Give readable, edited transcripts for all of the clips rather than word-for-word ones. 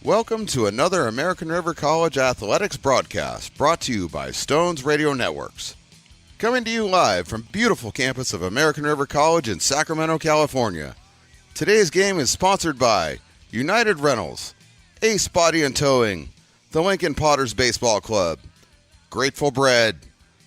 Welcome to another American River College Athletics broadcast brought to you by Stones Radio Networks. Coming to you live from beautiful campus of American River College in Sacramento, California. Today's game is sponsored by United Rentals, Ace Body and Towing, the Lincoln Potters Baseball Club, Grateful Bread,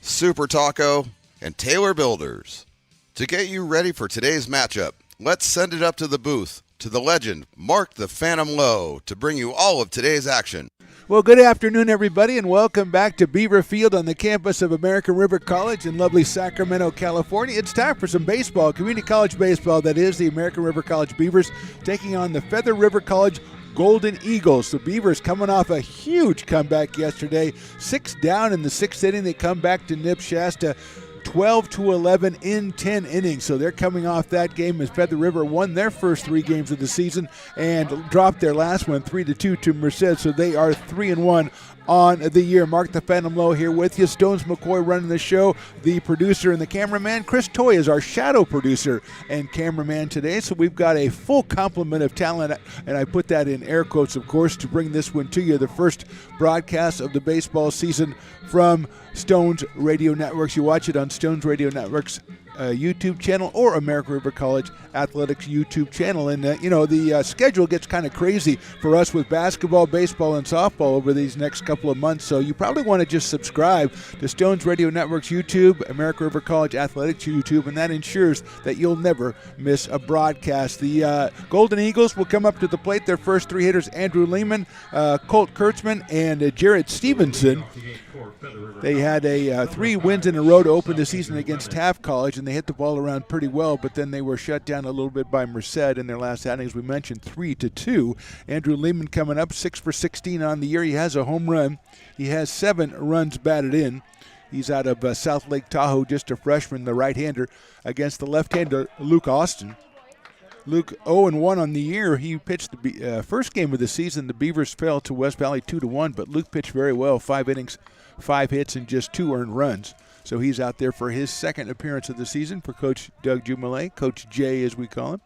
Super Taco, and Taylor Builders. To get you ready for today's matchup, let's send it up to the booth to the legend, Mark the Phantom Lowe, to bring you all of today's action. Well, good afternoon, everybody, and welcome back to Beaver Field on the campus of American River College in lovely Sacramento, California. It's time for some baseball, community college baseball. That is the American River College Beavers taking on the Feather River College Golden Eagles. The Beavers coming off a huge comeback yesterday. 6 down in the 6th inning. They come back to Nip Shasta 12-11 in 10 innings. So they're coming off that game as Feather River won their first 3 games of the season and dropped their last one 3-2 to Merced. So they are 3-1 on the year. Mark the Phantom Lowe here with you. Stones McCoy running the show. The producer and the cameraman. Chris Toy is our shadow producer and cameraman today. So we've got a full complement of talent, and I put that in air quotes, of course, to bring this one to you. The first broadcast of the baseball season from Stones Radio Networks. You watch it on Stones Radio Networks YouTube channel or American River College Athletics YouTube channel. And, the schedule gets kind of crazy for us with basketball, baseball, and softball over these next couple of months. So you probably want to just subscribe to Stones Radio Network's YouTube, American River College Athletics YouTube, and that ensures that you'll never miss a broadcast. The Golden Eagles will come up to the plate. Their first 3 hitters, Andrew Lehman, Colt Kurtzman, and Jared Stevenson. They had 3 wins in a row to open the season against Taft College, and they hit the ball around pretty well, but then they were shut down a little bit by Merced in their last outing, as we mentioned, 3-2. Andrew Lehman coming up 6 for 16 on the year. He has a home run. He has 7 runs batted in. He's out of South Lake Tahoe, just a freshman, the right-hander, against the left-hander Luke Austin. Luke 0-1 on the year. He pitched the first game of the season. The Beavers fell to West Valley 2-1, but Luke pitched very well, 5 innings, 5 hits, and just 2 earned runs. So he's out there for his second appearance of the season for Coach Doug Jumalet, Coach J as we call him.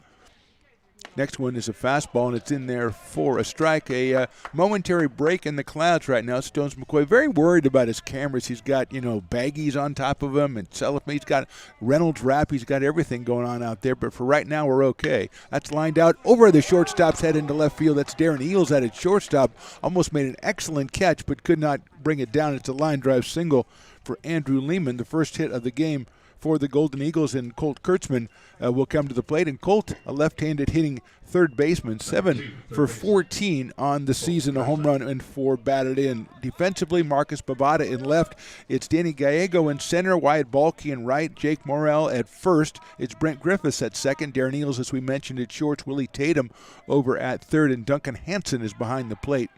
Next one is a fastball, and it's in there for a strike. A momentary break in the clouds right now. Stones McCoy very worried about his cameras. He's got, baggies on top of him and cellophane. He's got Reynolds wrap. He's got everything going on out there. But for right now, we're okay. That's lined out over the shortstop's head into left field. That's Darren Eels at its shortstop. Almost made an excellent catch, but could not bring it down. It's a line drive single for Andrew Lehman, the first hit of the game for the Golden Eagles, and Colt Kurtzman will come to the plate. And Colt, a left-handed hitting third baseman, 7 for 14 on the season, a home run and 4 batted in. Defensively, Marcus Bavada in left. It's Danny Gallego in center, Wyatt Balke in right, Jake Morrell at first. It's Brent Griffiths at second. Darren Eels, as we mentioned, at shorts. Willie Tatum over at third, and Duncan Hansen is behind the plate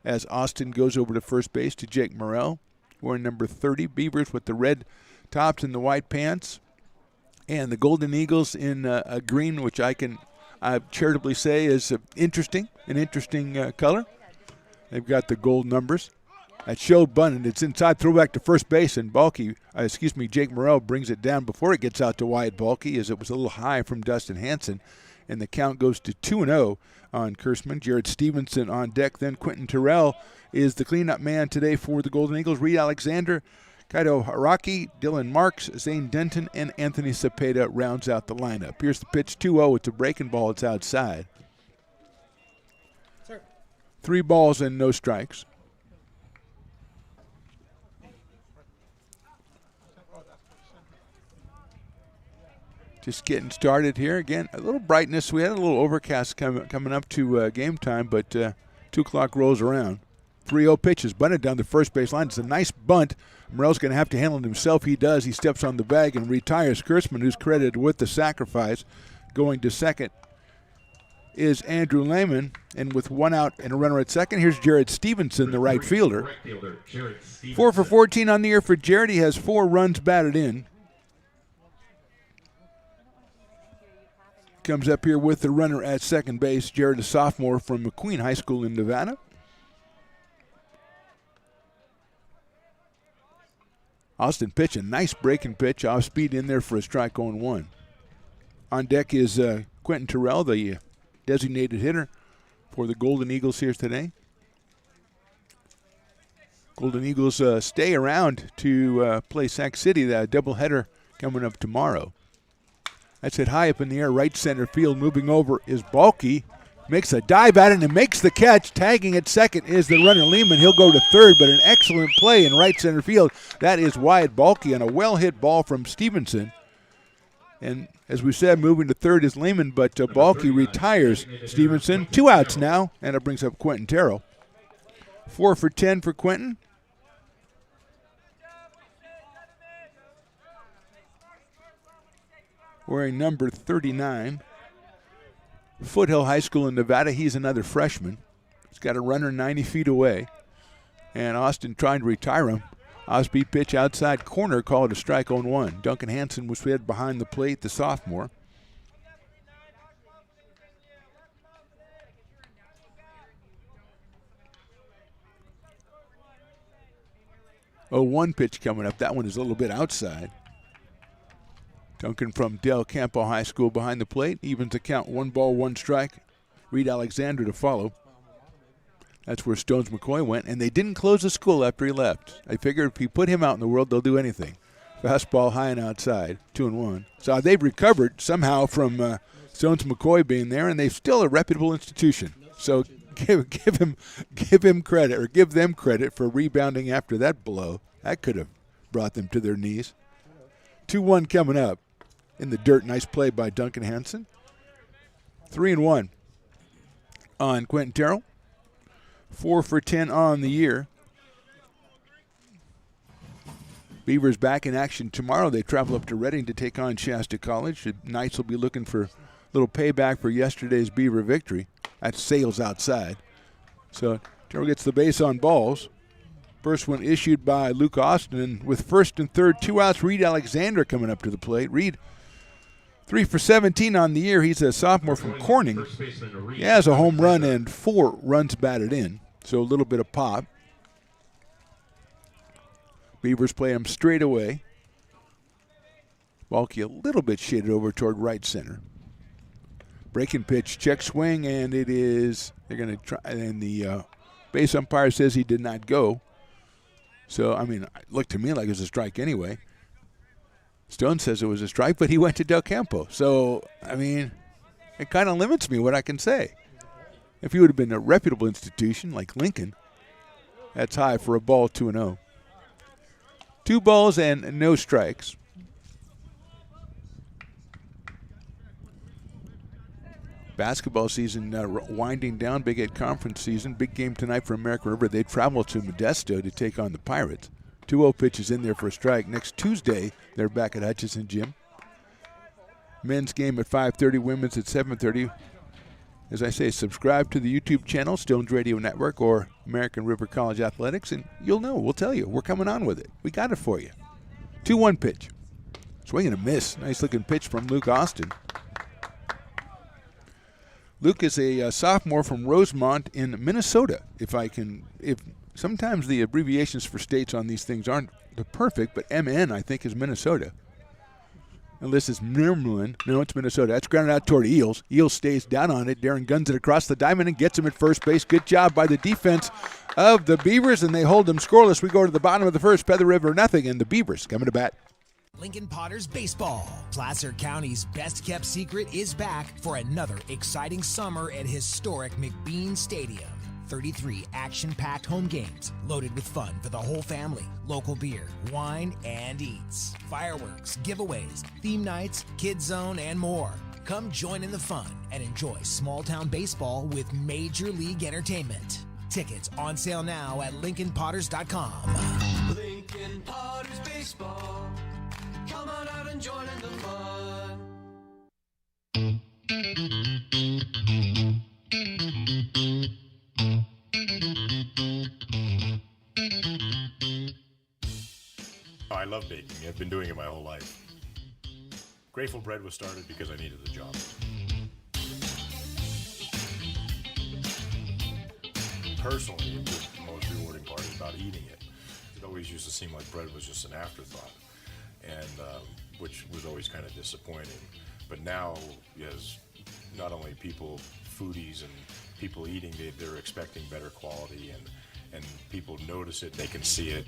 as Austin goes over to first base to Jake Morrell. We're in number 30. Beavers with the red tops and the white pants, and the Golden Eagles in a green, which I can charitably say is an interesting color. They've got the gold numbers. That show bunt, and it's inside, throwback to first base, and Jake Morrell brings it down before it gets out to Wyatt Balke, as it was a little high from Dustin Hansen, and the count goes to 2-0 on Kurtzman. Jared Stevenson on deck. Then Quentin Terrell is the cleanup man today for the Golden Eagles. Reed Alexander, Kaido Haraki, Dylan Marks, Zane Denton, and Anthony Cepeda rounds out the lineup. Here's the pitch, 2-0. It's a breaking ball. It's outside. 3 balls and no strikes. Just getting started here. Again, a little brightness. We had a little overcast coming up to game time, but 2 o'clock rolls around. 3-0 pitches, bunted down the first base line. It's a nice bunt. Morrell's going to have to handle it himself. He does. He steps on the bag and retires Kurtzman, who's credited with the sacrifice. Going to second is Andrew Lehman, and with 1 out and a runner at second, here's Jared Stevenson, the right fielder. 4 for 14 on the year for Jared. He has 4 runs batted in. Comes up here with the runner at second base. Jared, a sophomore from McQueen High School in Nevada. Austin pitch, a nice breaking pitch, off speed in there for a strike on 1. On deck is Quentin Terrell, the designated hitter for the Golden Eagles here today. Golden Eagles stay around to play Sac City, that doubleheader coming up tomorrow. That's it high up in the air, right center field. Moving over is Balky. Makes a dive at it and makes the catch. Tagging at second is the runner Lehman. He'll go to third, but an excellent play in right center field. That is Wyatt Balky on a well-hit ball from Stevenson. And as we said, moving to third is Lehman, but Balky retires Stevenson. 2 outs now, and it brings up Quentin Terrell. 4 for 10 for Quentin. Wearing number 39. Foothill High School in Nevada. He's another freshman. He's got a runner 90 feet away. And Austin trying to retire him. Osby pitch outside corner, called a strike on 1. Duncan Hansen was hit behind the plate, the sophomore. 0-1 pitch coming up. That one is a little bit outside. Duncan from Del Campo High School behind the plate. Evens the count, 1 ball, 1 strike. Reed Alexander to follow. That's where Stones McCoy went, and they didn't close the school after he left. I figured if you put him out in the world, they'll do anything. Fastball high and outside, 2-1. So they've recovered somehow from Stones McCoy being there, and they're still a reputable institution. So give him credit, or give them credit for rebounding after that blow. That could have brought them to their knees. 2-1 coming up in the dirt. Nice play by Duncan Hansen. 3-1 on Quentin Terrell. 4 for 10 on the year. Beavers back in action tomorrow. They travel up to Reading to take on Shasta College. The Knights will be looking for a little payback for yesterday's Beaver victory. That's Sales outside. So Terrell gets the base on balls. First one issued by Luke Austin. And with first and third, 2 outs, Reed Alexander coming up to the plate. Reed, 3 for 17 on the year. He's a sophomore from Corning. He has a home run and 4 runs batted in. So a little bit of pop. Beavers play him straight away. Balky a little bit shaded over toward right center. Breaking pitch, check swing, and it is, they're going to try, and the base umpire says he did not go. So, I mean, it looked to me like it was a strike anyway. Stone says it was a strike, but he went to Del Campo. So, I mean, it kind of limits me what I can say. If he would have been a reputable institution like Lincoln, that's high for a ball, 2-0. 2 balls and no strikes. Basketball season winding down, Big 8 conference season. Big game tonight for American River. They travel to Modesto to take on the Pirates. 2-0 pitches in there for a strike. Next Tuesday, they're back at Hutchison Gym. Men's game at 5:30, women's at 7:30. As I say, subscribe to the YouTube channel, Stones Radio Network, or American River College Athletics, and you'll know. We'll tell you. We're coming on with it. We got it for you. 2-1 pitch. Swing and a miss. Nice-looking pitch from Luke Austin. Luke is a sophomore from Rosemont in Minnesota. If sometimes the abbreviations for states on these things aren't the perfect, but MN, I think, is Minnesota. Unless it's Nuremberg. No, it's Minnesota. That's grounded out toward Eels. Eels stays down on it. Darren guns it across the diamond and gets him at first base. Good job by the defense of the Beavers, and they hold them scoreless. We go to the bottom of the first. Feather River nothing, and the Beavers coming to bat. Lincoln Potters Baseball. Placer County's best-kept secret is back for another exciting summer at historic McBean Stadium. 33 action-packed home games loaded with fun for the whole family. Local beer, wine, and eats. Fireworks, giveaways, theme nights, kids zone, and more. Come join in the fun and enjoy small-town baseball with Major League Entertainment. Tickets on sale now at LincolnPotters.com. Lincoln Potters Baseball. Come on out and join in the fun. I love baking. I've been doing it my whole life. Grateful Bread was started because I needed the job. Personally, the most rewarding part is about eating it. It always used to seem like bread was just an afterthought, and which was always kind of disappointing. But now, as not only people, foodies and people eating, they're expecting better quality, and people notice it, they can see it.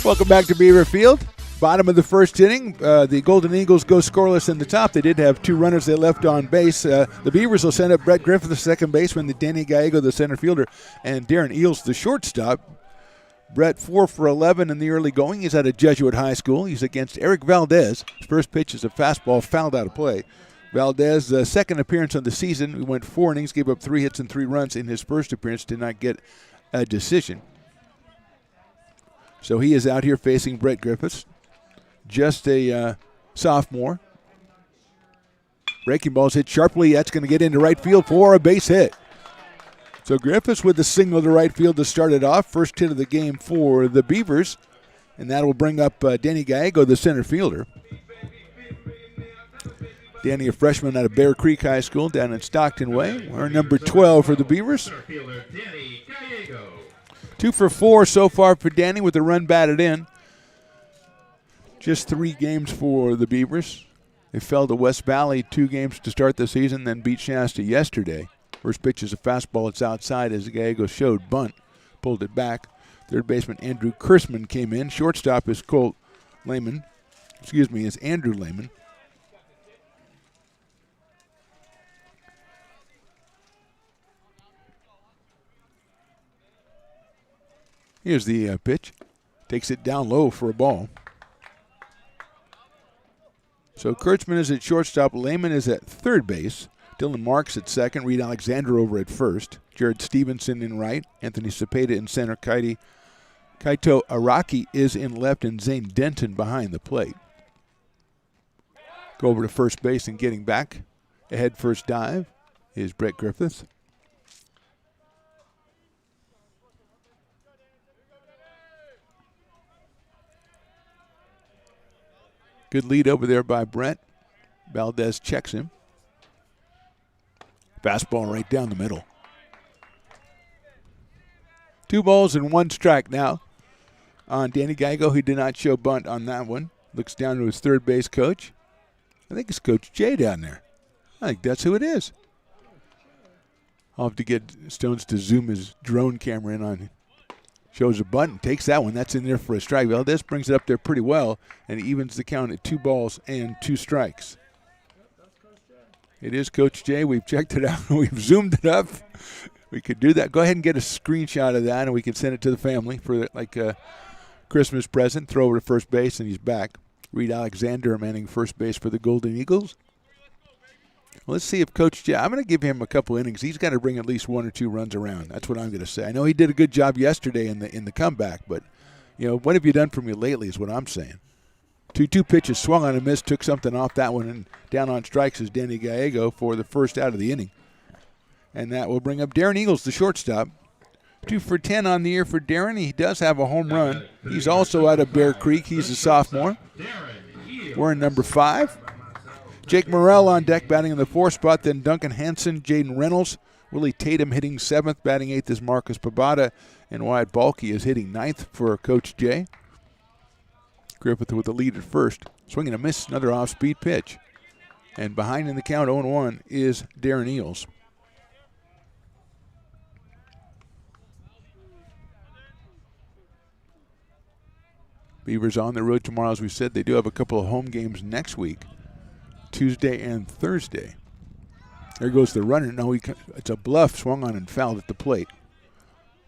Welcome back to Beaver Field. Bottom of the first inning, the Golden Eagles go scoreless in the top. They did have 2 runners they left on base. The Beavers will send up Brett Griffith, the second baseman, the Danny Gallego, the center fielder, and Darren Eels, the shortstop. Brett 4 for 11 in the early going. He's at a Jesuit high school. He's against Eric Valdez. His first pitch is a fastball fouled out of play. Valdez, second appearance on the season. He went 4 innings, gave up 3 hits and 3 runs in his first appearance, did not get a decision. So he is out here facing Brett Griffiths, just a sophomore. Breaking ball's hit sharply. That's going to get into right field for a base hit. So Griffiths with the single to right field to start it off. First hit of the game for the Beavers. And that will bring up Danny Gallego, the center fielder. Danny, a freshman out of Bear Creek High School down in Stockton Way. We're number 12 for the Beavers. 2 for 4 so far for Danny with the run batted in. Just 3 games for the Beavers. They fell to West Valley 2 games to start the season, then beat Shasta yesterday. First pitch is a fastball. It's outside as Gallego showed bunt. Pulled it back. Third baseman Andrew Kurtzman came in. Shortstop is Colt Lehman. Is Andrew Lehman. Here's the pitch. Takes it down low for a ball. So Kurtzman is at shortstop. Lehman is at third base. Dylan Marks at second. Reed Alexander over at first. Jared Stevenson in right. Anthony Cepeda in center. Kaito Araki is in left. And Zane Denton behind the plate. Go over to first base and getting back. A head first dive is Brett Griffiths. Good lead over there by Brett. Valdez checks him. Fastball right down the middle. 2 balls and 1 strike now on Danny Gallego. He did not show bunt on that one. Looks down to his third base coach. I think it's Coach Jay down there. I think that's who it is. I'll have to get Stones to zoom his drone camera in on him. Shows a bunt and takes that one. That's in there for a strike. Valdez brings it up there pretty well, and he evens the count at 2 balls and 2 strikes. It is Coach Jay. We've checked it out. We've zoomed it up. We could do that. Go ahead and get a screenshot of that, and we can send it to the family for like a Christmas present. Throw over to first base, and he's back. Reed Alexander manning first base for the Golden Eagles. Let's see if Coach Jay, I'm going to give him a couple innings. He's got to bring at least 1 or 2 runs around. That's what I'm going to say. I know he did a good job yesterday in the comeback, but, what have you done for me lately is what I'm saying. 2-2 pitches, swung on a miss, took something off that one, and down on strikes is Danny Gallego for the first out of the inning. And that will bring up Darren Eagles, the shortstop. 2 for 10 on the year for Darren. He does have a home run. He's also out of Bear Creek. He's a sophomore. We're in number 5. Jake Morrell on deck, batting in the 4th spot. Then Duncan Hansen, Jaden Reynolds, Willie Tatum hitting 7th. Batting 8th is Marcus Pabada, and Wyatt Balke is hitting 9th for Coach Jay. Griffith with the lead at first. Swinging a miss, another off-speed pitch. And behind in the count, 0-1, is Darren Eels. Beavers on the road tomorrow, as we said. They do have a couple of home games next week, Tuesday and Thursday. There goes the runner. No, it's a bluff, swung on and fouled at the plate.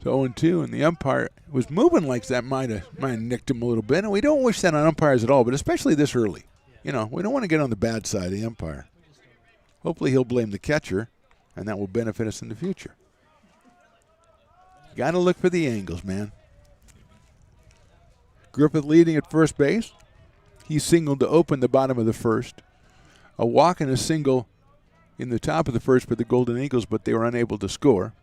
So 0-2, and the umpire was moving like that might have nicked him a little bit. And we don't wish that on umpires at all, but especially this early. We don't want to get on the bad side of the umpire. Hopefully he'll blame the catcher, and that will benefit us in the future. Got to look for the angles, man. Griffith leading at first base. He singled to open the bottom of the first. A walk and a single in the top of the first for the Golden Eagles, but they were unable to score.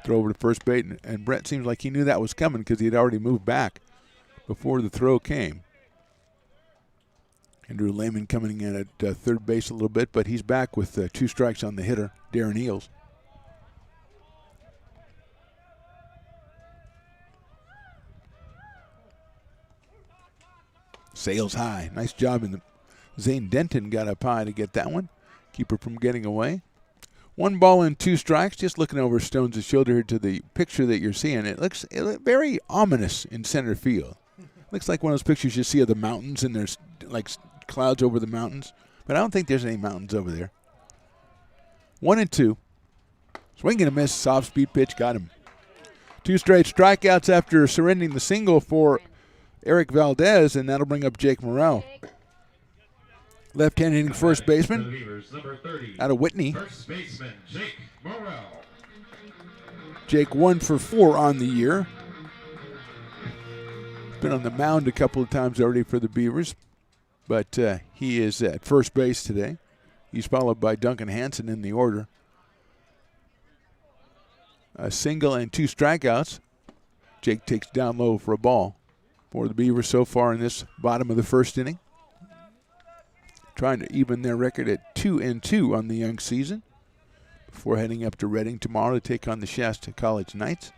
Throw over to first base, and Brett seems like he knew that was coming because he had already moved back before the throw came. Andrew Lehman coming in at third base a little bit, but he's back with 2 strikes on the hitter, Darren Eels. Sails high. Nice job in the Zane Denton got up high to get that one. Keeper from getting away. 1 ball and 2 strikes. Just looking over Stones' shoulder here to the picture that you're seeing. It looks very ominous in center field. Looks like one of those pictures you see of the mountains, and there's like clouds over the mountains. But I don't think there's any mountains over there. 1-2. Swing and a miss. Soft speed pitch. Got him. 2 straight strikeouts after surrendering the single for Eric Valdez, and that'll bring up Jake Morrell. Left-hand hitting first baseman out of Whitney. First baseman Jake Morrell. Jake 1 for 4 on the year. Been on the mound a couple of times already for the Beavers, but he is at first base today. He's followed by Duncan Hansen in the order. A single and 2 strikeouts. Jake takes down low for a ball for the Beavers so far in this bottom of the first inning. Trying to even their record at 2-2 on the young season before heading up to Reading tomorrow to take on the Shasta College Knights.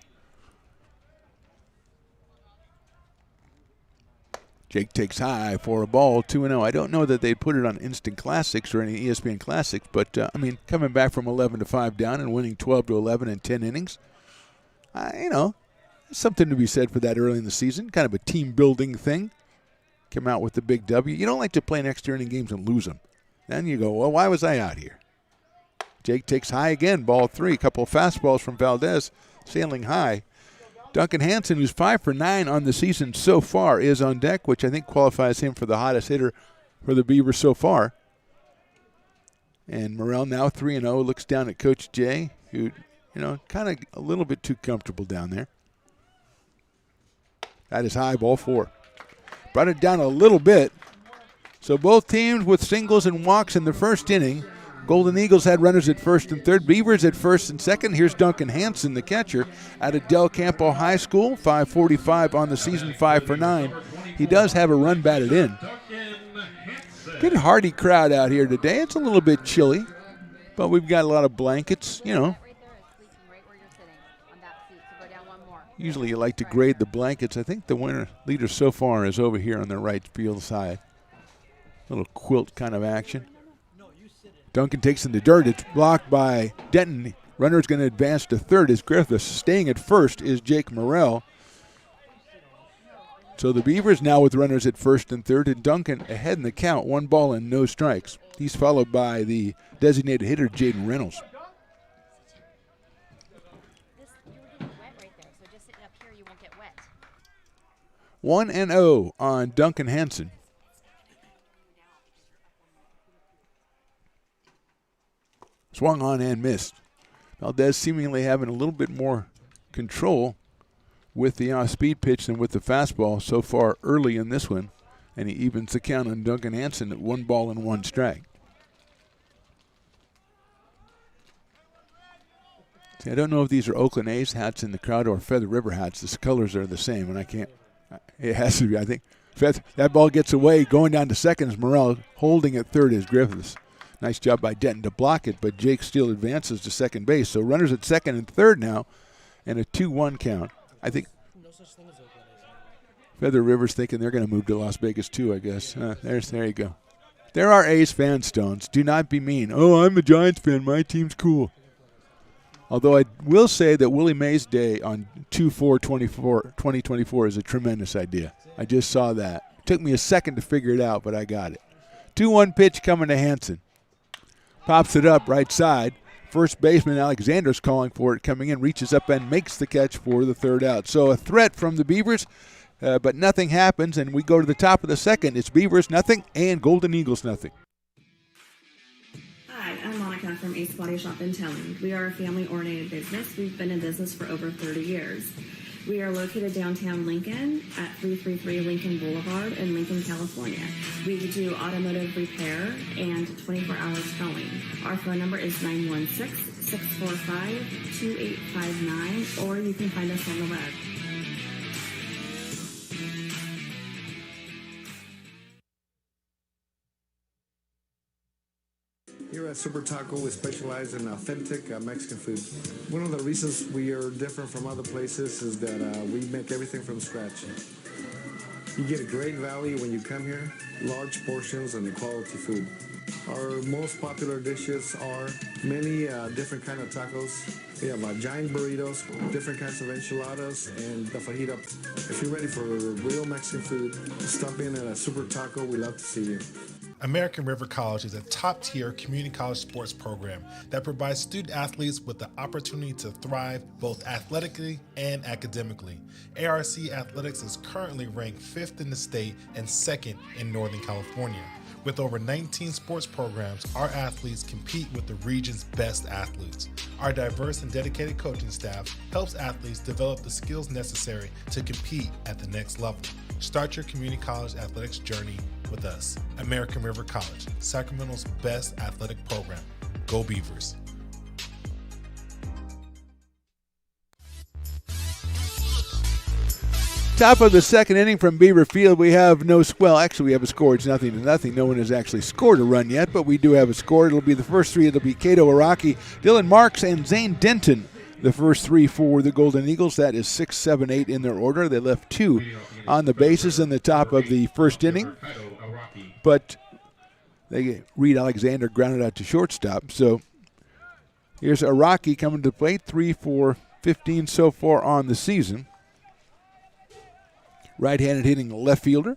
Jake takes high for a ball, 2-0. I don't know that they'd put it on Instant Classics or any ESPN Classics, but, coming back from 11-5 down and winning 12-11 in 10 innings, something to be said for that early in the season, kind of a team-building thing. Come out with the big W. You don't like to play an extra inning games and lose them. Then you go, well, why was I out here? Jake takes high again, ball 3. A couple of fastballs from Valdez, sailing high. Duncan Hansen, who's 5 for 9 on the season so far, is on deck, which I think qualifies him for the hottest hitter for the Beavers so far. And Morrell now 3-0, looks down at Coach Jay, who, kind of a little bit too comfortable down there. That is high, ball 4. Brought it down a little bit. So both teams with singles and walks in the first inning. Golden Eagles had runners at first and third. Beavers at first and second. Here's Duncan Hansen, the catcher, out of Del Campo High School. 545 on the season, 5 for 9. He does have a run batted in. Good hearty crowd out here today. It's a little bit chilly, but we've got a lot of blankets, Usually you like to grade the blankets. I think the winner leader so far is over here on the right field side. Little quilt kind of action. Duncan takes in the dirt. It's blocked by Denton. Runner's going to advance to third as Griffiths. Staying at first is Jake Morrell. So the Beavers now with runners at first and third, and Duncan ahead in the count, 1 ball and no strikes. He's followed by the designated hitter, Jaden Reynolds. 1-0 on Duncan Hansen. Swung on and missed. Valdez seemingly having a little bit more control with the off-speed pitch than with the fastball so far early in this one. And he evens the count on Duncan Hansen at 1 ball and 1 strike. See, I don't know if these are Oakland A's hats in the crowd or Feather River hats. The colors are the same, and I can't. It has to be, I think. That ball gets away. Going down to second is Morrell. Holding at third is Griffiths. Nice job by Denton to block it, but Jake still advances to second base. So runners at second and third now, and a 2-1 count. I think Feather River's thinking they're going to move to Las Vegas too, I guess. There you go. There are A's fan, Stones. Do not be mean. Oh, I'm a Giants fan. My team's cool. Although I will say that Willie Mays Day on 2/4/2024 is a tremendous idea. I just saw that. It took me a second to figure it out, but I got it. 2-1 pitch coming to Hansen. Pops it up right side. First baseman Alexander's calling for it, coming in, reaches up and makes the catch for the third out. So a threat from the Beavers, but nothing happens, and we go to the top of the second. It's Beavers nothing and Golden Eagles nothing. Hi, I'm Monica from Ace Body Shop in Towne. We are a family-oriented business. We've been in business for over 30 years. We are located downtown Lincoln at 333 Lincoln Boulevard in Lincoln, California. We do automotive repair and 24-hour towing. Our phone number is 916-645-2859, or you can find us on the web. Here at Super Taco, we specialize in authentic Mexican food. One of the reasons we are different from other places is that we make everything from scratch. You get a great value when you come here, large portions and quality food. Our most popular dishes are many different kind of tacos. We have giant burritos, different kinds of enchiladas, and the fajita. If you're ready for real Mexican food, stop in at a Super Taco. We love to see you. American River College is a top-tier community college sports program that provides student athletes with the opportunity to thrive both athletically and academically. ARC Athletics is currently ranked 5th in the state and 2nd in Northern California. With over 19 sports programs, our athletes compete with the region's best athletes. Our diverse and dedicated coaching staff helps athletes develop the skills necessary to compete at the next level. Start your community college athletics journey with us. American River College, Sacramento's best athletic program. Go Beavers. Top of the second inning from Beaver Field. We have we have a score. It's 0-0. No one has actually scored a run yet, but we do have a score. It'll be the first three. It'll be Cato Araki, Dylan Marks, and Zane Denton. The first three for the Golden Eagles. That is 6, 7, 8 in their order. They left 2 on the bases in the top of the first inning, but Reed Alexander grounded out to shortstop. So here's Araki coming to the plate. 3 for 15 so far on the season. Right-handed hitting left fielder.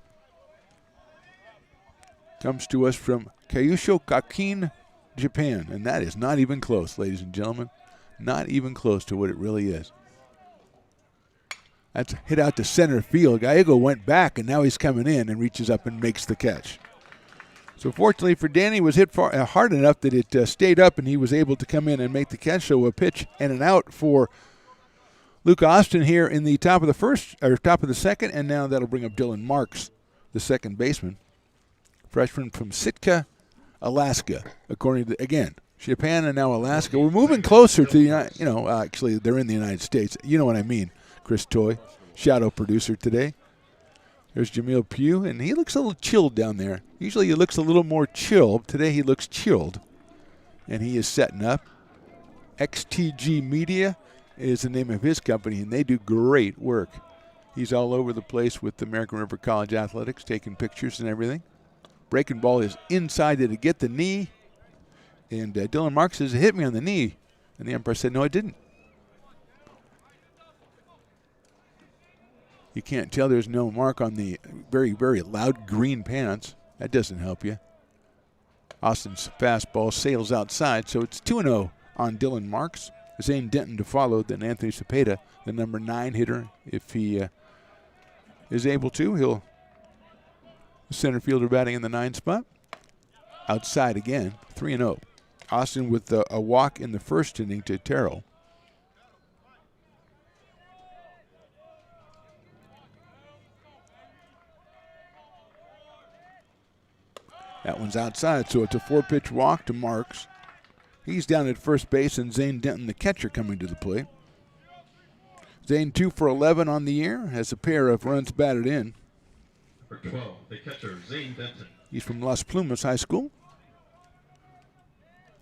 Comes to us from Kyushu Kakin, Japan. And that is not even close, ladies and gentlemen. Not even close to what it really is. That's hit out to center field. Gallego went back, and now he's coming in and reaches up and makes the catch. So fortunately for Danny, it was hit hard enough that it stayed up, and he was able to come in and make the catch. So a pitch and an out for Luke Austin here in the top of the second, and now that'll bring up Dylan Marks, the second baseman, freshman from Sitka, Alaska. According to again, Japan and now Alaska. We're moving closer to actually they're in the United States. You know what I mean, Chris Toy, shadow producer today. There's Jamil Pugh, and he looks a little chilled down there. Usually he looks a little more chilled. Today he looks chilled, and he is setting up. XTG Media is the name of his company, and they do great work. He's all over the place with the American River College Athletics, taking pictures and everything. Breaking ball is inside to get the knee, and Dylan Marks says, it hit me on the knee, and the umpire said, no, it didn't. You can't tell there's no mark on the very, very loud green pants. That doesn't help you. Austin's fastball sails outside, so it's 2-0 on Dylan Marks. Zane Denton to follow, then Anthony Cepeda, the number 9 hitter. If he is able to, he'll center fielder batting in the 9 spot. Outside again, 3-0. Austin with a walk in the first inning to Terrell. That one's outside, so it's a 4-pitch walk to Marks. He's down at first base, and Zane Denton, the catcher, coming to the plate. Zane 2 for 11 on the year, has a pair of runs batted in. Number 12, the catcher, Zane Denton. He's from Las Plumas High School.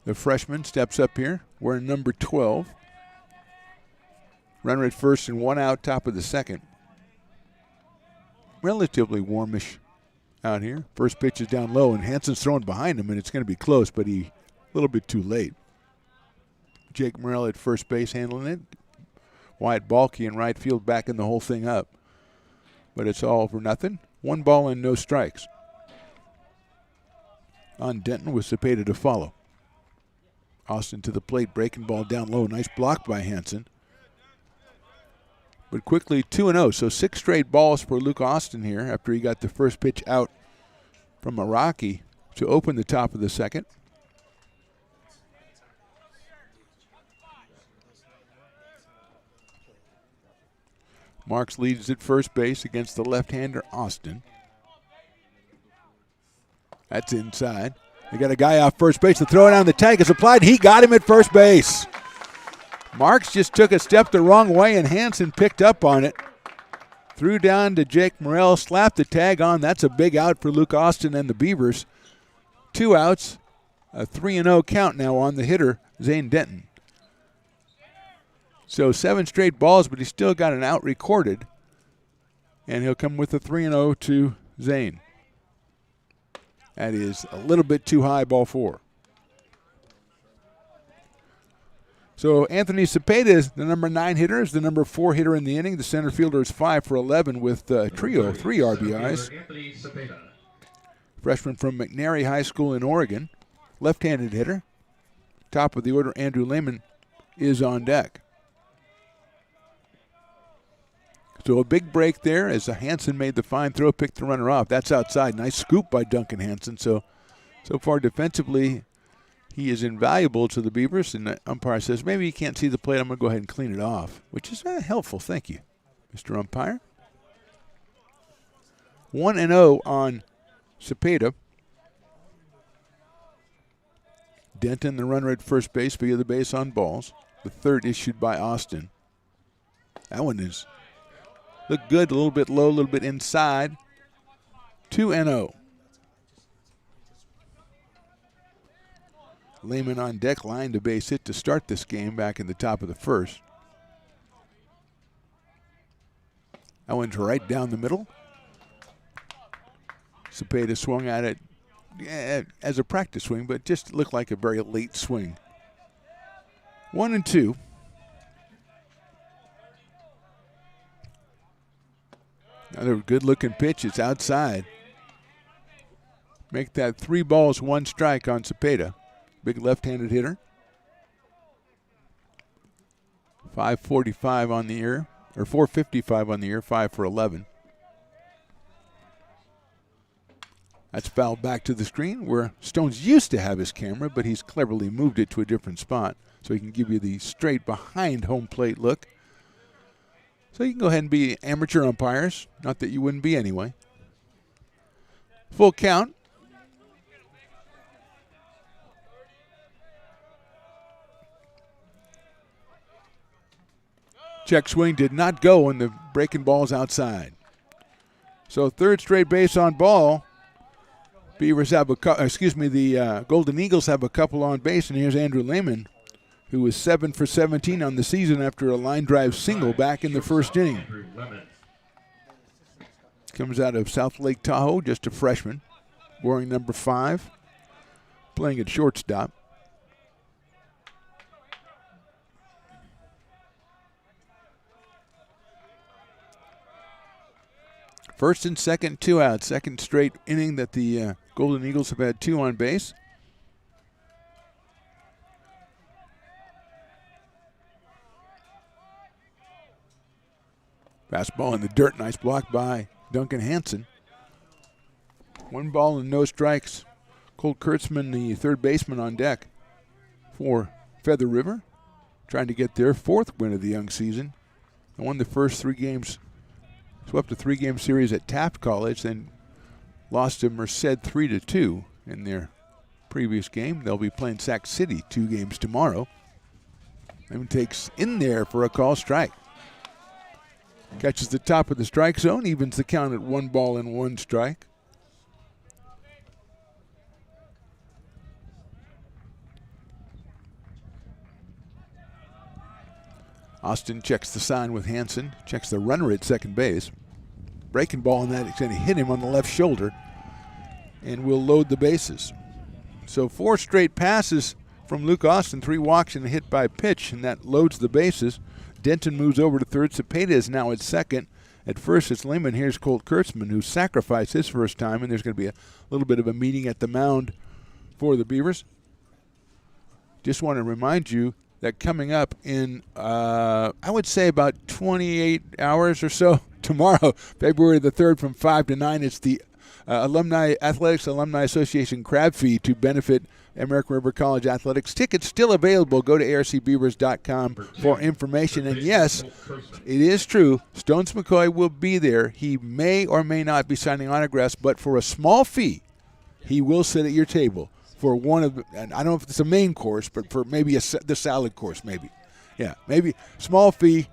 The freshman steps up here, wearing number 12. Runner at first and 1 out, top of the second. Relatively warmish out here. First pitch is down low, and Hansen's throwing behind him, and it's going to be close, but a little bit too late. Jake Morrell at first base handling it. Wyatt Balke in right field backing the whole thing up. But it's all for nothing. 1 ball and no strikes. On Denton with Cepeda to follow. Austin to the plate, breaking ball down low. Nice block by Hansen. But quickly 2-0, so 6 straight balls for Luke Austin here after he got the first pitch out from Araki to open the top of the second. Marks leads at first base against the left-hander Austin. That's inside. They got a guy off first base. The throw down the tag is applied. He got him at first base. Marks just took a step the wrong way, and Hansen picked up on it. Threw down to Jake Morrell, slapped the tag on. That's a big out for Luke Austin and the Beavers. 2 outs, a 3-0 count now on the hitter, Zane Denton. So 7 straight balls, but he's still got an out recorded. And he'll come with a 3-0 to Zane. That is a little bit too high, ball 4. So Anthony Cepeda is the number 9 hitter, is the number 4 hitter in the inning. The center fielder is 5 for 11 with trio, 3 RBIs. Anthony Cepeda. Freshman from McNary High School in Oregon. Left-handed hitter. Top of the order, Andrew Lehman is on deck. So a big break there as Hansen made the fine throw, picked the runner off. That's outside. Nice scoop by Duncan Hansen. So far defensively, he is invaluable to the Beavers. And the umpire says, maybe you can't see the plate. I'm going to go ahead and clean it off, which is helpful. Thank you, Mr. Umpire. 1-0 on Cepeda. Denton, the runner at first base, via the base on balls. The third issued by Austin. That one is looked good, a little bit low, a little bit inside. 2-0. Lehman on deck, lined a base hit to start this game back in the top of the first. That one's right down the middle. Cepeda swung at it as a practice swing, but just looked like a very late swing. 1-2. Another good-looking pitch. It's outside. Make that 3 balls, 1 strike on Cepeda. Big left-handed hitter. 5:45 on the year, or 4:55 on the year, 5 for 11. That's fouled back to the screen where Stones used to have his camera, but he's cleverly moved it to a different spot so he can give you the straight behind home plate look. So you can go ahead and be amateur umpires. Not that you wouldn't be anyway. Full count. Check swing did not go, and the breaking ball's outside. So third straight base on ball. Beavers have the Golden Eagles have a couple on base, and here's Andrew Lehman, who was 7 for 17 on the season after a line drive single back in the first inning. Comes out of South Lake Tahoe, just a freshman, wearing number 5, playing at shortstop. First and second, 2 outs. Second straight inning that the Golden Eagles have had 2 on base. Fastball in the dirt. Nice block by Duncan Hansen. 1 ball and no strikes. Colt Kurtzman, the third baseman, on deck for Feather River, trying to get their 4th win of the young season. They won the first 3 games. Swept a 3-game series at Taft College, then lost to Merced 3-2 in their previous game. They'll be playing Sac City 2 games tomorrow. Lehman takes in there for a call strike. Catches the top of the strike zone, evens the count at 1 ball and 1 strike. Austin checks the sign with Hansen, checks the runner at second base. Breaking ball, and that is going to hit him on the left shoulder, and will load the bases. So 4 straight passes from Luke Austin, 3 walks and a hit by pitch, and that loads the bases. Denton moves over to third. Cepeda is now at second. At first it's Lehman. Here's Colt Kurtzman, who sacrificed his first time, and there's going to be a little bit of a meeting at the mound for the Beavers. Just want to remind you that coming up in, I would say about 28 hours or so, tomorrow, February the 3rd from 5 to 9, it's the Athletics Alumni Association Crab Feed to benefit American River College Athletics. Tickets still available. Go to arcbeavers.com for information. And yes, it is true, Stones McCoy will be there. He may or may not be signing autographs, but for a small fee, he will sit at your table for one of, and I don't know if it's a main course, but for maybe the salad course, maybe. Yeah, maybe small fee.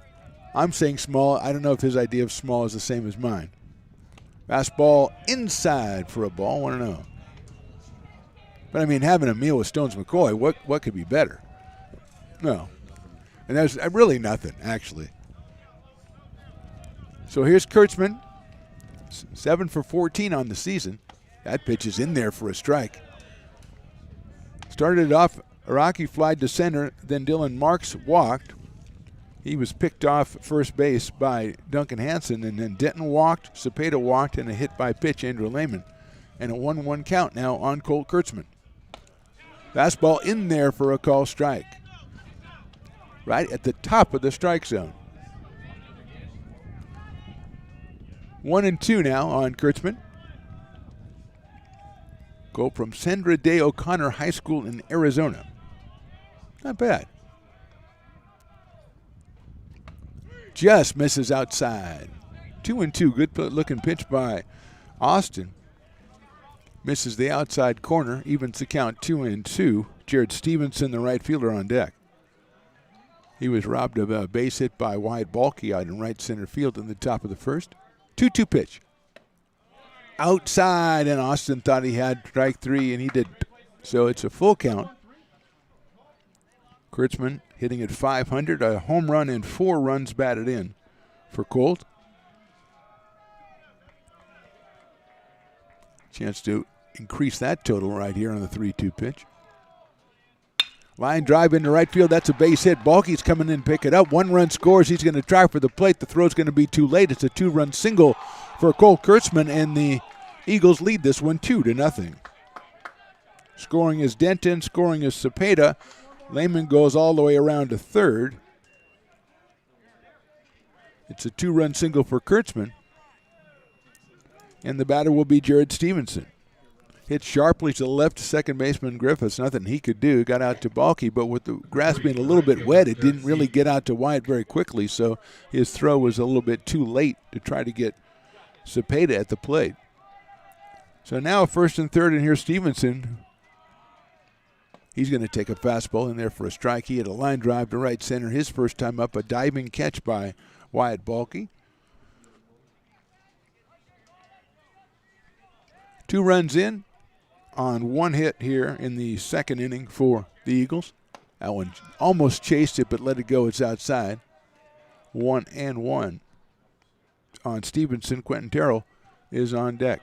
I'm saying small. I don't know if his idea of small is the same as mine. Fastball inside for a ball. 1-0. But, I mean, having a meal with Stones McCoy, what could be better? No. And there's really nothing, actually. So here's Kurtzman, 7 for 14 on the season. That pitch is in there for a strike. Started it off, Araki flied to center, then Dylan Marks walked. He was picked off first base by Duncan Hansen, and then Denton walked, Cepeda walked, and a hit by pitch, Andrew Lehman. And a 1-1 count now on Colt Kurtzman. Fastball in there for a call strike. Right at the top of the strike zone. 1-2 now on Kurtzman. Colt from Sandra Day O'Connor High School in Arizona. Not bad. Just misses outside. 2-2. Good looking pitch by Austin. Misses the outside corner. Evens the count 2-2. Jared Stevenson, the right fielder, on deck. He was robbed of a base hit by Wyatt Balky out in right center field in the top of the first. 2-2 pitch. Outside, and Austin thought he had strike three, and he didn't. So it's a full count. Kurtzman hitting at .500, a home run and 4 runs batted in for Colt. Chance to increase that total right here on the 3-2 pitch. Line drive into right field. That's a base hit. Balky's coming in, pick it up. 1 run scores. He's going to try for the plate. The throw's going to be too late. It's a 2-run single for Colt Kurtzman, and the Eagles lead this one 2-0. Scoring is Denton. Scoring is Cepeda. Lehman goes all the way around to third. It's a 2-run single for Kurtzman. And the batter will be Jared Stevenson. Hit sharply to the left second baseman Griffiths. Nothing he could do. Got out to Balky, but with the grass being a little bit wet, it didn't really get out to Wyatt very quickly, so his throw was a little bit too late to try to get Cepeda at the plate. So now first and third, and here's Stevenson. He's going to take a fastball in there for a strike. He had a line drive to right center. His first time up, a diving catch by Wyatt Balky. 2 runs in on 1 hit here in the second inning for the Eagles. That one almost chased it, but let it go. It's outside. 1-1 on Stevenson. Quentin Terrell is on deck.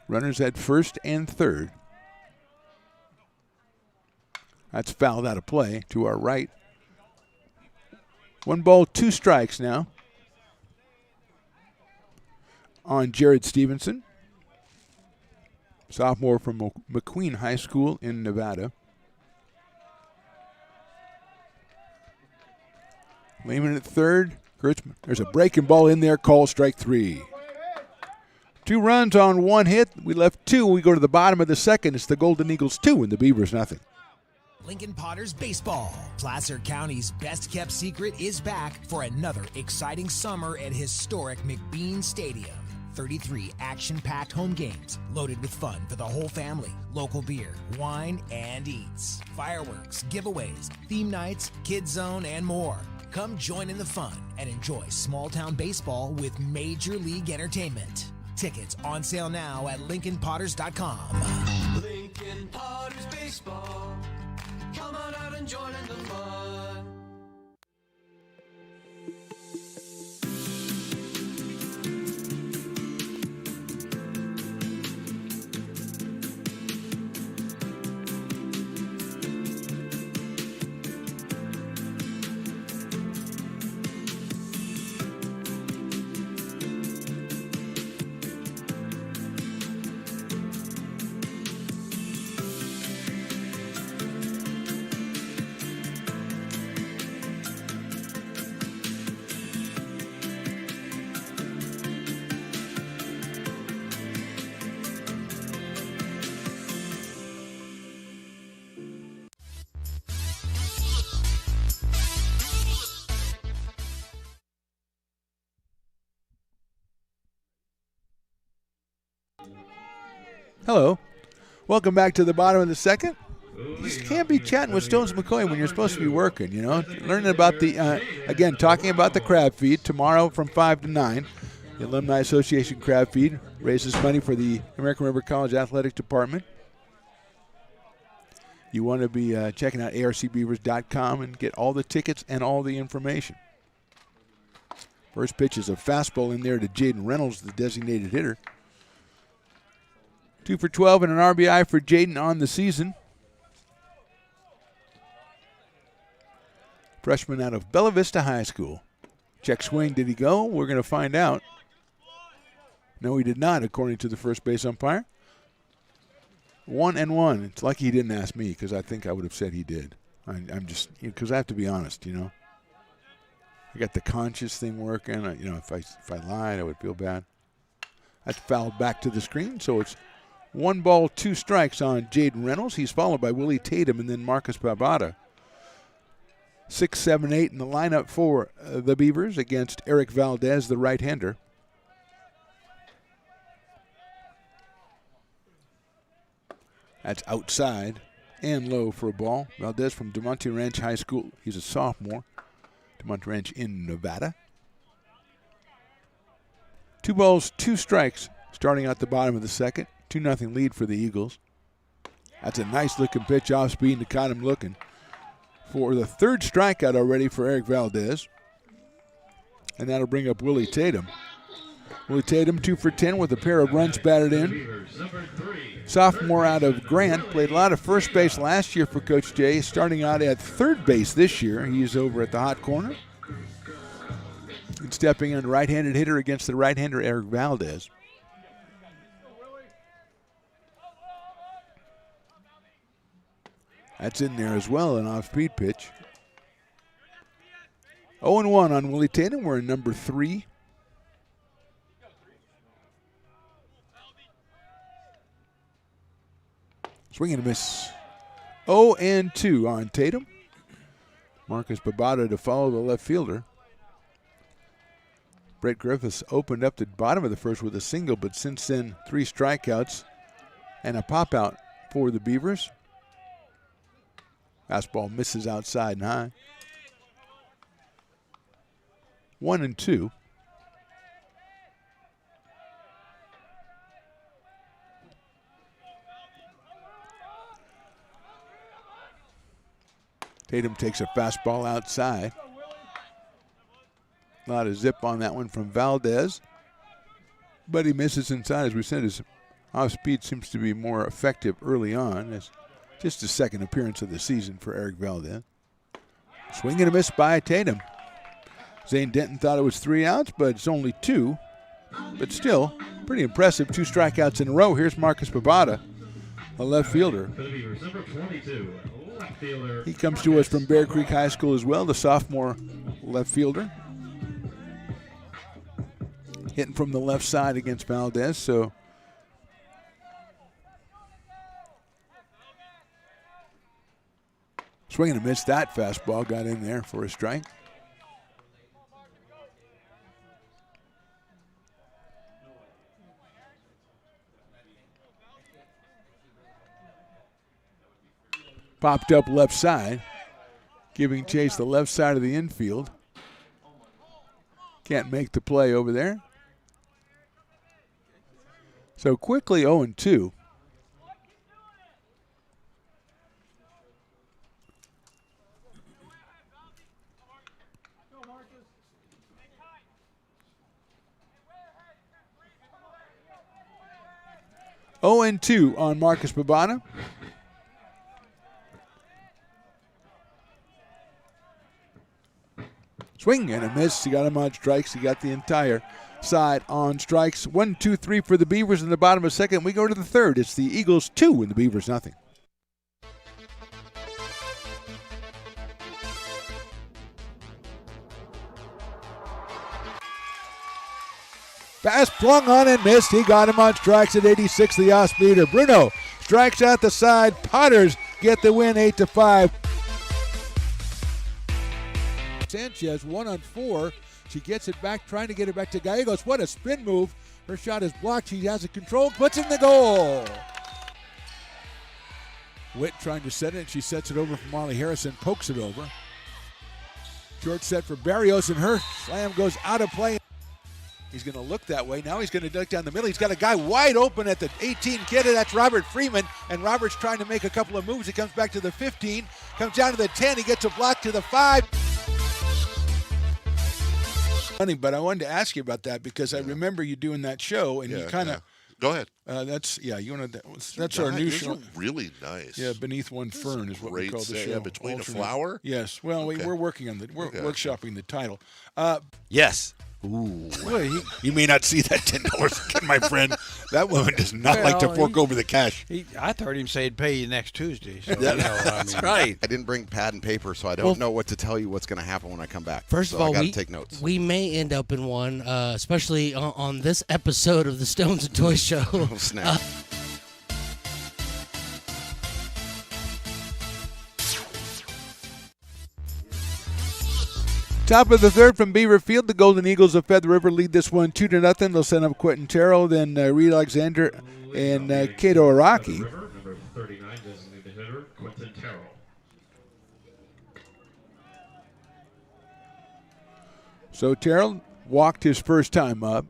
Runners at first and third. That's fouled out of play to our right. 1 ball, 2 strikes now on Jared Stevenson, sophomore from McQueen High School in Nevada. Lehman at third. Kurtzman. There's a breaking ball in there, call strike 3. 2 runs on 1 hit. We left 2. We go to the bottom of the second. It's the Golden Eagles 2 and the Beavers nothing. Lincoln Potters Baseball. Placer County's best-kept secret is back for another exciting summer at historic McBean Stadium. 33 action-packed home games loaded with fun for the whole family. Local beer, wine, and eats. Fireworks, giveaways, theme nights, kids zone, and more. Come join in the fun and enjoy small-town baseball with Major League Entertainment. Tickets on sale now at LincolnPotters.com. Lincoln Potters Baseball. Come on out and join in the fun. Hello. Welcome back to the bottom of the second. You just can't be chatting with Stones McCoy when you're supposed to be working, you know. Learning about again, talking about the crab feed tomorrow from 5 to 9. The Alumni Association crab feed raises money for the American River College Athletic Department. You want to be checking out arcbeavers.com and get all the tickets and all the information. First pitch is a fastball in there to Jaden Reynolds, the designated hitter. 2 for 12 and an RBI for Jaden on the season. Freshman out of Bella Vista High School. Check swing, did he go? We're going to find out. No, he did not, according to the first base umpire. 1-1. It's lucky he didn't ask me because I think I would have said he did. I'm just, because I have to be honest, you know. I got the conscious thing working. You know, if I lied, I would feel bad. That's fouled back to the screen, so it's 1 ball, 2 strikes on Jaden Reynolds. He's followed by Willie Tatum and then Marcus Babada. 6, 7, 8 in the lineup for the Beavers against Eric Valdez, the right-hander. That's outside and low for a ball. Valdez from DeMonte Ranch High School. He's a sophomore. DeMonte Ranch in Nevada. 2 balls, 2 strikes starting out the bottom of the second. 2-0 lead for the Eagles. That's a nice-looking pitch off speed and caught him looking for the 3rd strikeout already for Eric Valdez. And that'll bring up Willie Tatum. Willie Tatum 2 for 10 with a pair of runs batted in. Sophomore out of Grant, played a lot of first base last year for Coach Jay, starting out at 3rd base this year. He's over at the hot corner. And stepping in, right-handed hitter against the right-hander Eric Valdez. That's in there as well, an off-speed pitch. 0-1 on Willie Tatum. We're in number 3. Swing and a miss. 0-2 on Tatum. Marcus Babada to follow the left fielder. Brett Griffiths opened up the bottom of the first with a single, but since then, 3 strikeouts and a pop-out for the Beavers. Fastball misses outside and high. 1-2. Tatum takes a fastball outside. A lot of zip on that one from Valdez. But he misses inside. As we said, his off-speed seems to be more effective early on. It's just the 2nd appearance of the season for Eric Valdez. Swing and a miss by Tatum. Zane Denton thought it was 3 outs, but it's only 2. But still, pretty impressive. 2 strikeouts in a row. Here's Marcus Babada, a left fielder. He comes to us from Bear Creek High School as well, the sophomore left fielder. Hitting from the left side against Valdez, so swing and a miss. That fastball got in there for a strike. Popped up left side, giving chase the left side of the infield. Can't make the play over there. So quickly 0-2. On Marcus Babada. Swing and a miss. He got him on strikes. He got the entire side on strikes. 1, 2, 3 for the Beavers in the bottom of the second. We go to the third. It's the Eagles 2 and the Beavers nothing. Pass flung on and missed. He got him on strikes at 86, the off-speeder. Bruno strikes out the side. Potters get the win 8-5. Sanchez 1 on 4. She gets it back, trying to get it back to Gallegos. What a spin move Her shot is blocked. She has it controlled, puts in the goal. Witt trying to set it. She sets it over for Marley Harrison, pokes it over. Short set for Barrios, and her slam goes out of play. He's going to look that way. Now he's going to duck down the middle. He's got a guy wide open at the 18 kid, and that's Robert Freeman. And Robert's trying to make a couple of moves. He comes back to the 15, comes down to the 10. He gets a block to the 5. Funny, but I wanted to ask you about that because I remember you doing that show, and you kind of. Go ahead. That's our new show. Really nice. Yeah, Beneath One Fern is what we call the show. Yeah, Between a Flower? Yes. Well, we're working on workshopping the title. Yes. Ooh. Well, you may not see that $10 again, my friend. That woman does not like to fork over the cash. I heard him say he'd pay you next Tuesday. So, That's right. I didn't bring pad and paper, so I don't know what to tell you what's going to happen when I come back. First of all, I got to take notes. We may end up in one, especially on this episode of the Stones and Toys Show. Oh, snap. Top of the third from Beaver Field. The Golden Eagles of Feather River lead this one 2-0. They'll send up Quentin Terrell, then Reed Alexander, and Kato Araki. Number 39, designated hitter, Quentin Terrell. So Terrell walked his first time up.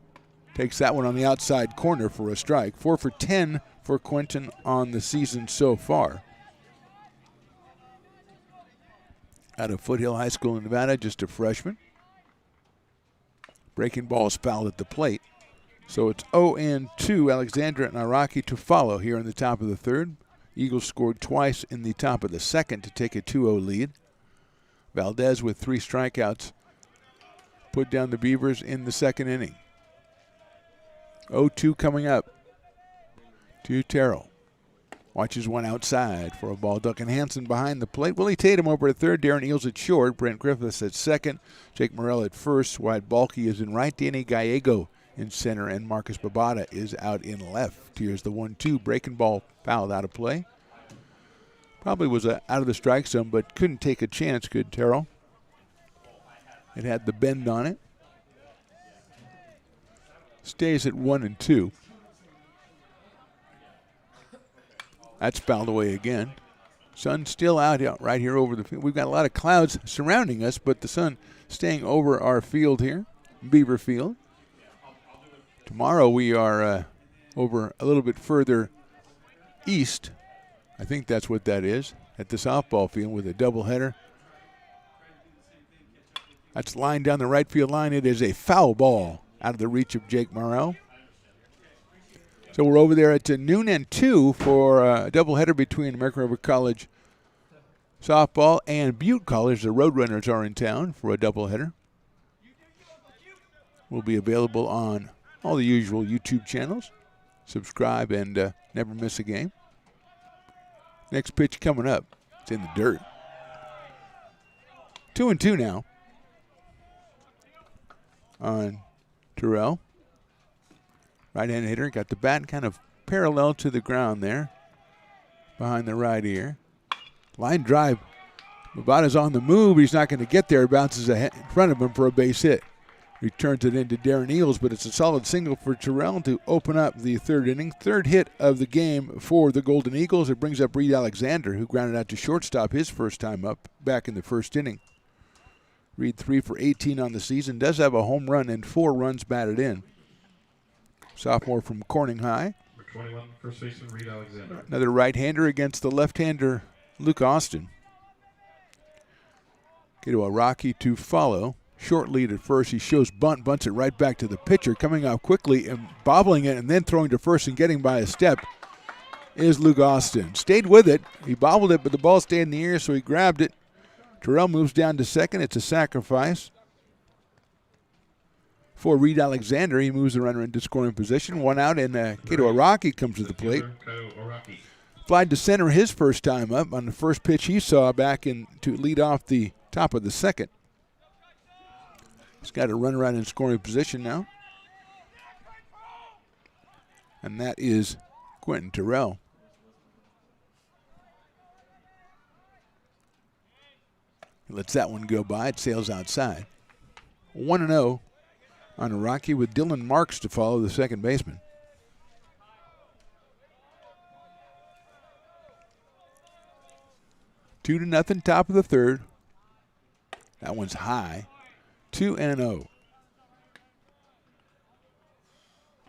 Takes that one on the outside corner for a strike. 4 for 10 for Quentin on the season so far. Out of Foothill High School in Nevada, just a freshman. Breaking ball is fouled at the plate. So it's 0-2, Alexandra and Araki to follow here in the top of the third. Eagles scored twice in the top of the second to take a 2-0 lead. Valdez with 3 strikeouts put down the Beavers in the second inning. 0-2 coming up to Terrell. Watches one outside for a ball. Duncan Hansen behind the plate. Willie Tatum over at third. Darren Eels at short. Brent Griffiths at second. Jake Morrell at first. Wyatt Balky is in right. Danny Gallego in center. And Marcus Babada is out in left. Here's the 1-2. Breaking ball fouled out of play. Probably was out of the strike zone, but couldn't take a chance, could Terrell. It had the bend on it. Stays at 1-2. That's fouled away again. Sun still out right here over the field. We've got a lot of clouds surrounding us, but the sun staying over our field here, Beaver Field. Tomorrow we are over a little bit further east. I think that's what that is, at the softball field with a doubleheader. That's lined down the right field line. It is a foul ball out of the reach of Jake Morrell. So we're over there at noon and 2 for a doubleheader between American River College softball and Butte College. The Roadrunners are in town for a doubleheader. Will be available on all the usual YouTube channels. Subscribe and never miss a game. Next pitch coming up. It's in the dirt. 2-2 now on Terrell. Right-hand hitter, got the bat kind of parallel to the ground there behind the right ear. Line drive. Babada's on the move. He's not going to get there. It bounces ahead in front of him for a base hit. Returns it into Darren Eels, but it's a solid single for Terrell to open up the third inning. Third hit of the game for the Golden Eagles. It brings up Reed Alexander, who grounded out to shortstop his first time up back in the first inning. Reed 3 for 18 on the season. Does have a home run and 4 runs batted in. Sophomore from Corning High. Number 21, first baseman Reed Alexander. Another right-hander against the left-hander Luke Austin. Kato Araki to follow. Short lead at first. He shows bunt, bunts it right back to the pitcher. Coming out quickly and bobbling it and then throwing to first and getting by a step is Luke Austin. Stayed with it. He bobbled it, but the ball stayed in the air, so he grabbed it. Terrell moves down to second. It's a sacrifice for Reed Alexander. He moves the runner into scoring position. One out, and Kato Araki comes to the plate. Flied to center his first time up on the first pitch he saw back in to lead off the top of the second. He's got a runner out in scoring position now. And that is Quentin Terrell. He lets that one go by. It sails outside. 1-0 on a Rocky with Dylan Marks to follow, the second baseman. Two to nothing, top of the third. That one's high. 2-0.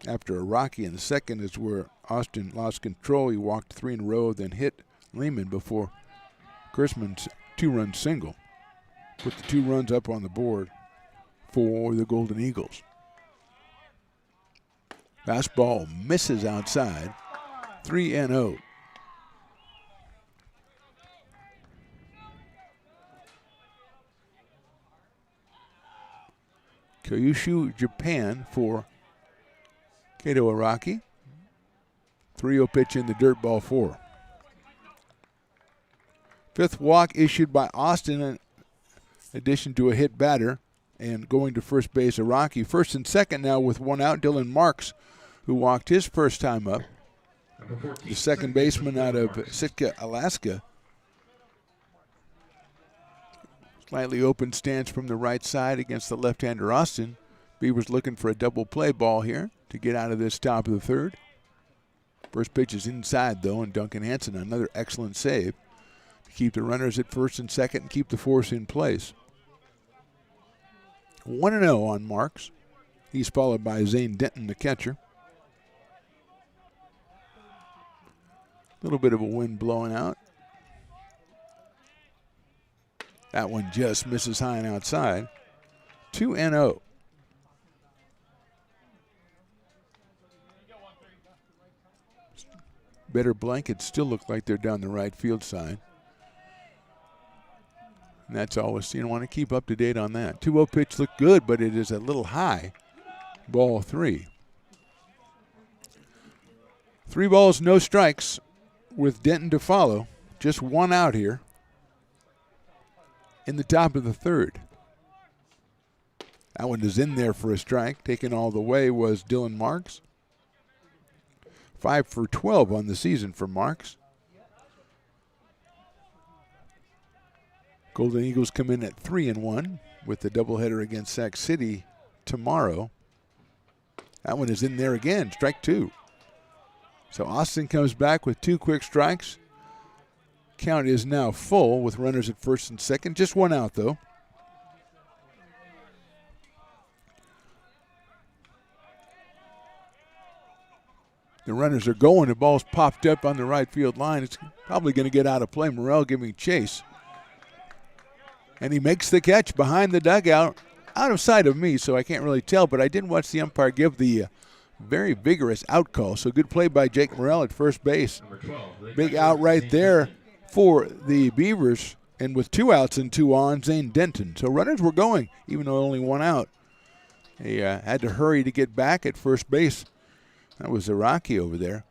After a Rocky in the second is where Austin lost control. He walked 3 in a row, then hit Lehman before Chrisman's 2-run single. Put the 2 runs up on the board for the Golden Eagles. Fastball misses outside. 3-0. Kyushu, Japan for Kato Araki. 3-0 pitch in the dirt, ball 4. Fifth walk issued by Austin in addition to a hit batter, and going to first base, Araki. First and second now with 1 out, Dylan Marks, who walked his first time up. The second baseman out of Sitka, Alaska. Slightly open stance from the right side against the left-hander Austin. Beavers looking for a double play ball here to get out of this top of the third. First pitch is inside, though, and Duncan Hansen, another excellent save to keep the runners at first and second and keep the force in place. 1-0 on Marks. He's followed by Zane Denton, the catcher. A little bit of a wind blowing out. That one just misses high and outside. 2-0. Better blankets still look like they're down the right field side. And that's always, you want to keep up to date on that. 2-0 pitch looked good, but it is a little high. Ball 3. 3 balls, no strikes with Denton to follow. Just 1 out here in the top of the third. That one is in there for a strike. Taken all the way was Dylan Marks. 5 for 12 on the season for Marks. Golden Eagles come in at 3-1 with the doubleheader against Sac City tomorrow. That one is in there again, strike 2. So Austin comes back with 2 quick strikes. Count is now full with runners at first and second. Just 1 out, though. The runners are going. The ball's popped up on the right field line. It's probably going to get out of play. Morrell giving chase. And he makes the catch behind the dugout, out of sight of me, so I can't really tell, but I did watch the umpire give the very vigorous out call. So good play by Jake Morrell at first base. Big out right there for the Beavers, and with 2 outs and 2 on, Zane Denton. So runners were going, even though only 1 out. They had to hurry to get back at first base. That was Araki over there.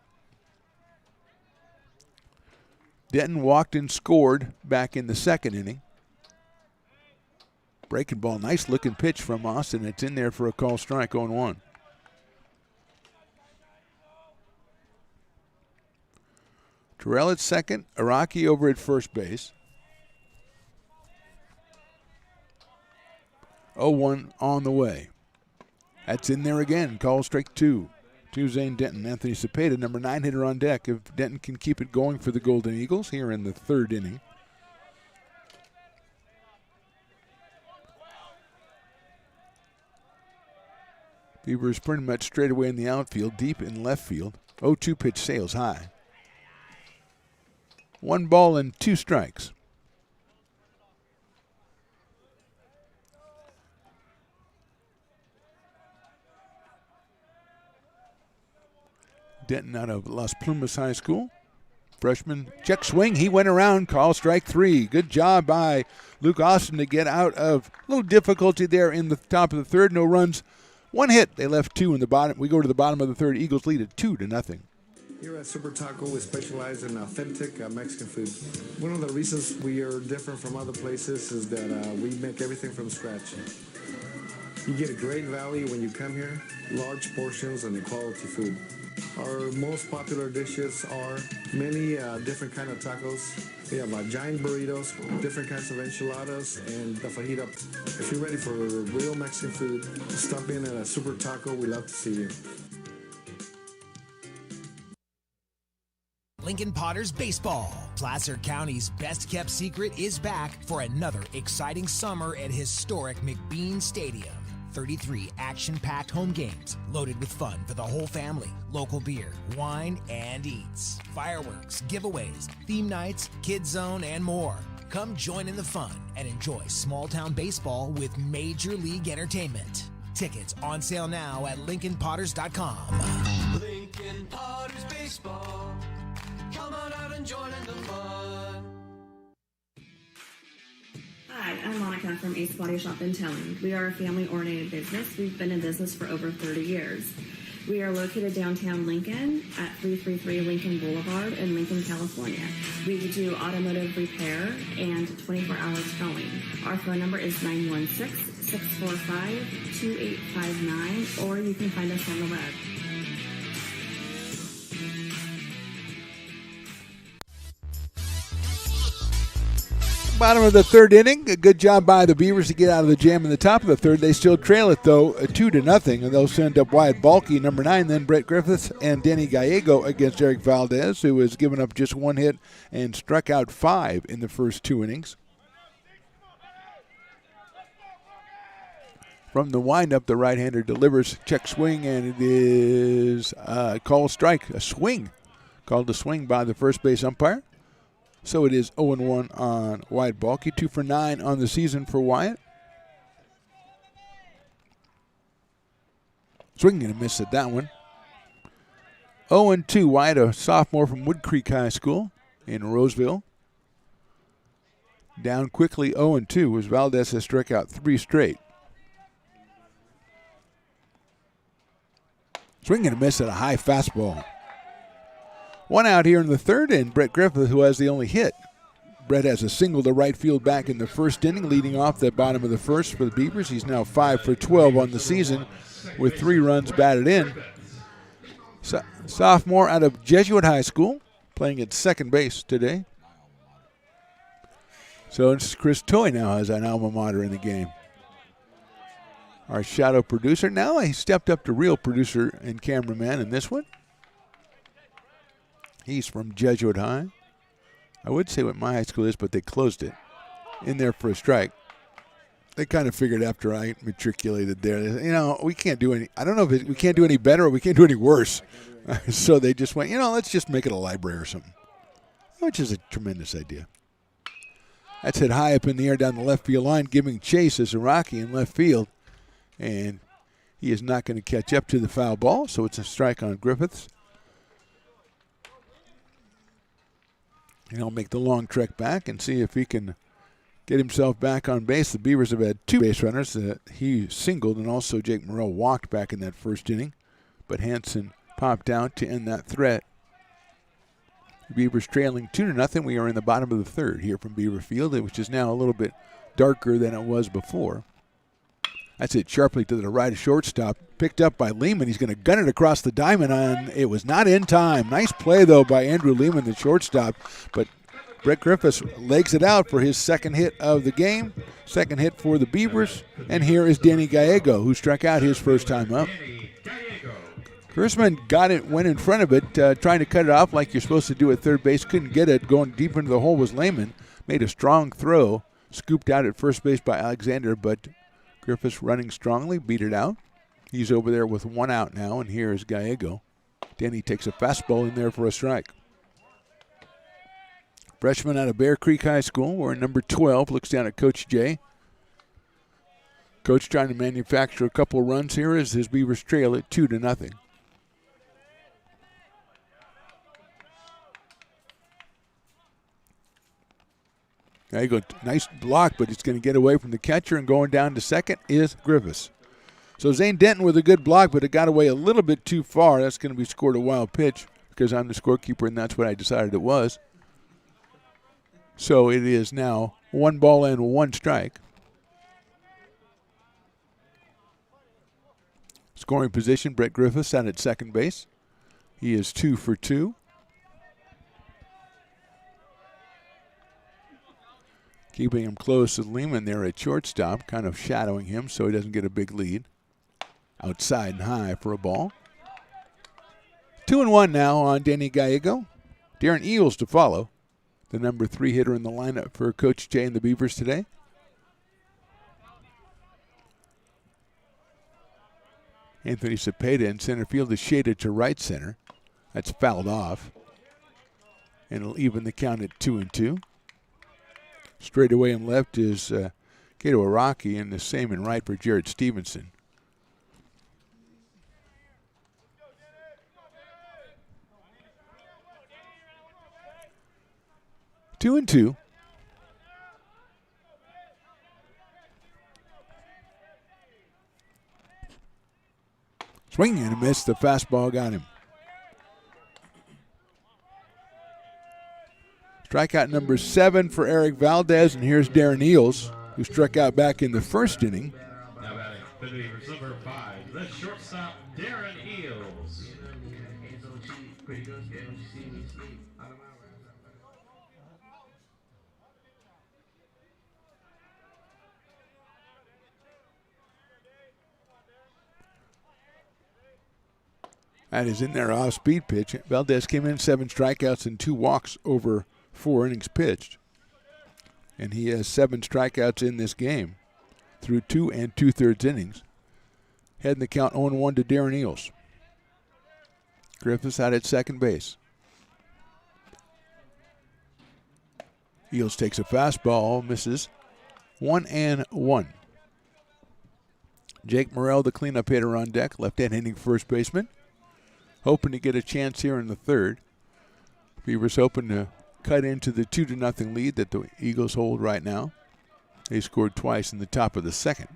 Denton walked and scored back in the second inning. Breaking ball, nice looking pitch from Austin. It's in there for a call strike, 0-1. Terrell at second, Araki over at first base. 0-1 on the way. That's in there again, call strike 2. To Zane Denton. Anthony Cepeda, number 9 hitter on deck. If Denton can keep it going for the Golden Eagles here in the third inning. Beavers pretty much straight away in the outfield, deep in left field. 0-2 pitch sails high. 1 ball and 2 strikes. Denton out of Las Plumas High School. Freshman, check swing. He went around, call strike 3. Good job by Luke Austin to get out of a little difficulty there in the top of the third. No runs, 1 hit. They left 2 in the bottom. We go to the bottom of the third. Eagles lead at 2-0. Here at Super Taco, we specialize in authentic Mexican food. One of the reasons we are different from other places is that we make everything from scratch. You get a great value when you come here, large portions and quality food. Our most popular dishes are many different kind of tacos. We have giant burritos, different kinds of enchiladas, and the fajita. If you're ready for real Mexican food, stop in at a Super Taco. We'd love to see you. Lincoln Potters Baseball. Placer County's best kept secret is back for another exciting summer at historic McBean Stadium. 33 action-packed home games loaded with fun for the whole family, local beer, wine, and eats, fireworks, giveaways, theme nights, kids zone, and more. Come join in the fun and enjoy small-town baseball with Major League Entertainment. Tickets on sale now at LincolnPotters.com. Lincoln Potters Baseball. Come on out and join in the fun. Hi, I'm Monica from Ace Body Shop in Telling. We are a family-oriented business. We've been in business for over 30 years. We are located downtown Lincoln at 333 Lincoln Boulevard in Lincoln, California. We do automotive repair and 24-hour towing. Our phone number is 916-645-2859, or you can find us on the web. Bottom of the third inning. A good job by the Beavers to get out of the jam in the top of the third. They still trail it, though, 2-0, and they'll send up Wyatt Balky, number 9, then Brett Griffiths and Denny Gallego against Eric Valdez, who has given up just one hit and struck out 5 in the first 2 innings. From the windup, the right-hander delivers check swing, and it is called strike, a swing. Called a swing by the first base umpire. So it is 0-1 on Wyatt Balky, 2 for 9 on the season for Wyatt. Swinging and a miss at that one. 0-2, Wyatt, a sophomore from Wood Creek High School in Roseville. Down quickly 0-2 as Valdez has struck out 3 straight. Swinging and a miss at a high fastball. 1 out here in the third, and Brett Griffith, who has the only hit. Brett has a single to right field back in the first inning, leading off the bottom of the first for the Beavers. He's now 5 for 12 on the season with 3 runs batted in. Sophomore out of Jesuit High School, playing at second base today. So it's Chris Toy now has an alma mater in the game. Our shadow producer. Now he stepped up to real producer and cameraman in this one. He's from Jesuit High. I would say what my high school is, but they closed it. In there for a strike. They kind of figured after I matriculated there, you know, we can't do any, I don't know if we can't do any better or we can't do any worse. So they just went, you know, let's just make it a library or something. Which is a tremendous idea. That's hit high up in the air down the left field line, giving chase as a Rocky in left field. And he is not going to catch up to the foul ball, so it's a strike on Griffiths. And he'll make the long trek back and see if he can get himself back on base. The Beavers have had 2 base runners. He singled, and also Jake Morrell walked back in that first inning. But Hanson popped out to end that threat. The Beavers trailing 2-0. We are in the bottom of the third here from Beaver Field, which is now a little bit darker than it was before. That's it sharply to the right of shortstop. Picked up by Lehman. He's going to gun it across the diamond, and it was not in time. Nice play, though, by Andrew Lehman, the shortstop. But Brett Griffiths legs it out for his second hit of the game, second hit for the Beavers. And here is Danny Gallego, who struck out his first time up. Grossman got it, went in front of it, trying to cut it off like you're supposed to do at third base. Couldn't get it. Going deep into the hole was Lehman. Made a strong throw. Scooped out at first base by Alexander, but Griffiths running strongly, beat it out. He's over there with 1 out now, and here is Gallego. Danny takes a fastball in there for a strike. Freshman out of Bear Creek High School, wearing number 12, looks down at Coach Jay. Coach trying to manufacture a couple of runs here as his Beavers trail at 2-0. There you go. Nice block, but it's going to get away from the catcher, and going down to second is Griffiths. So Zane Denton with a good block, but it got away a little bit too far. That's going to be scored a wild pitch because I'm the scorekeeper, and that's what I decided it was. So it is now 1 ball and 1 strike. Scoring position, Brett Griffiths out at second base. He is 2 for 2. Keeping him close to Lehman there at shortstop, kind of shadowing him so he doesn't get a big lead. Outside and high for a ball. 2-1 now on Danny Gallego. Darren Eels to follow, the number 3 hitter in the lineup for Coach Jay and the Beavers today. Anthony Cepeda in center field is shaded to right center. That's fouled off. And it'll even the count at 2-2. Straight away in left is Kato Araki, and the same in right for Jared Stevenson. Two and two. Swinging and a miss. The fastball got him. Strikeout number 7 for Eric Valdez, and here's Darren Eels, who struck out back in the first inning. Now batting for the Beavers, number 5, the shortstop, Darren Eels. That is in there, off-speed pitch. Valdez came in 7 strikeouts and 2 walks over 4 innings pitched. And he has 7 strikeouts in this game through 2 2/3 innings. Heading the count 0-1 to Darren Eels. Griffiths out at second base. Eels takes a fastball, misses. 1-1. Jake Morrell, the cleanup hitter on deck, left-hand hitting first baseman. Hoping to get a chance here in the third. Beavers hoping to cut into the 2-0 lead that the Eagles hold right now. They scored twice in the top of the second.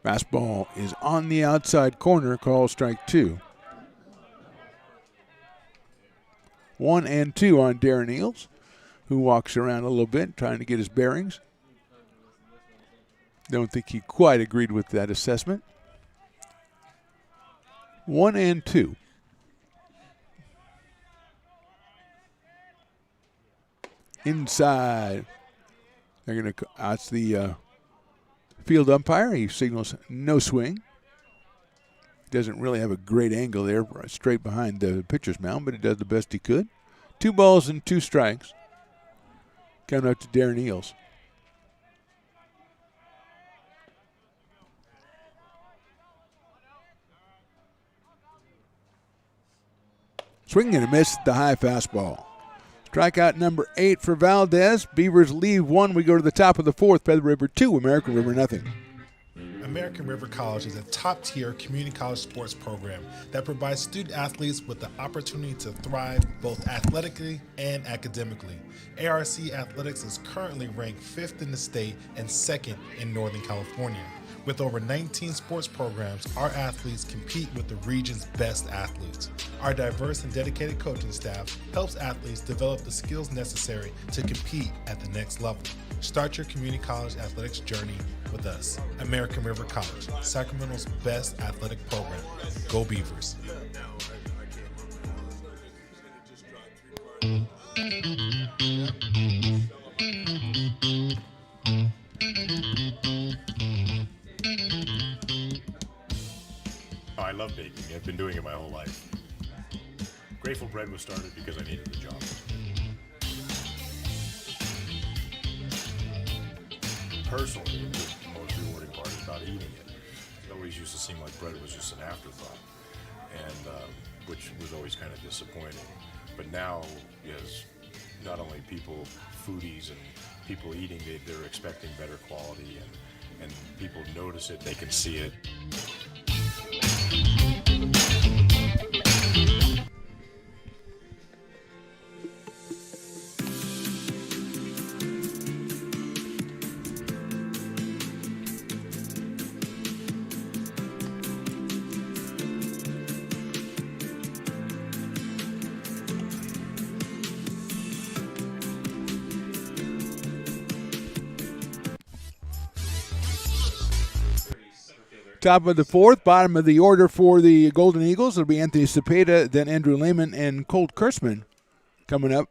Fastball is on the outside corner, call strike 2. 1-2 on Darren Eels, who walks around a little bit trying to get his bearings. Don't think he quite agreed with that assessment. 1-2. Inside. They're going to. That's the field umpire. He signals no swing. Doesn't really have a great angle there, straight behind the pitcher's mound, but he does the best he could. 2 balls and 2 strikes. Coming up to Darren Eels. Swing and a miss, the high fastball. Strikeout number 8 for Valdez. Beavers leave 1. We go to the top of the 4th. Feather River 2, American River nothing. American River College is a top-tier community college sports program that provides student athletes with the opportunity to thrive both athletically and academically. ARC Athletics is currently ranked 5th in the state and 2nd in Northern California. With over 19 sports programs, our athletes compete with the region's best athletes. Our diverse and dedicated coaching staff helps athletes develop the skills necessary to compete at the next level. Start your community college athletics journey with us. American River College, Sacramento's best athletic program. Go Beavers. I love baking. I've been doing it my whole life. Grateful Bread was started because I needed the job. Personally, the most rewarding part is about eating it. It always used to seem like bread was just an afterthought, and which was always kind of disappointing. But now, as not only people, foodies and people eating, they're expecting better quality, and people notice it, they can see it. Top of the fourth, bottom of the order for the Golden Eagles. It'll be Anthony Cepeda, then Andrew Lehman, and Colt Kurtzman coming up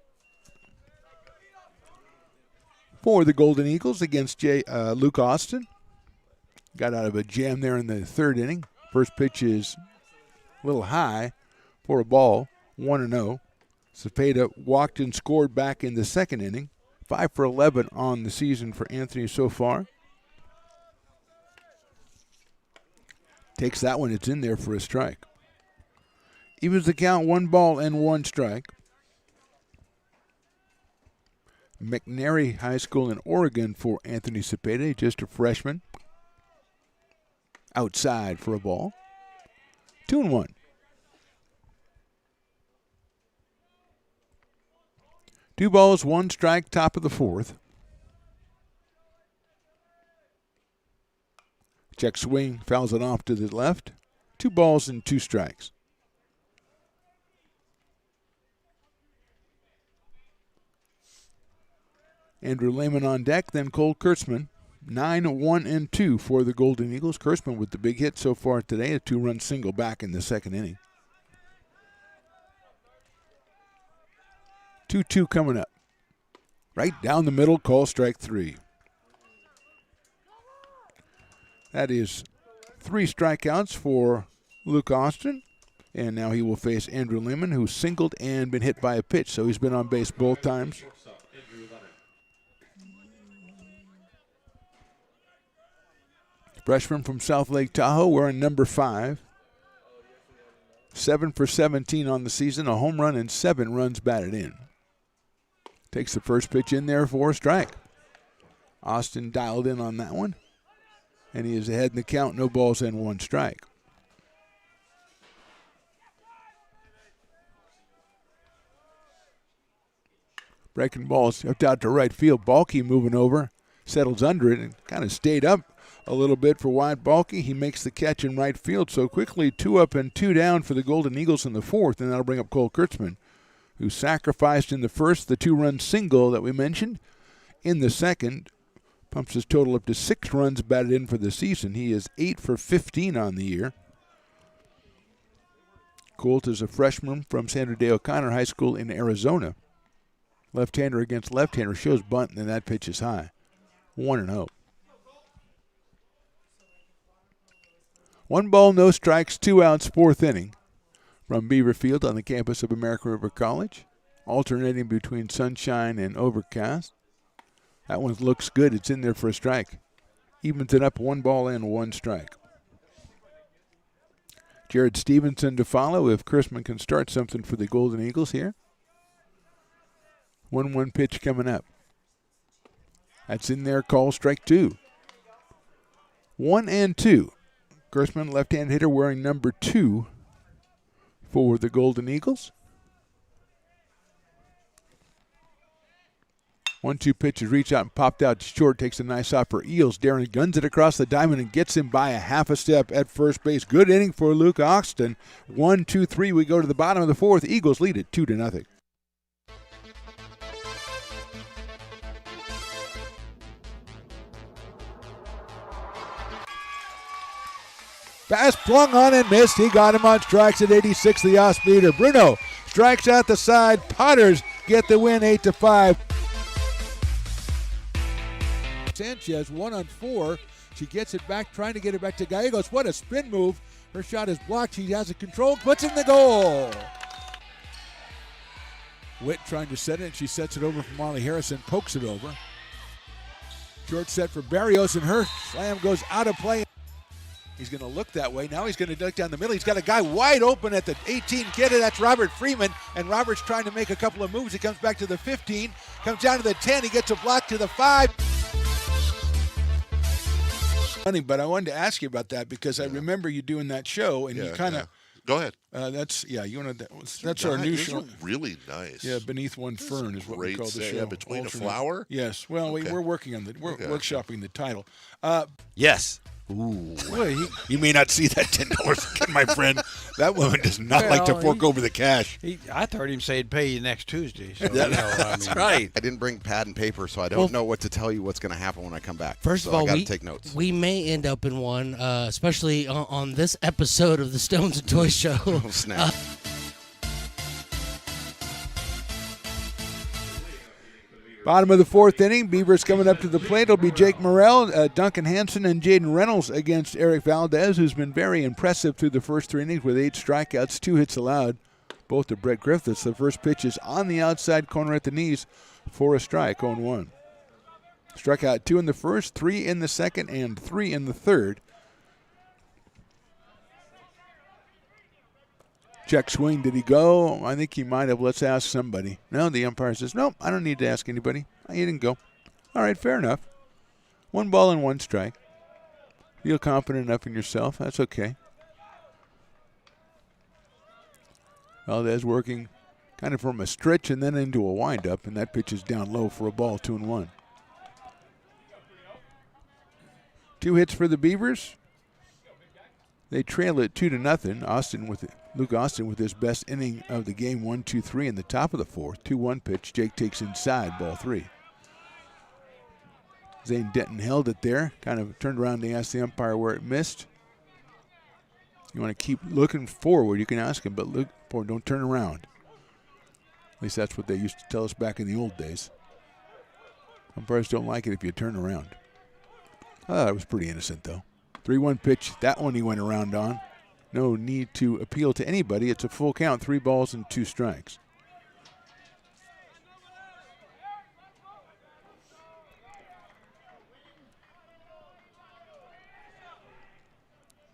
for the Golden Eagles against Luke Austin. Got out of a jam there in the third inning. First pitch is a little high for a ball, 1-0. Cepeda walked and scored back in the second inning. 5 for 11 on the season for Anthony so far. Takes that one, it's in there for a strike. Evens the count, 1 ball and 1 strike. McNary High School in Oregon for Anthony Cepeda, just a freshman. Outside for a ball. 2-1. Two balls, 1 strike, top of the fourth. Check swing, fouls it off to the left. 2 balls and 2 strikes. Andrew Lehman on deck, then Cole Kurtzman. 9-1-2 for the Golden Eagles. Kurtzman with the big hit so far today, a 2-run single back in the second inning. 2-2 coming up. Right down the middle, call strike 3. That is 3 strikeouts for Luke Austin. And now he will face Andrew Lehman, who singled and been hit by a pitch. So he's been on base both times. Freshman from South Lake Tahoe, wearing number 5. 7 for 17 on the season, a home run and 7 runs batted in. Takes the first pitch in there for a strike. Austin dialed in on that one. And he is ahead in the count, no balls and 1 strike. Breaking balls out to right field. Balke moving over, settles under it and kind of stayed up a little bit for Wyatt Balke. He makes the catch in right field. So quickly 2 up and 2 down for the Golden Eagles in the fourth, and that'll bring up Cole Kurtzman, who sacrificed in the first the 2-run single that we mentioned. In the second, pumps his total up to 6 runs batted in for the season. He is 8 for 15 on the year. Colt is a freshman from Sandra Day O'Connor High School in Arizona. Left-hander against left-hander, shows bunt, and then that pitch is high. 1-0. 1 ball, no strikes, 2 outs, 4th inning. From Beaver Field on the campus of American River College, alternating between sunshine and overcast. That one looks good. It's in there for a strike. Evens it up, 1 ball and 1 strike. Jared Stevenson to follow if Kurtzman can start something for the Golden Eagles here. 1-1 pitch coming up. That's in there, call strike 2. 1-2. Kurtzman, left-hand hitter, wearing number 2 for the Golden Eagles. 1-2 pitches, reach out and popped out short, takes a nice shot for Eels. Darren guns it across the diamond and gets him by a half a step at first base. Good inning for Luke Austin. 1-2-3, we go to the bottom of the fourth. Eagles lead it 2-0. Pass flung on and missed. He got him on strikes at 86, the off-speeder. Bruno strikes out the side. Potters get the win 8-5. Sanchez 1-on-4. She gets it back, trying to get it back to Gallegos. What a spin move. Her shot is blocked. She has it controlled, puts in the goal. Witt trying to set it. She sets it over for Molly Harrison, pokes it over. Short set for Barrios, and her slam goes out of play. He's going to look that way. Now he's going to duck down the middle. He's got a guy wide open at the 18 kid. That's Robert Freeman. And Robert's trying to make a couple of moves. He comes back to the 15, comes down to the 10. He gets a block to the 5. Funny, but I wanted to ask you about that because I remember you doing that show, and you kind of. Go ahead. That's our new show. Really nice. Yeah, Beneath One Fern is what we call the show. Yeah, Between a Flower. Yes. Well, we're working on we're workshopping the title. Yes. Ooh. You may not see that $10 again, my friend. That woman does not like to fork over the cash. I heard him say he'd pay you next Tuesday. So That's right. I didn't bring pad and paper, so I don't know what to tell you what's going to happen when I come back. First of all, I got to take notes. We may end up in one, especially on this episode of the Stones and Toys Show. Oh, snap. Bottom of the fourth inning, Beavers coming up to the plate. It'll be Jake Morrell, Duncan Hansen, and Jaden Reynolds against Eric Valdez, who's been very impressive through the first 3 innings with 8 strikeouts, 2 hits allowed, both to Brett Griffiths. The first pitch is on the outside corner at the knees for a strike, 0-1. Struck out 2 in the first, 3 in the second, and 3 in the third. Check swing, did he go? I think he might have. Let's ask somebody. No, the umpire says, nope, I don't need to ask anybody. He didn't go. All right, fair enough. 1 ball and 1 strike. Feel confident enough in yourself. That's okay. Valdez working kind of from a stretch and then into a windup, and that pitch is down low for a ball, 2-1. 2 hits for the Beavers. They trail it 2-0. Luke Austin with his best inning of the game, 1-2-3 in the top of the fourth. 2-1 pitch. Jake takes inside, ball 3. Zane Denton held it there, kind of turned around to ask the umpire where it missed. You want to keep looking forward, you can ask him, but look forward, don't turn around. At least that's what they used to tell us back in the old days. Umpires don't like it if you turn around. I thought it was pretty innocent, though. 3-1 pitch, that one he went around on. No need to appeal to anybody. It's a full count, 3 balls and 2 strikes.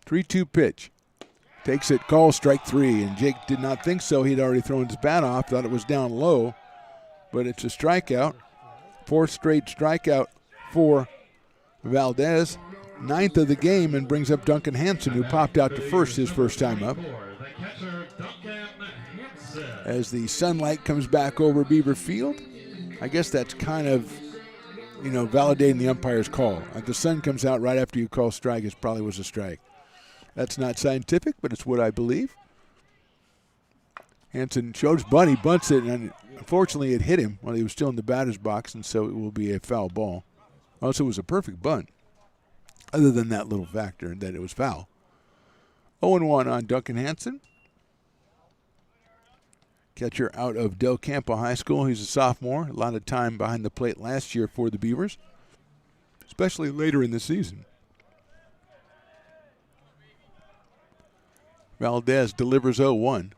Three-two pitch. Takes it, calls strike 3, and Jake did not think so. He'd already thrown his bat off, thought it was down low, but it's a strikeout. 4th straight strikeout for Valdez. 9th of the game, and brings up Duncan Hansen, who popped out to first his first time up. As the sunlight comes back over Beaver Field, I guess that's kind of, validating the umpire's call. The sun comes out right after you call strike, it probably was a strike. That's not scientific, but it's what I believe. Hansen shows bunt, he bunts it, and unfortunately it hit him while he was still in the batter's box, and so it will be a foul ball. Also, it was a perfect bunt, other than that little factor that it was foul. 0-1 on Duncan Hansen. Catcher out of Del Campo High School. He's a sophomore. A lot of time behind the plate last year for the Beavers, especially later in the season. Valdez delivers 0-1.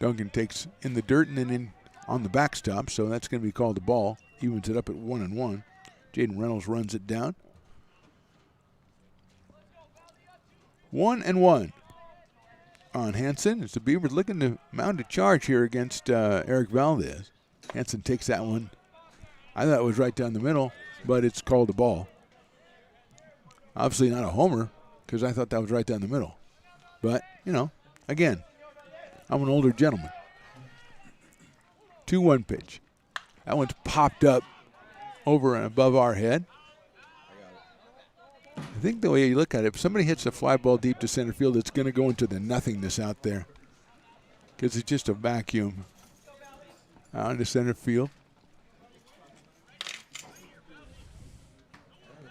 Duncan takes in the dirt and then in on the backstop, so that's going to be called a ball. Evens it up at 1-1. Jaden Reynolds runs it down. 1-1 on Hansen as the Beavers looking to mount a charge here against Eric Valdez. Hansen takes that one. I thought it was right down the middle, but it's called a ball. Obviously not a homer, because I thought that was right down the middle. But, again, I'm an older gentleman. 2-1 pitch. That one's popped up over and above our head. I think the way you look at it, if somebody hits a fly ball deep to center field, it's going to go into the nothingness out there because it's just a vacuum out into center field.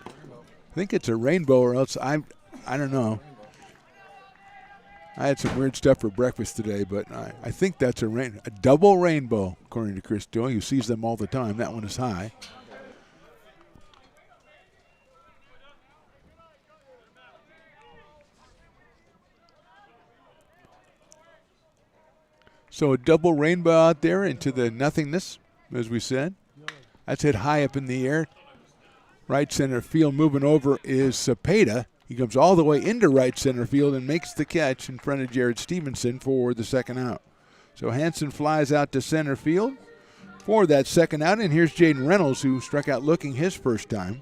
I think it's a rainbow, or else I don't know. I had some weird stuff for breakfast today, but I think that's a double rainbow, according to Chris Doyle, who sees them all the time. That one is high. So a double rainbow out there into the nothingness, as we said. That's hit high up in the air. Right center field moving over is Cepeda. He comes all the way into right center field and makes the catch in front of Jared Stevenson for the second out. So Hansen flies out to center field for that second out. And here's Jaden Reynolds, who struck out looking his first time.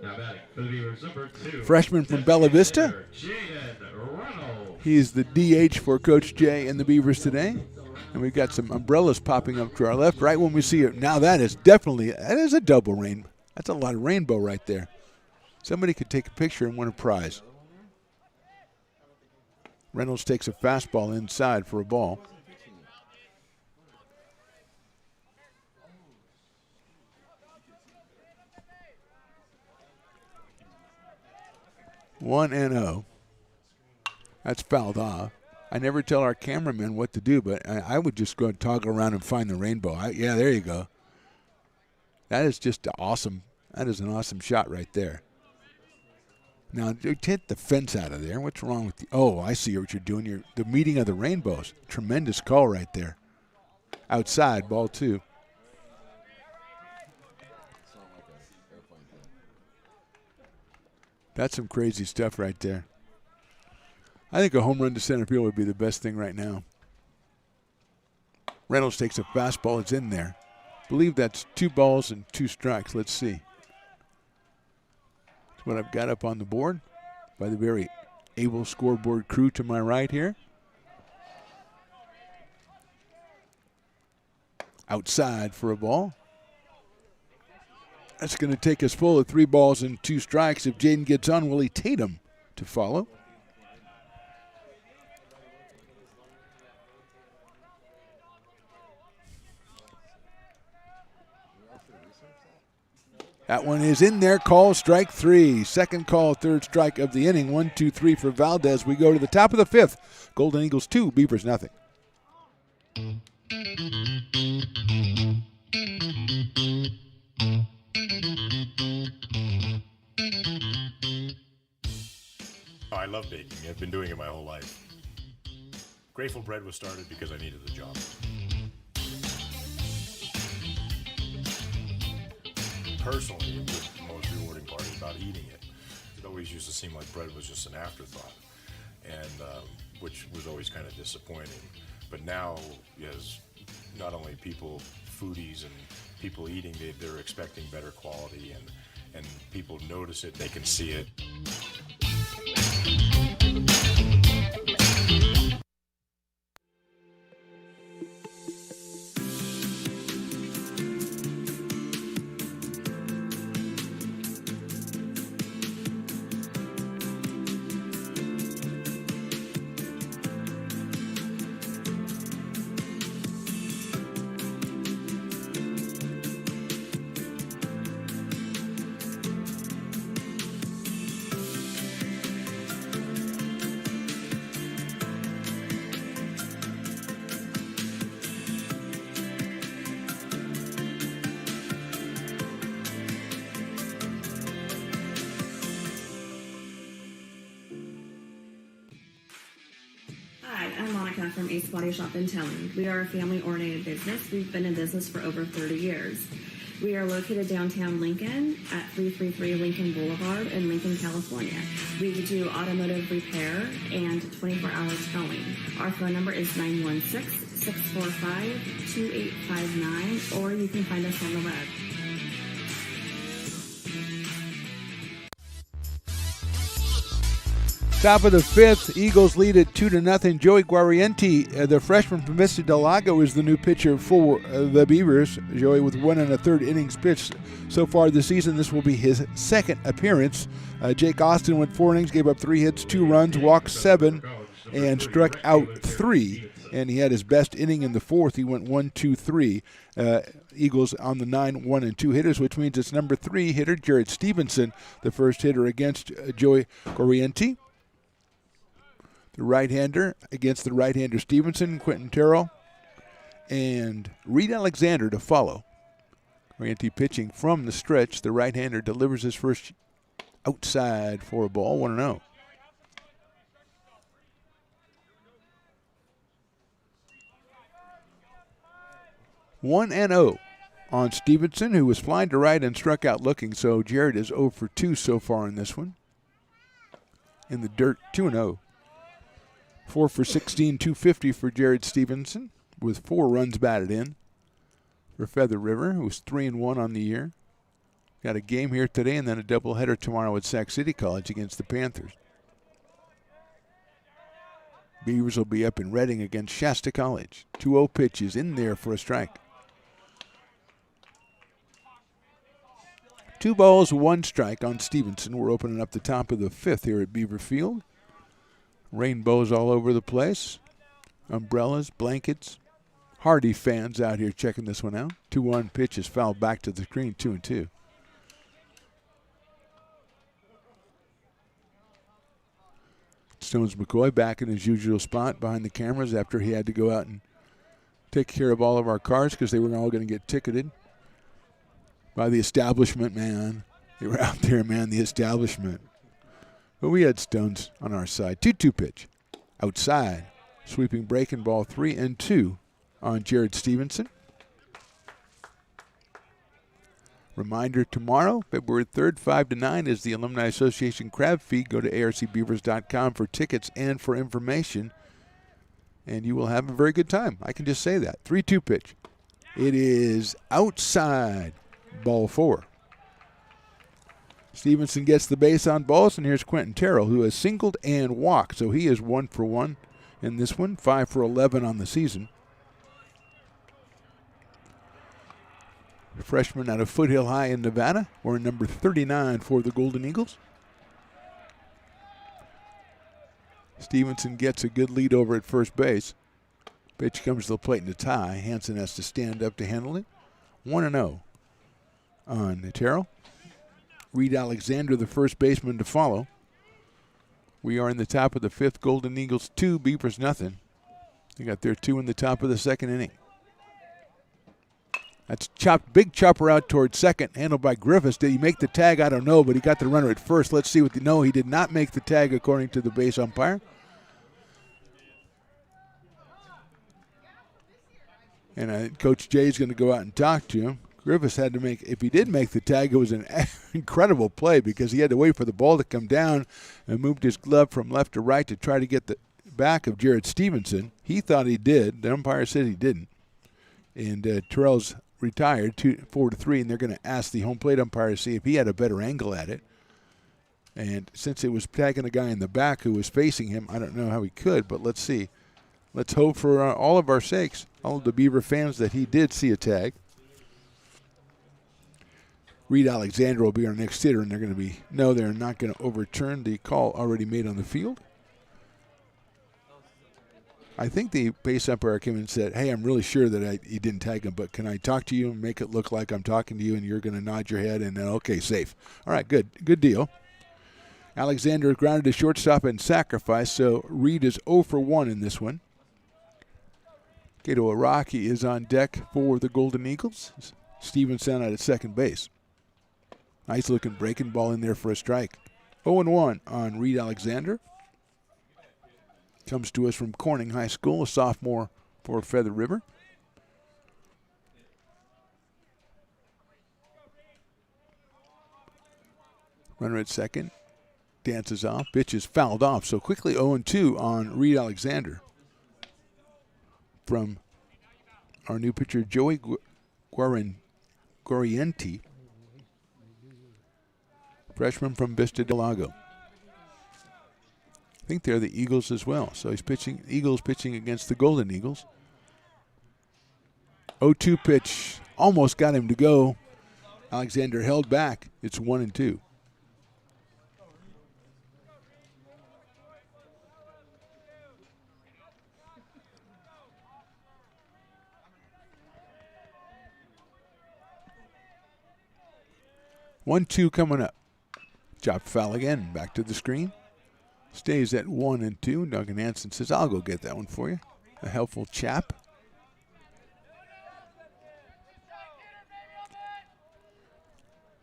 Now batting for the Beavers, number 2. Freshman from Bella Vista. Jaden Reynolds. He's the DH for Coach Jay and the Beavers today. And we've got some umbrellas popping up to our left right when we see it. Now that is a double rain. That's a lot of rainbow right there. Somebody could take a picture and win a prize. Reynolds takes a fastball inside for a ball. One and oh. That's fouled off. I never tell our cameramen what to do, but I would just go and toggle around and find the rainbow. Yeah, there you go. That is just awesome. That is an awesome shot right there. Now, hit the fence out of there. What's wrong with you? Oh, I see what you're doing. The meeting of the rainbows. Tremendous call right there. Outside, ball 2. That's some crazy stuff right there. I think a home run to center field would be the best thing right now. Reynolds takes a fastball. It's in there. I believe that's 2 balls and 2 strikes. Let's see. That's what I've got up on the board by the very able scoreboard crew to my right here. Outside for a ball. That's going to take us full of 3 balls and 2 strikes. If Jaden gets on, Willie Tatum to follow. That one is in there. Call strike 3. Second call, 3rd strike of the inning. 1, 2, 3 for Valdez. We go to the top of the 5th. Golden Eagles 2, Beavers nothing. I love baking. I've been doing it my whole life. Grateful Bread was started because I needed the job. Personally, the most rewarding part is about eating it. It always used to seem like bread was just an afterthought, and which was always kind of disappointing. But now, as not only people, foodies and people eating, they're expecting better quality, and people notice it, they can see it. I'm Monica from Ace Body Shop in Telling. We are a family-oriented business. We've been in business for over 30 years. We are located downtown Lincoln at 333 Lincoln Boulevard in Lincoln, California. We do automotive repair and 24-hour towing. Our phone number is 916-645-2859, or you can find us on the web. Top of the 5th, Eagles lead at 2-0. Joey Guarienti, the freshman from Vista Del Lago, is the new pitcher for the Beavers. Joey with 1 1/3 innings pitched so far this season. This will be his 2nd appearance. Jake Austin went 4 innings, gave up 3 hits, 2 runs, walked 7, and struck out 3. And he had his best inning in the 4th. He went 1, 2, 3. Eagles on the 9, 1, and 2 hitters, which means it's number 3 hitter, Jared Stevenson, the first hitter against Joey Guarienti. The right-hander against the right-hander Stevenson, Quentin Terrell, and Reed Alexander to follow. Guarienti pitching from the stretch. The right-hander delivers his first outside for a ball, 1-0. One and 0 on Stevenson, who was flying to right and struck out looking. So Jared is 0 for 2 so far in this one. In the dirt, 2-0. 4 for 16, 250 for Jared Stevenson, with 4 runs batted in. For Feather River, who was 3-1 on the year. Got a game here today and then a doubleheader tomorrow at Sac City College against the Panthers. Beavers will be up in Reading against Shasta College. 2-0 pitches in there for a strike. 2 balls, 1 strike on Stevenson. We're opening up the top of the 5th here at Beaver Field. Rainbows all over the place. Umbrellas, blankets. Hardy fans out here checking this one out. 2-1 pitch is fouled back to the screen, 2-2. Stones McCoy back in his usual spot behind the cameras after he had to go out and take care of all of our cars because they were all going to get ticketed by the establishment, man. They were out there, man, the establishment. But we had Stones on our side. 2-2 pitch. Outside. Sweeping breaking ball 3-2 on Jared Stevenson. Reminder, tomorrow, February 3rd, 5 to 9, is the Alumni Association Crab Feed. Go to arcbeavers.com for tickets and for information, and you will have a very good time. I can just say that. 3-2 pitch. It is outside, ball 4. Stevenson gets the base on balls, and here's Quentin Terrell, who has singled and walked, so he is 1 for 1 in this one, 5 for 11 on the season. Freshman out of Foothill High in Nevada, wearing number 39 for the Golden Eagles. Stevenson gets a good lead over at first base. Pitch comes to the plate in a tie. Hansen has to stand up to handle it. 1-0 on Terrell. Reed Alexander, the first baseman, to follow. We are in the top of the 5th. Golden Eagles 2, Beavers nothing. They got their 2 in the top of the 2nd inning. That's chopped, big chopper out towards second, handled by Griffiths. Did he make the tag? I don't know, but he got the runner at first. Let's see what no, he did not make the tag according to the base umpire. And Coach Jay's going to go out and talk to him. Griffiths had to make, if he did make the tag, it was an incredible play because he had to wait for the ball to come down and moved his glove from left to right to try to get the back of Jared Stevenson. He thought he did. The umpire said he didn't. And Terrell's retired 4-3, and they're going to ask the home plate umpire to see if he had a better angle at it. And since it was tagging a guy in the back who was facing him, I don't know how he could, but let's see. Let's hope for all of our sakes, all of the Beaver fans, that he did see a tag. Reed Alexander will be our next hitter, and they're going to be, no, they're not going to overturn the call already made on the field. I think the base umpire came in and said, hey, I'm really sure that he didn't tag him, but can I talk to you and make it look like I'm talking to you and you're going to nod your head and then, okay, safe. All right, good deal. Alexander grounded to shortstop and sacrifice, so Reed is 0 for 1 in this one. Kato Araki is on deck for the Golden Eagles. Stevenson out at second base. Nice looking breaking ball in there for a strike. 0-1 on Reed Alexander. Comes to us from Corning High School, a sophomore for Feather River. Runner at second. Dances off. Pitch is fouled off. So quickly 0-2 on Reed Alexander. From our new pitcher, Joey Guarienti. Freshman from Vista Del Lago. I think they're the Eagles as well. So he's pitching, Eagles pitching against the Golden Eagles. 0-2 pitch. Almost got him to go. Alexander held back. It's 1-2. One-two coming up. Chop foul again. Back to the screen. Stays at 1-2. Duncan Hansen says, I'll go get that one for you. A helpful chap.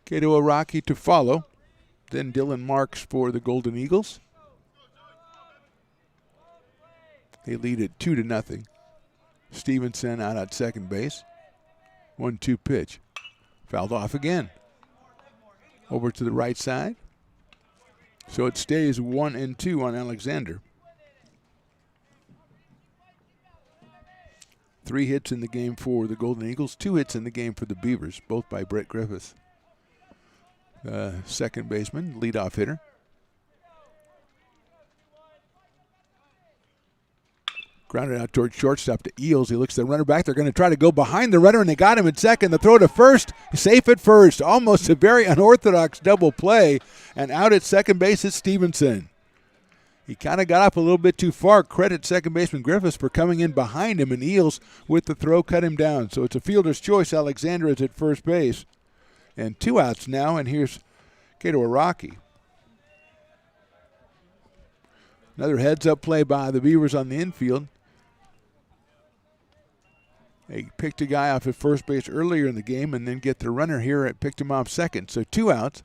Kato Araki to follow. Then Dylan Marks for the Golden Eagles. They lead it 2-0. Stevenson out at second base. 1-2 pitch. Fouled off again. Over to the right side. So it stays 1-2 on Alexander. 3 hits in the game for the Golden Eagles, 2 hits in the game for the Beavers, both by Brett Griffith. Second baseman, leadoff hitter. Grounded out towards shortstop to Eels. He looks at the runner back. They're going to try to go behind the runner, and they got him at second. The throw to first, safe at first. Almost a very unorthodox double play. And out at second base is Stevenson. He kind of got up a little bit too far. Credit second baseman Griffiths for coming in behind him, and Eels with the throw cut him down. So it's a fielder's choice. Alexander is at first base. And 2 outs now, and here's Cato Araki. Another heads-up play by the Beavers on the infield. They picked a guy off at first base earlier in the game and then get the runner here and picked him off second. So 2 outs.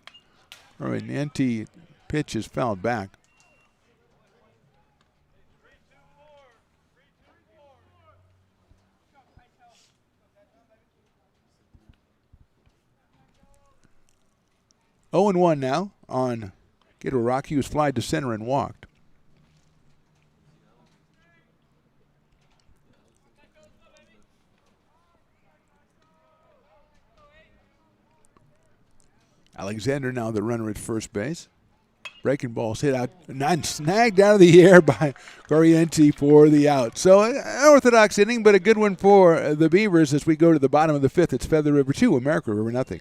All right, Nanti pitch is fouled back. Oh and 1 now on Gator Rocky, who's flied to center and walked. Alexander now the runner at first base. Breaking ball's hit out, snagged out of the air by Corriente for the out. So an unorthodox inning, but a good one for the Beavers as we go to the bottom of the 5th. It's Feather River 2, America River nothing.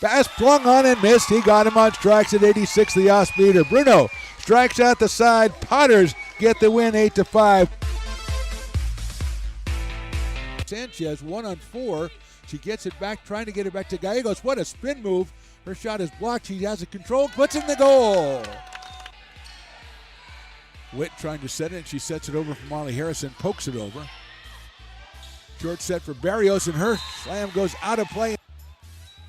Pass flung on and missed. He got him on strikes at 86, the off-speeder. Bruno strikes out the side. Potters get the win 8-5. Sanchez 1 on 4. She gets it back, trying to get it back to Gallegos. What a spin move. Her shot is blocked. She has it controlled, puts in the goal. Witt trying to set it. She sets it over for Molly Harrison, pokes it over. Short set for Barrios, and her slam goes out of play.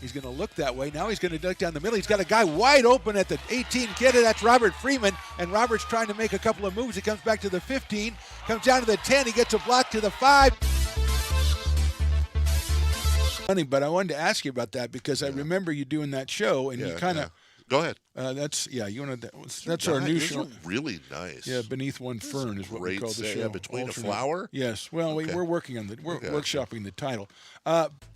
He's going to look that way. Now he's going to duck down the middle. He's got a guy wide open at the 18 kid. That's Robert Freeman. And Robert's trying to make a couple of moves. He comes back to the 15, comes down to the 10. He gets a block to the 5. Funny, but I wanted to ask you about that because I remember you doing that show, and you kind of. Go ahead. That's our new show. Really nice. Yeah, Beneath One Fern is what we call the show. Yeah, Between a Flower. Yes. Well, we're working on workshopping the title.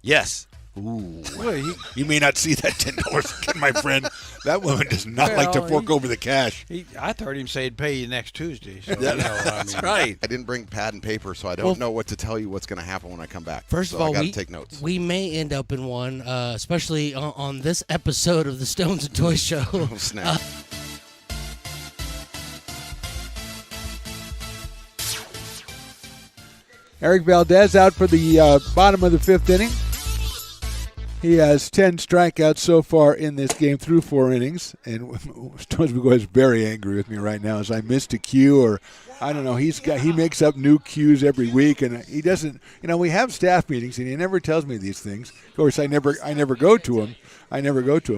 Yes. Ooh. Well, you may not see that $10 again, my friend. That woman does not like to fork over the cash. I heard him say he'd pay you next Tuesday. So That's right. I didn't bring pad and paper, so I don't know what to tell you what's going to happen when I come back. First of all, I got to take notes. We may end up in one, especially on this episode of the Stones and Toys Show. Oh, snap. Eric Valdez out for the bottom of the 5th inning. He has 10 strikeouts so far in this game through 4 innings. And Stones McGuire is very angry with me right now as I missed a cue, or I don't know. He makes up new cues every week, and he doesn't. We have staff meetings, and he never tells me these things. Of course, I never go to him.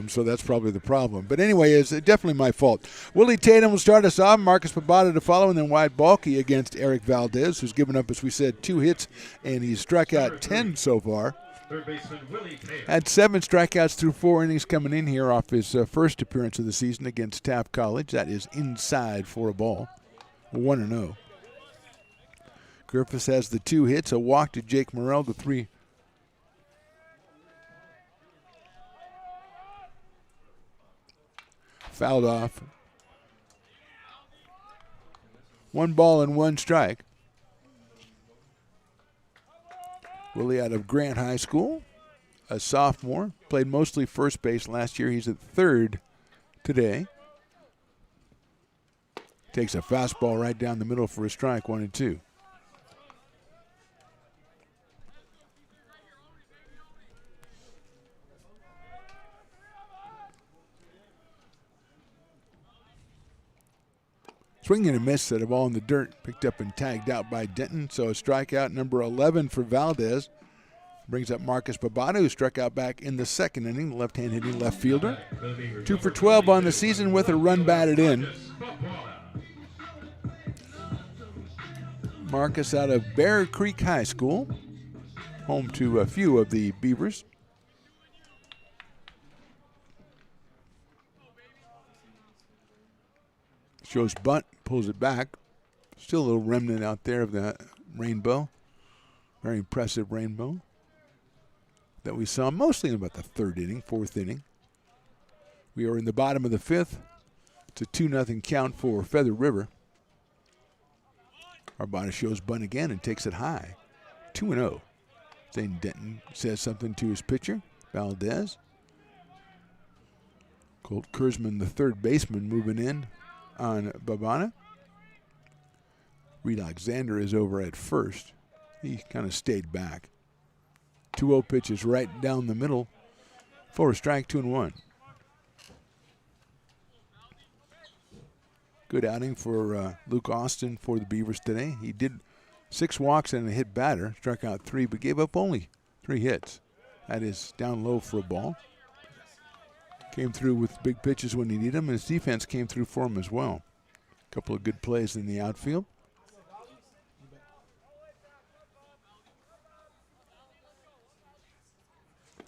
So that's probably the problem. But anyway, it's definitely my fault. Willie Tatum will start us off. Marcus Pabata to follow, and then Wyatt Balky against Eric Valdez, who's given up, as we said, 2 hits, and he's struck out 10 so far. Third baseman Willie Tatum. Had 7 strikeouts through 4 innings coming in here off his first appearance of the season against Taft College. That is inside for a ball. 1-0. Griffiths has the 2 hits, a walk to Jake Morrell, the 3. Fouled off. 1 ball and 1 strike. Willie out of Grant High School, a sophomore. Played mostly first base last year. He's at third today. Takes a fastball right down the middle for a strike, 1-2. Swing and a miss at a ball in the dirt, picked up and tagged out by Denton. So a strikeout number 11 for Valdez. Brings up Marcus Pabata, who struck out back in the 2nd inning, the left-hand hitting left fielder. 2 for 12 on the season with a run batted in. Marcus out of Bear Creek High School, home to a few of the Beavers. Shows bunt, pulls it back. Still a little remnant out there of the rainbow. Very impressive rainbow. that we saw mostly in about the third inning, fourth inning. We are in the bottom of the fifth. It's a 2-0 count for Feather River. Arbata shows bunt again and takes it high. 2-0. Zane Denton says something to his pitcher, Valdez. Colt Kurzman, the third baseman, moving in on Babana. Reed Alexander is over at first. He kind of stayed back. 2-0 pitch is right down the middle for a strike, 2-1. Good outing for Luke Austin for the Beavers today. He did 6 walks and a hit batter, struck out 3, but gave up only 3 hits. That is down low for a ball. Came through with big pitches when he needed them, and his defense came through for him as well. A couple of good plays in the outfield.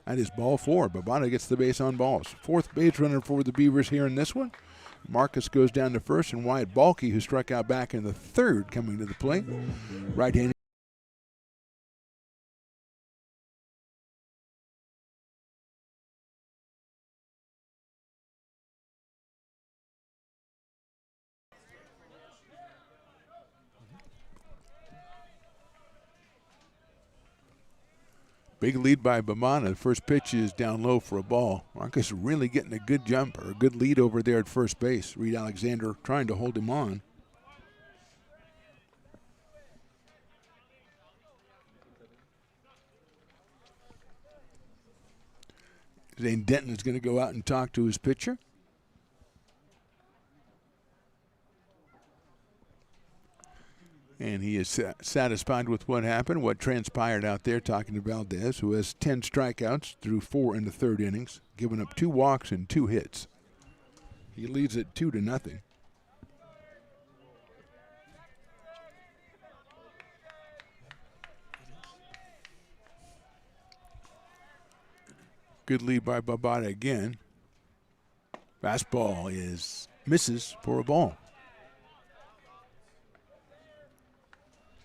That is ball 4. Babana gets the base on balls. 4th base runner for the Beavers here in this one. Marcus goes down to first, and Wyatt Balke, who struck out back in the 3rd, coming to the plate. Right-handed. Big lead by Babana. The first pitch is down low for a ball. Marcus really getting a good jump or a good lead over there at first base. Reed Alexander trying to hold him on. Zane Denton is going to go out and talk to his pitcher. And he is satisfied with what happened, what transpired out there, talking to Valdez, who has 10 strikeouts through 4 in the 3rd innings, giving up 2 walks and 2 hits. He leads it 2-0. Good lead by Babata again. Fastball misses for a ball.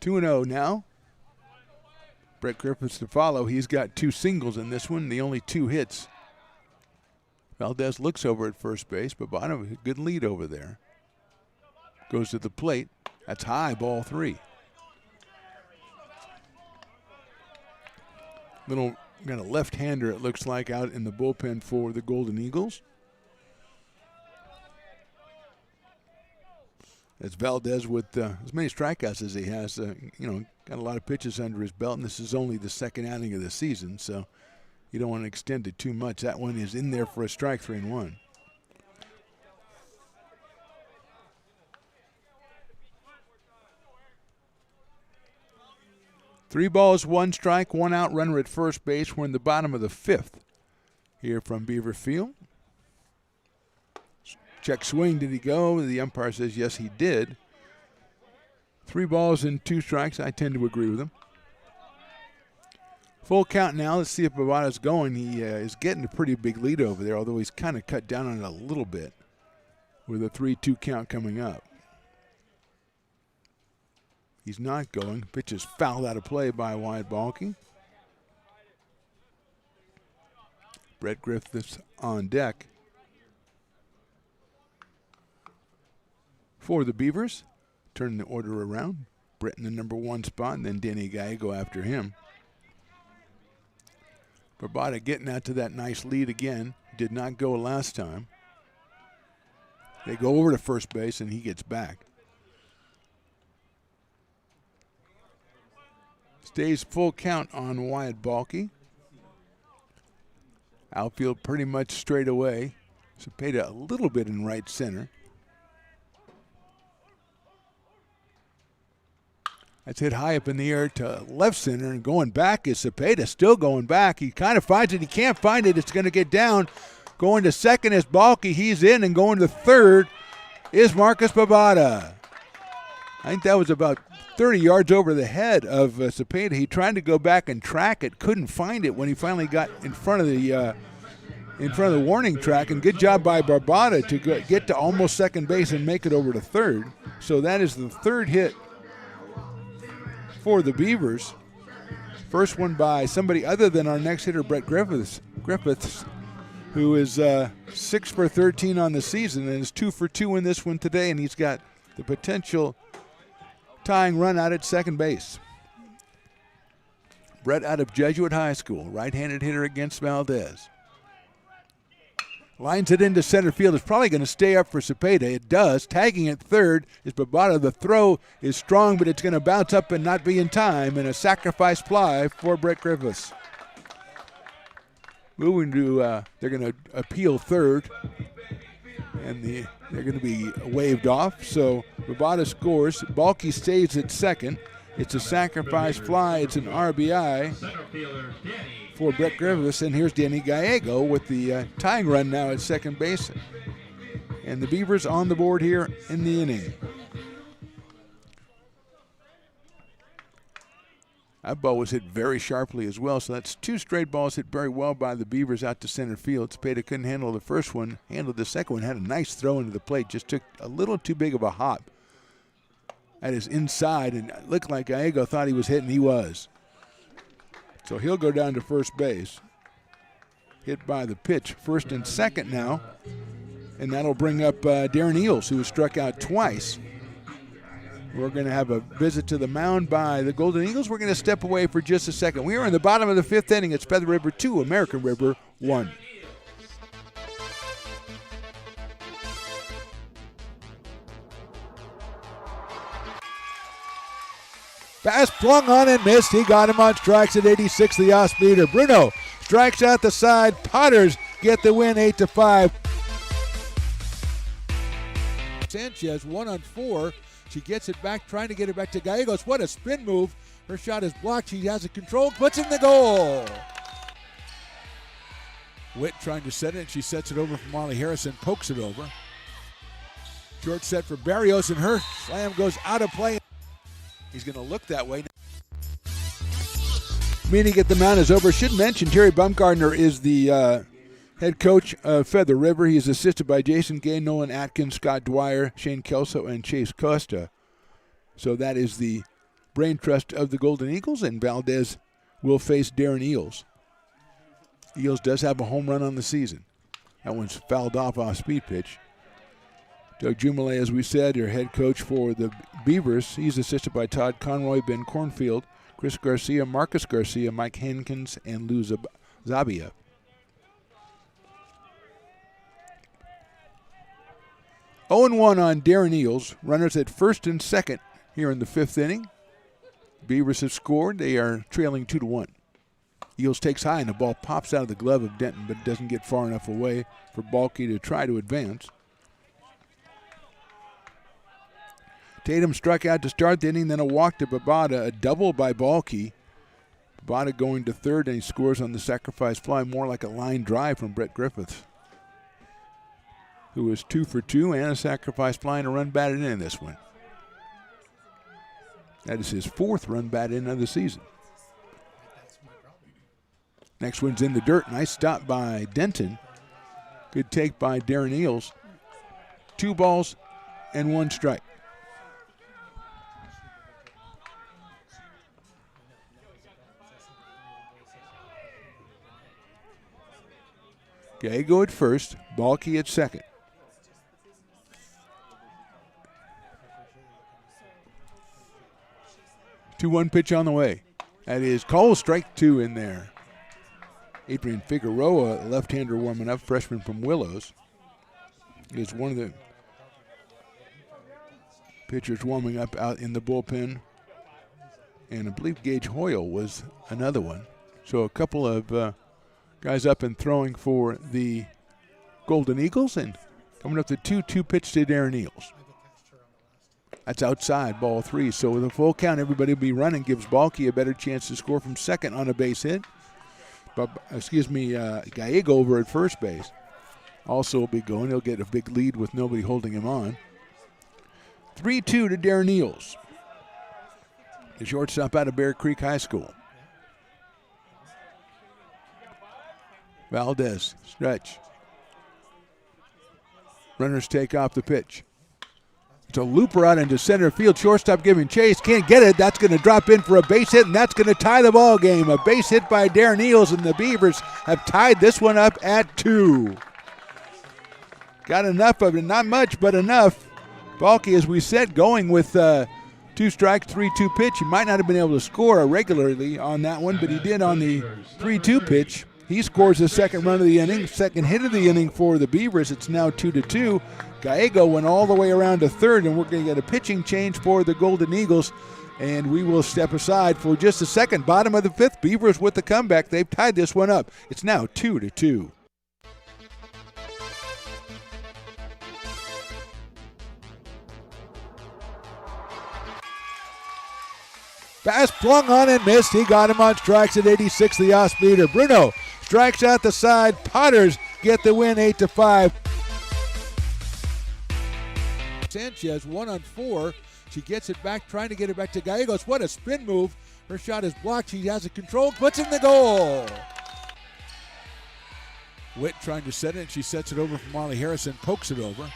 2-0 now. Brett Griffiths to follow. He's got 2 singles in this one, the only 2 hits. Valdez looks over at first base, but Babana, good lead over there. Goes to the plate. That's high, ball 3. Little got a left-hander, it looks like, out in the bullpen for the Golden Eagles. As Valdez, with as many strikeouts as he has, got a lot of pitches under his belt, and this is only the 2nd outing of the season, so you don't want to extend it too much. That one is in there for a strike, 3-1. Three balls, 1 strike, 1 out, runner at first base. We're in the bottom of the 5th here from Beaver Field. Check swing, did he go? The umpire says yes, he did. 3 balls and 2 strikes. I tend to agree with him. Full count now. Let's see if Babata's going. He is getting a pretty big lead over there, although he's kind of cut down on it a little bit with a 3-2 count coming up. He's not going. Pitch is fouled out of play by Wyatt Balke. Brett Griffiths on deck for the Beavers. Turn the order around. Brett in the number 1 spot, and then Danny Gallego after him. Babata getting out to that nice lead again. Did not go last time. They go over to first base, and he gets back. Stays full count on Wyatt Balke. Outfield pretty much straight away. Cepeda a little bit in right center. That's hit high up in the air to left center, and going back is Cepeda, still going back. He kind of finds it. He can't find it. It's going to get down. Going to second is Balke. He's in, and going to third is Marcus Babata. I think that was about 30 yards over the head of Cepeda. He tried to go back and track it, couldn't find it when he finally got in front of the warning track. And good job by Babata to get to almost second base and make it over to third. So that is the 3rd hit for the Beavers. First one by somebody other than our next hitter, Brett Griffiths, who is 6 for 13 on the season and is 2 for 2 in this one today, and he's got the potential tying run out at second base. Brett out of Jesuit High School, right-handed hitter against Valdez. Lines it into center field. It's probably going to stay up for Cepeda. It does. Tagging at third is Babata. The throw is strong, but it's going to bounce up and not be in time, and a sacrifice fly for Brett Griffiths. Moving to, they're going to appeal third, and they're going to be waved off. So Babata scores. Balky stays at second. It's a sacrifice fly. It's an RBI for Brett Griffiths, and here's Danny Gallego with the tying run now at second base. And the Beavers on the board here in the inning. That ball was hit very sharply as well, so that's 2 straight balls hit very well by the Beavers out to center field. Cepeda couldn't handle the first one, handled the second one, had a nice throw into the plate, just took a little too big of a hop at his inside, and it looked like Gallego thought he was hitting. He was. So he'll go down to first base. Hit by the pitch, first and second now. And that'll bring up Darren Eels, who was struck out twice. We're going to have a visit to the mound by the Golden Eagles. We're going to step away for just a second. We are in the bottom of the 5th inning. It's Feather River 2, American River 1. Pass flung on and missed. He got him on strikes at 86, the off-speeder. Bruno strikes out the side. Potters get the win 8-5. Sanchez 1 on 4. She gets it back, trying to get it back to Gallegos. What a spin move. Her shot is blocked. She has it controlled, puts in the goal. Witt trying to set it. She sets it over for Molly Harrison, pokes it over. Short set for Barrios, and her slam goes out of play. He's going to look that way. Meeting at the mound is over. Should mention Terry Bumgardner is the head coach of Feather River. He is assisted by Jason Gay, Nolan Atkins, Scott Dwyer, Shane Kelso, and Chase Costa. So that is the brain trust of the Golden Eagles, and Valdez will face Darren Eels. Eels does have a home run on the season. That one's fouled off speed pitch. Doug Jumale, as we said, your head coach for the Beavers. He's assisted by Todd Conroy, Ben Cornfield, Chris Garcia, Marcus Garcia, Mike Hankins, and Lou Zabia. Oh 1 on Darren Eels. Runners at first and second here in the 5th inning. Beavers have scored. They are trailing 2-1. Eels takes high, and the ball pops out of the glove of Denton, but doesn't get far enough away for Balky to try to advance. Tatum struck out to start the inning, then a walk to Babata, a double by Balky. Babata going to third, and he scores on the sacrifice fly, more like a line drive from Brett Griffiths, who was 2 for 2, and a sacrifice fly and a run batted in this one. That is his 4th run batted in of the season. Next one's in the dirt. Nice stop by Denton. Good take by Darren Eels. 2 balls and 1 strike. Gallego at first, Balky at second. Two-one pitch on the way. That is called strike 2 in there. Adrian Figueroa, left-hander warming up, freshman from Willows, is one of the pitchers warming up out in the bullpen. And I believe Gage Hoyle was another one. So a couple of guys up and throwing for the Golden Eagles, and coming up the 2-2 pitch to Darren Eels. That's outside, ball 3. So with a full count, everybody will be running, gives Balky a better chance to score from second on a base hit. But Gallego over at first base also will be going. He'll get a big lead with nobody holding him on. 3-2 to Darren Eels, the shortstop out of Bear Creek High School. Valdez, stretch. Runners take off the pitch. It's a looper out into center field. Shortstop giving chase. Can't get it. That's going to drop in for a base hit, and that's going to tie the ball game. A base hit by Darren Eels, and the Beavers have tied this one up at 2. Got enough of it. Not much, but enough. Balky, as we said, going with 2 strikes, 3-2 pitch. He might not have been able to score regularly on that one, but he did on the 3-2 pitch. He scores the second run of the inning, second hit of the inning for the Beavers. It's now 2-2. Gallego went all the way around to third, and we're going to get a pitching change for the Golden Eagles, and we will step aside for just a second. Bottom of the 5th, Beavers with the comeback. They've tied this one up. It's now 2-2. Pass flung on and missed. He got him on strikes at 86, the off-speeder. Bruno strikes out the side. Potters get the win 8-5. Sanchez 1 on 4. She gets it back, trying to get it back to Gallegos. What a spin move. Her shot is blocked. She has it controlled, puts in the goal. Witt trying to set it. She sets it over for Molly Harrison, pokes it over.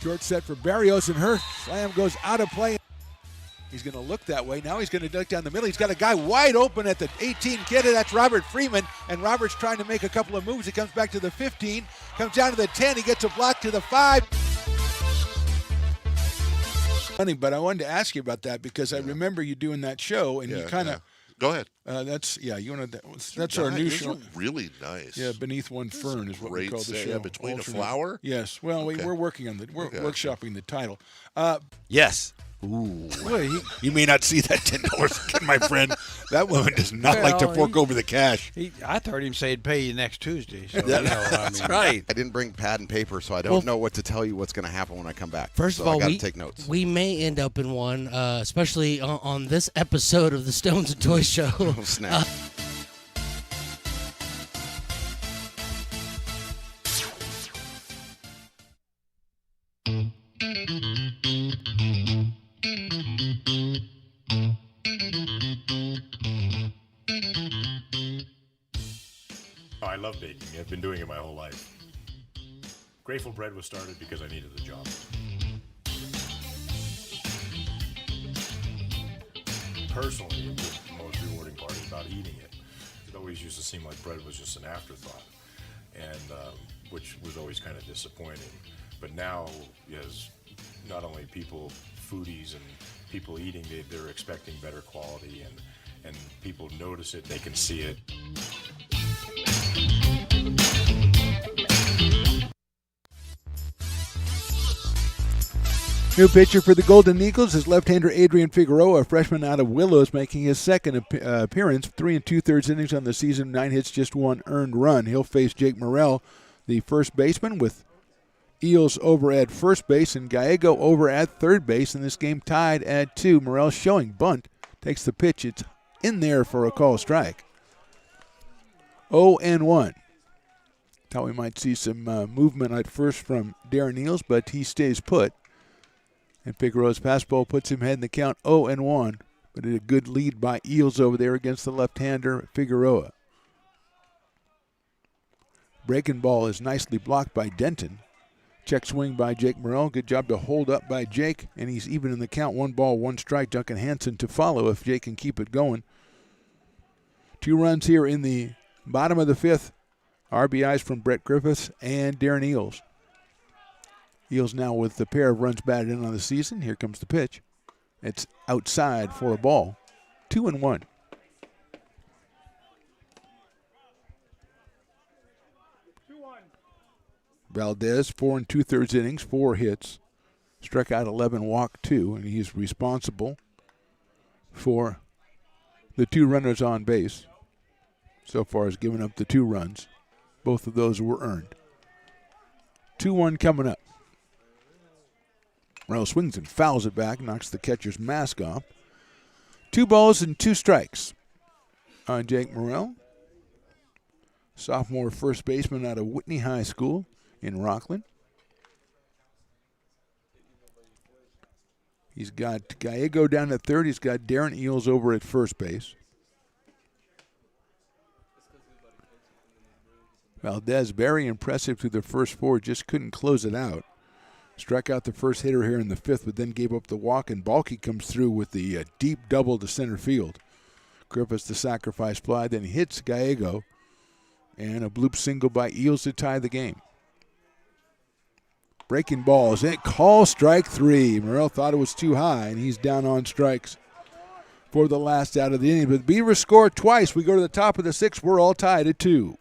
Short set for Barrios, and her slam goes out of play. He's going to look that way. Now he's going to duck down the middle. He's got a guy wide open at the 18 kid. That's Robert Freeman. And Robert's trying to make a couple of moves. He comes back to the 15, comes down to the 10. He gets a block to the 5. Funny, but I wanted to ask you about that because I remember you doing that show, and you kind of go ahead. That's that's our new show. Really nice. Yeah, Beneath One Fern is what we call the show. Yeah, Between a Flower. Yes. Well, we're working on workshopping the title. Yes. Ooh. Well, you may not see that $10 again, my friend. That woman does not like to fork over the cash. I heard him say he'd pay you next Tuesday. So That's right. I didn't bring pad and paper, so I don't know what to tell you what's going to happen when I come back. First of all, I got to take notes. We may end up in one, especially on this episode of the Stones and Toys Show. Oh, snap. I love baking. I've been doing it my whole life. Grateful Bread was started because I needed the job. Personally, the most rewarding part is about eating it. It always used to seem like bread was just an afterthought, and which was always kind of disappointing. But now, as not only people, foodies and people eating, they're expecting better quality, and people notice it, they can see it. New pitcher for the Golden Eagles is left-hander Adrian Figueroa, a freshman out of Willows, making his second appearance. 3 2/3 innings on the season, 9 hits, just 1 earned run. He'll face Jake Morrell, the first baseman, with Eels over at first base and Gallego over at third base. In this game tied at 2. Morrell showing bunt, takes the pitch. It's in there for a call strike. 0-1. Thought we might see some movement at first from Darren Eels, but he stays put. And Figueroa's fastball puts him ahead in the count 0-1. But a good lead by Eels over there against the left-hander Figueroa. Breaking ball is nicely blocked by Denton. Check swing by Jake Morrell. Good job to hold up by Jake. And he's even in the count. 1 ball, 1 strike. Duncan Hansen to follow if Jake can keep it going. 2 runs here in the bottom of the 5th. RBIs from Brett Griffiths and Darren Eels. Eels now with the pair of runs batted in on the season. Here comes the pitch. It's outside for a ball. 2-1. Valdez, 4 2/3 innings, 4 hits. Struck out 11, walked 2, and he's responsible for the 2 runners on base. So far has given up the 2 runs. Both of those were earned. 2-1 coming up. Morrell swings and fouls it back, knocks the catcher's mask off. 2 balls and 2 strikes on Jake Morrell. Sophomore first baseman out of Whitney High School in Rockland. He's got Gallego down at third. He's got Darren Eels over at first base. Valdez, very impressive through the first 4, just couldn't close it out. Struck out the first hitter here in the fifth, but then gave up the walk, and Balke comes through with the deep double to center field. Griffiths the sacrifice fly, then hits Gallego, and a bloop single by Eels to tie the game. Breaking balls, it call strike 3. Morrell thought it was too high, and he's down on strikes for the last out of the inning. But the Beavers score twice. We go to the top of the 6th. We're all tied at 2.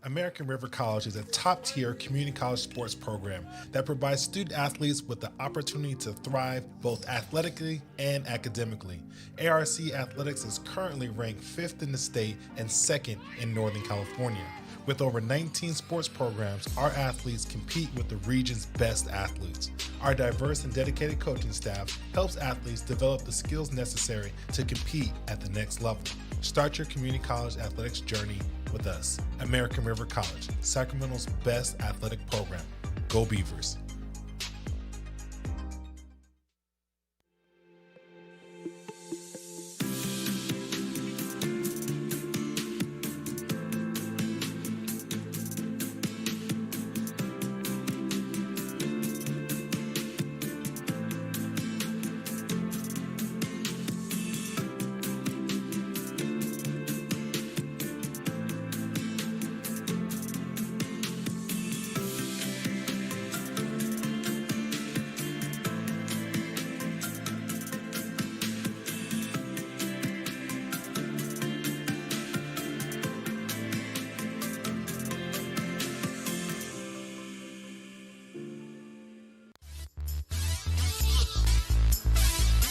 American River College is a top-tier community college sports program that provides student athletes with the opportunity to thrive both athletically and academically. ARC Athletics is currently ranked 5th in the state and 2nd in Northern California. With over 19 sports programs, our athletes compete with the region's best athletes. Our diverse and dedicated coaching staff helps athletes develop the skills necessary to compete at the next level. Start your community college athletics journey with us. American River College, Sacramento's best athletic program. Go Beavers.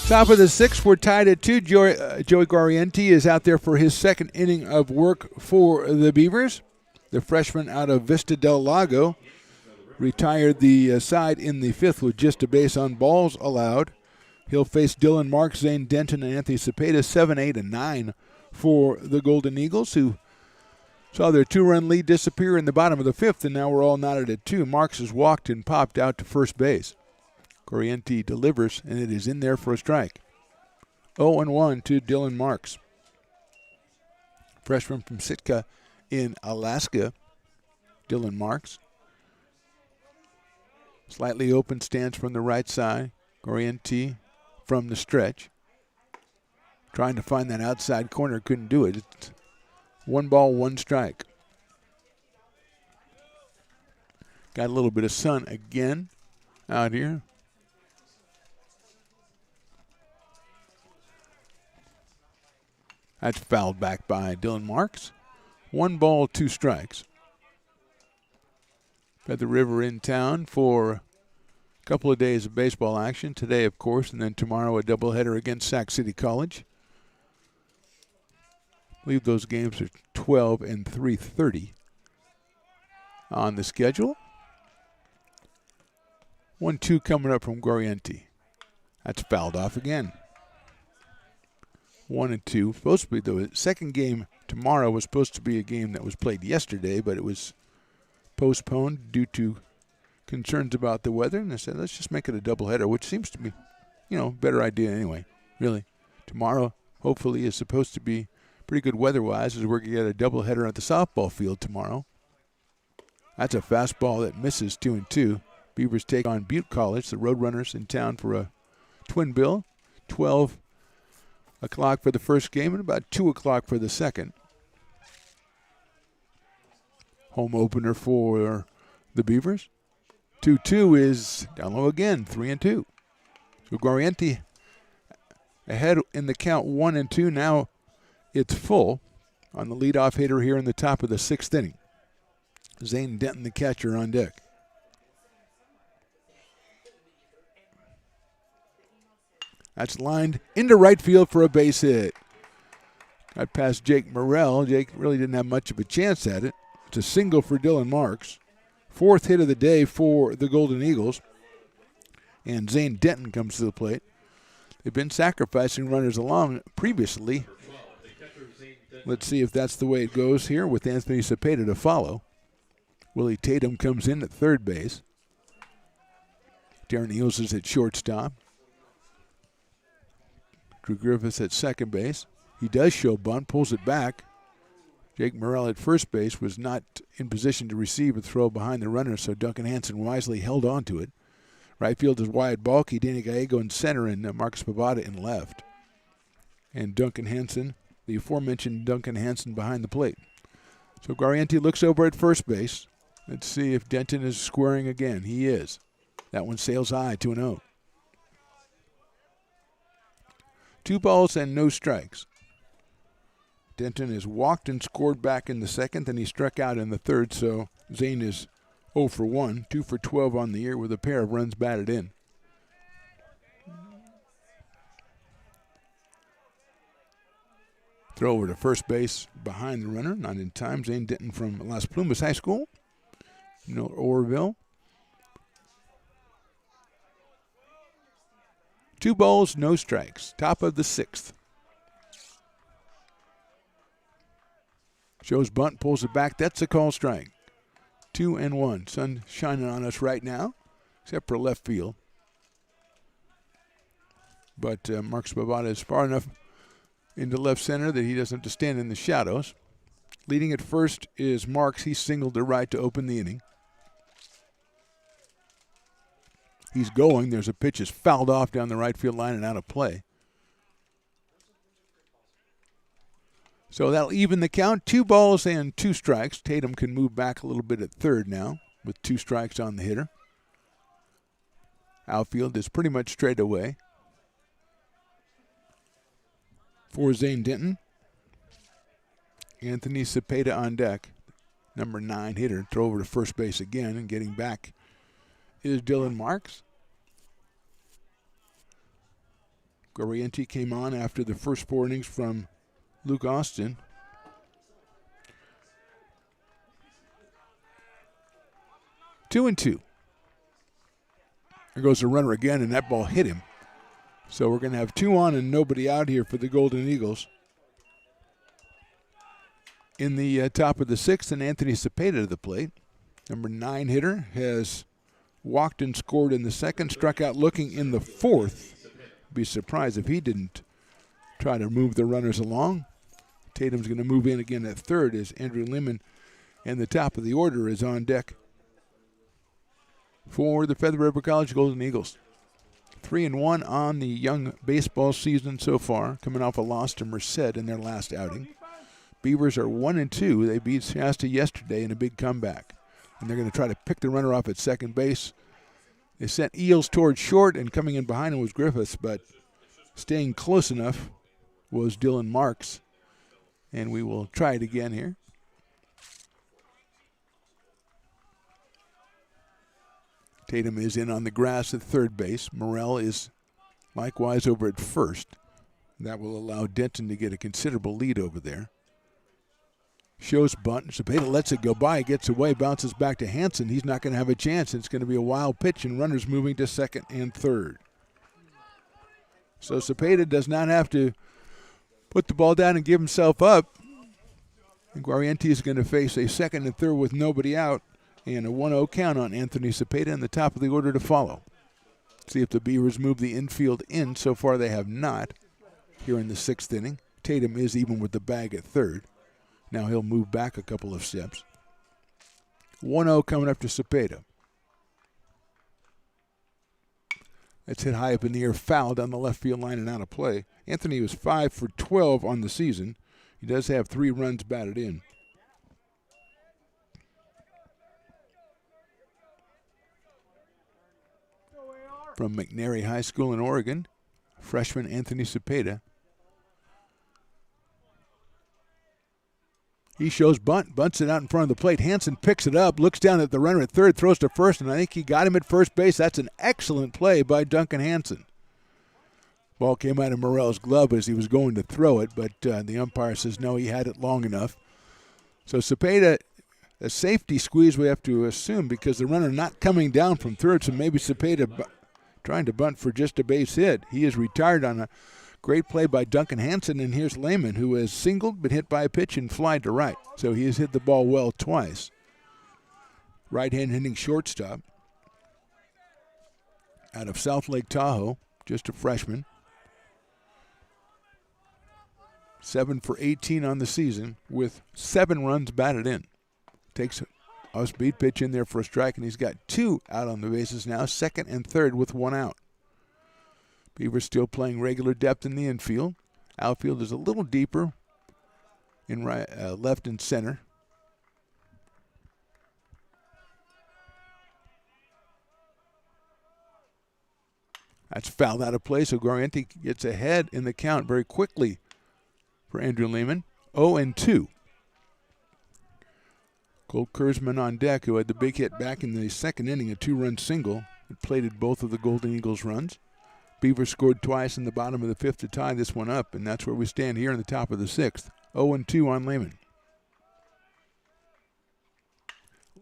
Top of the 6th, we're tied at 2. Joey Guarienti is out there for his second inning of work for the Beavers. The freshman out of Vista del Lago retired the side in the 5th with just a base on balls allowed. He'll face Dylan Marks, Zane Denton, and Anthony Cepeda, 7, 8, and 9 for the Golden Eagles, who saw their 2-run lead disappear in the bottom of the 5th, and now we're all knotted at 2. Marks has walked and popped out to first base. Guarienti delivers, and it is in there for a strike. 0-1 to Dylan Marks. Freshman from Sitka in Alaska, Dylan Marks. Slightly open stance from the right side. Guarienti from the stretch. Trying to find that outside corner, couldn't do it. It's 1 ball, 1 strike. Got a little bit of sun again out here. That's fouled back by Dylan Marks. 1 ball, 2 strikes. Feather River in town for a couple of days of baseball action. Today, of course, and then tomorrow a doubleheader against Sac City College. I believe those games are 12 and 3:30 on the schedule. 1-2 coming up from Guarienti. That's fouled off again. 1-2. Supposed to be the second game tomorrow was supposed to be a game that was played yesterday, but it was postponed due to concerns about the weather. And they said, let's just make it a doubleheader, which seems to be, a better idea anyway, really. Tomorrow, hopefully, is supposed to be pretty good weather-wise, as we're going to get a doubleheader at the softball field tomorrow. That's a fastball that misses 2-2. Beavers take on Butte College, the Roadrunners, in town for a twin bill. 12 o'clock for the first game and about 2 o'clock for the second. Home opener for the Beavers. 2-2 is down low again, 3-2. So Guarienti ahead in the count, 1-2. Now it's full on the leadoff hitter here in the top of the 6th inning. Zane Denton, the catcher, on deck. That's lined into right field for a base hit. Got past Jake Morrell. Jake really didn't have much of a chance at it. It's a single for Dylan Marks. 4th hit of the day for the Golden Eagles. And Zane Denton comes to the plate. They've been sacrificing runners along previously. Let's see if that's the way it goes here with Anthony Cepeda to follow. Willie Tatum comes in at third base. Darren Eels is at shortstop. Drew Griffiths at second base. He does show bunt, pulls it back. Jake Morrell at first base was not in position to receive a throw behind the runner, so Duncan Hansen wisely held on to it. Right field is Wyatt Balky, Danny Gallego in center, and Marcus Pavada in left. And Duncan Hansen, the aforementioned Duncan Hansen, behind the plate. So Guariente looks over at first base. Let's see if Denton is squaring again. He is. That one sails high, 2-0. 2 balls and no strikes. Denton has walked and scored back in the second, and he struck out in the third, so Zane is 0 for 1, 2 for 12 on the year with a pair of runs batted in. Throw over to first base behind the runner, not in time. Zane Denton from Las Plumas High School, Oroville. 2 balls, no strikes. Top of the 6th. Shows bunt, pulls it back. That's a call strike. 2-1. Sun shining on us right now, except for left field. But Marcus Pavada is far enough into left center that he doesn't have to stand in the shadows. Leading at first is Marks. He singled to right to open the inning. He's going. There's a pitch is fouled off down the right field line and out of play. So that'll even the count. 2 balls and 2 strikes. Tatum can move back a little bit at third now with 2 strikes on the hitter. Outfield is pretty much straight away for Zane Denton. Anthony Cepeda on deck. Number 9 hitter. Throw over to first base again, and getting back is Dylan Marks. Guariente came on after the first 4 innings from Luke Austin. Two and 2. There goes the runner again, and that ball hit him. So we're going to have 2 on and nobody out here for the Golden Eagles. In the top of the 6th, and Anthony Cepeda to the plate. Number 9 hitter has walked and scored in the second, struck out looking in the 4th. Be surprised if he didn't try to move the runners along. Tatum's going to move in again at third as Andrew Lehman, and the top of the order is on deck for the Feather River College Golden Eagles. 3-1 on the young baseball season so far, coming off a loss to Merced in their last outing. Beavers are 1-2. They beat Shasta yesterday in a big comeback, and they're going to try to pick the runner off at second base. They sent Eels towards short, and coming in behind him was Griffiths, but staying close enough was Dylan Marks. And we will try it again here. Tatum is in on the grass at third base. Morrell is likewise over at first. That will allow Denton to get a considerable lead over there. Shows bunt. Cepeda lets it go by, gets away, bounces back to Hansen. He's not going to have a chance. It's going to be a wild pitch, and runners moving to second and third. So Cepeda does not have to put the ball down and give himself up. And Guariente is going to face a second and third with nobody out, and a 1-0 count on Anthony Cepeda in the top of the order to follow. See if the Beavers move the infield in. So far they have not here in the 6th inning. Tatum is even with the bag at third. Now he'll move back a couple of steps. 1-0 coming up to Cepeda. It's hit high up in the air, foul down the left field line and out of play. Anthony was 5 for 12 on the season. He does have 3 runs batted in. From McNary High School in Oregon, freshman Anthony Cepeda. He shows bunt, bunts it out in front of the plate. Hansen picks it up, looks down at the runner at third, throws to first, and I think he got him at first base. That's an excellent play by Duncan Hansen. Ball came out of Morrell's glove as he was going to throw it, but the umpire says no, he had it long enough. So Cepeda, a safety squeeze we have to assume because the runner not coming down from third, so maybe Cepeda trying to bunt for just a base hit. He is retired on a great play by Duncan Hansen, and here's Lehman, who has singled, been hit by a pitch, and flied to right. So he has hit the ball well twice. Right-hand hitting shortstop out of South Lake Tahoe, just a freshman. 7 for 18 on the season with 7 runs batted in. Takes Off-speed pitch in there for a strike, and he's got 2 out on the bases now, second and third with 1 out. Beavers still playing regular depth in the infield. Outfield is a little deeper in right, left and center. That's fouled out of play, so Guarente gets ahead in the count very quickly for Andrew Lehman. 0-2. Colt Kurzman on deck, who had the big hit back in the second inning, a 2-run single. It plated both of the Golden Eagles' runs. Beavers scored twice in the bottom of the 5th to tie this one up, and that's where we stand here in the top of the 6th. 0-2 on Lehman.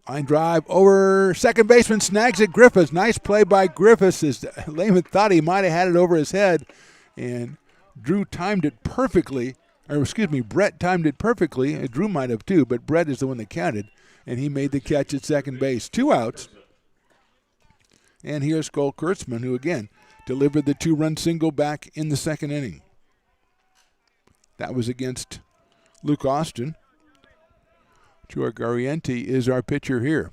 Line drive over second baseman, snags it. Griffiths, nice play by Griffiths as Lehman thought he might have had it over his head, and Drew timed it perfectly. Brett timed it perfectly. Drew might have too, but Brett is the one that counted, and he made the catch at second base. 2 outs. And here's Colt Kurtzman, who again delivered the 2-run single back in the second inning. That was against Luke Austin. Troy Guarente is our pitcher here.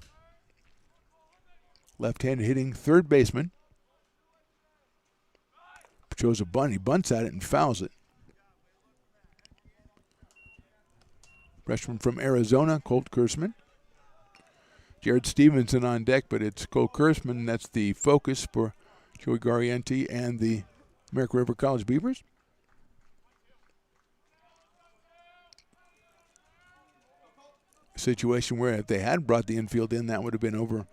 Left-handed hitting third baseman. Shows a bunt. He bunts at it and fouls it. Freshman from Arizona, Colt Kurtzman. Jared Stevenson on deck, but it's Colt Kurtzman. That's the focus for Joey Guarente and the American River College Beavers. A situation where if they had brought the infield in, that would have been over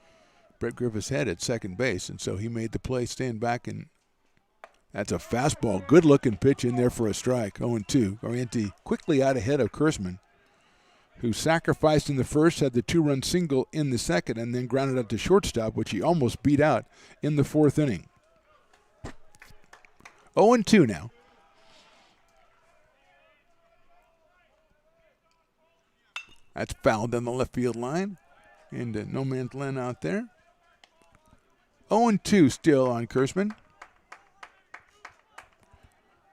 Brett Griffith's head at second base, and so he made the play, stand back, and that's a fastball. Good-looking pitch in there for a strike. 0-2. Guarente quickly out ahead of Kurtzman, who sacrificed in the first, had the 2-run single in the second, and then grounded out to shortstop, which he almost beat out in the 4th inning. 0-2 now. That's fouled on the left field line. And no man's land out there. 0-2 still on Kurtzman.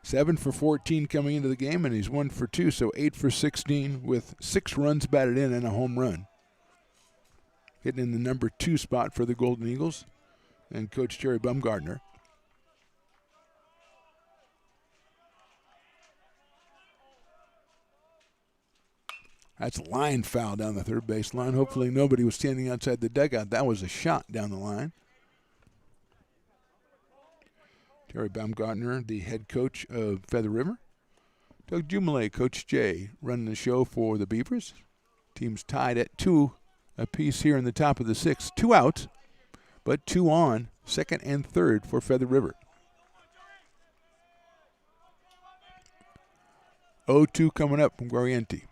7 for 14 coming into the game, and he's 1 for 2, so 8 for 16 with 6 runs batted in and a home run. Hitting in the number 2 spot for the Golden Eagles and Coach Jerry Bumgardner. That's a line foul down the third base line. Hopefully nobody was standing outside the dugout. That was a shot down the line. Jerry Baumgartner, the head coach of Feather River. Doug Jumale, Coach Jay, running the show for the Beavers. Team's tied at 2 apiece here in the top of the 6th. 2 outs, but 2 on, second and third for Feather River. 0-2 coming up from Guarente.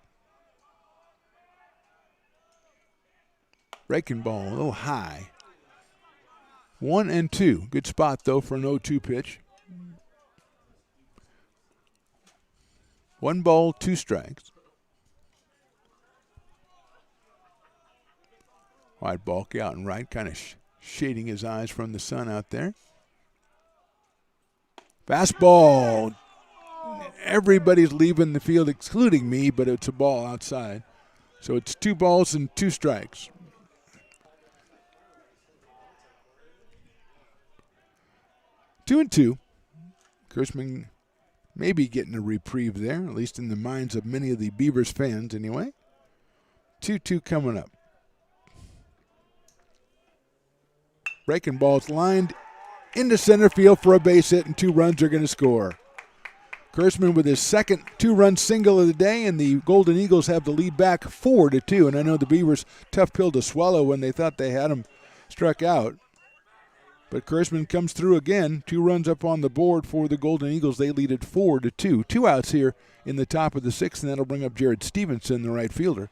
Breaking ball, a little high. 1-2. Good spot, though, for an 0-2 pitch. 1 ball, 2 strikes. Wide Balky out and right, kind of shading his eyes from the sun out there. Fastball. Everybody's leaving the field, excluding me, but it's a ball outside. So it's 2 balls and 2 strikes. 2-2. Kurtzman maybe getting a reprieve there, at least in the minds of many of the Beavers fans anyway. 2-2 coming up. Breaking ball's lined into center field for a base hit, and 2 runs are going to score. Kurtzman with his second 2-run single of the day, and the Golden Eagles have the lead back 4-2. And I know the Beavers, tough pill to swallow when they thought they had him struck out. But Kurtzman comes through again. 2 runs up on the board for the Golden Eagles. They lead it 4-2. 2 outs here in the top of the 6th, and that'll bring up Jared Stevenson, the right fielder.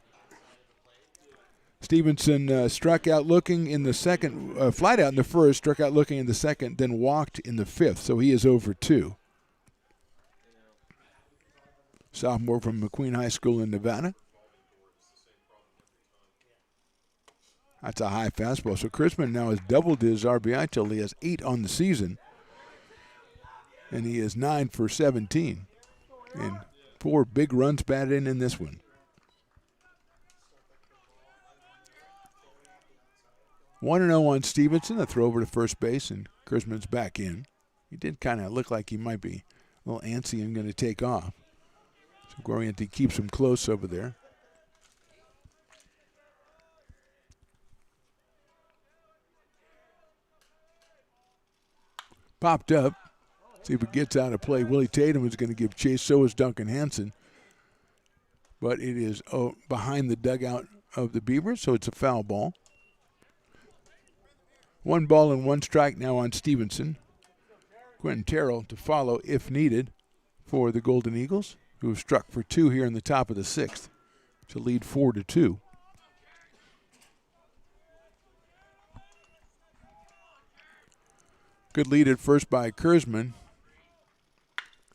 Stevenson struck out looking in the second, flied out in the first, struck out looking in the second, then walked in the 5th, so he is over 2. Sophomore from McQueen High School in Nevada. That's a high fastball. So Kurtzman now has doubled his RBI total. He has 8 on the season. And he is 9 for 17. And 4 big runs batted in this one. 1-0 on Stevenson. A throw over to first base, and Kersman's back in. He did kind of look like he might be a little antsy and going to take off. So Guariente keeps him close over there. Popped up. See if it gets out of play. Willie Tatum is going to give chase. So is Duncan Hansen. But it is behind the dugout of the Beavers, so it's a foul ball. 1 ball and 1 strike now on Stevenson. Quentin Terrell to follow if needed for the Golden Eagles, who have struck for 2 here in the top of the 6th to lead 4-2. Good lead at first by Kersman.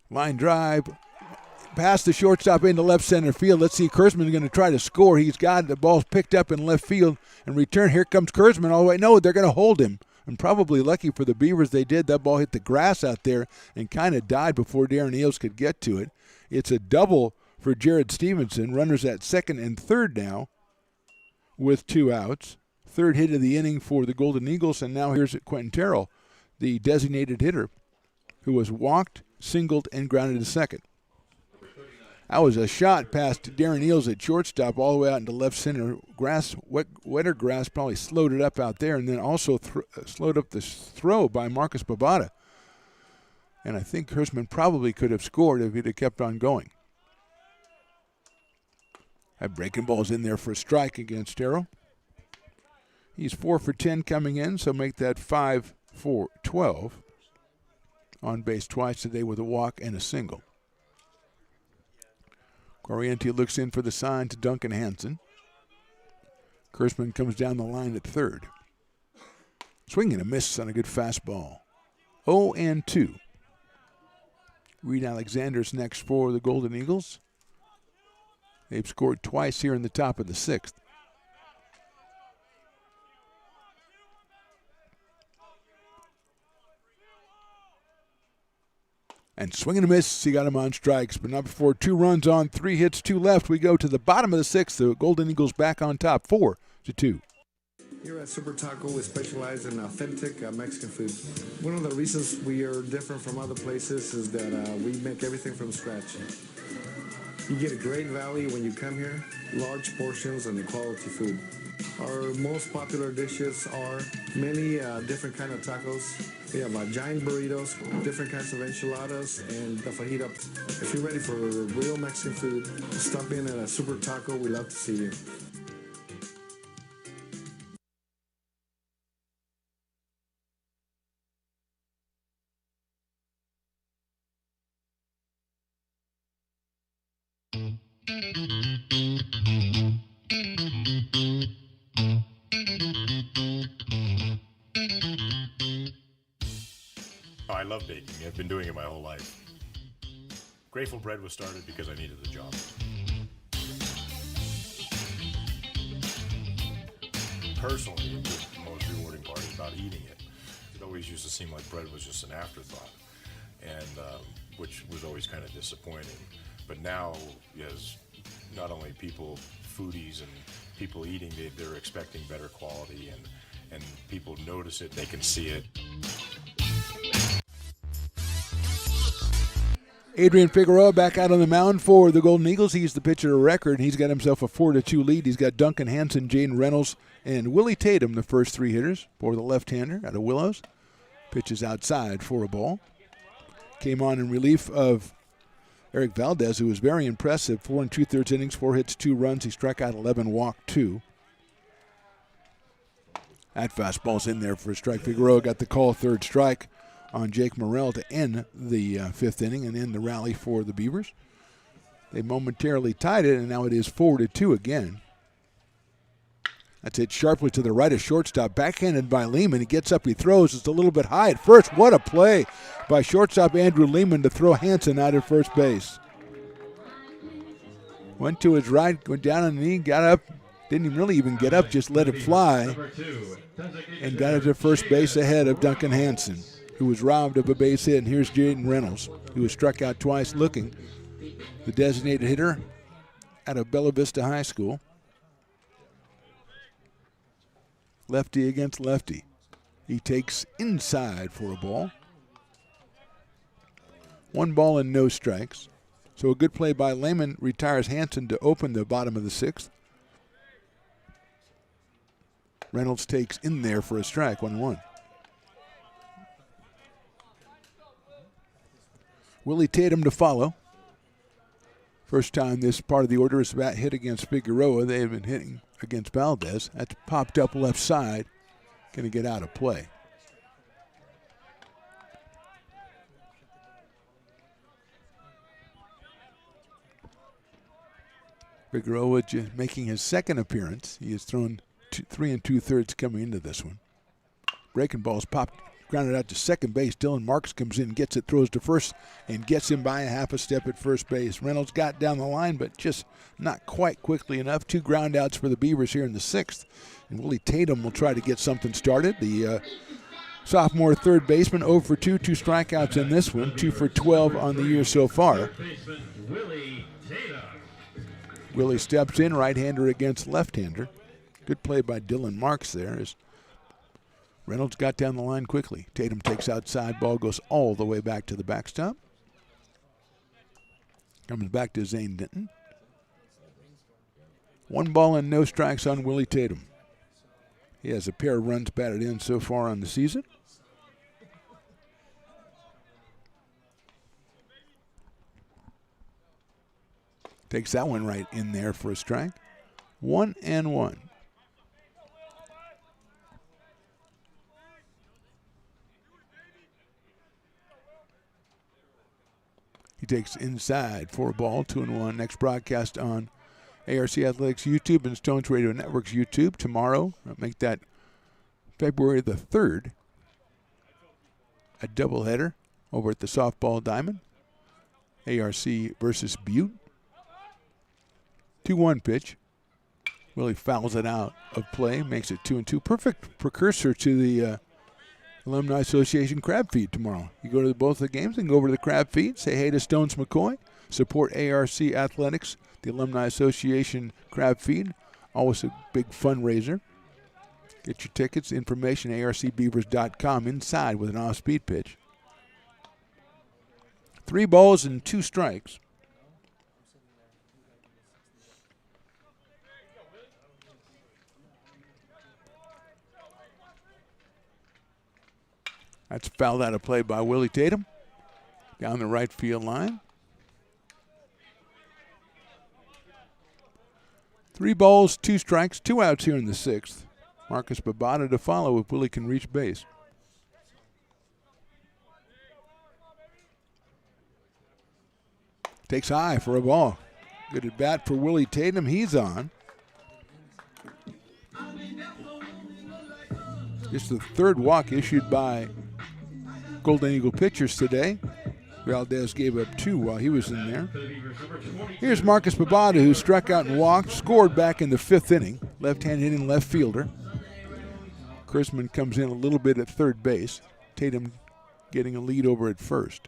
Line drive past the shortstop into left center field. Let's see, Kersman's going to try to score. He's got it. The ball's picked up in left field and return. Here comes Kersman all the way. No, they're going to hold him. And probably lucky for the Beavers they did. That ball hit the grass out there and kind of died before Darren Eales could get to it. It's a double for Jared Stevenson. Runners at second and third now with 2 outs. Third hit of the inning for the Golden Eagles. And now here's Quentin Terrell, the designated hitter, who was walked, singled, and grounded to second. That was a shot past Darren Eales at shortstop all the way out into left center. Grass, wetter grass probably slowed it up out there, and then also slowed up the throw by Marcus Bavada. And I think Kersman probably could have scored if he'd have kept on going. That breaking ball's in there for a strike against Terrell. He's 4 for 10 coming in, so make that 5 for 12. On base twice today with a walk and a single. Guariente looks in for the sign to Duncan Hansen. Kersman comes down the line at third. Swing and a miss on a good fastball. 0-2. Reed Alexander's next for the Golden Eagles. They've scored twice here in the top of the 6th. And swing and a miss, he got him on strikes, but not before 2 runs on, 3 hits, 2 left. We go to the bottom of the 6th. The Golden Eagles back on top, 4-2. Here at Super Taco, we specialize in authentic Mexican food. One of the reasons we are different from other places is that we make everything from scratch. You get a great value when you come here, large portions and quality food. Our most popular dishes are many different kind of tacos. We have giant burritos, different kinds of enchiladas, and the fajita. If you're ready for real Mexican food, stop in at a Super Taco. We love to see you. I love baking. I've been doing it my whole life. Grateful Bread was started because I needed the job. Personally, the most rewarding part is about eating it. It always used to seem like bread was just an afterthought, and which was always kind of disappointing. But now, as not only people, foodies and people eating, they're expecting better quality, and people notice it, they can see it. Adrian Figueroa back out on the mound for the Golden Eagles. He's the pitcher of record, and he's got himself a 4-2 lead. He's got Duncan Hansen, Jaden Reynolds, and Willie Tatum, the first 3 hitters for the left-hander out of Willows. Pitches outside for a ball. Came on in relief of Eric Valdez, who was very impressive. 4 2/3 innings, 4 hits, 2 runs. He struck out 11, walked 2. That fastball's in there for a strike. Figueroa got the call, 3rd strike on Jake Morrell to end the 5th inning and end the rally for the Beavers. They momentarily tied it, and now it is 4-2 again. That's hit sharply to the right of shortstop, backhanded by Lehman. He gets up, he throws. It's a little bit high at first. What a play by shortstop Andrew Lehman to throw Hansen out at first base. Went to his right, went down on the knee, got up. Didn't really even get up, just let it fly. And got it to first base ahead of Duncan Hansen, who was robbed of a base hit. And here's Jaden Reynolds, who was struck out twice looking. The designated hitter out of Bella Vista High School. Lefty against lefty. He takes inside for a ball. 1 ball and no strikes. So a good play by Lehman retires Hansen to open the bottom of the 6th. Reynolds takes in there for a strike, 1-1. Willie Tatum to follow. First time this part of the order is bat hit against Figueroa. They have been hitting against Valdez. That's popped up left side. Going to get out of play. Figueroa making his second appearance. He has thrown 3 2/3 coming into this one. Breaking ball's popped, grounded out to second base. Dylan Marks comes in, gets it, throws to first, and gets him by a half a step at first base. Reynolds got down the line, but just not quite quickly enough. 2 ground outs for the Beavers here in the 6th. And Willie Tatum will try to get something started. The sophomore third baseman, 0 for 2, 2 strikeouts in this one, 2 for 12 on the year so far. Willie steps in, right-hander against left-hander. Good play by Dylan Marks there as Reynolds got down the line quickly. Tatum takes outside, ball goes all the way back to the backstop. Comes back to Zane Denton. 1 ball and no strikes on Willie Tatum. He has a pair of runs batted in so far on the season. Takes that one right in there for a strike. 1-1. He takes inside for a ball, 2-1. Next broadcast on ARC Athletics YouTube and Stones Radio Network's YouTube tomorrow. I'll make that February the 3rd. A doubleheader over at the Softball Diamond. ARC versus Butte. 2-1 pitch. Willie fouls it out of play, makes it 2-2. Perfect precursor to the Alumni Association crab feed tomorrow. You go to both the games and go over to the crab feed, say hey to Stones McCoy, support ARC Athletics, the Alumni Association crab feed. Always a big fundraiser. Get your tickets, information, arcbeavers.com, inside with an off-speed pitch. 3 balls and 2 strikes. That's fouled out of play by Willie Tatum. Down the right field line. 3 balls, 2 strikes, 2 outs here in the 6th. Marcus Babada to follow if Willie can reach base. Takes high for a ball. Good at bat for Willie Tatum. He's on. Just the 3rd walk issued by Golden Eagle pitchers today. Valdez gave up 2 while he was in there. Here's Marcus Babada, who struck out and walked, scored back in the 5th inning. Left-hand hitting left fielder. Chrisman comes in a little bit at third base. Tatum getting a lead over at first.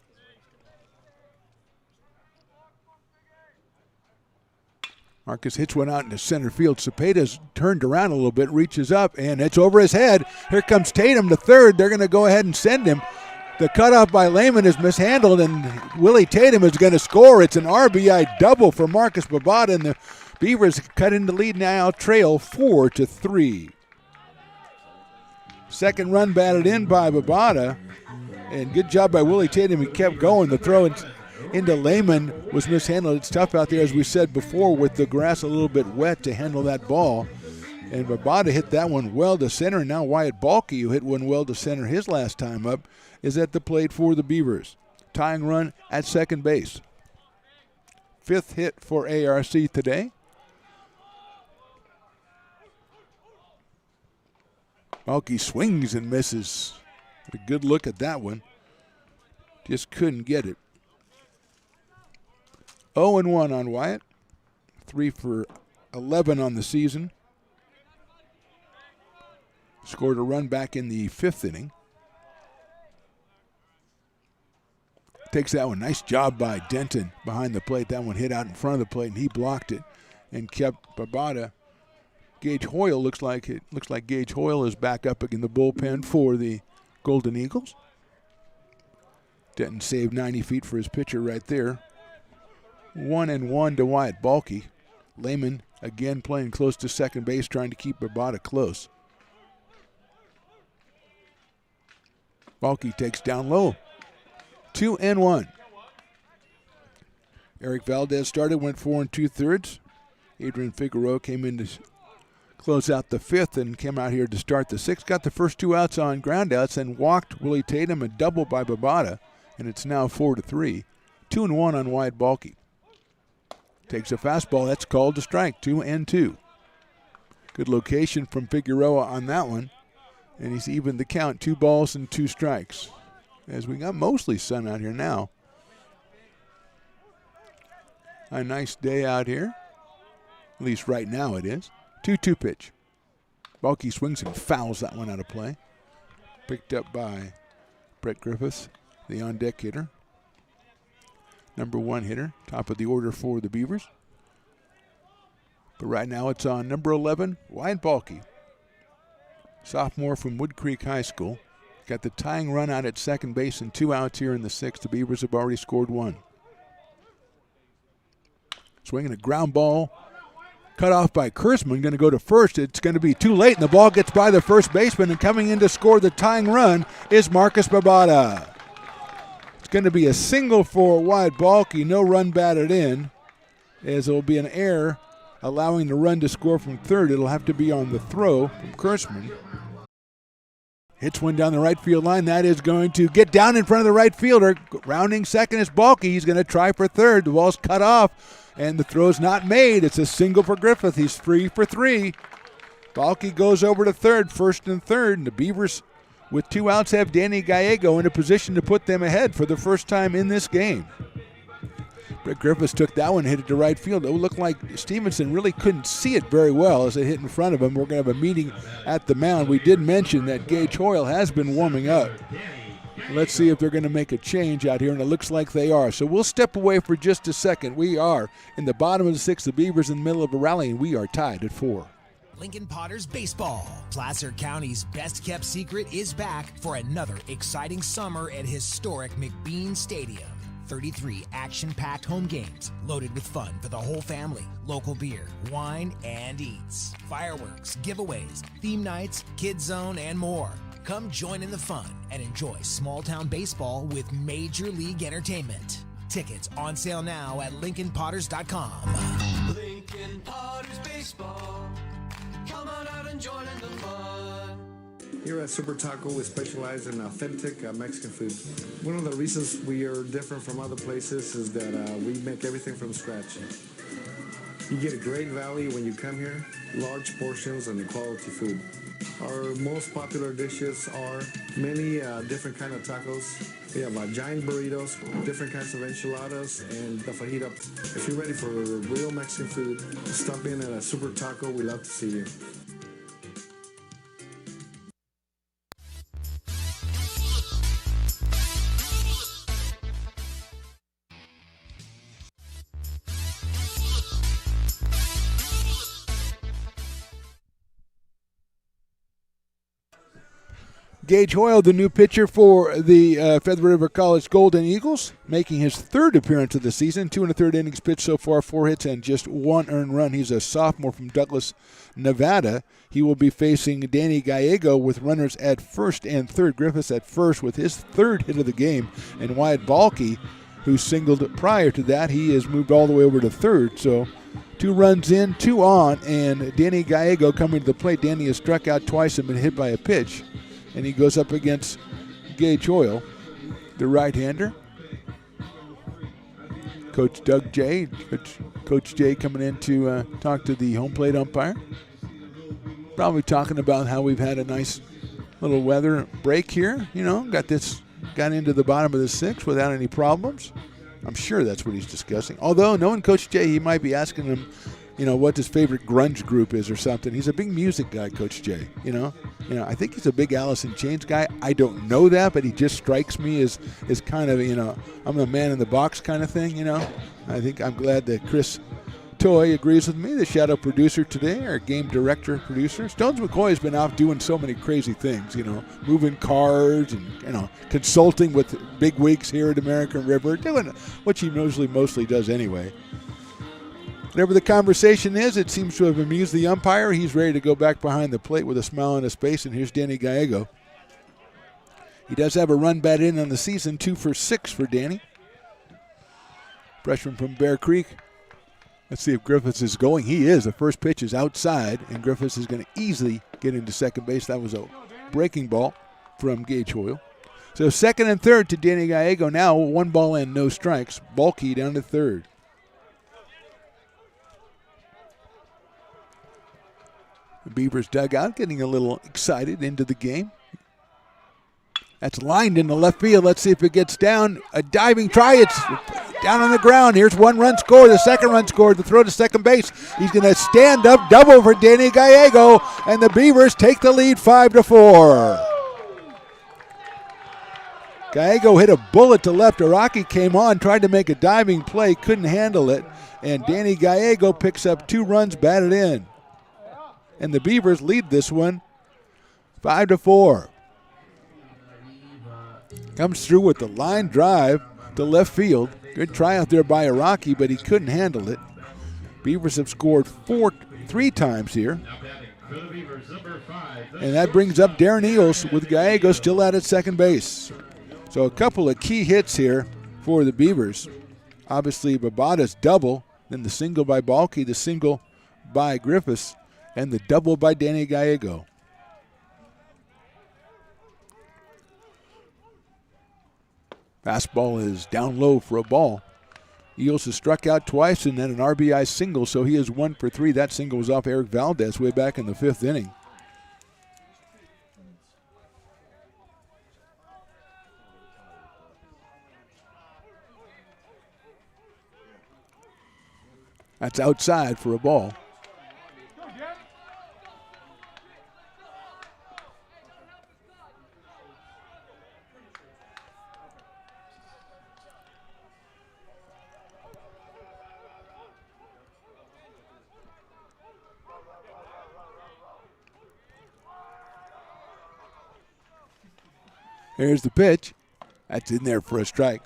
Marcus hits one out into center field. Cepeda's turned around a little bit, reaches up, and it's over his head. Here comes Tatum to third. They're going to go ahead and send him. The cutoff by Lehman is mishandled, and Willie Tatum is going to score. It's an RBI double for Marcus Babada, and the Beavers cut into lead now, trail 4-3. Second run batted in by Babada, and good job by Willie Tatum. He kept going. The throw into Lehman was mishandled. It's tough out there, as we said before, with the grass a little bit wet to handle that ball. And Babada hit that one well to center, and now Wyatt Balke, who hit one well to center his last time up, is at the plate for the Beavers. Tying run at second base. 5th hit for ARC today. Balke swings and misses. A good look at that one. Just couldn't get it. 0-1 on Wyatt. 3 for 11 on the season. Scored a run back in the 5th inning. Takes that one. Nice job by Denton behind the plate. That one hit out in front of the plate, and he blocked it and kept Babada Gage Hoyle looks like Gage Hoyle is back up in the bullpen for the Golden Eagles. Denton saved 90 feet for his pitcher right there. 1-1 to Wyatt Balky. Lehman again playing close to second base, trying to keep Babada close. Balky takes down low. 2-1. Eric Valdez started, went 4 2/3. Adrian Figueroa came in to close out the fifth and came out here to start the sixth. Got the first 2 outs on ground outs and walked Willie Tatum, a double by Babada, and it's now 4-3. 2-1 on Wyatt Balky. Takes a fastball. That's called a strike. 2-2. Good location from Figueroa on that one. And he's evened the count. 2 balls and 2 strikes. As we got mostly sun out here now. A nice day out here. At least right now it is. 2-2 pitch. Balky swings and fouls that one out of play. Picked up by Brett Griffiths, the on-deck hitter. Number 1 hitter, top of the order for the Beavers. But right now it's on number 11, Wyatt Balky. Sophomore from Wood Creek High School. Got the tying run out at second base and 2 outs here in the sixth. The Beavers have already scored 1. Swinging a ground ball. Cut off by Kurtzman, going to go to first. It's going to be too late, and the ball gets by the first baseman, and coming in to score the tying run is Marcus Babada. It's going to be a single for Wyatt Balky, no run batted in, as it will be an error allowing the run to score from third. It'll have to be on the throw from Kurtzman. Hits one down the right field line. That is going to get down in front of the right fielder. Rounding second is Balky. He's going to try for third. The ball's cut off, and the throw's not made. It's a single for Griffith. He's 3 for 3. Balky goes over to third, first and third, and the Beavers, with 2 outs, have Danny Gallego in a position to put them ahead for the first time in this game. Brett Griffiths took that one, hit it to right field. It looked like Stevenson really couldn't see it very well as it hit in front of him. We're going to have a meeting at the mound. We did mention that Gage Hoyle has been warming up. Let's see if they're going to make a change out here, and it looks like they are. So we'll step away for just a second. We are in the bottom of the sixth. The Beavers in the middle of a rally, and we are tied at 4. Lincoln Potters Baseball. Placer County's best-kept secret is back for another exciting summer at historic McBean Stadium. 33 action-packed home games loaded with fun for the whole family. Local beer, wine, and eats. Fireworks, giveaways, theme nights, Kid Zone, and more. Come join in the fun and enjoy small-town baseball with Major League Entertainment. Tickets on sale now at LincolnPotters.com. Lincoln Potters Baseball. Come on out and join in the fun. Here at Super Taco, we specialize in authentic Mexican food. One of the reasons we are different from other places is that we make everything from scratch. You get a great value when you come here, large portions and quality food. Our most popular dishes are many different kind of tacos. We have giant burritos, different kinds of enchiladas, and the fajita. If you're ready for real Mexican food, stop in at a Super Taco. We'd love to see you. Gage Hoyle, the new pitcher for the Feather River College Golden Eagles, making his 3rd appearance of the season. 2 1/3 innings pitched so far, 4 hits and just 1 earned run. He's a sophomore from Douglas, Nevada. He will be facing Danny Gallego with runners at first and third. Griffiths at first with his 3rd hit of the game. And Wyatt Balky, who singled prior to that, he has moved all the way over to third. So 2 runs in, 2 on, and Danny Gallego coming to the plate. Danny has struck out twice and been hit by a pitch. And he goes up against Gage Hoyle, the right-hander. Coach Doug J. Coach J coming in to talk to the home plate umpire. Probably talking about how we've had a nice little weather break here. You know, got into the bottom of the 6th without any problems. I'm sure that's what he's discussing. Although, knowing Coach J, he might be asking him, you know, what his favorite grunge group is or something. He's a big music guy, Coach J, you know. I think he's a big Alice in Chains guy. I don't know that, but he just strikes me as kind of, you know, I'm a man in the box kind of thing, you know. I think I'm glad that Chris Latoy agrees with me, the shadow producer today, our game director producer. Stones McCoy has been off doing so many crazy things, moving cars and, consulting with big wigs here at American River, doing what she mostly does anyway. Whatever the conversation is, it seems to have amused the umpire. He's ready to go back behind the plate with a smile on his face, and here's Danny Gallego. He does have a run bat in on the season, 2 for 6 for Danny. Freshman from Bear Creek. Let's see if Griffiths is going. He is. The first pitch is outside, and Griffiths is going to easily get into second base. That was a breaking ball from Gage Hoyle. So second and third to Danny Gallego now. 1 ball and no strikes. Balky down to third. The Beavers dugout getting a little excited into the game. That's lined into left field. Let's see if it gets down. A diving try. It's down on the ground. Here's 1 run scored. The second run scored. The throw to second base. He's going to stand up double for Danny Gallego, and the Beavers take the lead 5-4. Gallego hit a bullet to left. Araki came on, tried to make a diving play, couldn't handle it, and Danny Gallego picks up 2 runs, batted in. And the Beavers lead this one 5-4. Comes through with the line drive to left field. Good try out there by Araki, but he couldn't handle it. Beavers have scored 3 times here. And that brings up Darren Eels with Gallego still out at second base. So a couple of key hits here for the Beavers. Obviously, Babada's double, then the single by Balky, the single by Griffiths, and the double by Danny Gallego. Fastball is down low for a ball. Eels has struck out twice and then an RBI single, so he is 1 for 3. That single was off Eric Valdez way back in the 5th inning. That's outside for a ball. Here's the pitch. That's in there for a strike.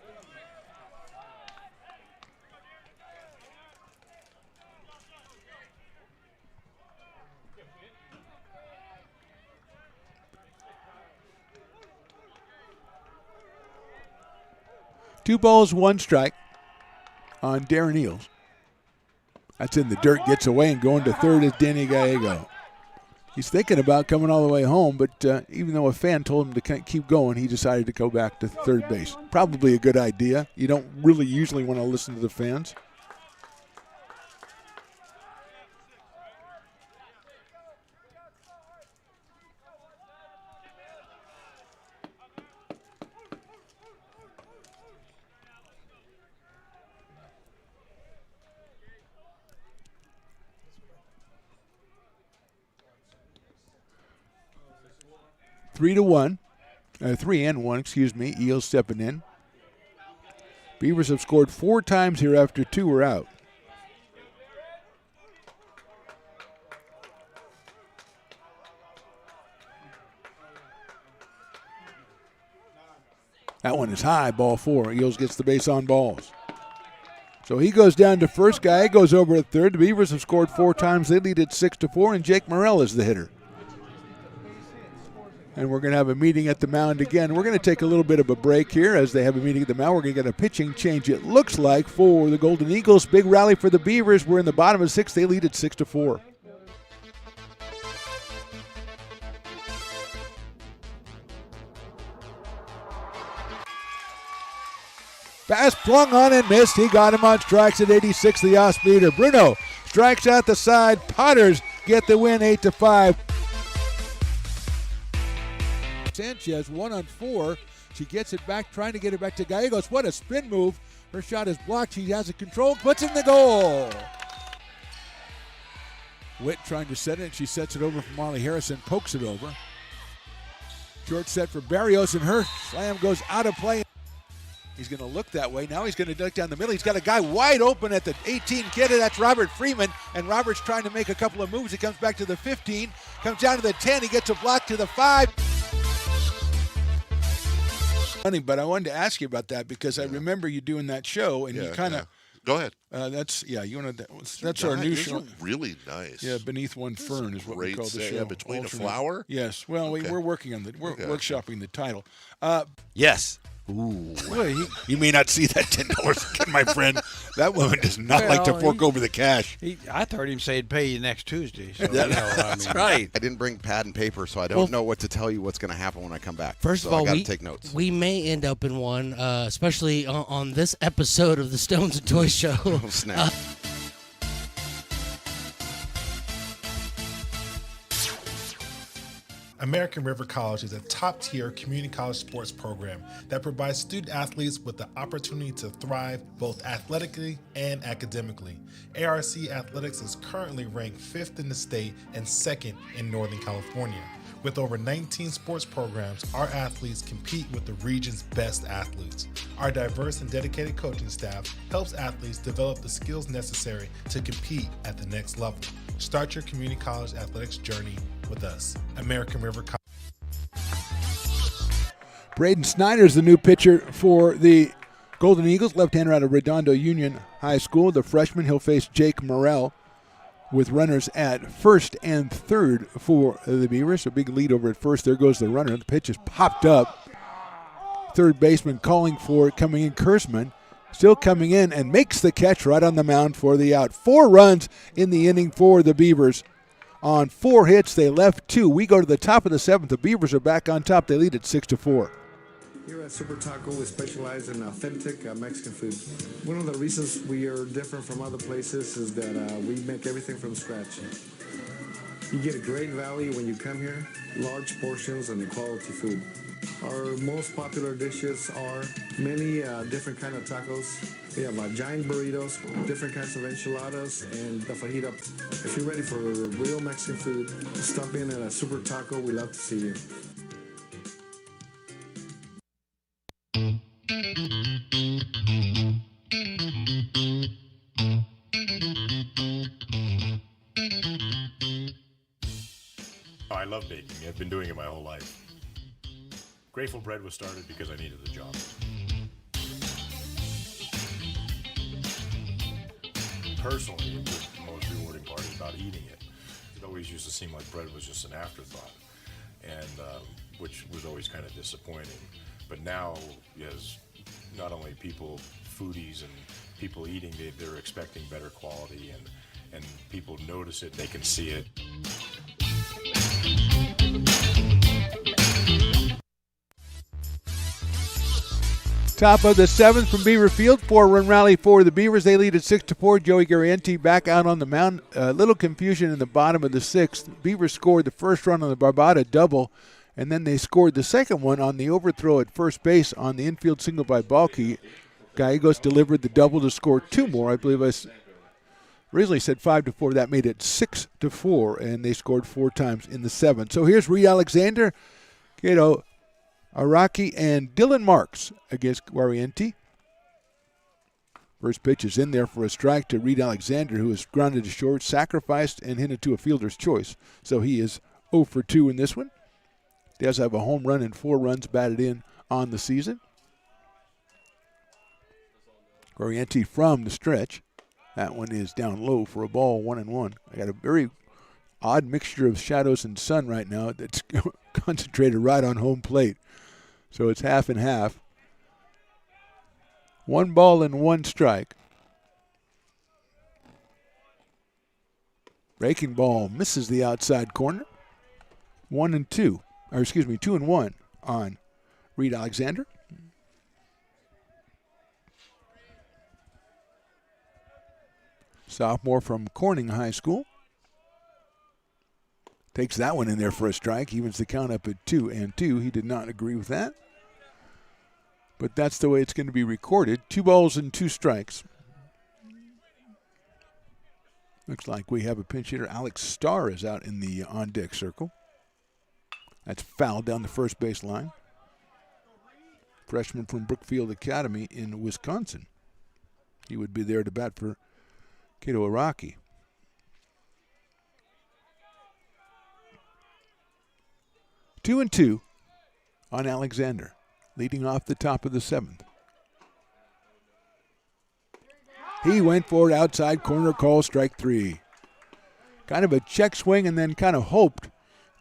Two balls, 1 strike on Darren Eels. That's in the dirt, gets away, and going to third is Danny Gallego. He's thinking about coming all the way home, but even though a fan told him to keep going, he decided to go back to third base. Probably a good idea. You don't really usually want to listen to the fans. Three and one, Eels stepping in. Beavers have scored 4 times here after 2 were out. That one is high, ball 4. Eels gets the base on balls. So he goes down to first. Guy goes over at third. The Beavers have scored 4 times. They lead it 6-4, and Jake Morrell is the hitter. And we're going to have a meeting at the mound again. We're going to take a little bit of a break here as they have a meeting at the mound. We're going to get a pitching change, it looks like, for the Golden Eagles. Big rally for the Beavers. We're in the bottom of 6th. They lead at 6-4. Fast flung on and missed. He got him on strikes at 86, the off-speeder. Bruno strikes out the side. Potters get the win 8-5. Sanchez 1 on 4. She gets it back, trying to get it back to Gallegos. What a spin move. Her shot is blocked. She has it controlled, puts in the goal. Witt trying to set it. She sets it over for Molly Harrison, pokes it over. Short set for Barrios, and her slam goes out of play. He's going to look that way. Now he's going to duck down the middle. He's got a guy wide open at the 18 kid. That's Robert Freeman. And Robert's trying to make a couple of moves. He comes back to the 15, comes down to the 10. He gets a block to the 5. Funny, but I wanted to ask you about that because I remember you doing that show, and you kind of. Go ahead. You want to. That's our new show. Really nice. Yeah, Beneath One Fern is what we call the show. Yeah, Between a Flower. Yes. Well, we're working on workshopping the title. Yes. Ooh. Well, you may not see that $10 my friend. That woman does not like to fork over the cash. I heard him say he'd pay you next Tuesday. So, That's right. I didn't bring pad and paper, so I don't know what to tell you what's going to happen when I come back. First of all, I got to take notes. We may end up in one, especially on this episode of the Stones and Toys Show. Oh, snap. American River College is a top-tier community college sports program that provides student-athletes with the opportunity to thrive both athletically and academically. ARC Athletics is currently ranked 5th in the state and 2nd in Northern California. With over 19 sports programs, our athletes compete with the region's best athletes. Our diverse and dedicated coaching staff helps athletes develop the skills necessary to compete at the next level. Start your community college athletics journey with us. American River College. Braden Snyder is the new pitcher for the Golden Eagles, left-hander out of Redondo Union High School. The freshman, he'll face Jake Morrell with runners at first and third for the Beavers. A big lead over at first. There goes the runner. The pitch is popped up. Third baseman calling for it, coming in. Kersman still coming in and makes the catch right on the mound for the out. 4 runs in the inning for the Beavers. On 4 hits, they left 2. We go to the top of the 7th. The Beavers are back on top. They lead at 6-4. Here at Super Taco, we specialize in authentic Mexican food. One of the reasons we are different from other places is that we make everything from scratch. You get a great value when you come here, large portions and quality food. Our most popular dishes are many different kind of tacos. We have giant burritos, different kinds of enchiladas, and the fajita. If you're ready for real Mexican food, stop in at a Super Taco. We love to see you. I love baking. I've been doing it my whole life. Grateful Bread was started because I needed the job. Personally, the most rewarding part is about eating it. It always used to seem like bread was just an afterthought, and which was always kind of disappointing. But now, as not only people, foodies and people eating, they're expecting better quality, and people notice it, they can see it. Top of the 7th from Beaver Field. 4-run rally for the Beavers. They lead at 6-4. Joey Garrienti back out on the mound. A little confusion in the bottom of the 6th. Beavers scored the first run on the Barbada double, and then they scored the second one on the overthrow at first base on the infield single by Balky. Gallegos delivered the double to score 2 more. I believe I originally said 5-4. That made it 6-4, and they scored 4 times in the 7th. So here's Reed Alexander, Araki, and Dylan Marks against Guarienti. First pitch is in there for a strike to Reed Alexander, who is grounded to short, sacrificed, and hit into a fielder's choice. So he is 0 for 2 in this one. Does have a home run and 4 runs batted in on the season. Guarienti from the stretch. That one is down low for a ball, 1-1. I got a very odd mixture of shadows and sun right now that's concentrated right on home plate. So it's half and half. 1 ball and 1 strike. Breaking ball misses the outside corner. 2 and 1 on Reed Alexander. Sophomore from Corning High School. Takes that one in there for a strike. Evens the count up at 2-2. He did not agree with that. But that's the way it's going to be recorded. 2 balls and 2 strikes. Looks like we have a pinch hitter. Alex Starr is out in the on-deck circle. That's fouled down the first base line. freshman from Brookfield Academy in Wisconsin. He would be there to bat for Cato Araki. Two and two on Alexander, leading off the top of the 7th. He went for it outside corner call, strike 3. Kind of a check swing and then kind of hoped.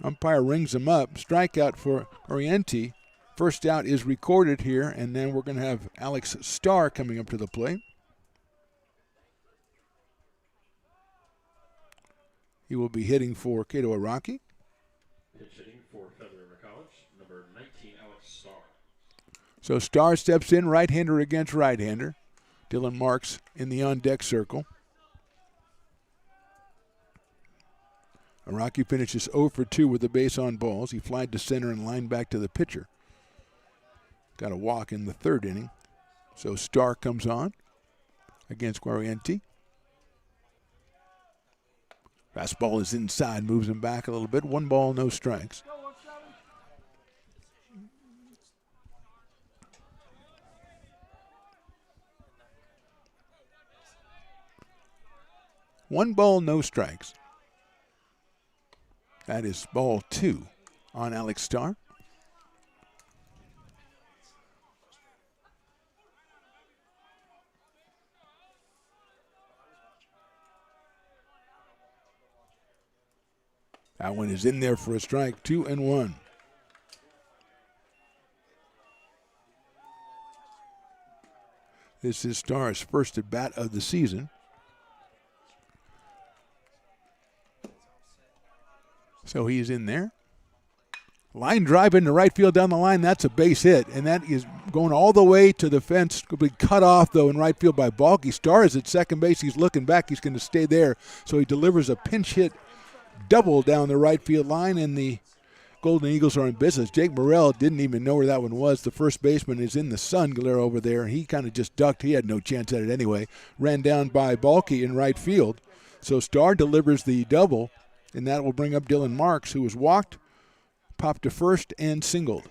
Umpire rings him up. Strikeout for Oriente. First out is recorded here, and then we're going to have Alex Starr coming up to the plate. He will be hitting for Cato Araki. Pitch hitting for Feather River College, number 19, Alex Starr. So Starr steps in, right-hander against right-hander. Dylan Marks in the on-deck circle. Araki finishes 0 for 2 with the base on balls. He flied to center and lined back to the pitcher. Got a walk in the 3rd inning. So Starr comes on against Guariente. Fastball is inside, moves him back a little bit. 1 ball, no strikes. One ball, no strikes. That is ball 2 on Alex Starr. That one is in there for a strike, 2-1. This is Starr's first at bat of the season. So he's in there. Line drive into right field down the line. That's a base hit, and that is going all the way to the fence. Will be cut off, though, in right field by Balky. Starr is at second base. He's looking back. He's going to stay there. So he delivers a pinch hit double down the right field line, and the Golden Eagles are in business. Jake Morrell didn't even know where that one was. The first baseman is in the sun glare over there. He kind of just ducked. He had no chance at it anyway. Ran down by Balky in right field. So Starr delivers the double, and that will bring up Dylan Marks, who was walked, popped to first, and singled.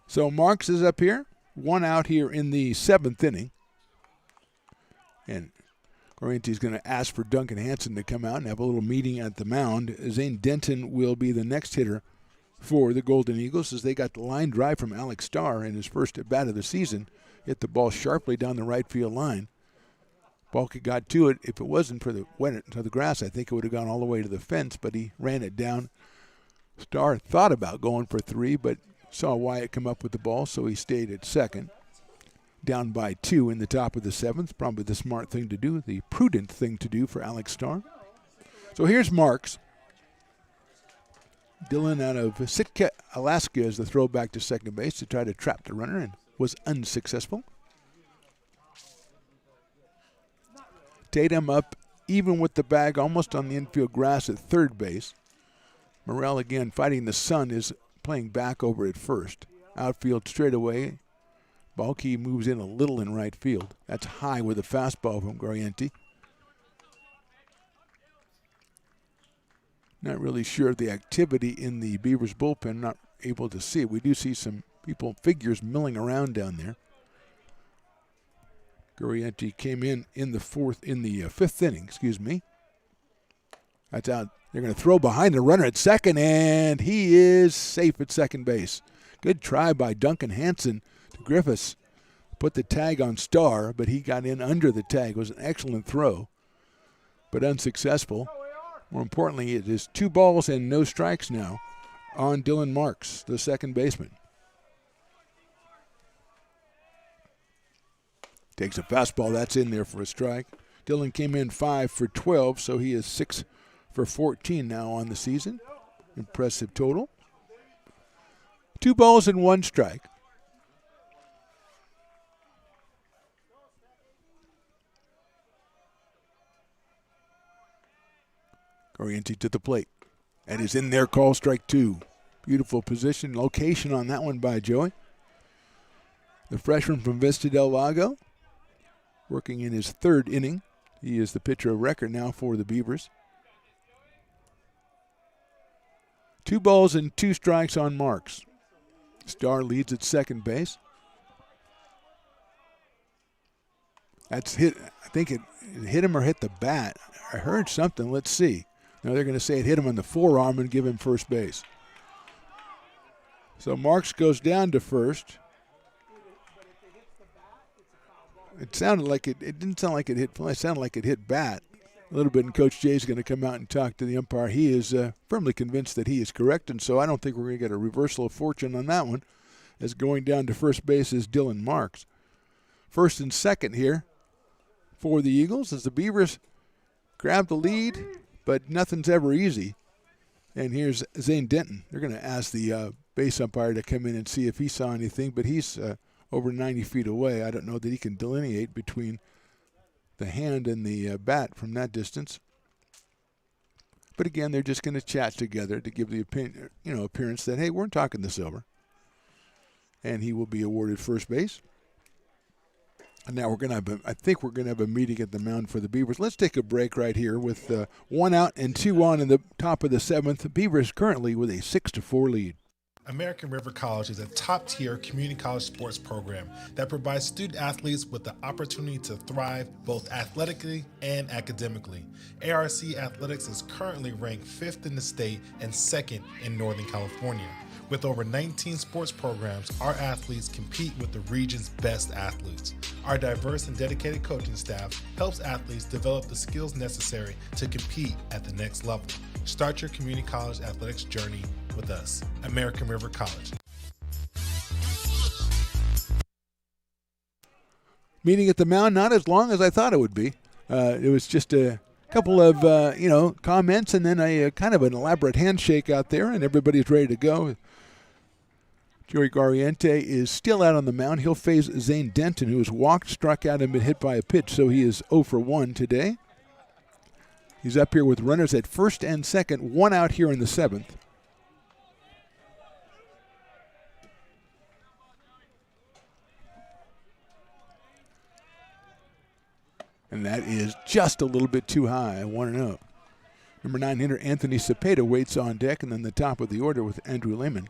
So Marks is up here. 1 out here in the 7th inning. And Oriente's going to ask for Duncan Hansen to come out and have a little meeting at the mound. Zane Denton will be the next hitter for the Golden Eagles, as they got the line drive from Alex Starr in his first at bat of the season. Hit the ball sharply down the right field line. Balky got to it. If it wasn't for the went to the grass, I think it would have gone all the way to the fence, but he ran it down. Starr thought about going for 3, but saw Wyatt come up with the ball, so he stayed at second. Down by 2 in the top of the 7th. Probably the smart thing to do, the prudent thing to do for Alex Starr. So here's Marks. Dylan out of Sitka, Alaska, is the throwback to second base to try to trap the runner, and was unsuccessful. Tatum up even with the bag almost on the infield grass at third base. Morrell again fighting the sun is playing back over at first. Outfield straight away. Balky moves in a little in right field. That's high with a fastball from Guariente. Not really sure of the activity in the Beavers bullpen. Not able to see it. We do see some figures milling around down there. Guariente came in the 5th inning, excuse me. That's out. They're going to throw behind the runner at second, and he is safe at second base. Good try by Duncan Hansen to Griffiths. Put the tag on Starr, but he got in under the tag. It was an excellent throw, but unsuccessful. More importantly, it is 2 balls and no strikes now on Dylan Marks, the second baseman. Takes a fastball. That's in there for a strike. Dylan came in 5 for 12, so he is 6 for 14 now on the season. Impressive total. 2 balls and 1 strike. Guariente to the plate. And is in there, call strike 2. Beautiful position, location on that one by Joey. The freshman from Vista Del Lago, working in his 3rd inning. He is the pitcher of record now for the Beavers. 2 balls and 2 strikes on Marks. Starr leads at second base. That's hit. I think it hit him or hit the bat. I heard something. Let's see. Now they're going to say it hit him on the forearm and give him first base. So Marks goes down to first. It sounded like it didn't sound like it hit fly. It sounded like it hit bat a little bit, and Coach Jay's going to come out and talk to the umpire. He is firmly convinced that he is correct, and so I don't think we're going to get a reversal of fortune on that one, as going down to first base is Dylan Marks. First and second here for the Eagles as the Beavers grab the lead, but nothing's ever easy. And here's Zane Denton. They're going to ask the base umpire to come in and see if he saw anything, but he's over 90 feet away. I don't know that he can delineate between the hand and the bat from that distance. But again, they're just going to chat together to give the appearance that, hey, we're talking this over. And he will be awarded first base. And now I think we're going to have a meeting at the mound for the Beavers. Let's take a break right here with 1 out and 2 on in the top of the 7th. The Beavers currently with a 6-4 lead. American River College is a top-tier community college sports program that provides student-athletes with the opportunity to thrive both athletically and academically. ARC Athletics is currently ranked 5th in the state and 2nd in Northern California. With over 19 sports programs, our athletes compete with the region's best athletes. Our diverse and dedicated coaching staff helps athletes develop the skills necessary to compete at the next level. Start your community college athletics journey with us, American River College. Meeting at the mound, not as long as I thought it would be. It was just a couple of comments and then a kind of an elaborate handshake out there, and everybody's ready to go. Joey Garriente is still out on the mound. He'll face Zane Denton, who has walked, struck out, and been hit by a pitch, so he is 0 for 1 today. He's up here with runners at first and second, 1 out here in the 7th. And that is just a little bit too high, 1-0. Number 9 hitter Anthony Cepeda waits on deck, and then the top of the order with Andrew Lehman.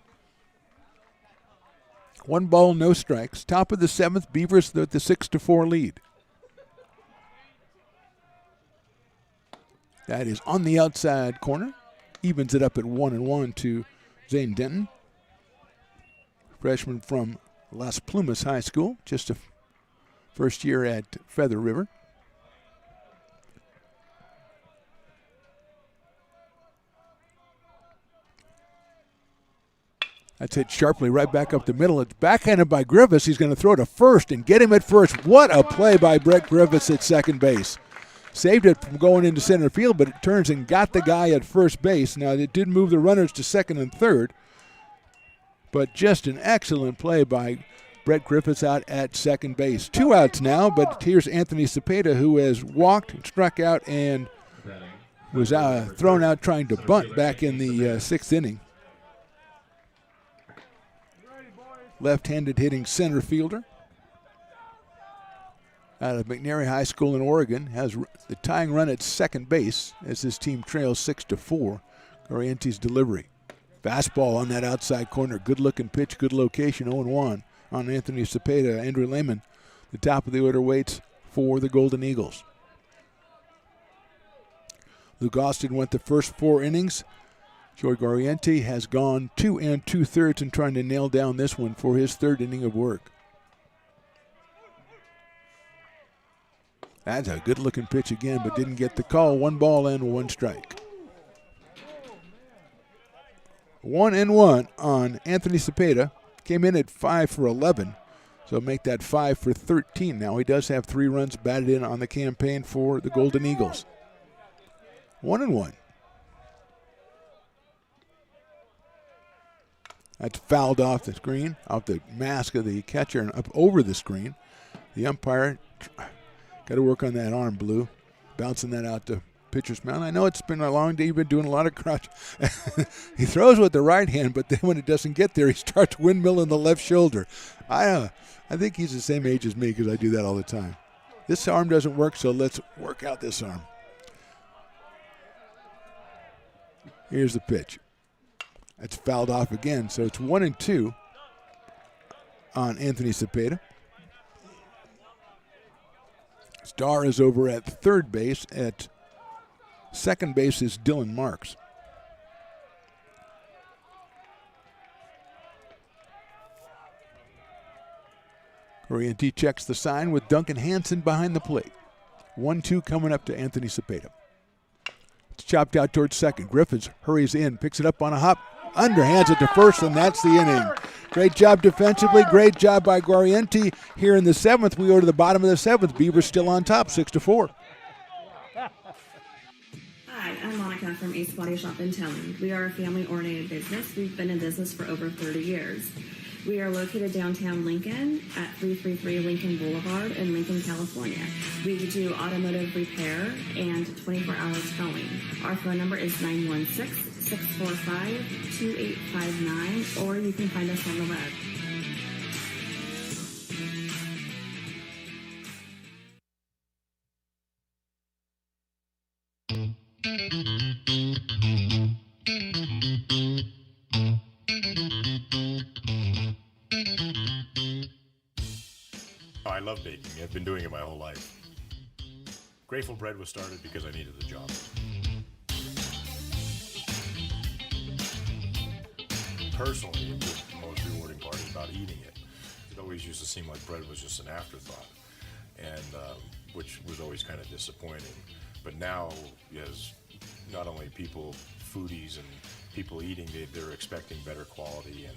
1 ball, no strikes. Top of the 7th, Beavers with the 6-4 lead. That is on the outside corner. Evens it up at 1-1 to Zane Denton. Freshman from Las Plumas High School, just a first year at Feather River. That's hit sharply right back up the middle. It's backhanded by Griffiths. He's going to throw to first and get him at first. What a play by Brett Griffiths at second base. Saved it from going into center field, but it turns and got the guy at first base. Now, it did move the runners to second and third, but just an excellent play by Brett Griffiths out at second base. 2 outs now, but here's Anthony Cepeda, who has walked, struck out, and was thrown out trying to bunt back in the 6th inning. Left-handed hitting center fielder out of McNary High School in Oregon, has the tying run at second base as his team trails 6-4. Garriente's delivery. Fastball on that outside corner. Good-looking pitch, good location, 0-1 on Anthony Cepeda. Andrew Lehman, the top of the order, waits for the Golden Eagles. Luke Austin went the first 4 innings. Joey Garriente has gone 2 2/3 and trying to nail down this one for his 3rd inning of work. That's a good-looking pitch again, but didn't get the call. 1 ball and 1 strike. 1-1 on Anthony Cepeda. Came in at 5 for 11, so make that 5 for 13 now. He does have 3 runs batted in on the campaign for the Golden Eagles. 1-1. That's fouled off the screen, off the mask of the catcher and up over the screen. The umpire got to work on that arm, Blue. Bouncing that out to pitcher's mound. I know it's been a long day. You've been doing a lot of crouch. He throws with the right hand, but then when it doesn't get there, he starts windmilling the left shoulder. I think he's the same age as me because I do that all the time. This arm doesn't work, so let's work out this arm. Here's the pitch. That's fouled off again, so it's 1-2 on Anthony Cepeda. Starr is over at third base. At second base is Dylan Marks. Corriente checks the sign with Duncan Hansen behind the plate. 1-2 coming up to Anthony Cepeda. It's chopped out towards second. Griffiths hurries in, picks it up on a hop, underhands it to first, and that's the inning. Great job defensively. Great job by Corriente. Here in the seventh, we go to the bottom of the seventh. Beavers still on top, 6-4. Hi, I'm Monica from Ace Body Shop in Towing. We are a family-oriented business. We've been in business for over 30 years. We are located downtown Lincoln at 333 Lincoln Boulevard in Lincoln, California. We do automotive repair and 24-hour towing. Our phone number is 916-645-2859, or you can find us on the web. I love baking. I've been doing it my whole life. Grateful Bread was started because I needed the job. Personally, the most rewarding part is about eating it. It always used to seem like bread was just an afterthought, and which was always kind of disappointing. But now, as not only people, foodies and people eating, they're expecting better quality,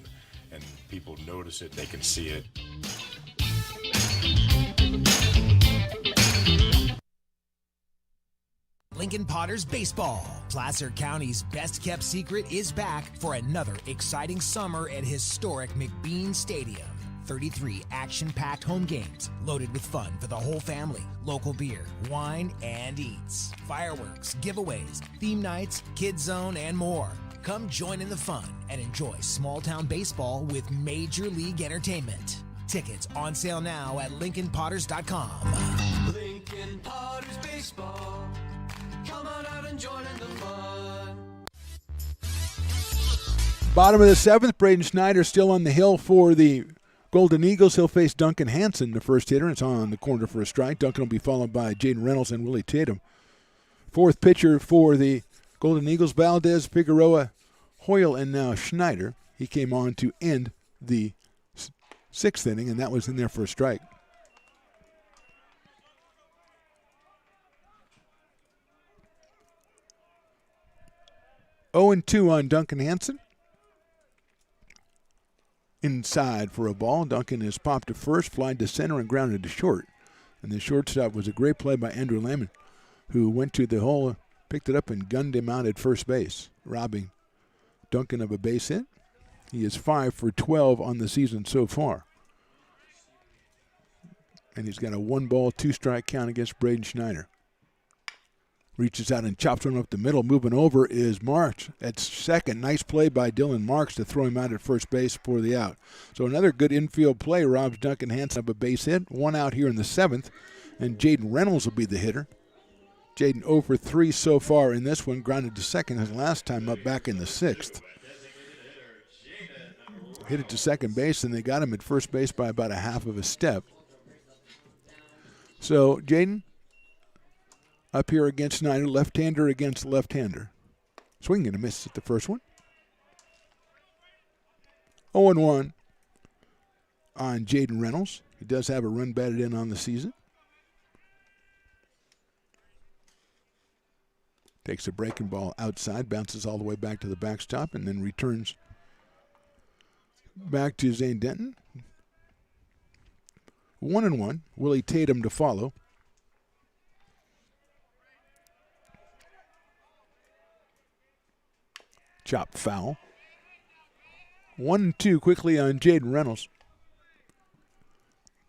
and people notice it, they can see it. Lincoln Potters Baseball. Placer County's best-kept secret is back for another exciting summer at historic McBean Stadium. 33 action-packed home games loaded with fun for the whole family. Local beer, wine, and eats. Fireworks, giveaways, theme nights, kids zone, and more. Come join in the fun and enjoy small-town baseball with Major League Entertainment. Tickets on sale now at LincolnPotters.com. Lincoln Potters Baseball. Come on out and join in the fun. Bottom of the seventh, Braden Schneider still on the hill for the Golden Eagles. He'll face Duncan Hansen, the first hitter. It's on the corner for a strike. Duncan will be followed by Jaden Reynolds and Willie Tatum. Fourth pitcher for the Golden Eagles, Valdez, Figueroa, Hoyle, and now Schneider. He came on to end the sixth inning, and that was in there for a strike. Oh and 2 on Duncan Hansen. Inside for a ball. Duncan is popped to first, flied to center, and grounded to short. And the shortstop was a great play by Andrew Lehman, who went to the hole, picked it up, and gunned him out at first base, robbing Duncan of a base hit. He is 5 for 12 on the season so far. And he's got a 1-ball, 2-strike count against Braden Schneider. Reaches out and chops one up the middle. Moving over is Marks at second. Nice play by Dylan Marks to throw him out at first base for the out. So another good infield play robs Duncan Hansen of a base hit. One out here in the seventh, and Jaden Reynolds will be the hitter. Jaden 0 for 3 so far in this one. Grounded to second his last time up back in the sixth. Hit it to second base, and they got him at first base by about a half of a step. So Jaden up here against Schneider, left-hander against left-hander. Swing and a miss at the first one. 0-1 on Jaden Reynolds. He does have a run batted in on the season. Takes a breaking ball outside, bounces all the way back to the backstop, and then returns back to Zane Denton. 1-1. Willie Tatum to follow. Chopped foul. 1-2 quickly on Jaden Reynolds.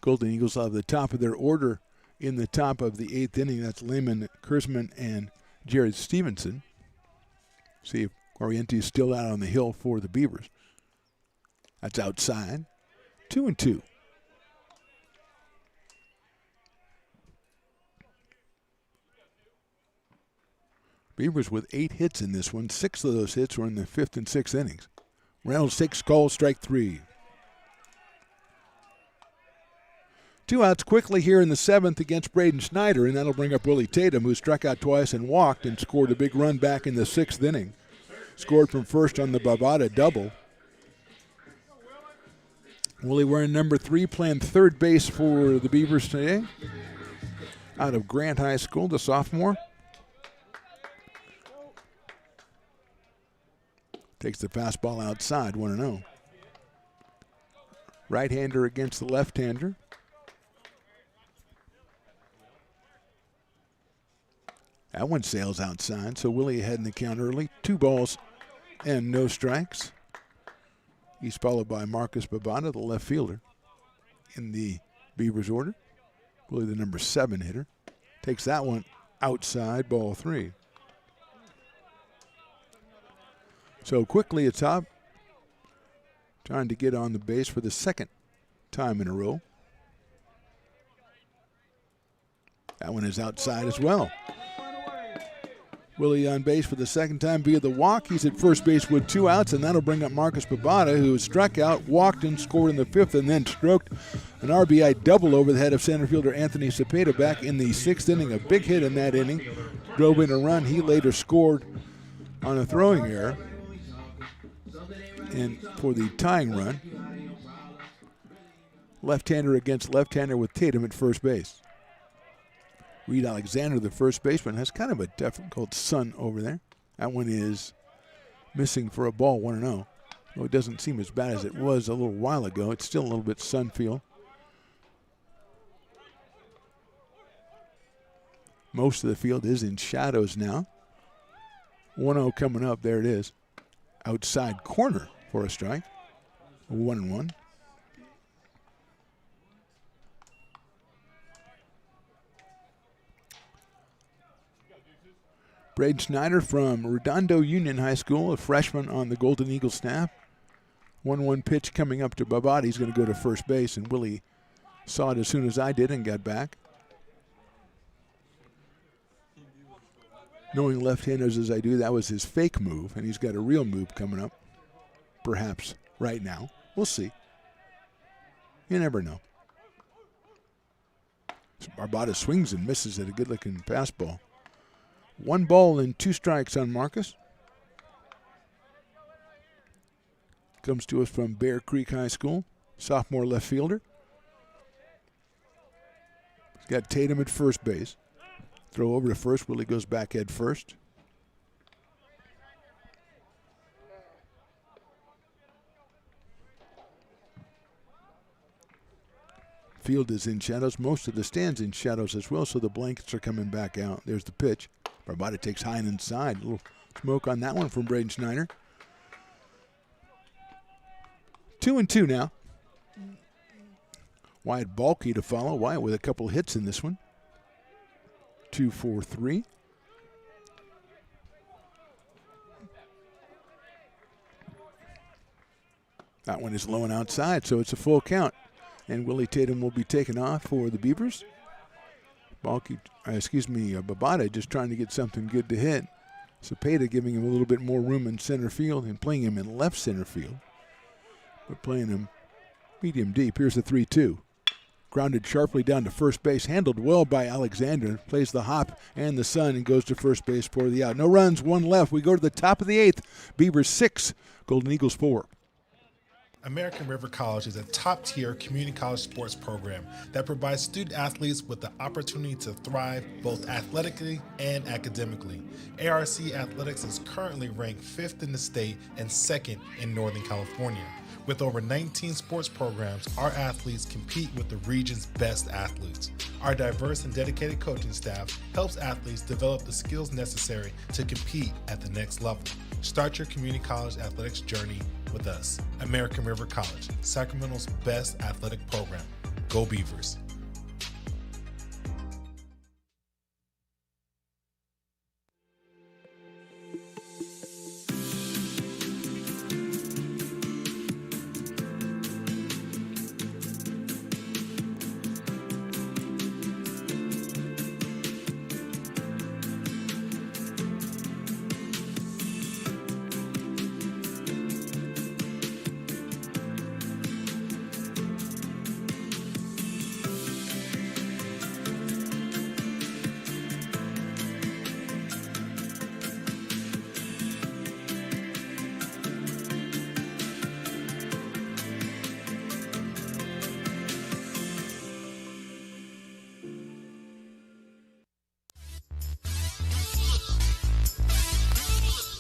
Golden Eagles have the top of their order in the top of the eighth inning. That's Lehman, Kurzman, and Jared Stevenson. See if Corriente is still out on the hill for the Beavers. That's outside. 2-2. Beavers with 8 hits in this one. 6 of those hits were in the fifth and sixth innings. Reynolds takes call, strike 3. 2 outs quickly here in the 7th against Braden Snyder, and that'll bring up Willie Tatum, who struck out twice and walked and scored a big run back in the 6th inning. Scored from first on the Bavada double. Willie wearing number 3, playing third base for the Beavers today. Out of Grant High School, the sophomore. Takes the fastball outside, 1-0. Right-hander against the left-hander. That one sails outside, so Willie ahead in the count early. 2 balls and no strikes. He's followed by Marcus Bavada, the left fielder, in the Beavers order. Willie, the number 7 hitter. Takes that one outside, ball 3. So quickly it's up. Trying to get on the base for the second time in a row. That one is outside as well. Willie on base for the second time via the walk. He's at first base with 2 outs, and that'll bring up Marcus Bavada, who struck out, walked, and scored in the 5th, and then stroked an RBI double over the head of center fielder Anthony Cepeda back in the 6th inning. A big hit in that inning. Drove in a run. He later scored on a throwing error and for the tying run. Left-hander against left-hander with Tatum at first base. Reed Alexander, the first baseman, has kind of a difficult sun over there. That one is missing for a ball, 1-0. Well, it doesn't seem as bad as it was a little while ago. It's still a little bit sun feel. Most of the field is in shadows now. 1-0 coming up. There it is. Outside corner for a strike. 1-1. Braden Snyder from Redondo Union High School, a freshman on the Golden Eagle staff. 1-1 pitch coming up to Bavada. He's going to go to first base, and Willie saw it as soon as I did and got back. Knowing left-handers as I do, that was his fake move, and he's got a real move coming up, perhaps right now. We'll see. You never know. So Bavada swings and misses at a good-looking fastball. 1 ball and 2 strikes on Marcus. Comes to us from Bear Creek High School, sophomore left fielder. He's got Tatum at first base. Throw over to first. Willie goes back head first. Field is in shadows. Most of the stands in shadows as well, so the blankets are coming back out. There's the pitch. Barbada takes high and inside. A little smoke on that one from Braden Snyder. 2-2 now. Wyatt Balky to follow. Wyatt with a couple hits in this one. 2-4-3. That one is low and outside, so it's a full count. And Willie Tatum will be taken off for the Beavers. Bavada just trying to get something good to hit. Cepeda giving him a little bit more room in center field and playing him in left center field. But playing him medium deep. Here's the 3-2. Grounded sharply down to first base. Handled well by Alexander. Plays the hop and the sun and goes to first base for the out. No runs, 1 left. We go to the top of the 8th. Beavers 6, Golden Eagles 4. American River College is a top-tier community college sports program that provides student-athletes with the opportunity to thrive both athletically and academically. ARC Athletics is currently ranked 5th in the state and 2nd in Northern California. With over 19 sports programs, our athletes compete with the region's best athletes. Our diverse and dedicated coaching staff helps athletes develop the skills necessary to compete at the next level. Start your community college athletics journey with us. American River College, Sacramento's best athletic program. Go Beavers.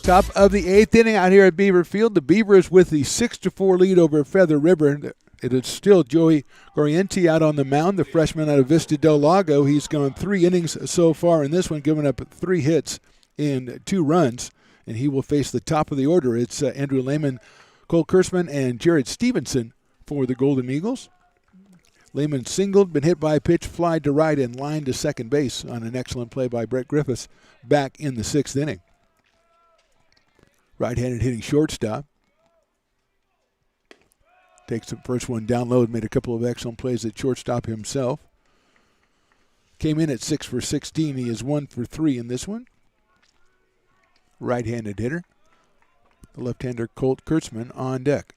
Top of the 8th inning out here at Beaver Field. The Beavers with the 6-4 lead over Feather River. It is still Joey Gorienti out on the mound, the freshman out of Vista Del Lago. He's gone 3 innings so far in this one, giving up 3 hits and 2 runs, and he will face the top of the order. It's Andrew Lehman, Cole Kurtzman, and Jared Stevenson for the Golden Eagles. Lehman singled, been hit by a pitch, fly to right, and lined to second base on an excellent play by Brett Griffiths back in the 6th inning. Right-handed hitting shortstop. Takes the first one down low and made a couple of excellent plays at shortstop himself. Came in at 6 for 16. He is 1 for 3 in this one. Right-handed hitter. The left-hander Colt Kurtzman on deck.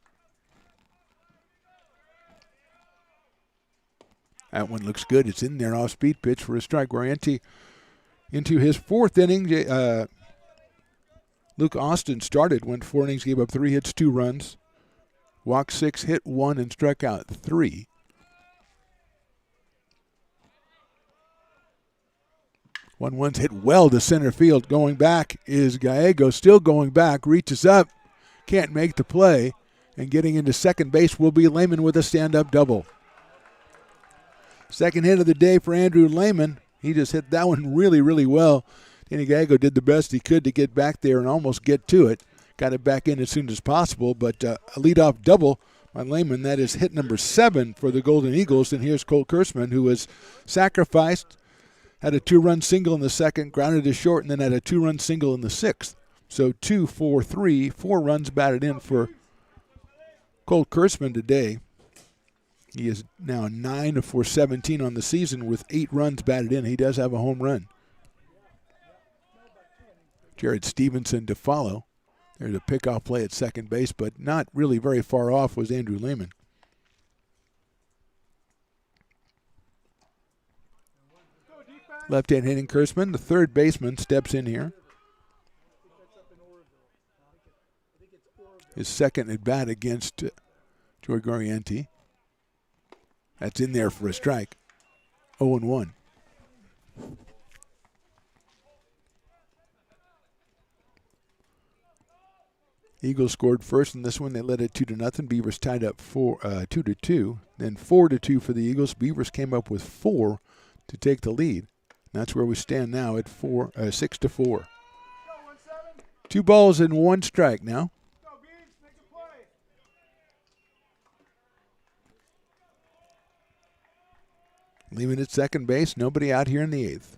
That one looks good. It's in there, off-speed pitch for a strike. Gorienti into his 4th inning. Luke Austin started, went 4 innings, gave up 3 hits, 2 runs. Walked 6, hit 1, and struck out 3. One's hit well to center field. Going back is Gallego, still going back, reaches up, can't make the play, and getting into second base will be Lehman with a stand-up double. Second hit of the day for Andrew Lehman. He just hit that one really, really well. Danny Gallego did the best he could to get back there and almost get to it. Got it back in as soon as possible, but a leadoff double by Lehman. That is hit number 7 for the Golden Eagles. And here's Cole Kurtzman, who was sacrificed, had a 2-run single in the 2nd, grounded to short, and then had a 2-run single in the 6th. So 2, 4, 3, 4 runs batted in for Cole Kurtzman today. He is now 9 for 17 on the season with 8 runs batted in. He does have a home run. Jared Stevenson to follow. There's a pickoff play at second base, but not really very far off was Andrew Lehman. Left-hand hitting Kurtzman, the third baseman, steps in here. His second at bat against Joey Gorienti. That's in there for a strike. 0-1. Eagles scored first in this one. They led it 2-0. Beavers tied up 2-2. Then 4-2 for the Eagles. Beavers came up with 4 to take the lead. That's where we stand now at 6-4. 2 balls and 1 strike now. Leaving at second base. Nobody out here in the 8th.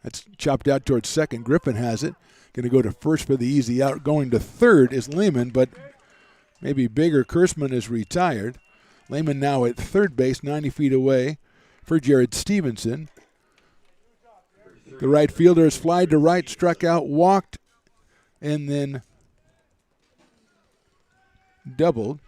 That's chopped out towards second. Griffin has it. Going to go to first for the easy out. Going to third is Lehman, but maybe bigger. Kurtzman is retired. Lehman now at third base, 90 feet away for Jared Stevenson. The right fielder is flied to right, struck out, walked, and then doubled.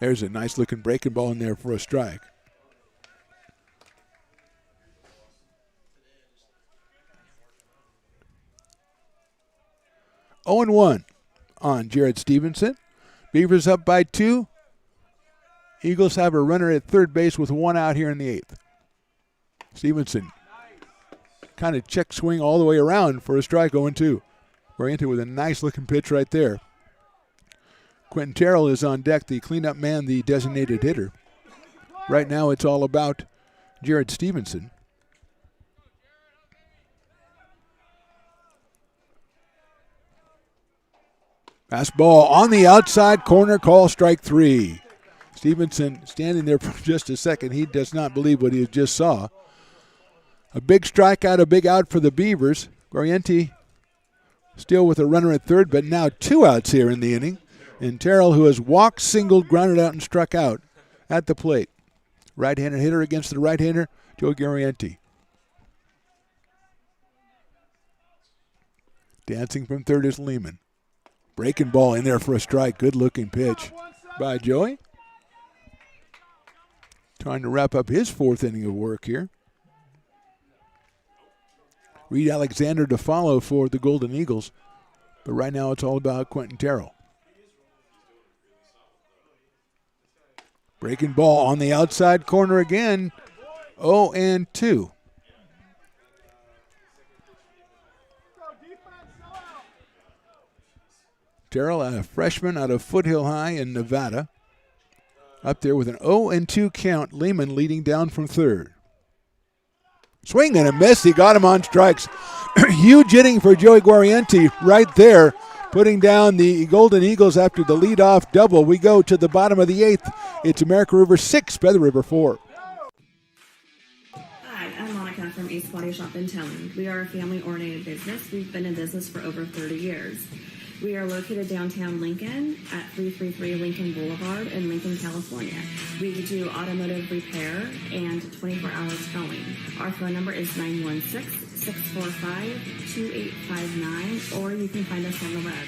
There's a nice-looking breaking ball in there for a strike. Oh and 1 on Jared Stevenson. Beavers up by 2. Eagles have a runner at third base with 1 out here in the 8th. Stevenson kind of check swing all the way around for a strike. 0-2. Gorienti with a nice-looking pitch right there. Quentin Terrell is on deck, the cleanup man, the designated hitter. Right now it's all about Jared Stevenson. Fastball on the outside corner, call strike 3. Stevenson standing there for just a second. He does not believe what he just saw. A big strikeout, a big out for the Beavers. Gorienti still with a runner at third, but now 2 outs here in the inning. And Terrell, who has walked, singled, grounded out, and struck out at the plate. Right-handed hitter against the right-hander, Joe Gorienti. Dancing from third is Lehman. Breaking ball in there for a strike. Good-looking pitch by Joey. Trying to wrap up his 4th inning of work here. Reed Alexander to follow for the Golden Eagles. But right now it's all about Quentin Terrell. Breaking ball on the outside corner again. 0-2. Terrell, a freshman out of Foothill High in Nevada. Up there with an 0-2 count. Lehman leading down from third. Swing and a miss. He got him on strikes. Huge inning for Joey Guariente right there, putting down the Golden Eagles after the leadoff double. We go to the bottom of the 8th. It's American River 6, Feather River 4. Hi, I'm Monica from Ace Body Shop in Towing. We are a family-oriented business. We've been in business for over 30 years. We are located downtown Lincoln at 333 Lincoln Boulevard in Lincoln, California. We do automotive repair and 24-hour towing. Our phone number is 916-645-2859, or you can find us on the web.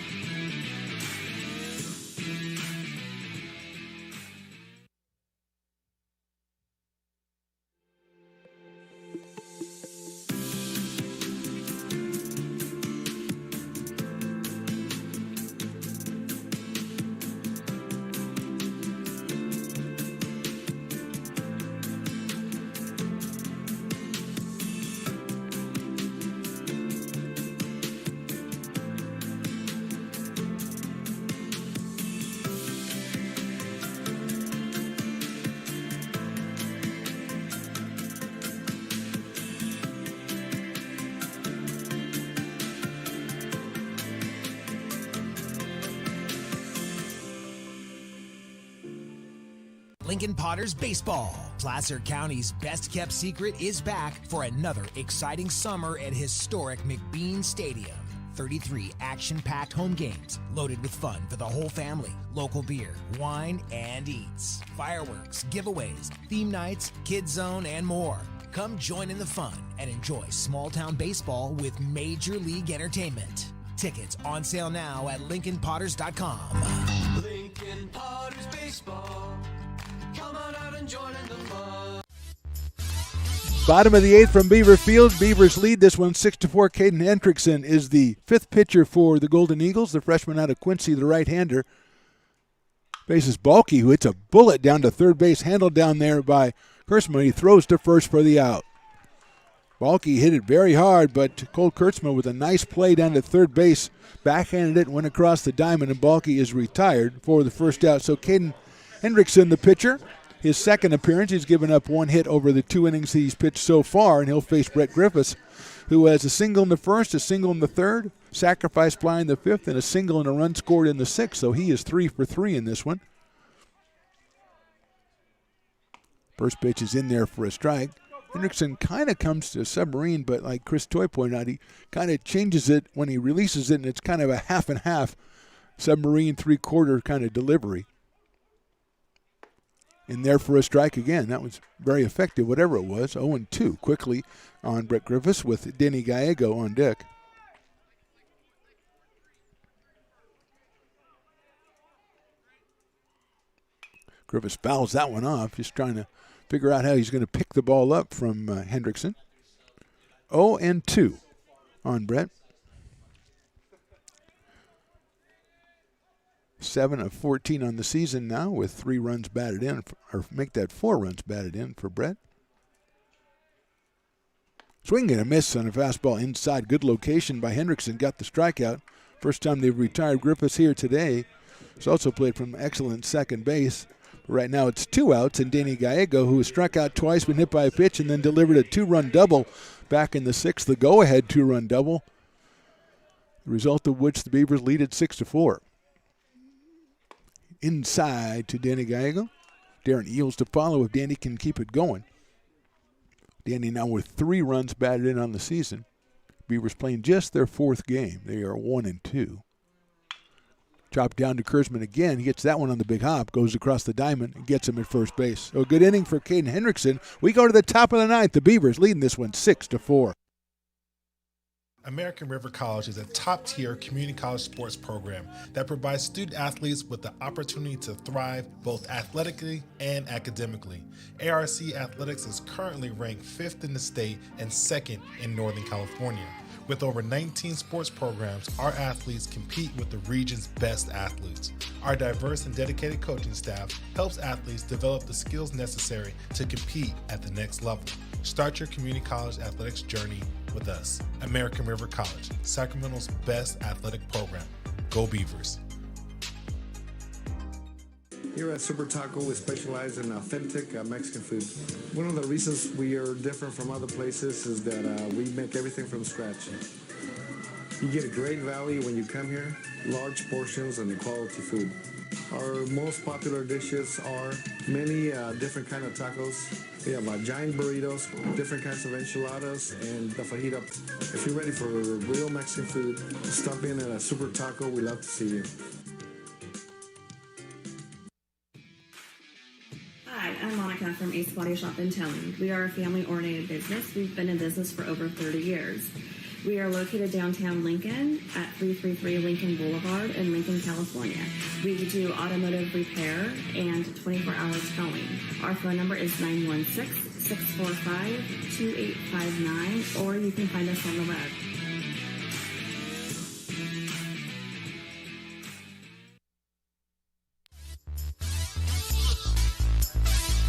Lincoln Potters Baseball. Placer County's best-kept secret is back for another exciting summer at historic McBean Stadium. 33 action-packed home games loaded with fun for the whole family. Local beer, wine, and eats. Fireworks, giveaways, theme nights, Kids Zone, and more. Come join in the fun and enjoy small-town baseball with Major League Entertainment. Tickets on sale now at LincolnPotters.com. Lincoln Potters Baseball. Come on out and join in the fun. Bottom of the 8th from Beaver Field. Beavers lead this one 6-4. Caden Hendrickson is the 5th pitcher for the Golden Eagles, the freshman out of Quincy, the right-hander. Base is Balky, who hits a bullet down to third base, handled down there by Kurtzman. He throws to first for the out. Balky hit it very hard, but Cole Kurtzman with a nice play down to third base, backhanded it, went across the diamond, and Balky is retired for the first out. So Caden Hendrickson, the pitcher, his second appearance. He's given up one hit over the 2 innings he's pitched so far, and he'll face Brett Griffiths, who has a single in the first, a single in the third, sacrifice fly in the 5th, and a single and a run scored in the 6th. So he is 3 for 3 in this one. First pitch is in there for a strike. Hendrickson kind of comes to a submarine, but like Chris Toy pointed out, he kind of changes it when he releases it, and it's kind of a half and half submarine 3/4 kind of delivery. In there for a strike again. That was very effective, whatever it was. 0-2 quickly on Brett Griffiths with Denny Gallego on deck. Griffiths fouls that one off, just trying to figure out how he's going to pick the ball up from Hendrickson. 0-2 on Brett. 7 of 14 on the season now with 3 runs batted in, or make that 4 runs batted in for Brett. Swing and a miss on a fastball inside. Good location by Hendrickson. Got the strikeout. First time they've retired Griffiths here today. He's also played from excellent second base. But right now it's 2 outs, and Danny Gallego, who has struck out twice, been hit by a pitch, and then delivered a 2-run double back in the 6th, the go-ahead 2-run double. The result of which the Beavers lead at 6-4. Inside to Danny Gallego. Darren Eels to follow if Danny can keep it going. Danny now with 3 runs batted in on the season. Beavers playing just their 4th game. They are 1-2. Chopped down to Kurtzman again. He gets that one on the big hop. Goes across the diamond and gets him at first base. So a good inning for Caden Hendrickson. We go to the top of the 9th. The Beavers leading this one 6-4. American River College is a top-tier community college sports program that provides student athletes with the opportunity to thrive both athletically and academically. ARC Athletics is currently ranked 5th in the state and 2nd in Northern California. With over 19 sports programs, our athletes compete with the region's best athletes. Our diverse and dedicated coaching staff helps athletes develop the skills necessary to compete at the next level. Start your community college athletics journey with us. American River College, Sacramento's best athletic program. Go Beavers. Here at Super Taco, we specialize in authentic Mexican food. One of the reasons we are different from other places is that we make everything from scratch. You get a great value when you come here, large portions and quality food. Our most popular dishes are many different kind of tacos. We have giant burritos, different kinds of enchiladas, and the fajita. If you're ready for real Mexican food, stop in at a Super Taco. We'd love to see you. Hi, I'm Monica from Ace Body Shop in Telling. We are a family-oriented business. We've been in business for over 30 years. We are located downtown Lincoln at 333 Lincoln Boulevard in Lincoln, California. We do automotive repair and 24-hour towing. Our phone number is 916-645-2859, or you can find us on the web.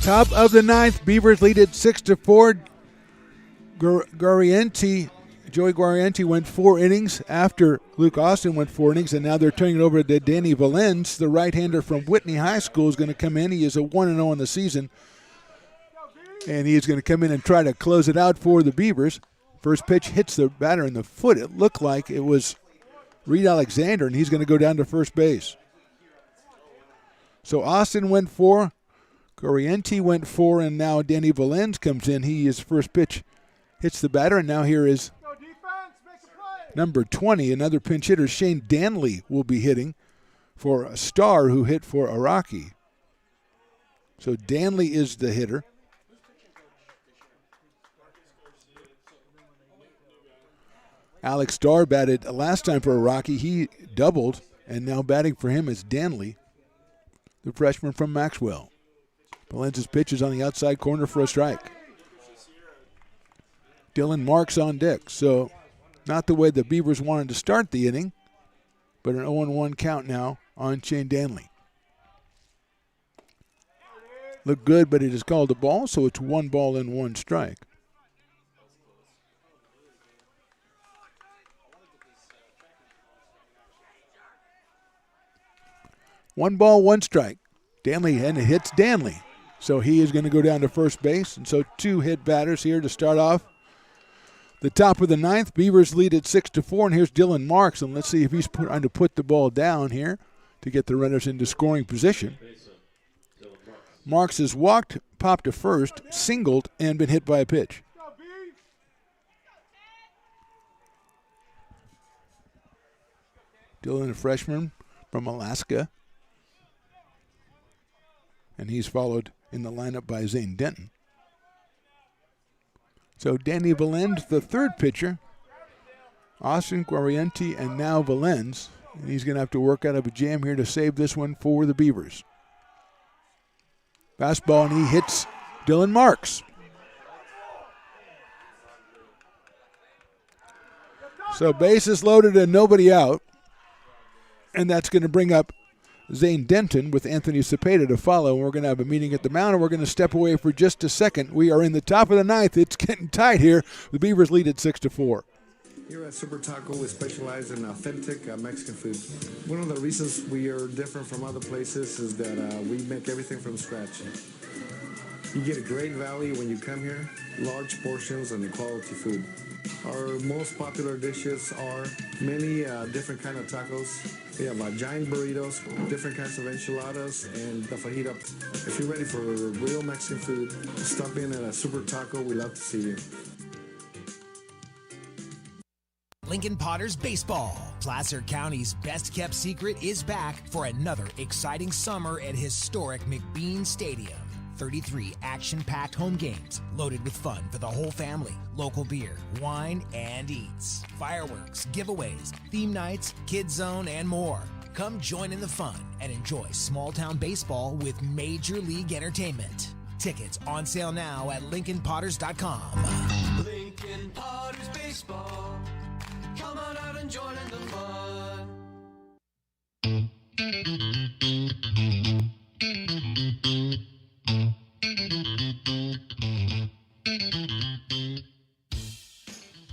Top of the ninth, Beavers lead it 6-4. Joey Guarienti went 4 innings after Luke Austin went 4 innings, and now they're turning it over to Danny Valens. The right-hander from Whitney High School is going to come in. He is a 1-0 in the season, and he is going to come in and try to close it out for the Beavers. First pitch hits the batter in the foot. It looked like it was Reed Alexander, and he's going to go down to first base. So Austin went 4, Guarienti went 4, and now Danny Valens comes in. His first pitch hits the batter, and now here is number 20, another pinch hitter. Shane Danley will be hitting for a Star, who hit for Araki. So Danley is the hitter. Alex Starr batted last time for Araki. He doubled, and now batting for him is Danley, the freshman from Maxwell. Valens' pitch is on the outside corner for a strike. Dylan Marks on deck, so not the way the Beavers wanted to start the inning, but an 0-1 count now on Shane Danley. Looked good, but it is called a ball, so it's 1 ball and 1 strike. One ball, 1 strike. Danley, and it hits Danley. So he is going to go down to first base, and so 2 hit batters here to start off the top of the ninth. Beavers lead at 6-4, and here's Dylan Marks, and let's see if he's trying to put the ball down here to get the runners into scoring position. Marks has walked, popped to first, singled, and been hit by a pitch. Dylan, a freshman from Alaska, and he's followed in the lineup by Zane Denton. So Danny Valens, the third pitcher. Austin, Guarienti, and now Valens. And he's going to have to work out of a jam here to save this one for the Beavers. Fastball, and he hits Dylan Marks. So bases loaded and nobody out. And that's going to bring up Zane Denton with Anthony Cepeda to follow. We're going to have a meeting at the mound, and we're going to step away for just a second. We are in the top of the ninth. It's getting tight here. The Beavers lead at 6-4. Here at Super Taco, we specialize in authentic Mexican food. One of the reasons we are different from other places is that we make everything from scratch. You get a great value when you come here, large portions and quality food. Our most popular dishes are many different kind of tacos. We have giant burritos, different kinds of enchiladas, and the fajita. If you're ready for real Mexican food, stop in at a Super Taco. We'd love to see you. Lincoln Potters Baseball. Placer County's best-kept secret is back for another exciting summer at historic McBean Stadium. 33 action-packed home games loaded with fun for the whole family. Local beer, wine, and eats. Fireworks, giveaways, theme nights, Kids Zone, and more. Come join in the fun and enjoy small-town baseball with Major League Entertainment. Tickets on sale now at LincolnPotters.com. Lincoln Potters Baseball. Come on out and join in the fun.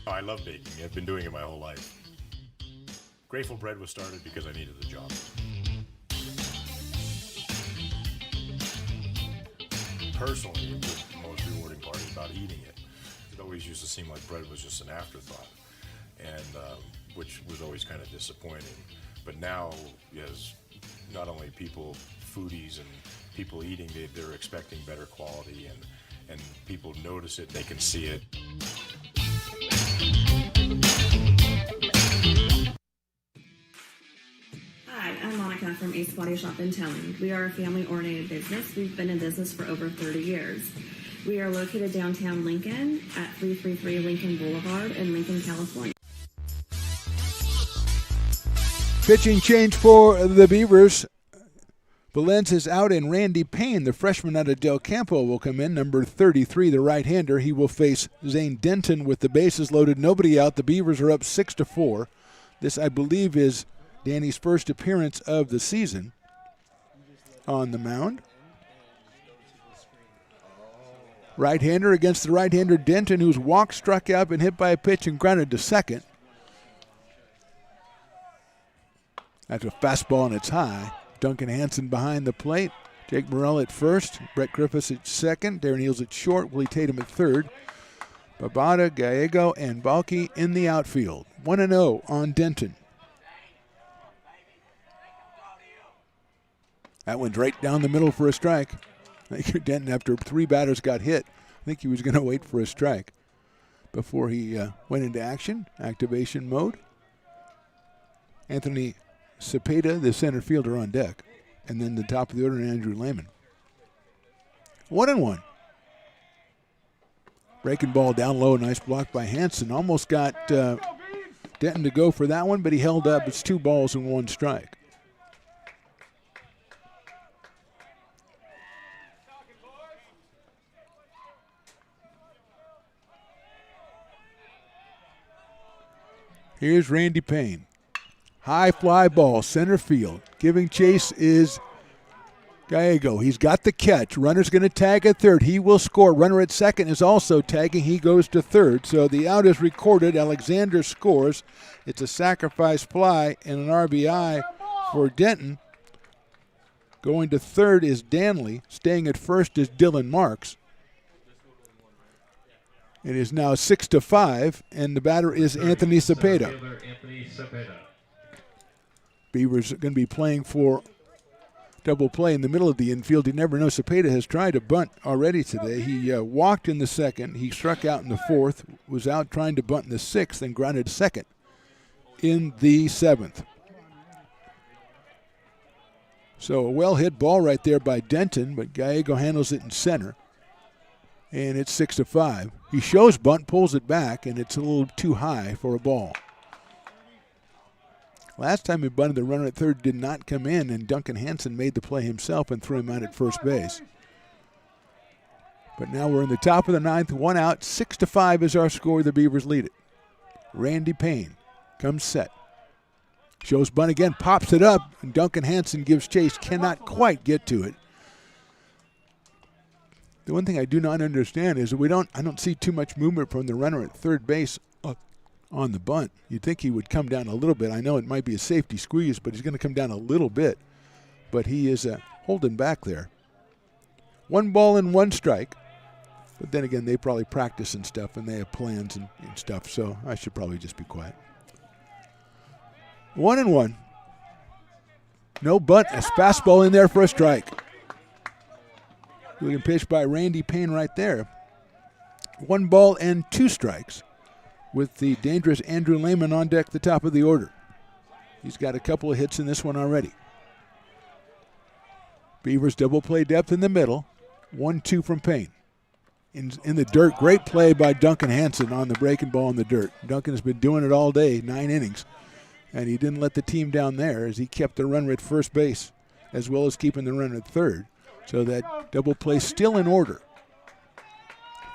Oh, I love baking. I've been doing it my whole life. Grateful Bread was started because I needed the job. Personally, the most rewarding part is about eating it. It always used to seem like bread was just an afterthought, and which was always kind of disappointing. But now, as not only people, foodies and people eating, they're expecting better quality, and people notice it, they can see it. Hi, I'm Monica from Ace Body Shop in Telling. We are a family-oriented business. We've been in business for over 30 years. We are located downtown Lincoln at 333 Lincoln Boulevard in Lincoln, California. Pitching change for the Beavers. Valens is out, and Randy Payne, the freshman out of Del Campo, will come in. Number 33, the right-hander. He will face Zane Denton with the bases loaded. Nobody out. The Beavers are up 6-4. This, I believe, is Danny's first appearance of the season on the mound. Right-hander against the right-hander Denton, who's walked, struck out, been hit by a pitch, and grounded to second. That's a fastball, and it's high. Duncan Hansen behind the plate. Jake Morrell at first. Brett Griffiths at second. Darren Eels at short. Willie Tatum at third. Babada, Gallego, and Balky in the outfield. 1-0 on Denton. That one's right down the middle for a strike. I think Denton, after three batters got hit, I think he was going to wait for a strike before he went into action, activation mode. Anthony Cepeda, the center fielder, on deck. And then the top of the order, Andrew Lehman. 1-1. Breaking ball down low, nice block by Hansen. Almost got Denton to go for that one, but he held up. It's 2 balls and 1 strike. Here's Randy Payne. High fly ball, center field. Giving chase is Gallego. He's got the catch. Runner's going to tag at third. He will score. Runner at second is also tagging. He goes to third. So the out is recorded. Alexander scores. It's a sacrifice fly and an RBI for Denton. Going to third is Danley. Staying at first is Dylan Marks. It is now 6-5, and the batter is Anthony Cepeda. Beavers are going to be playing for double play in the middle of the infield. You never know. Cepeda has tried a bunt already today. He walked in the second. He struck out in the fourth, was out trying to bunt in the sixth, and grounded second in the seventh. So a well-hit ball right there by Denton, but Gallego handles it in center. And it's 6-5. He shows bunt, pulls it back, and it's a little too high for a ball. Last time he bunted, the runner at third did not come in, and Duncan Hansen made the play himself and threw him out at first base. But now we're in the top of the ninth, 1 out, 6-5 is our score. The Beavers lead it. Randy Payne comes set. Shows bunt again, pops it up, and Duncan Hansen gives chase, cannot quite get to it. The one thing I do not understand is that I don't see too much movement from the runner at third base on the bunt. You'd think he would come down a little bit. I know it might be a safety squeeze, but he's going to come down a little bit. But he is holding back there. 1 ball and 1 strike. But then again, they probably practice and stuff, and they have plans and stuff, so I should probably just be quiet. 1-1. No bunt. A fastball in there for a strike. Looking pitch by Randy Payne right there. 1 ball and 2 strikes with the dangerous Andrew Lehman on deck, the top of the order. He's got a couple of hits in this one already. Beavers double play depth in the middle. 1-2 from Payne. In the dirt, great play by Duncan Hansen on the breaking ball in the dirt. Duncan has been doing it all day, 9 innings. And he didn't let the team down there as he kept the runner at first base as well as keeping the runner at third. So that double play still in order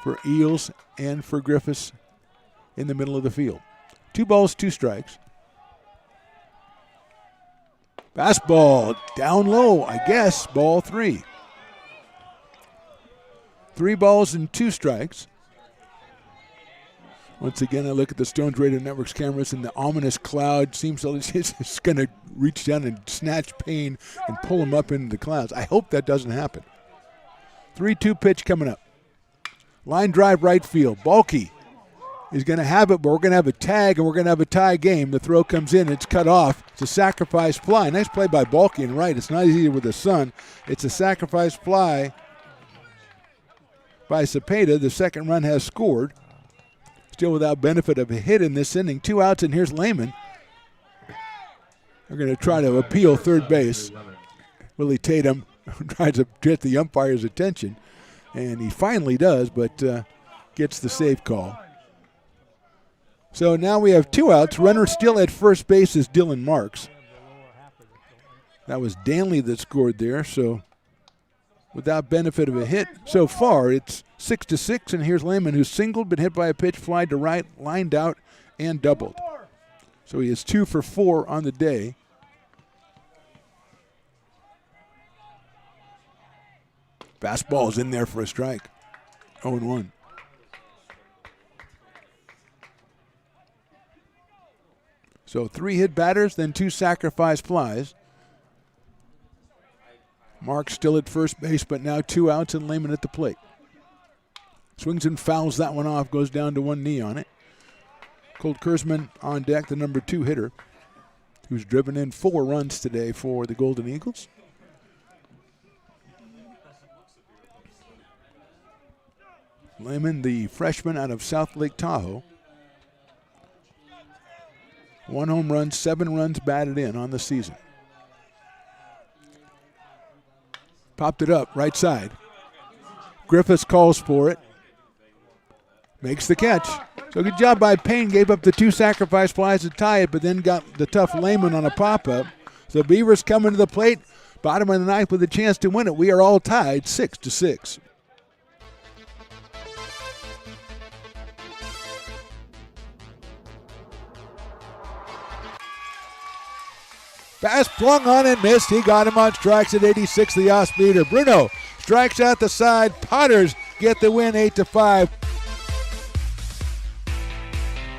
for Eels and for Griffiths in the middle of the field. 2 balls, 2 strikes. Fastball down low, I guess, ball 3. 3 balls and 2 strikes. Once again, I look at the Stones Radio Network's cameras, and the ominous cloud seems like it's going to reach down and snatch Payne and pull him up into the clouds. I hope that doesn't happen. 3-2 pitch coming up. Line drive right field. Balke is going to have it, but we're going to have a tag, and we're going to have a tie game. The throw comes in. It's cut off. It's a sacrifice fly. Nice play by Balke and right. It's not easy with the sun. It's a sacrifice fly by Cepeda. The second run has scored. Still without benefit of a hit in this inning. 2 outs, and here's Lehman. They're going to try to appeal third base. Willie Tatum tries to get the umpire's attention, and he finally does, but gets the save call. So now we have 2 outs. Runner still at first base is Dylan Marks. That was Danley that scored there, so without benefit of a hit so far, it's 6-6, and here's Lehman, who's singled, been hit by a pitch, fly to right, lined out, and doubled. So he is 2 for 4 on the day. Fastball's in there for a strike. 0-1. So 3 hit batters, then 2 sacrifice flies. Mark still at first base, but now 2 outs and Lehman at the plate. Swings and fouls that one off, goes down to 1 knee on it. Colt Kersman on deck, the number 2 hitter, who's driven in 4 runs today for the Golden Eagles. Lehman, the freshman out of South Lake Tahoe. 1 home run, 7 runs batted in on the season. Popped it up, right side. Griffiths calls for it. Makes the catch. So good job by Payne. Gave up the 2 sacrifice flies to tie it, but then got the tough Lehman on a pop-up. So Beavers coming to the plate. Bottom of the 9th with a chance to win it. We are all tied 6-6. Fast flung on and missed. He got him on strikes at 86, the off-speeder. Bruno strikes out the side. Potters get the win 8-5.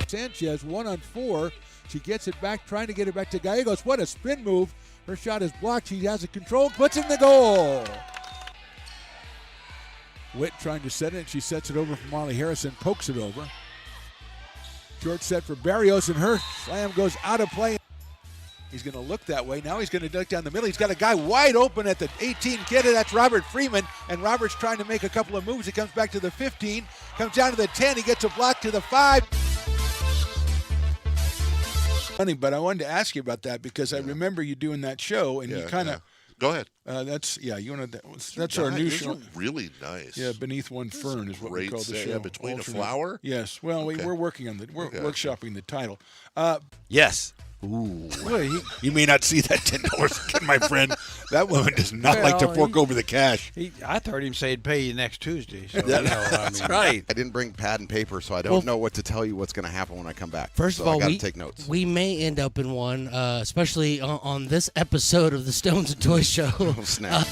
Sanchez 1 on 4. She gets it back, trying to get it back to Gallegos. What a spin move. Her shot is blocked. She has it controlled, puts in the goal. Witt trying to set it. She sets it over for Molly Harrison, pokes it over. Short set for Barrios, and her slam goes out of play. He's going to look that way. Now he's going to duck down the middle. He's got a guy wide open at the 18 kid. That's Robert Freeman. And Robert's trying to make a couple of moves. He comes back to the 15, comes down to the 10. He gets a block to the 5. Funny, but I wanted to ask you about that because I remember you doing that show, and you kind of. Go ahead. You want to. That's our new show. Really nice. Yeah, Beneath One Fern is what we call the show. Between a flower. Yes. Well, we're working on workshopping the title. Yes. Ooh. Well, you may not see that $10 my friend. That woman does not like to fork over the cash. I heard him say he'd pay you next Tuesday. So That's right. I didn't bring pad and paper, so I don't know what to tell you what's going to happen when I come back. First of all, I got to take notes. We may end up in one, especially on this episode of the Stones and Toys Show. Oh, snap.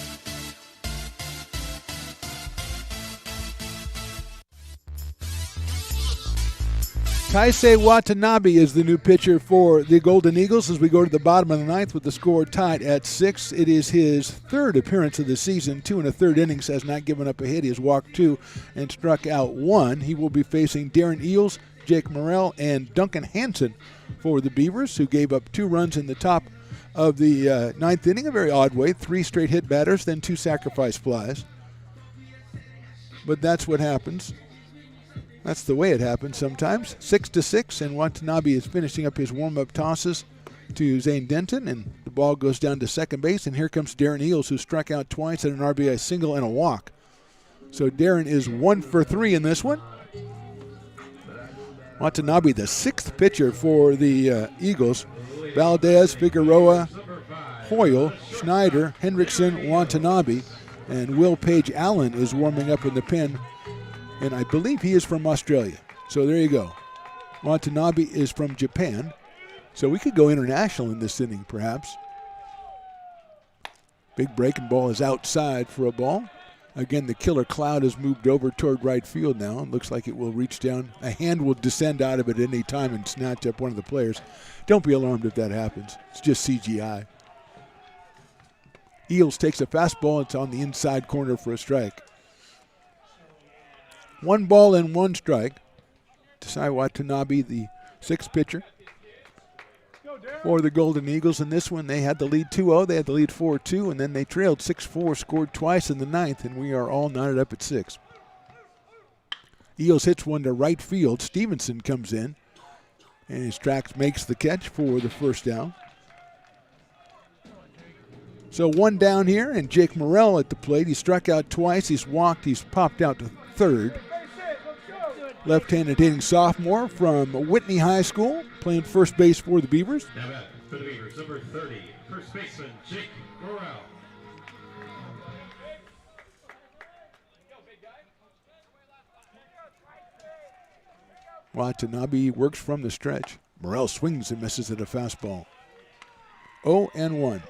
Taisei Watanabe is the new pitcher for the Golden Eagles as we go to the bottom of the 9th with the score tied at 6. It is his 3rd appearance of the season, 2 1/3 innings, has not given up a hit. He has walked 2 and struck out 1. He will be facing Darren Eels, Jake Morrell, and Duncan Hansen for the Beavers, who gave up 2 runs in the top of the 9th inning, a very odd way. 3 straight hit batters, then 2 sacrifice flies. But that's what happens. That's the way it happens sometimes. 6-6, and Watanabe is finishing up his warm-up tosses to Zane Denton, and the ball goes down to second base, and here comes Darren Eels, who struck out twice at an RBI single and a walk. So Darren is 1 for 3 in this one. Watanabe, the 6th pitcher for the Eagles. Valdez, Figueroa, Hoyle, Schneider, Hendrickson, Watanabe, and Will Page Allen is warming up in the pen, and I believe he is from Australia. So there you go. Watanabe is from Japan, so we could go international in this inning perhaps. Big breaking ball is outside for a ball. Again, the killer cloud has moved over toward right field now. It looks like it will reach down. A hand will descend out of it at any time and snatch up one of the players. Don't be alarmed if that happens. It's just CGI. Eels takes a fastball. It's on the inside corner for a strike. 1 ball and 1 strike. Tasai Watanabe, the 6th pitcher for the Golden Eagles. In this one, they had the lead 2-0. They had the lead 4-2, and then they trailed 6-4, scored twice in the 9th, and we are all knotted up at 6. Eels hits one to right field. Stevenson comes in, and his tracks makes the catch for the first down. So 1 down here, and Jake Morrell at the plate. He struck out twice. He's walked. He's popped out to third. Left-handed hitting sophomore from Whitney High School, playing first base for the Beavers. Now back for the Beavers, number 30, first baseman Jake Morrell. Watanabe works from the stretch. Morrell swings and misses at a fastball. 0-1.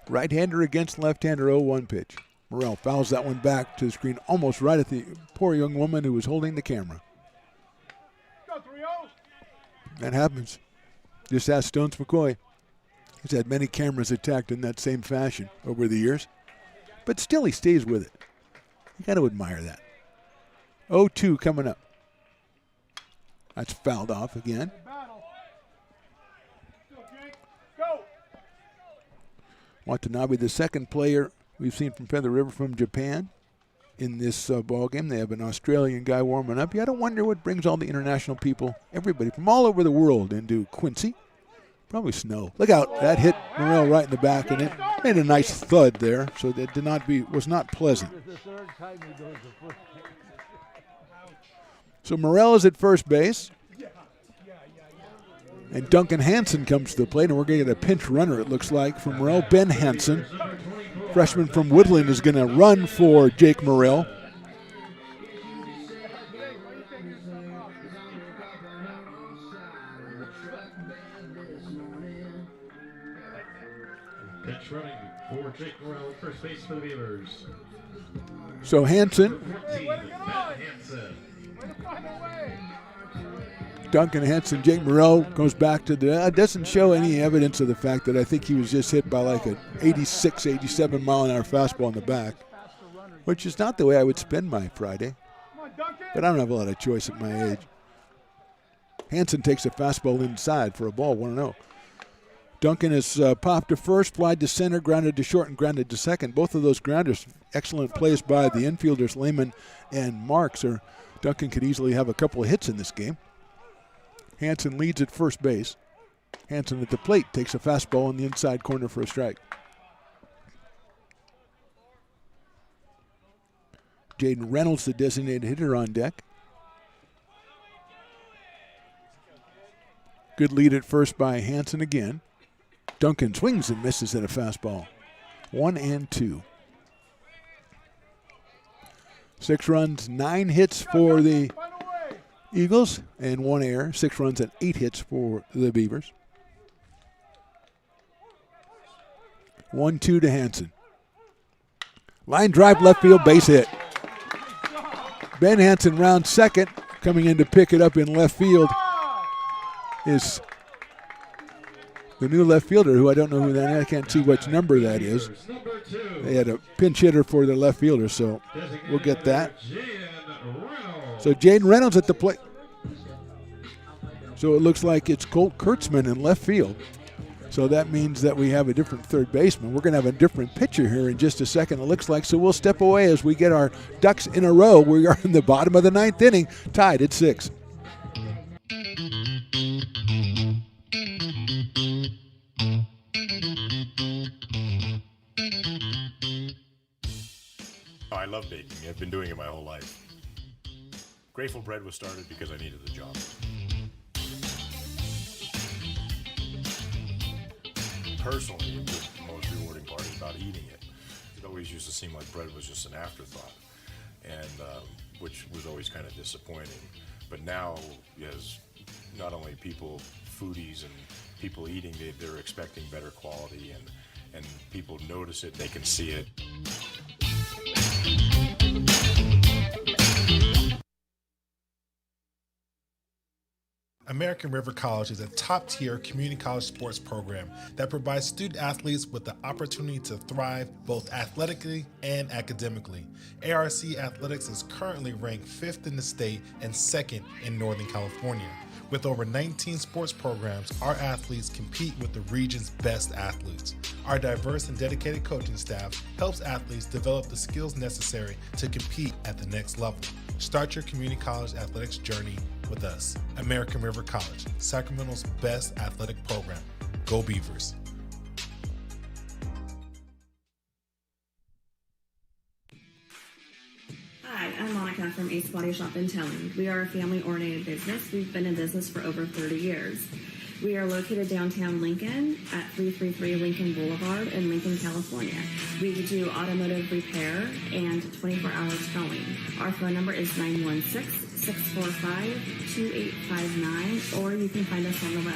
Right-hander against left-hander, 0-1 pitch. Morrell fouls that one back to the screen, almost right at the poor young woman who was holding the camera. That happens. Just ask Stones McCoy. He's had many cameras attacked in that same fashion over the years. But still, he stays with it. You got to admire that. 0-2 coming up. That's fouled off again. Watanabe, the 2nd player we've seen from Feather River from Japan in this ball game. They have an Australian guy warming up. You got to wonder what brings all the international people, everybody from all over the world into Quincy. Probably snow. Look out. That hit Morrell right in the back, and it made a nice thud there, so that was not pleasant. So Morrell is at first base. And Duncan Hansen comes to the plate, and we're going to get a pinch runner, it looks like, from Morrell. Ben Hansen, freshman from Woodland, is going to run for Jake Morrell. Pinch running for Jake Morrell, first base for the Beavers. So Hansen. 14, Ben Hansen. Duncan Hansen, Jake Morrell goes back to the, doesn't show any evidence of the fact that I think he was just hit by like an 86, 87 mile an hour fastball in the back, which is not the way I would spend my Friday. But I don't have a lot of choice at my age. Hansen takes a fastball inside for a ball, 1-0. Duncan has popped to first, flied to center, grounded to short, and grounded to second. Both of those grounders, excellent plays by the infielders, Lehman and Marks. Duncan could easily have a couple of hits in this game. Hansen leads at first base. Hansen at the plate takes a fastball in the inside corner for a strike. Jaden Reynolds, the designated hitter, on deck. Good lead at first by Hansen again. Duncan swings and misses at a fastball. 1-2. 6 runs, 9 hits for the Eagles, and 1 error. 6 runs and 8 hits for the Beavers. 1-2 to Hansen. Line drive, left field, base hit. Ben Hansen rounds second. Coming in to pick it up in left field is the new left fielder, who I don't know who that is. I can't see which number that is. They had a pinch hitter for the left fielder, so we'll get that. So Jaden Reynolds at the plate. So it looks like it's Colt Kurtzman in left field. So that means that we have a different third baseman. We're going to have a different pitcher here in just a second, it looks like. So we'll step away as we get our ducks in a row. We are in the bottom of the 9th inning, tied at 6. love baking. I've been doing it my whole life. Grateful Bread was started because I needed the job. Personally, the most rewarding part is about eating it. It always used to seem like bread was just an afterthought, and which was always kind of disappointing. But now, as not only people, foodies and people eating, they're expecting better quality, and people notice it, they can see it. American River College is a top-tier community college sports program that provides student-athletes with the opportunity to thrive both athletically and academically. ARC Athletics is currently ranked 5th in the state and 2nd in Northern California. With over 19 sports programs, our athletes compete with the region's best athletes. Our diverse and dedicated coaching staff helps athletes develop the skills necessary to compete at the next level. Start your community college athletics journey with us. American River College, Sacramento's best athletic program. Go Beavers. Hi, I'm Monica from Ace Body Shop in Telling. We are a family-oriented business. We've been in business for over 30 years. We are located downtown Lincoln at 333 Lincoln Boulevard in Lincoln, California. We do automotive repair and 24-hour towing. Our phone number is 916-645-2859, or you can find us on the web.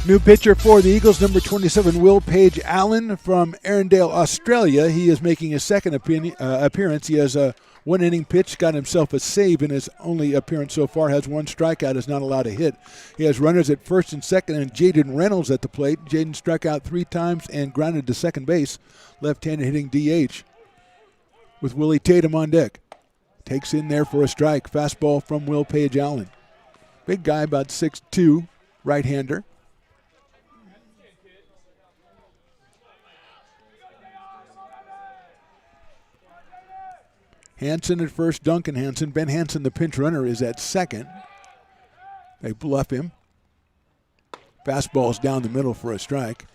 New pitcher for the Eagles, number 27, Will Page Allen from Arundel, Australia. He is making his second appearance. He has a one-inning pitch, got himself a save in his only appearance so far, has one strikeout, is not allowed to hit. He has runners at first and second, and Jaden Reynolds at the plate. Jaden struck out 3 times and grounded to second base, left-handed hitting DH, with Willie Tatum on deck. Takes in there for a strike. Fastball from Will Page Allen. Big guy, about 6'2", right-hander. Hansen at first, Duncan Hansen. Ben Hansen, the pinch runner, is at second. They bluff him. Fastball's down the middle for a strike.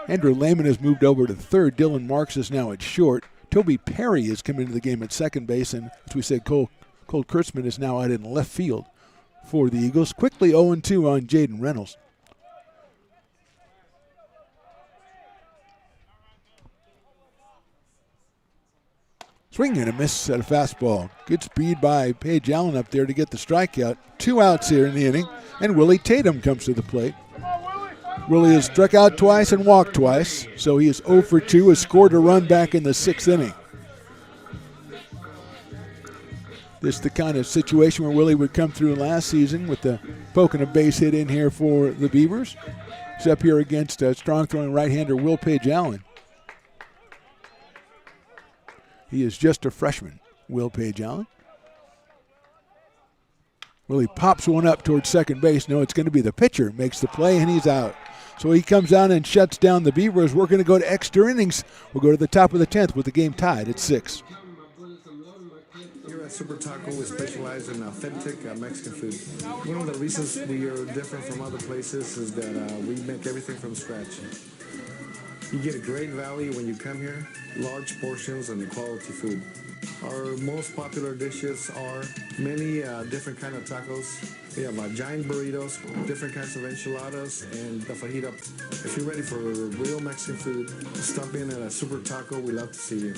Andrew Lehman has moved over to third. Dylan Marks is now at short. Toby Perry has come into the game at second base. And as we said, Cole Kurtzman is now out in left field for the Eagles. Quickly 0-2 on Jaden Reynolds. Swing and a miss at a fastball. Good speed by Page Allen up there to get the strikeout. 2 outs here in the inning, and Willie Tatum comes to the plate. Willie has struck out twice and walked twice, so he is 0 for 2, has scored a run back in the 6th inning. This is the kind of situation where Willie would come through last season with the poking a base hit in here for the Beavers. He's up here against strong throwing right-hander Will Page Allen. He is just a freshman, Will Page Allen. Willie pops one up towards second base. No, it's going to be the pitcher. Makes the play, and he's out. So he comes down and shuts down the Beavers. We're going to go to extra innings. We'll go to the top of the 10th with the game tied at 6. Here at Super Taco, we specialize in authentic Mexican food. One of the reasons we are different from other places is that we make everything from scratch. You get a great value when you come here, large portions and quality food. Our most popular dishes are many different kind of tacos. We have giant burritos, different kinds of enchiladas, and the fajita. If you're ready for real Mexican food, stop in at a Super Taco. We'd love to see you.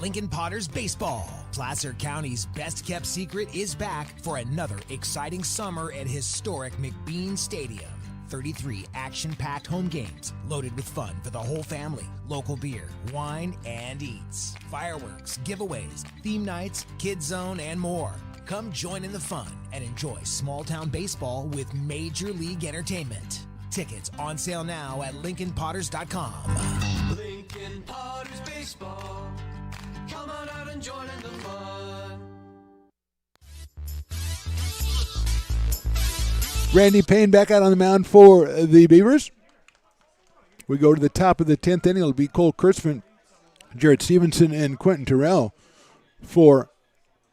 Lincoln Potters Baseball. Placer County's best-kept secret is back for another exciting summer at historic McBean Stadium. 33 action-packed home games loaded with fun for the whole family. Local beer, wine, and eats. Fireworks, giveaways, theme nights, kids zone, and more. Come join in the fun and enjoy small-town baseball with Major League Entertainment. Tickets on sale now at LincolnPotters.com. Lincoln Potters Baseball. Come on out and join in the fun. Randy Payne back out on the mound for the Beavers. We go to the top of the 10th inning. It'll be Cole Kurtzman, Jared Stevenson, and Quentin Terrell for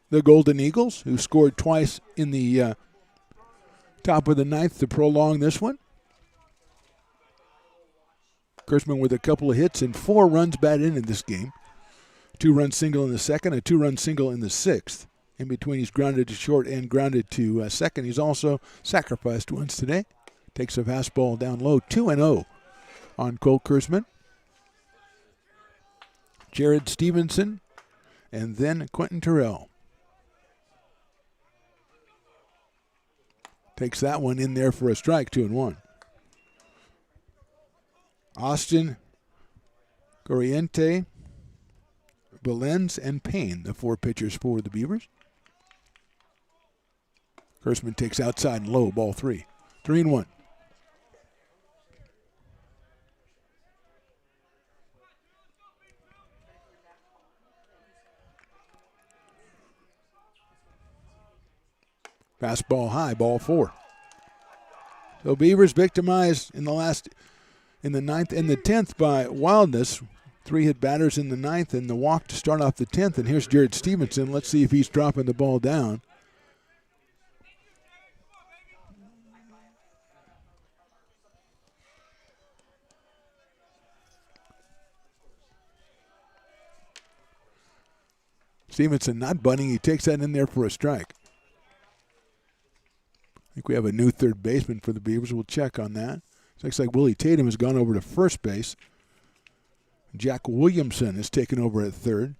the Golden Eagles, who scored twice in the top of the 9th to prolong this one. Kurtzman with a couple of hits and 4 runs batted in this game. 2-run single in the second, a 2-run single in the 6th. In between, he's grounded to short and grounded to second. He's also sacrificed once today. Takes a fastball down low, 2-0 on Cole Kurtzman. Jared Stevenson, and then Quentin Terrell. Takes that one in there for a strike, 2-1. Austin, Corriente, Belenz, and Payne, the 4 pitchers for the Beavers. Kurtzman takes outside and low, ball 3. 3-1. Fastball high, ball 4. So Beavers victimized in the 9th and the 10th by wildness. 3 hit batters in the 9th and the walk to start off the 10th. And here's Jared Stevenson. Let's see if he's dropping the ball down. Stevenson not bunting. He takes that in there for a strike. I think we have a new third baseman for the Beavers. We'll check on that. It looks like Willie Tatum has gone over to first base. Jack Williamson is taken over at third.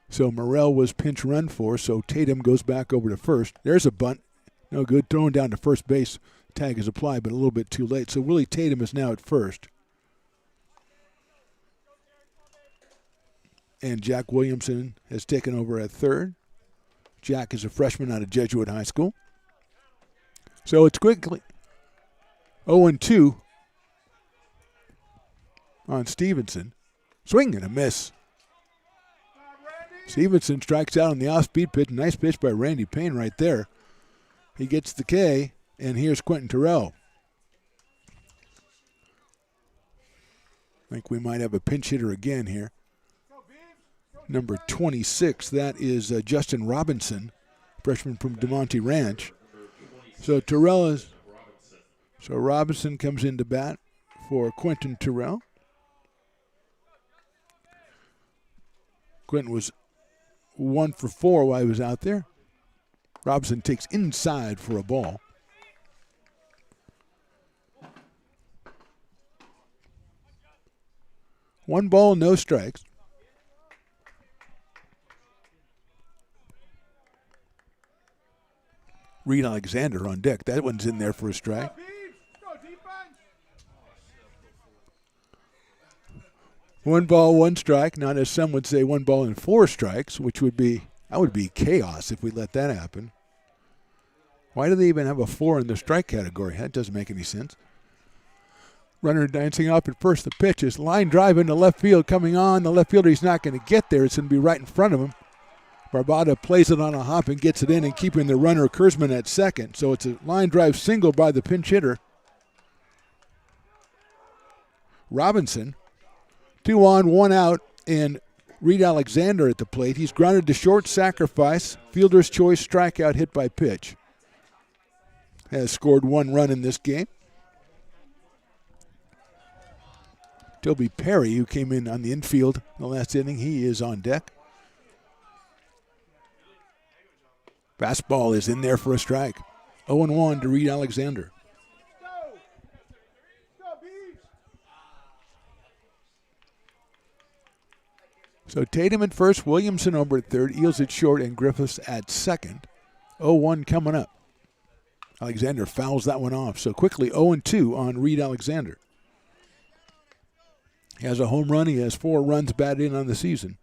So Morrell was pinch run for, so Tatum goes back over to first. There's a bunt. No good. Thrown down to first base. Tag is applied, but a little bit too late. So Willie Tatum is now at first. And Jack Williamson has taken over at third. Jack is a freshman out of Jesuit High School. So it's quickly 0-2 on Stevenson. Swing and a miss. Stevenson strikes out on the off-speed pitch. Nice pitch by Randy Payne right there. He gets the K, and here's Quentin Terrell. I think we might have a pinch hitter again here. Number 26, that is Justin Robinson, freshman from DeMonte Ranch. So Robinson comes into bat for Quentin Terrell. Quentin was 1 for 4 while he was out there. Robinson takes inside for a ball. One ball, no strikes. Reed Alexander on deck. That one's in there for a strike. One ball, 1 strike. Not as some would say 1 ball and 4 strikes, which would be chaos if we let that happen. Why do they even have a 4 in the strike category? That doesn't make any sense. Runner dancing off at first. The pitch is line drive into left field coming on. The left fielder, he's not going to get there. It's going to be right in front of him. Barbada plays it on a hop and gets it in and keeping the runner Kurtzman at second. So it's a line drive single by the pinch hitter. Robinson, 2 on, 1 out, and Reed Alexander at the plate. He's grounded to short, sacrifice, fielder's choice, strikeout, hit by pitch. Has scored 1 run in this game. Toby Perry, who came in on the infield in the last inning, he is on deck. Fastball is in there for a strike. 0-1 to Reed Alexander. So Tatum at first, Williamson over at third, Eels at short, and Griffiths at second. 0-1 coming up. Alexander fouls that one off. So quickly 0-2 on Reed Alexander. He has a home run. He has 4 runs batted in on the season.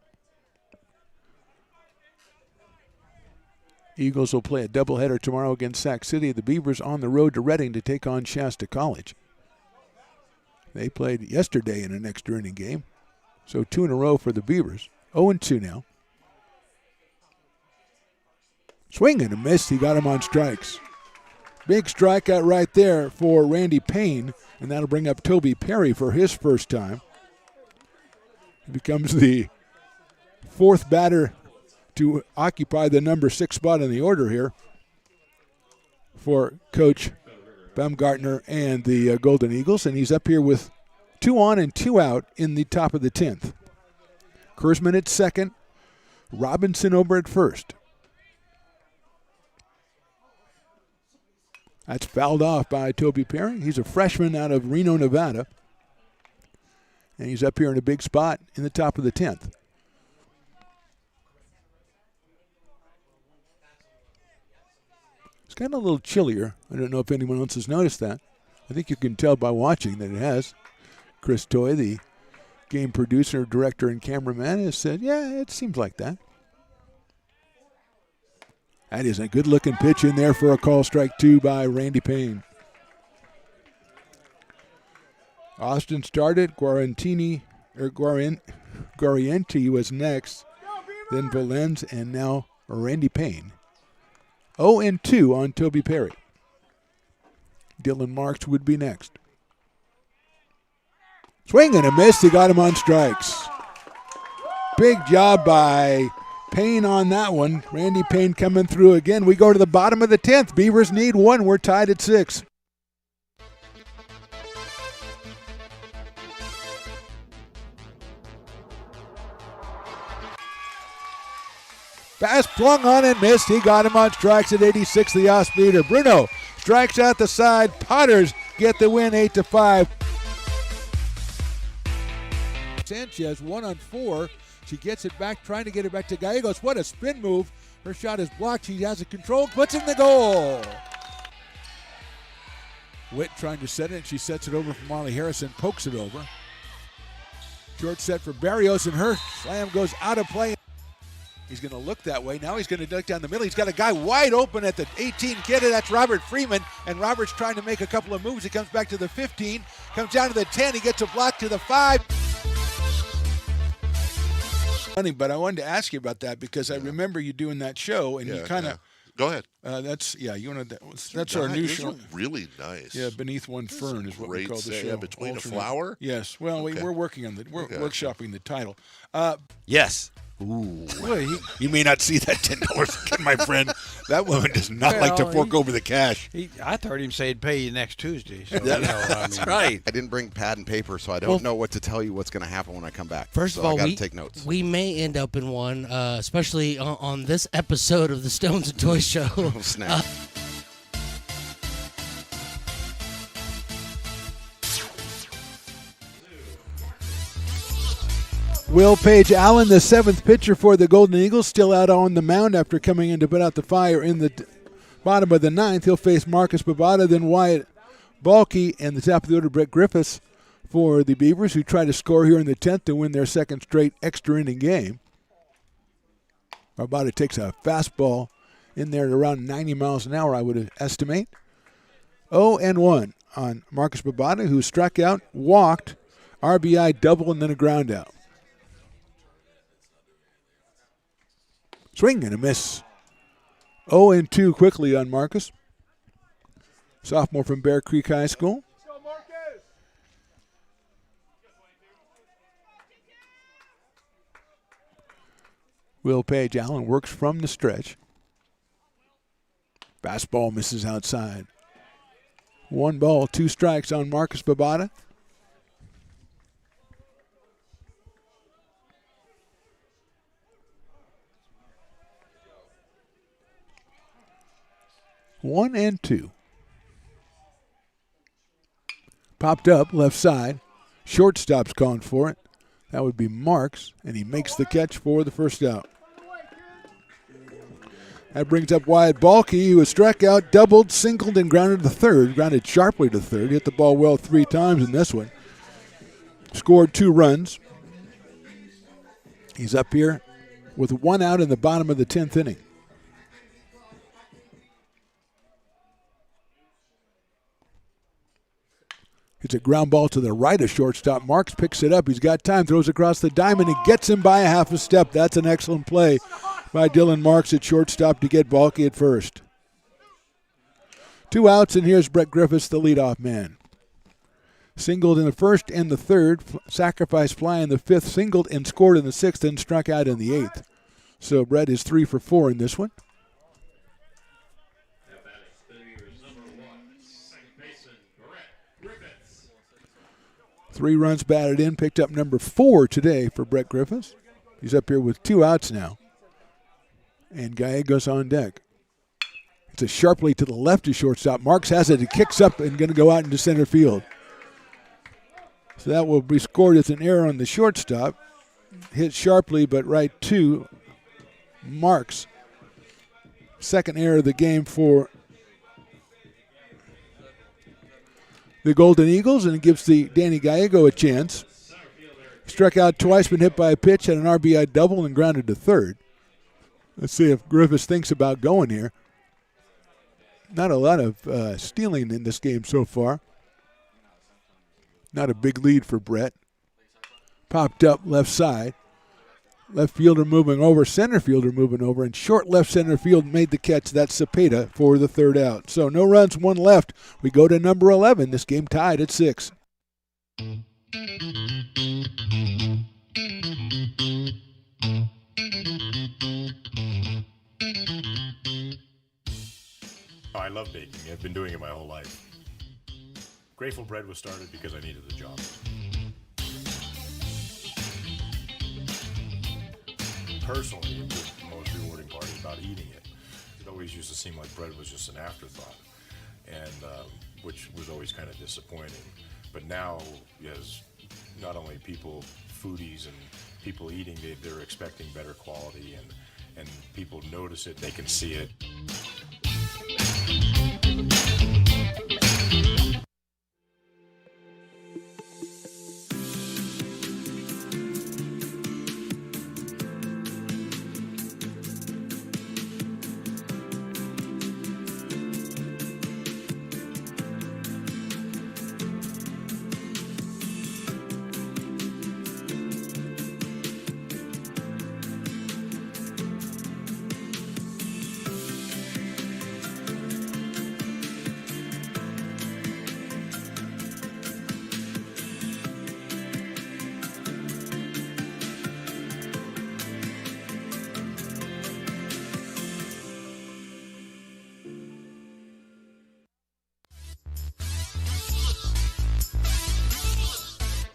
Eagles will play a doubleheader tomorrow against Sac City. The Beavers on the road to Reading to take on Shasta College. They played yesterday in an extra inning game. So 2 in a row for the Beavers. 0-2 now. Swing and a miss. He got him on strikes. Big strikeout right there for Randy Payne, and that'll bring up Toby Perry for his first time. He becomes the 4th batter to occupy the number 6 spot in the order here for Coach Baumgartner and the Golden Eagles, and he's up here with 2 on and 2 out in the top of the 10th. Kersman at second, Robinson over at first. That's fouled off by Toby Perry. He's a freshman out of Reno, Nevada, and he's up here in a big spot in the top of the 10th. It's gotten a little chillier. I don't know if anyone else has noticed that. I think you can tell by watching that it has. Chris Toy, the game producer, director, and cameraman, has said, yeah, it seems like that. That is a good-looking pitch in there for a call, strike 2 by Randy Payne. Austin started. Guarienti was next. Then Valenz, and now Randy Payne. 0-2 on Toby Perry. Dylan Marks would be next. Swing and a miss. He got him on strikes. Big job by Payne on that one. Randy Payne coming through again. We go to the bottom of the 10th. Beavers need 1. We're tied at 6. Pass flung on and missed. He got him on strikes at 86, the off-speeder. Bruno strikes out the side. Potters get the win 8-5. Sanchez 1 on 4. She gets it back, trying to get it back to Gallegos. What a spin move. Her shot is blocked. She has it controlled, puts in the goal. Witt trying to set it. She sets it over for Marley Harrison, pokes it over. Short set for Barrios, and her slam goes out of play. He's going to look that way. Now he's going to duck down the middle. He's got a guy wide open at the 18 kid. That's Robert Freeman. And Robert's trying to make a couple of moves. He comes back to the 15, comes down to the 10. He gets a block to the 5. Funny, but I wanted to ask you about that because I remember you doing that show, and you kind of go ahead. That's our new show. Really nice. Yeah, Beneath One Fern is what we call the show. Yeah, Between a Flower. Yes. Well, we're working on workshopping the title. Yes. Ooh. Well, you may not see that $10 again, my friend. That woman does not like to fork over the cash. I heard him say he'd pay you next Tuesday. So That's right. I didn't bring pad and paper, so I don't know what to tell you what's going to happen when I come back. First of all, I got to take notes. We may end up in one, especially on this episode of the Stones and Toys Show. Oh, snap. Will Page Allen, the 7th pitcher for the Golden Eagles, still out on the mound after coming in to put out the fire in the bottom of the 9th. He'll face Marcus Babada, then Wyatt Balke, and the top of the order, Brett Griffiths for the Beavers, who try to score here in the 10th to win their second straight extra inning game. Babada takes a fastball in there at around 90 miles an hour, I would estimate. 0-1 on Marcus Babada, who struck out, walked, RBI double, and then a ground out. Swing and a miss. 0-2 quickly on Marcus. Sophomore from Bear Creek High School. Will Page Allen works from the stretch. Fastball misses outside. 1 ball, 2 strikes on Marcus Babada. One and 2. Popped up left side. Shortstop's calling for it. That would be Marks, and he makes the catch for the first out. That brings up Wyatt Balke, who was struck out, doubled, singled, and grounded to third. Grounded sharply to third. Hit the ball well 3 times in this one. Scored 2 runs. He's up here with 1 out in the bottom of the 10th inning. It's a ground ball to the right of shortstop. Marks picks it up. He's got time, throws across the diamond, and gets him by a half a step. That's an excellent play by Dylan Marks at shortstop to get Balke at first. 2 outs, and here's Brett Griffiths, the leadoff man. Singled in the first and the third, sacrifice fly in the 5th, singled and scored in the 6th, and struck out in the 8th. So Brett is 3 for 4 in this one. 3 runs batted in, picked up number 4 today for Brett Griffiths. He's up here with 2 outs now. And Gallegos on deck. It's a sharply to the left of shortstop. Marks has it. It kicks up and going to go out into center field. So that will be scored as an error on the shortstop. Hit sharply, but right to Marks. Second error of the game for the Golden Eagles, and it gives the Danny Gallego a chance. Struck out twice, been hit by a pitch, had an RBI double, and grounded to third. Let's see if Griffiths thinks about going here. Not a lot of stealing in this game so far. Not a big lead for Brett. Popped up left side. Left fielder moving over, center fielder moving over, and short left center field made the catch. That's Cepeda for the 3rd out. So no runs, 1 left. We go to number 11. This game tied at 6. Oh, I love baking. I've been doing it my whole life. Grateful Bread was started because I needed the job. Personally, the most rewarding part about eating it. It always used to seem like bread was just an afterthought, and which was always kind of disappointing. But now, as not only people, foodies and people eating, they're expecting better quality, and people notice it, they can see it.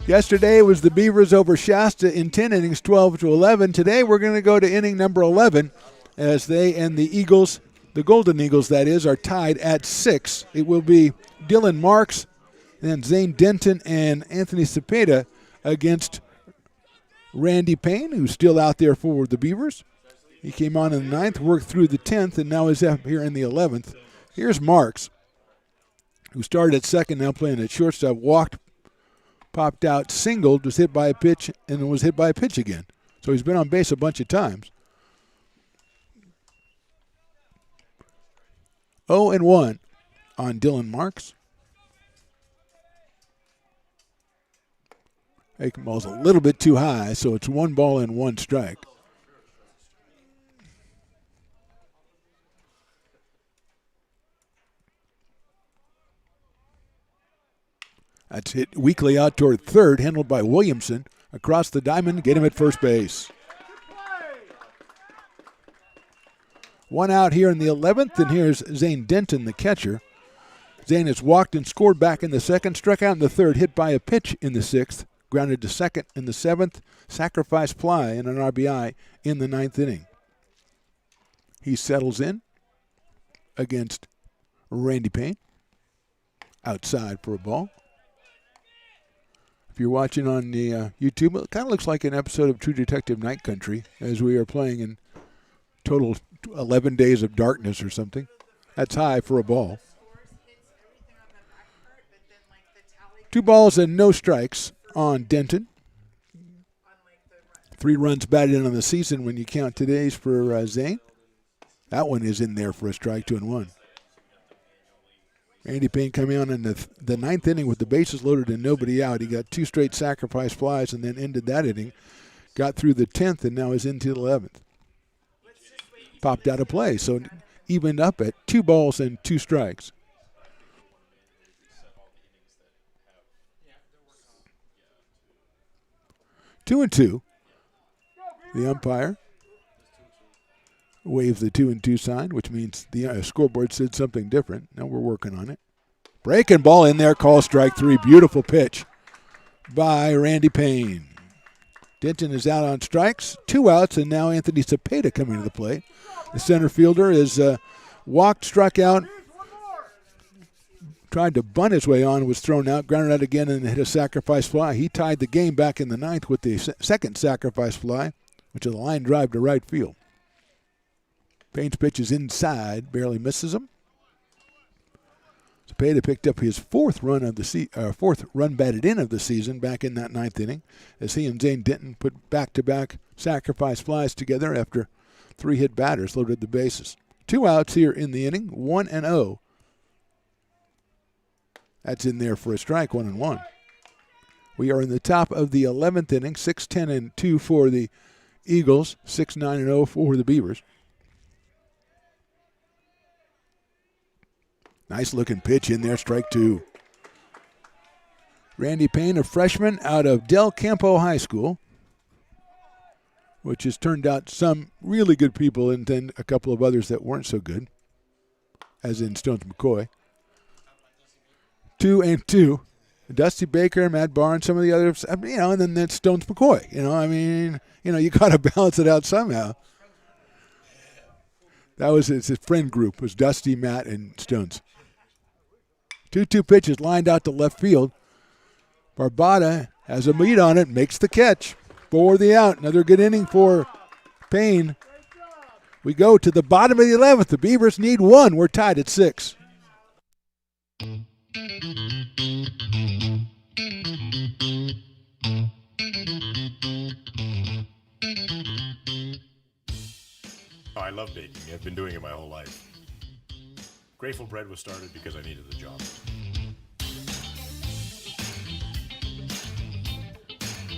Yesterday was the Beavers over Shasta in 10 innings, 12-11. Today we're going to go to inning number 11 as they and the Eagles, the Golden Eagles that is, are tied at 6. It will be Dylan Marks and Zane Denton and Anthony Cepeda against Randy Payne, who's still out there for the Beavers. He came on in the 9th, worked through the 10th, and now is up here in the 11th. Here's Marks, who started at second, now playing at shortstop, walked, popped out, singled, was hit by a pitch, and then was hit by a pitch again. So he's been on base a bunch of times. 0-1 on Dylan Marks. Aiken ball's a little bit too high, so it's 1 ball and 1 strike. That's hit weakly out toward third, handled by Williamson. Across the diamond, get him at first base. 1 out here in the 11th, and here's Zane Denton, the catcher. Zane has walked and scored back in the 2nd, struck out in the 3rd, hit by a pitch in the 6th, grounded to 2nd in the 7th, sacrifice fly and an RBI in the 9th inning. He settles in against Randy Payne. Outside for a ball. If you're watching on the YouTube, it kind of looks like an episode of True Detective Night Country as we are playing in total 11 days of darkness or something. That's high for a ball. 2 balls and no strikes on Denton. 3 runs batted in on the season when you count today's for Zane. That one is in there for a strike, 2-1. Randy Payne coming on in the ninth inning with the bases loaded and nobody out. He got 2 straight sacrifice flies and then ended that inning. Got through the 10th and now is into the 11th. Popped out of play, so evened up at 2 balls and 2 strikes. Two and 2. The umpire waves the 2-2 sign, which means the scoreboard said something different. Now we're working on it. Breaking ball in there, call strike 3. Beautiful pitch by Randy Payne. Denton is out on strikes, 2 outs, and now Anthony Cepeda coming to the plate. The center fielder is walked, struck out, tried to bunt his way on, was thrown out, grounded out again, and hit a sacrifice fly. He tied the game back in the 9th with the second sacrifice fly, which is a line drive to right field. Payne's pitch is inside, barely misses him. Cepeda picked up his 4th run batted in of the season back in that 9th inning, as he and Zane Denton put back-to-back sacrifice flies together after 3 hit batters loaded the bases. 2 outs here in the inning, 1-0. That's in there for a strike, 1-1. We are in the top of the 11th inning, 6-10-2 for the Eagles, 6-9-0 for the Beavers. Nice looking pitch in there, strike 2. Randy Payne, a freshman out of Del Campo High School, which has turned out some really good people and then a couple of others that weren't so good, as in Stones McCoy. 2-2. Dusty Baker, Matt Barnes, some of the others, and then that's Stones McCoy. You got to balance it out somehow. That was his friend group, was Dusty, Matt, and Stones. 2-2 pitches lined out to left field. Barbada has a lead on it, makes the catch for the out. Another good inning for Payne. We go to the bottom of the 11th. The Beavers need 1. We're tied at 6. I love baking. I've been doing it my whole life. Grateful Bread was started because I needed the job.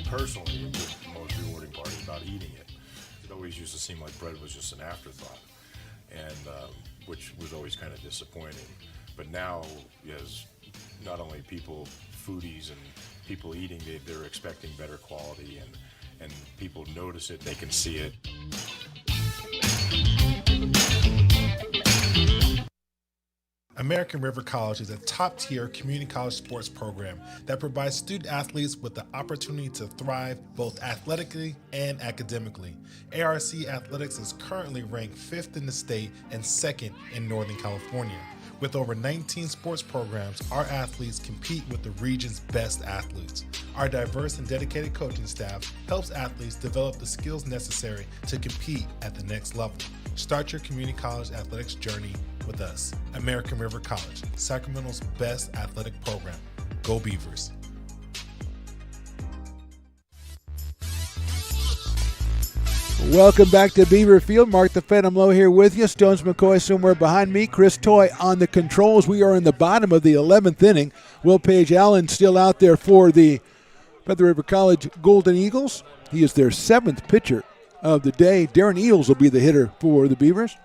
Personally, the most rewarding part is about eating it. It always used to seem like bread was just an afterthought, and which was always kind of disappointing. But now, as not only foodies and people eating, they're expecting better quality, and people notice it, they can see it. American River College is a top-tier community college sports program that provides student-athletes with the opportunity to thrive both athletically and academically. ARC Athletics is currently ranked 5th in the state and 2nd in Northern California. With over 19 sports programs, our athletes compete with the region's best athletes. Our diverse and dedicated coaching staff helps athletes develop the skills necessary to compete at the next level. Start your community college athletics journey with us. American River College, Sacramento's best athletic program. Go Beavers. Welcome back to Beaver Field. Mark the Phantom Low here with you. Stones McCoy somewhere behind me. Chris Toy on the controls. We are in the bottom of the 11th inning. Will Page Allen still out there for the Feather River College Golden Eagles. He is their 7th pitcher of the day. Darren Eels will be the hitter for the Beavers.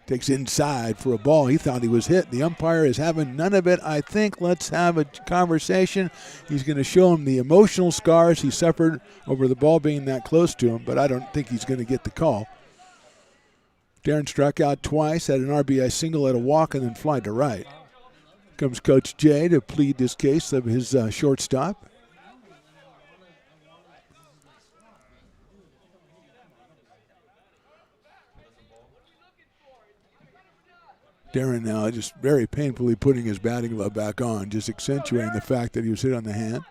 Takes inside for a ball. He thought he was hit. The umpire is having none of it, I think. Let's have a conversation. He's going to show him the emotional scars he suffered over the ball being that close to him, but I don't think he's going to get the call. Darren struck out twice, had an RBI single, had a walk, and then fly to right. Comes Coach Jay to plead this case of his shortstop. Darren now just very painfully putting his batting glove back on, just accentuating the fact that he was hit on the hand.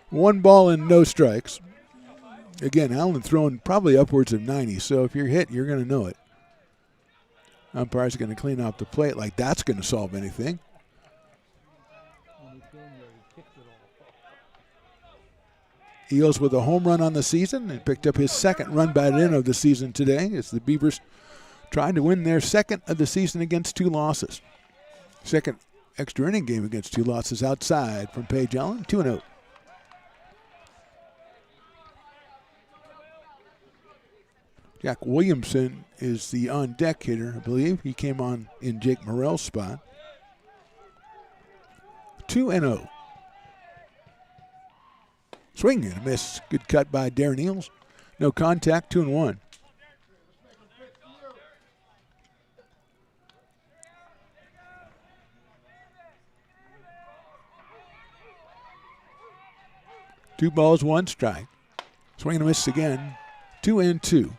1 ball and no strikes. Again, Allen throwing probably upwards of 90, so if you're hit, you're going to know it. Umpire's going to clean off the plate like that's going to solve anything. Eels with a home run on the season and picked up his second run batted in of the season today as the Beavers trying to win their second of the season against 2 losses. Second extra inning game against 2 losses outside from Paige Allen, 2-0. Jack Williamson is the on-deck hitter, I believe. He came on in Jake Morrell's spot. 2-0. Swing and a miss. Good cut by Darren Eels. No contact, 2-1. Two balls, 1 strike. Swing and a miss again. 2-2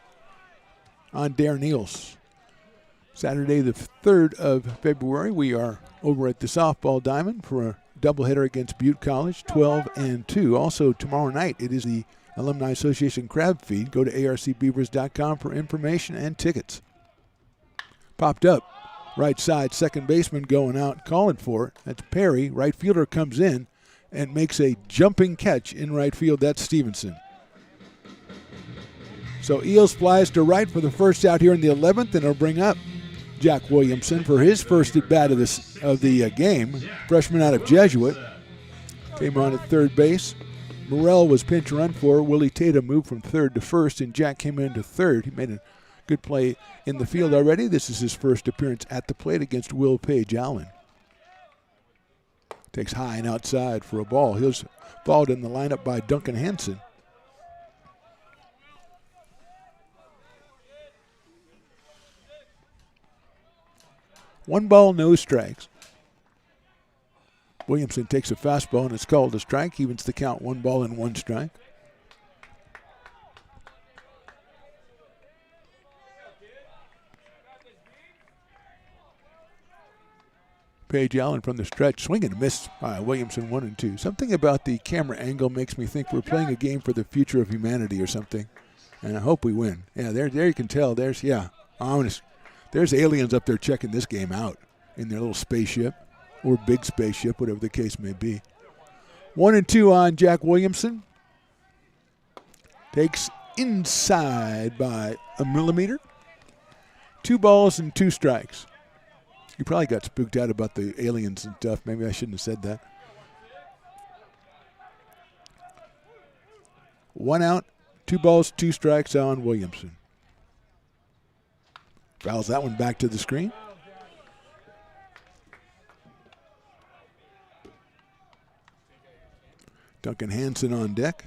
on Darren Eels. Saturday the 3rd of February, we are over at the softball diamond for a doubleheader against Butte College, 12-2. Also tomorrow night, it is the Alumni Association Crab Feed. Go to arcbeavers.com for information and tickets. Popped up, right side, second baseman going out, calling for it. That's Perry. Right fielder comes in and makes a jumping catch in right field. That's Stevenson. So Eels flies to right for the first out here in the 11th, and it'll bring up Jack Williamson for his first at bat of the game. Freshman out of Jesuit. Came on at third base. Morrell was pinch run for. Willie Tatum moved from third to first, and Jack came into third. He made a good play in the field already. This is his first appearance at the plate against Will Paige Allen. Takes high and outside for a ball. He was followed in the lineup by Duncan Hansen. One ball, no strikes. Williamson takes a fastball and it's called a strike. Evens the count, 1 ball and 1 strike. Paige Allen from the stretch, swing and a miss by Williamson, 1-2. Something about the camera angle makes me think we're playing a game for the future of humanity or something. And I hope we win. Yeah, there you can tell. There's aliens up there checking this game out in their little spaceship or big spaceship, whatever the case may be. 1-2 on Jack Williamson. Takes inside by a millimeter. 2 balls and 2 strikes. You probably got spooked out about the aliens and stuff. Maybe I shouldn't have said that. 1 out, 2 balls, 2 strikes on Williamson. Fouls that one back to the screen. Duncan Hansen on deck.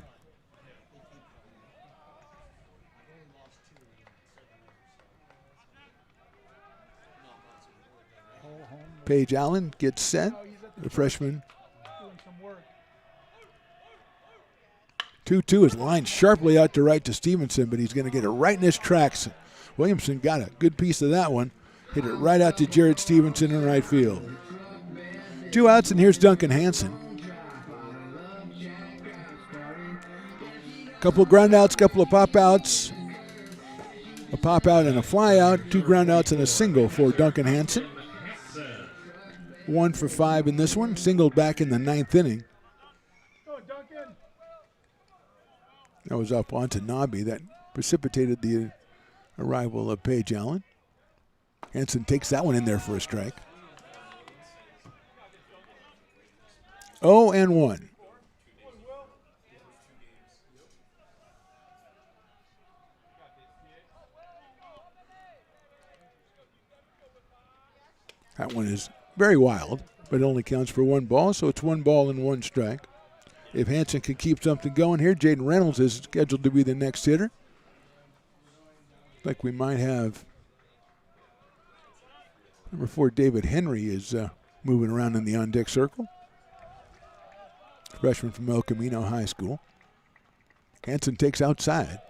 Paige Allen gets set. The freshman. 2-2 is lined sharply out to right to Stevenson, but he's going to get it right in his tracks. Williamson got a good piece of that one. Hit it right out to Jared Stevenson in right field. 2 outs, and here's Duncan Hansen. Couple of ground outs, couple of pop outs. A pop out and a fly out. 2 ground outs and a single for Duncan Hansen. 1 for 5 in this one. Singled back in the 9th inning. That was up onto Nobby. That precipitated the arrival of Paige Allen. Hansen takes that one in there for a strike. 0-1. That one is very wild, but it only counts for 1 ball, so it's 1 ball and 1 strike. If Hansen can keep something going here, Jaden Reynolds is scheduled to be the next hitter. Like we might have number 4, David Henry is moving around in the on-deck circle. Freshman from El Camino High School. Hansen takes outside.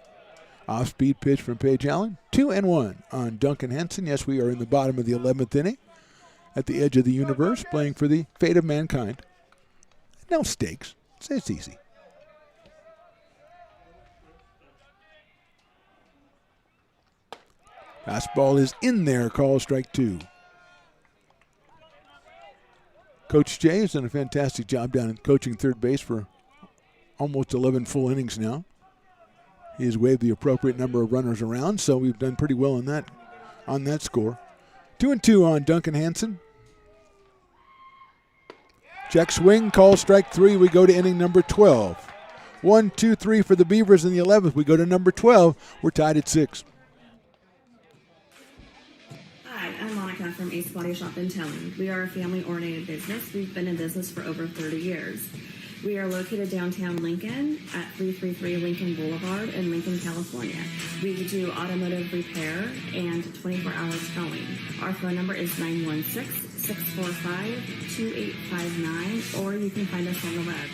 Off-speed pitch from Paige Allen. 2-1 on Duncan Hansen. Yes, we are in the bottom of the 11th inning. At the edge of the universe, playing for the fate of mankind. No stakes. It's easy. Fastball is in there. Call strike 2. Coach Jay has done a fantastic job down in coaching third base for almost 11 full innings now. He has waved the appropriate number of runners around, so we've done pretty well on that score. 2-2 on Duncan Hansen. Check swing, call strike 3. We go to inning number 12. 1, 2, 3 for the Beavers in the 11th. We go to number 12. We're tied at 6. Hi, I'm Monica from Ace Body Shop in Telling. We are a family-oriented business. We've been in business for over 30 years. We are located downtown Lincoln at 333 Lincoln Boulevard in Lincoln, California. We do automotive repair and 24-hour towing. Our phone number is 916-645-2859, or you can find us on the web.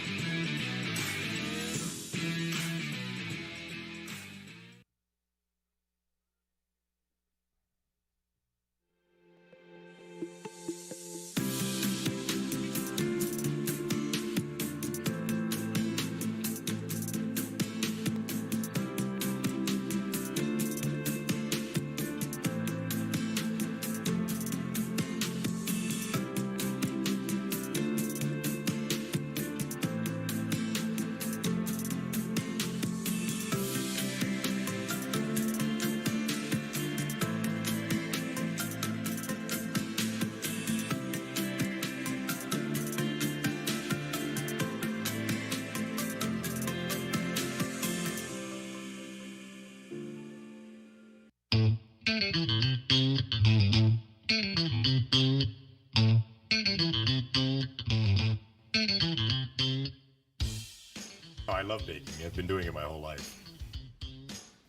I love baking. I've been doing it my whole life.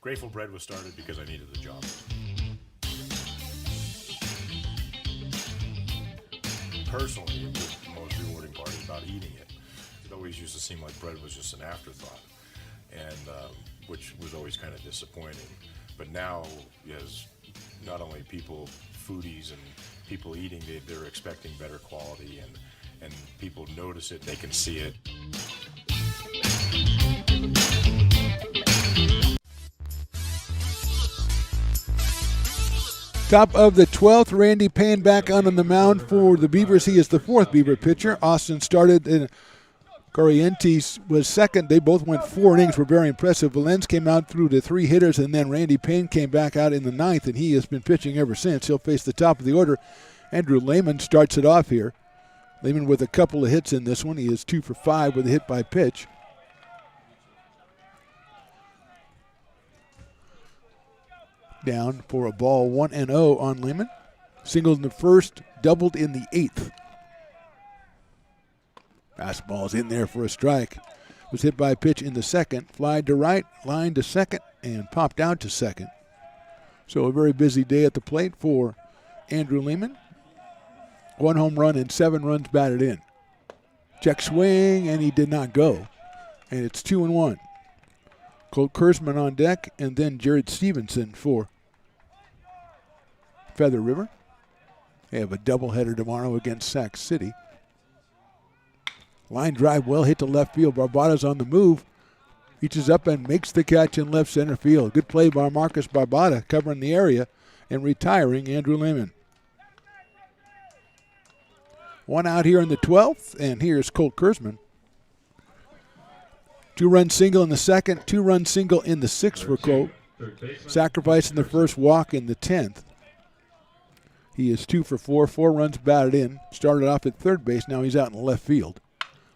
Grateful Bread was started because I needed the job. Personally, the most rewarding part about eating it. It always used to seem like bread was just an afterthought, and which was always kind of disappointing. But now, as not only people, foodies, and people eating, they're expecting better quality, and people notice it, they can see it. Top of the 12th, Randy Payne back on the mound for the Beavers. He is the 4th Beaver pitcher. Austin started, and Corrientes was second. They both went 4 innings, were very impressive. Valens came out through to 3 hitters, and then Randy Payne came back out in the 9th, and he has been pitching ever since. He'll face the top of the order. Andrew Lehman starts it off here. Lehman with a couple of hits in this one. He is 2 for 5 with a hit by pitch. Down for a ball, 1-0 on Lehman. Singled in the first, doubled in the 8th. Fastball's in there for a strike. Was hit by a pitch in the second, flied to right, lined to second, and popped out to second. So a very busy day at the plate for Andrew Lehman. 1 home run and 7 runs batted in. Check swing, and he did not go. And it's 2-1. Colt Kurzman on deck, and then Jared Stevenson for Feather River. They have a doubleheader tomorrow against Sac City. Line drive well hit to left field. Barbada's on the move. Reaches up and makes the catch in left center field. Good play by Marcus Barbada, covering the area and retiring Andrew Lehman. 1 out here in the 12th, and here's Colt Kurzman. 2-run single in the second, 2-run single in the 6th for Colt. Sacrificing the first walk in the 10th. He is 2 for 4, 4 runs batted in. Started off at third base, now he's out in left field.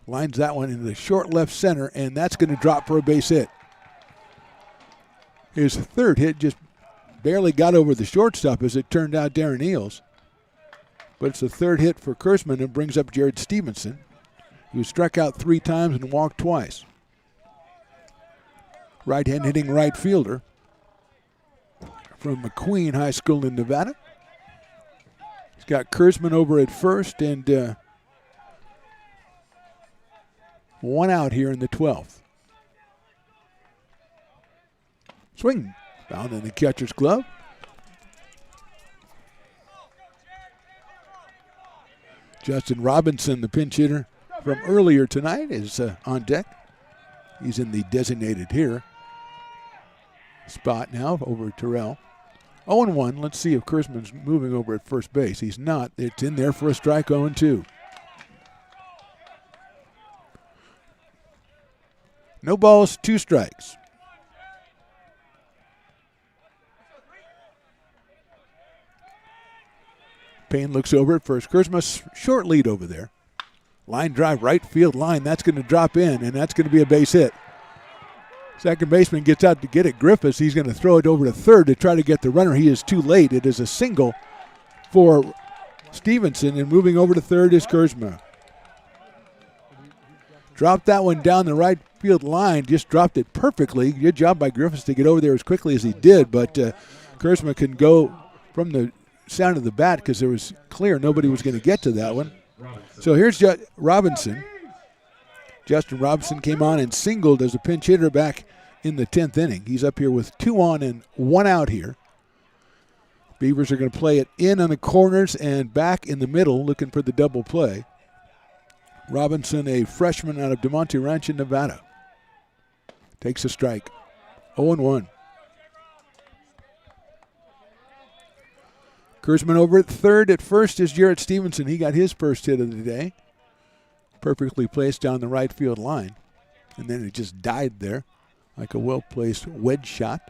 Lines that one into the short left center, and that's going to drop for a base hit. His third hit just barely got over the shortstop, as it turned out, Darren Eels. But it's the third hit for Kurzman and brings up Jared Stevenson. He was struck out 3 times and walked twice. Right-hand hitting right fielder from McQueen High School in Nevada. He's got Kurzman over at first, and 1 out here in the 12th. Swing found in the catcher's glove. Justin Robinson, the pinch hitter from earlier tonight, is on deck. He's in the designated hitter spot now over Terrell. 0-1. Let's see if Kurzman's moving over at first base. He's not. It's in there for a strike. 0-2. No balls, 2 strikes. Payne looks over at first. Kurzma's short lead over there. Line drive, right field line. That's going to drop in, and that's going to be a base hit. Second baseman gets out to get it. Griffiths, he's going to throw it over to third to try to get the runner. He is too late. It is a single for Stevenson, and moving over to third is Kurzma. Dropped that one down the right field line, just dropped it perfectly. Good job by Griffiths to get over there as quickly as he did, but Kurzma can go from the sound of the bat because it was clear nobody was going to get to that one. So here's Robinson. Justin Robinson came on and singled as a pinch hitter back in the 10th inning. He's up here with 2 on and 1 out here. Beavers are going to play it in on the corners and back in the middle, looking for the double play. Robinson, a freshman out of DeMonte Ranch in Nevada, takes a strike. 0-1. Kurzman over at third. At first is Jarrett Stevenson. He got his first hit of the day. Perfectly placed down the right field line. And then it just died there like a well-placed wedge shot.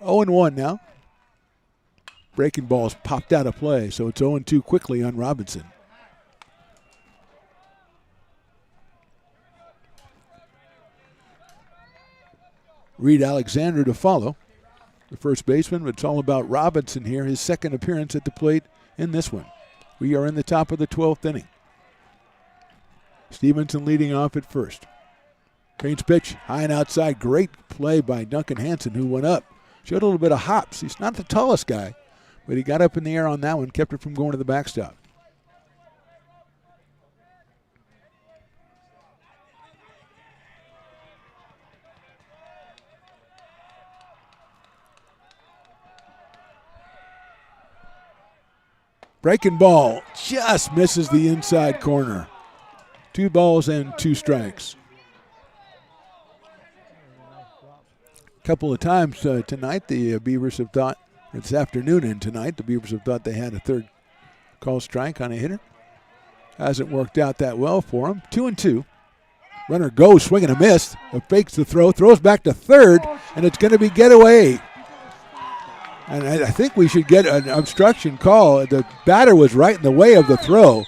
0-1 now. Breaking balls popped out of play, so it's 0-2 quickly on Robinson. Reed Alexander to follow, the first baseman, but it's all about Robinson here, his second appearance at the plate in this one. We are in the top of the 12th inning. Stevenson leading off at first. Payne's pitch, high and outside. Great play by Duncan Hansen, who went up. Showed a little bit of hops. He's not the tallest guy, but he got up in the air on that one, kept it from going to the backstop. Breaking ball just misses the inside corner. 2 balls and 2 strikes. A couple of times tonight, the Beavers have thought, this afternoon and tonight, the Beavers have thought they had a third call strike on a hitter. Hasn't worked out that well for them. 2-2. Runner goes, swing and a miss. Fakes the throw, throws back to third, and it's going to be getaway. And I think we should get an obstruction call. The batter was right in the way of the throw.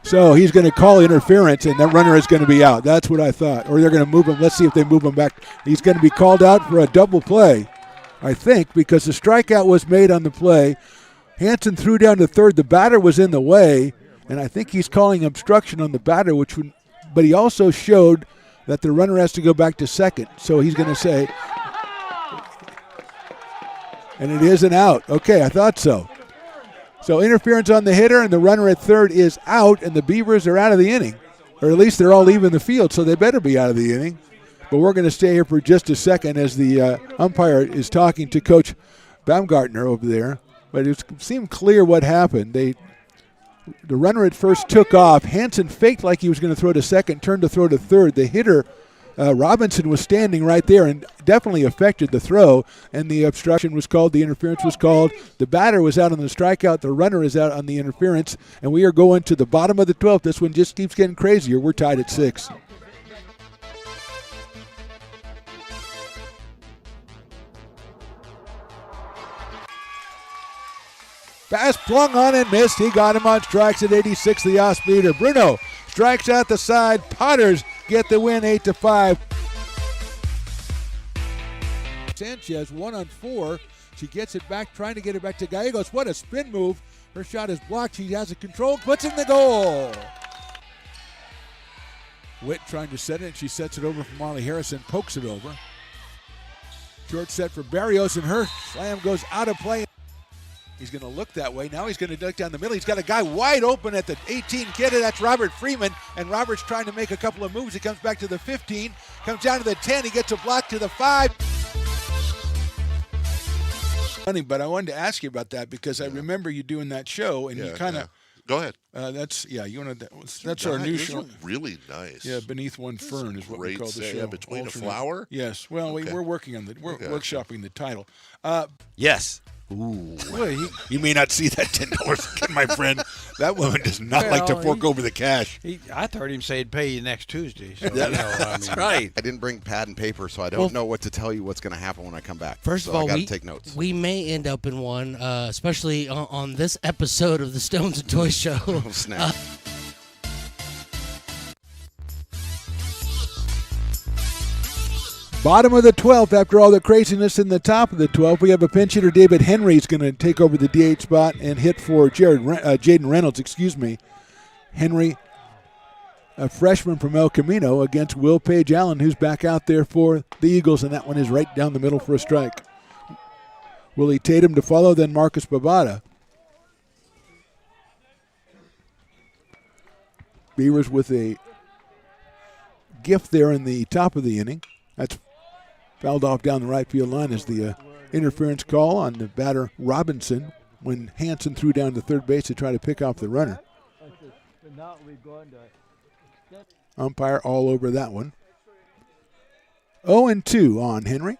So he's going to call interference, and that runner is going to be out. That's what I thought. Or they're going to move him. Let's see if they move him back. He's going to be called out for a double play, I think, because the strikeout was made on the play. Hansen threw down to third. The batter was in the way, and I think he's calling obstruction on the batter, but he also showed that the runner has to go back to second. So he's going to say, and it is an out. Okay, I thought so. So interference on the hitter, and the runner at third is out, and the Beavers are out of the inning. Or at least they're all leaving the field, so they better be out of the inning. But we're going to stay here for just a second as the umpire is talking to Coach Baumgartner over there. But it seemed clear what happened. The runner at first took off. Hansen faked like he was going to throw to second, turned to throw to third. The hitter, Robinson, was standing right there and definitely affected the throw, and the obstruction was called. The interference was called. The batter was out on the strikeout. The runner is out on the interference, and we are going to the bottom of the 12th. This one just keeps getting crazier. We're tied at 6. Pass flung on and missed. He got him on strikes at 86, the off-speeder. Bruno strikes out the side. Potters get the win 8-5. Sanchez 1 on 4. She gets it back, trying to get it back to Gallegos. What a spin move. Her shot is blocked. She has it controlled, puts in the goal. Witt trying to set it. She sets it over for Molly Harrison, pokes it over. Short set for Barrios, and her slam goes out of play. He's going to look that way. Now he's going to duck down the middle. He's got a guy wide open at the 18 kid. That's Robert Freeman. And Robert's trying to make a couple of moves. He comes back to the 15, comes down to the 10. He gets a block to the 5. Funny, but I wanted to ask you about that because I remember you doing that show, and you kind of. Go ahead. That's our new show. Really nice. Yeah, Beneath One Fern is what we call the show. Yeah, Between a Flower. Yes. Well, we're working on we're workshopping the title. Yes. Ooh. Well, You may not see that $10 again, my friend. That woman does not like to fork over the cash. I heard him say he'd pay you next Tuesday. So, That's right. I didn't bring pad and paper, so I don't know what to tell you what's going to happen when I come back. First so of all, I got to take notes. We may end up in one, especially on this episode of the Stones and Toys Show. Oh, snap. Bottom of the 12th, after all the craziness in the top of the 12th, we have a pinch hitter. David Henry's going to take over the DH spot and hit for Jaden Reynolds. Henry, a freshman from El Camino, against Will Page Allen, who's back out there for the Eagles, and that one is right down the middle for a strike. Willie Tatum to follow, then Marcus Bavada. Beavers with a gift there in the top of the inning. That's fouled off down the right field line as the interference call on the batter Robinson when Hansen threw down to third base to try to pick off the runner. Umpire all over that one. 0-2 on Henry.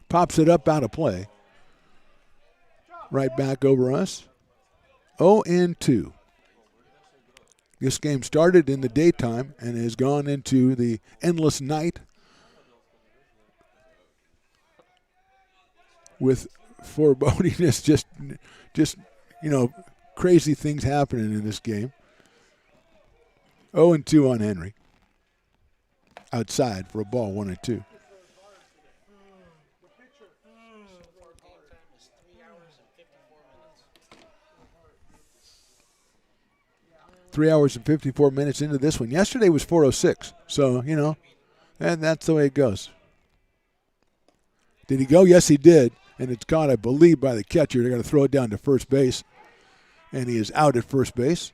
Pops it up out of play. Right back over us. 0-2. This game started in the daytime and has gone into the endless night with forebodingness, just crazy things happening in this game. 0-2 on Henry. Outside for a ball, 1-2. Three hours and 54 minutes into this one. Yesterday was 4:06, so, and that's the way it goes. Did he go? Yes, he did, and it's caught, I believe, by the catcher. They're going to throw it down to first base, and he is out at first base.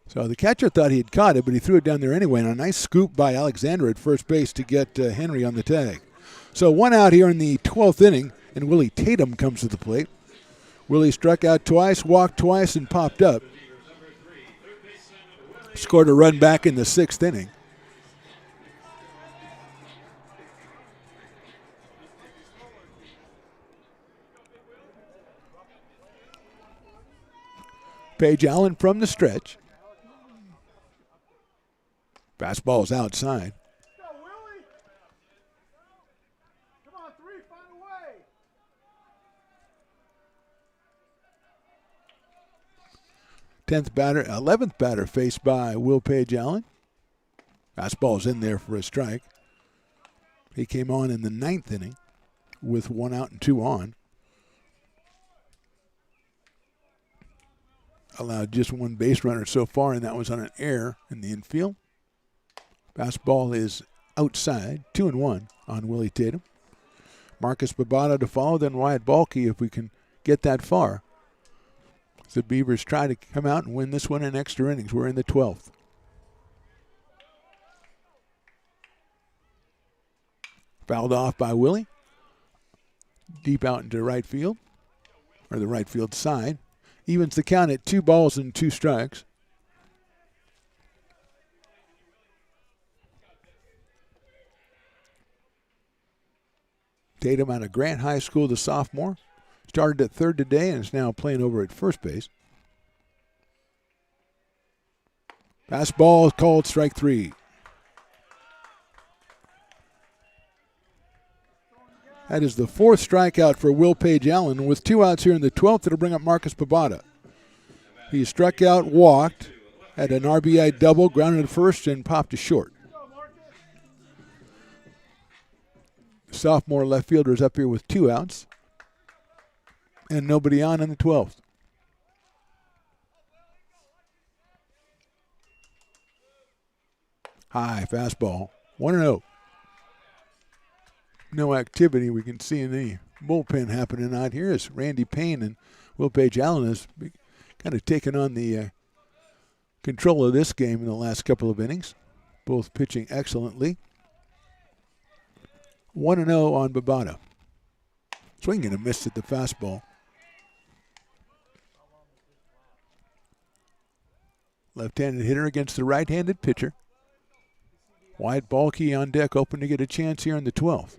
So the catcher thought he had caught it, but he threw it down there anyway, and a nice scoop by Alexander at first base to get Henry on the tag. So one out here in the 12th inning, and Willie Tatum comes to the plate. Willie struck out twice, walked twice, and popped up. Scored a run back in the 6th inning. Page Allen from the stretch. Fastball is outside. 11th batter faced by Will Page Allen. Fastball's in there for a strike. He came on in the 9th inning with 1 out and 2 on. Allowed just 1 base runner so far, and that was on an error in the infield. Fastball is outside, 2-1 on Willie Tatum. Marcus Bavada to follow, then Wyatt Balke if we can get that far. The Beavers try to come out and win this one in extra innings. We're in the 12th. Fouled off by Willie. Deep out into right field, or the right field side. Evens the count at 2 balls and 2 strikes. Tatum out of Grant High School, the sophomore. Started at third today and is now playing over at first base. Fastball is called strike 3. That is the 4th strikeout for Will Page Allen. With 2 outs here in the 12th, it'll bring up Marcus Bavada. He struck out, walked, had an RBI double, grounded at first, and popped to short. Sophomore left fielder is up here with 2 outs. And nobody on in the 12th. High fastball. 1-0. No activity we can see in the bullpen happening out here as Randy Payne and Will Page Allen has kind of taken on the control of this game in the last couple of innings. Both pitching excellently. 1-0 on Bavada. Swing and a miss at the fastball. Left-handed hitter against the right-handed pitcher. Wyatt Balke on deck, open to get a chance here in the 12th.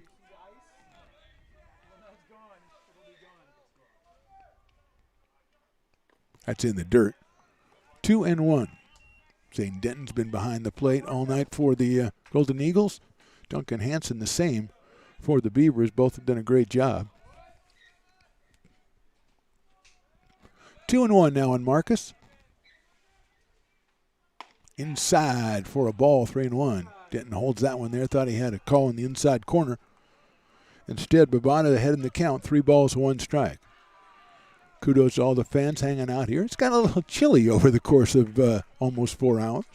That's in the dirt. 2-1. Zane Denton's been behind the plate all night for the Golden Eagles. Duncan Hansen the same for the Beavers. Both have done a great job. 2-1 now on Marcus. Inside for a ball, 3-1. Denton holds that one there. Thought he had a call in the inside corner. Instead, Bobata ahead in the count. 3 balls, 1 strike. Kudos to all the fans hanging out here. It's got a little chilly over the course of almost 4 hours.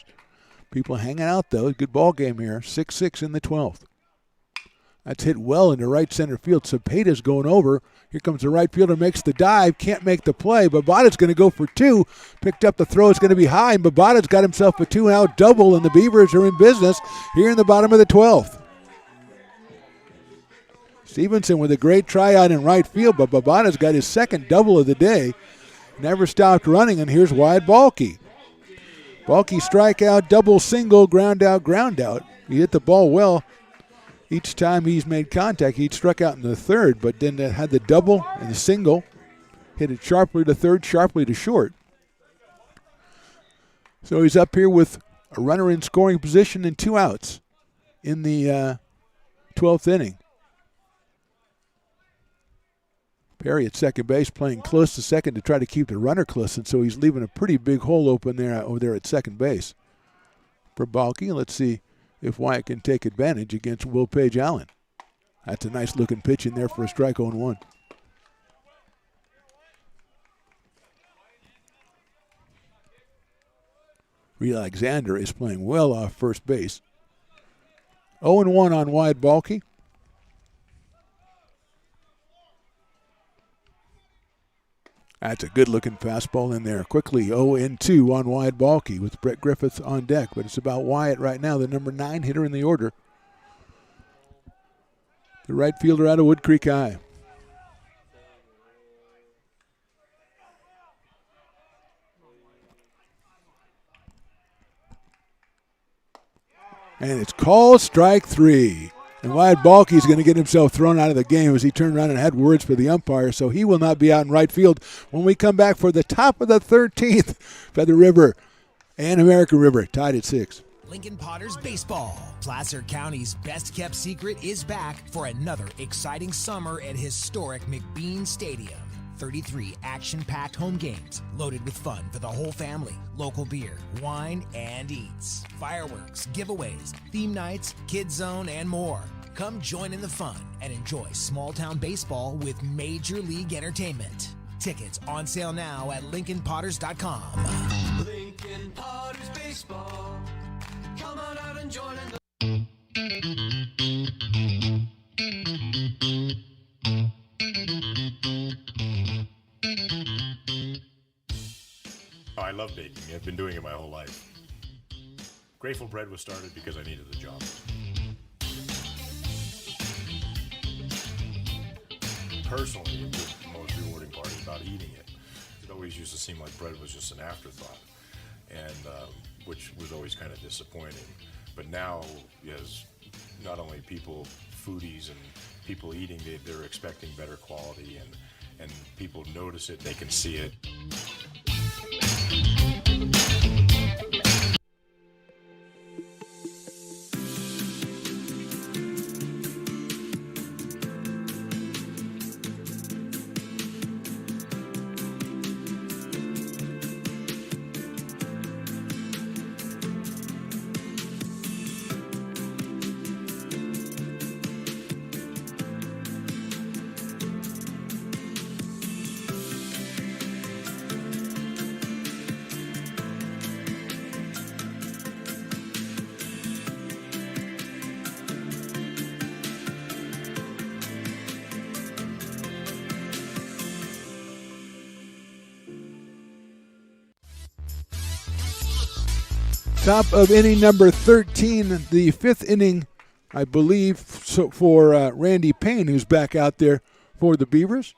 People hanging out, though. Good ball game here. 6-6 in the 12th. That's hit well into right center field. Cepeda's going over. Here comes the right fielder, makes the dive, can't make the play. Babata's going to go for 2. Picked up the throw, it's going to be high, and Babata's got himself a 2-out double, and the Beavers are in business here in the bottom of the 12th. Stevenson with a great tryout in right field, but Babata's got his second double of the day. Never stopped running, and here's Wyatt Balke. Balke strikeout, double, single, ground out. He hit the ball well. Each time he's made contact, he struck out in the third, but then had the double and the single. Hit it sharply to third, sharply to short. So he's up here with a runner in scoring position and 2 outs in the 12th inning. Perry at second base playing close to second to try to keep the runner close, and so he's leaving a pretty big hole open there over there at second base. For Balke, let's see if Wyatt can take advantage against Will Page Allen. That's a nice-looking pitch in there for a strike 0-1. Reed Alexander is playing well off first base. 0-1 on Wyatt Balke. That's a good-looking fastball in there. Quickly 0-2 on Wyatt Balke with Brett Griffith on deck. But it's about Wyatt right now, the number 9 hitter in the order. The right fielder out of Wood Creek High. And it's called strike 3. And Wyatt Balke is going to get himself thrown out of the game as he turned around and had words for the umpire, so he will not be out in right field when we come back for the top of the 13th. Feather River and American River tied at 6. Lincoln Potters Baseball. Placer County's best-kept secret is back for another exciting summer at historic McBean Stadium. 33 action-packed home games loaded with fun for the whole family. Local beer, wine, and eats. Fireworks, giveaways, theme nights, kids zone, and more. Come join in the fun and enjoy small-town baseball with Major League Entertainment. Tickets on sale now at LincolnPotters.com. Lincoln Potters Baseball. Come on out and join in the I love baking. I've been doing it my whole life. Grateful Bread was started because I needed the job. Personally, the most rewarding part about eating it. It always used to seem like bread was just an afterthought, and which was always kind of disappointing. But now, as not only people, foodies and people eating, they're expecting better quality, and people notice it, they can see it. Top of inning number 13, the 5th inning, I believe, for Randy Payne, who's back out there for the Beavers.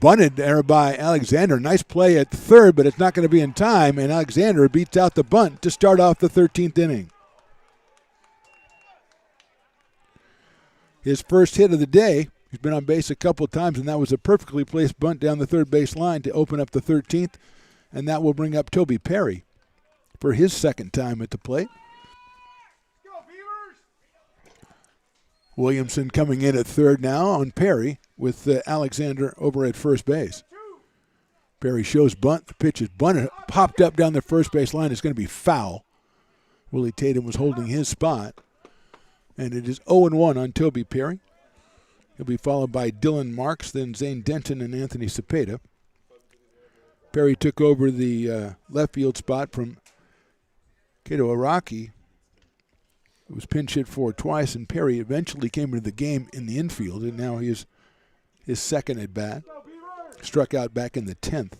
Bunted there by Alexander. Nice play at third, but it's not going to be in time, and Alexander beats out the bunt to start off the 13th inning. His first hit of the day He's been on base a couple times, and that was a perfectly placed bunt down the third base line to open up the 13th, and that will bring up Toby Perry for his second time at the plate. Williamson coming in at third now on Perry with Alexander over at first base. Perry shows bunt. The pitch is bunted, popped up down the first base line. It's going to be foul. Willie Tatum was holding his spot. And it is 0-1 on Toby Perry. He'll be followed by Dylan Marks, then Zane Denton and Anthony Cepeda. Perry took over the left field spot from Kato Araki. It was pinch hit for twice, and Perry eventually came into the game in the infield, and now he is his second at bat. Struck out back in the 10th.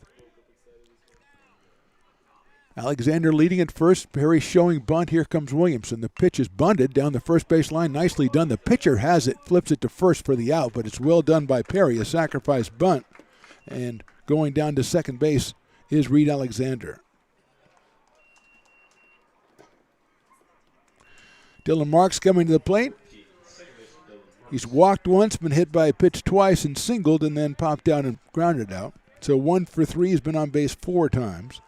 Alexander leading at first. Perry showing bunt. Here comes Williamson. The pitch is bunted down the first base line. Nicely done. The pitcher has it, flips it to first for the out, but it's well done by Perry. A sacrifice bunt. And going down to second base is Reed Alexander. Dylan Marks coming to the plate. He's walked once, been hit by a pitch twice and singled, and then popped out and grounded out. So 1 for 3, has been on base 4 times.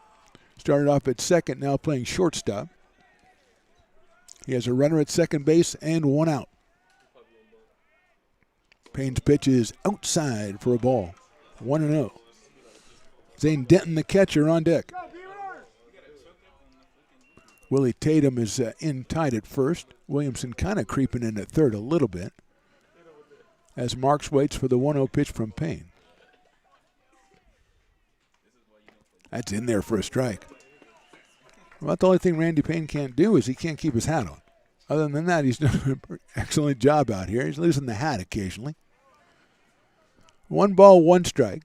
Started off at second, now playing shortstop. He has a runner at second base and 1 out. Payne's pitch is outside for a ball. 1-0. Zane Denton, the catcher, on deck. Willie Tatum is in tight at first. Williamson kind of creeping in at third a little bit as Marks waits for the 1-0 pitch from Payne. That's in there for a strike. Well, the only thing Randy Payne can't do is he can't keep his hat on. Other than that, he's done an excellent job out here. He's losing the hat occasionally. 1 ball, 1 strike.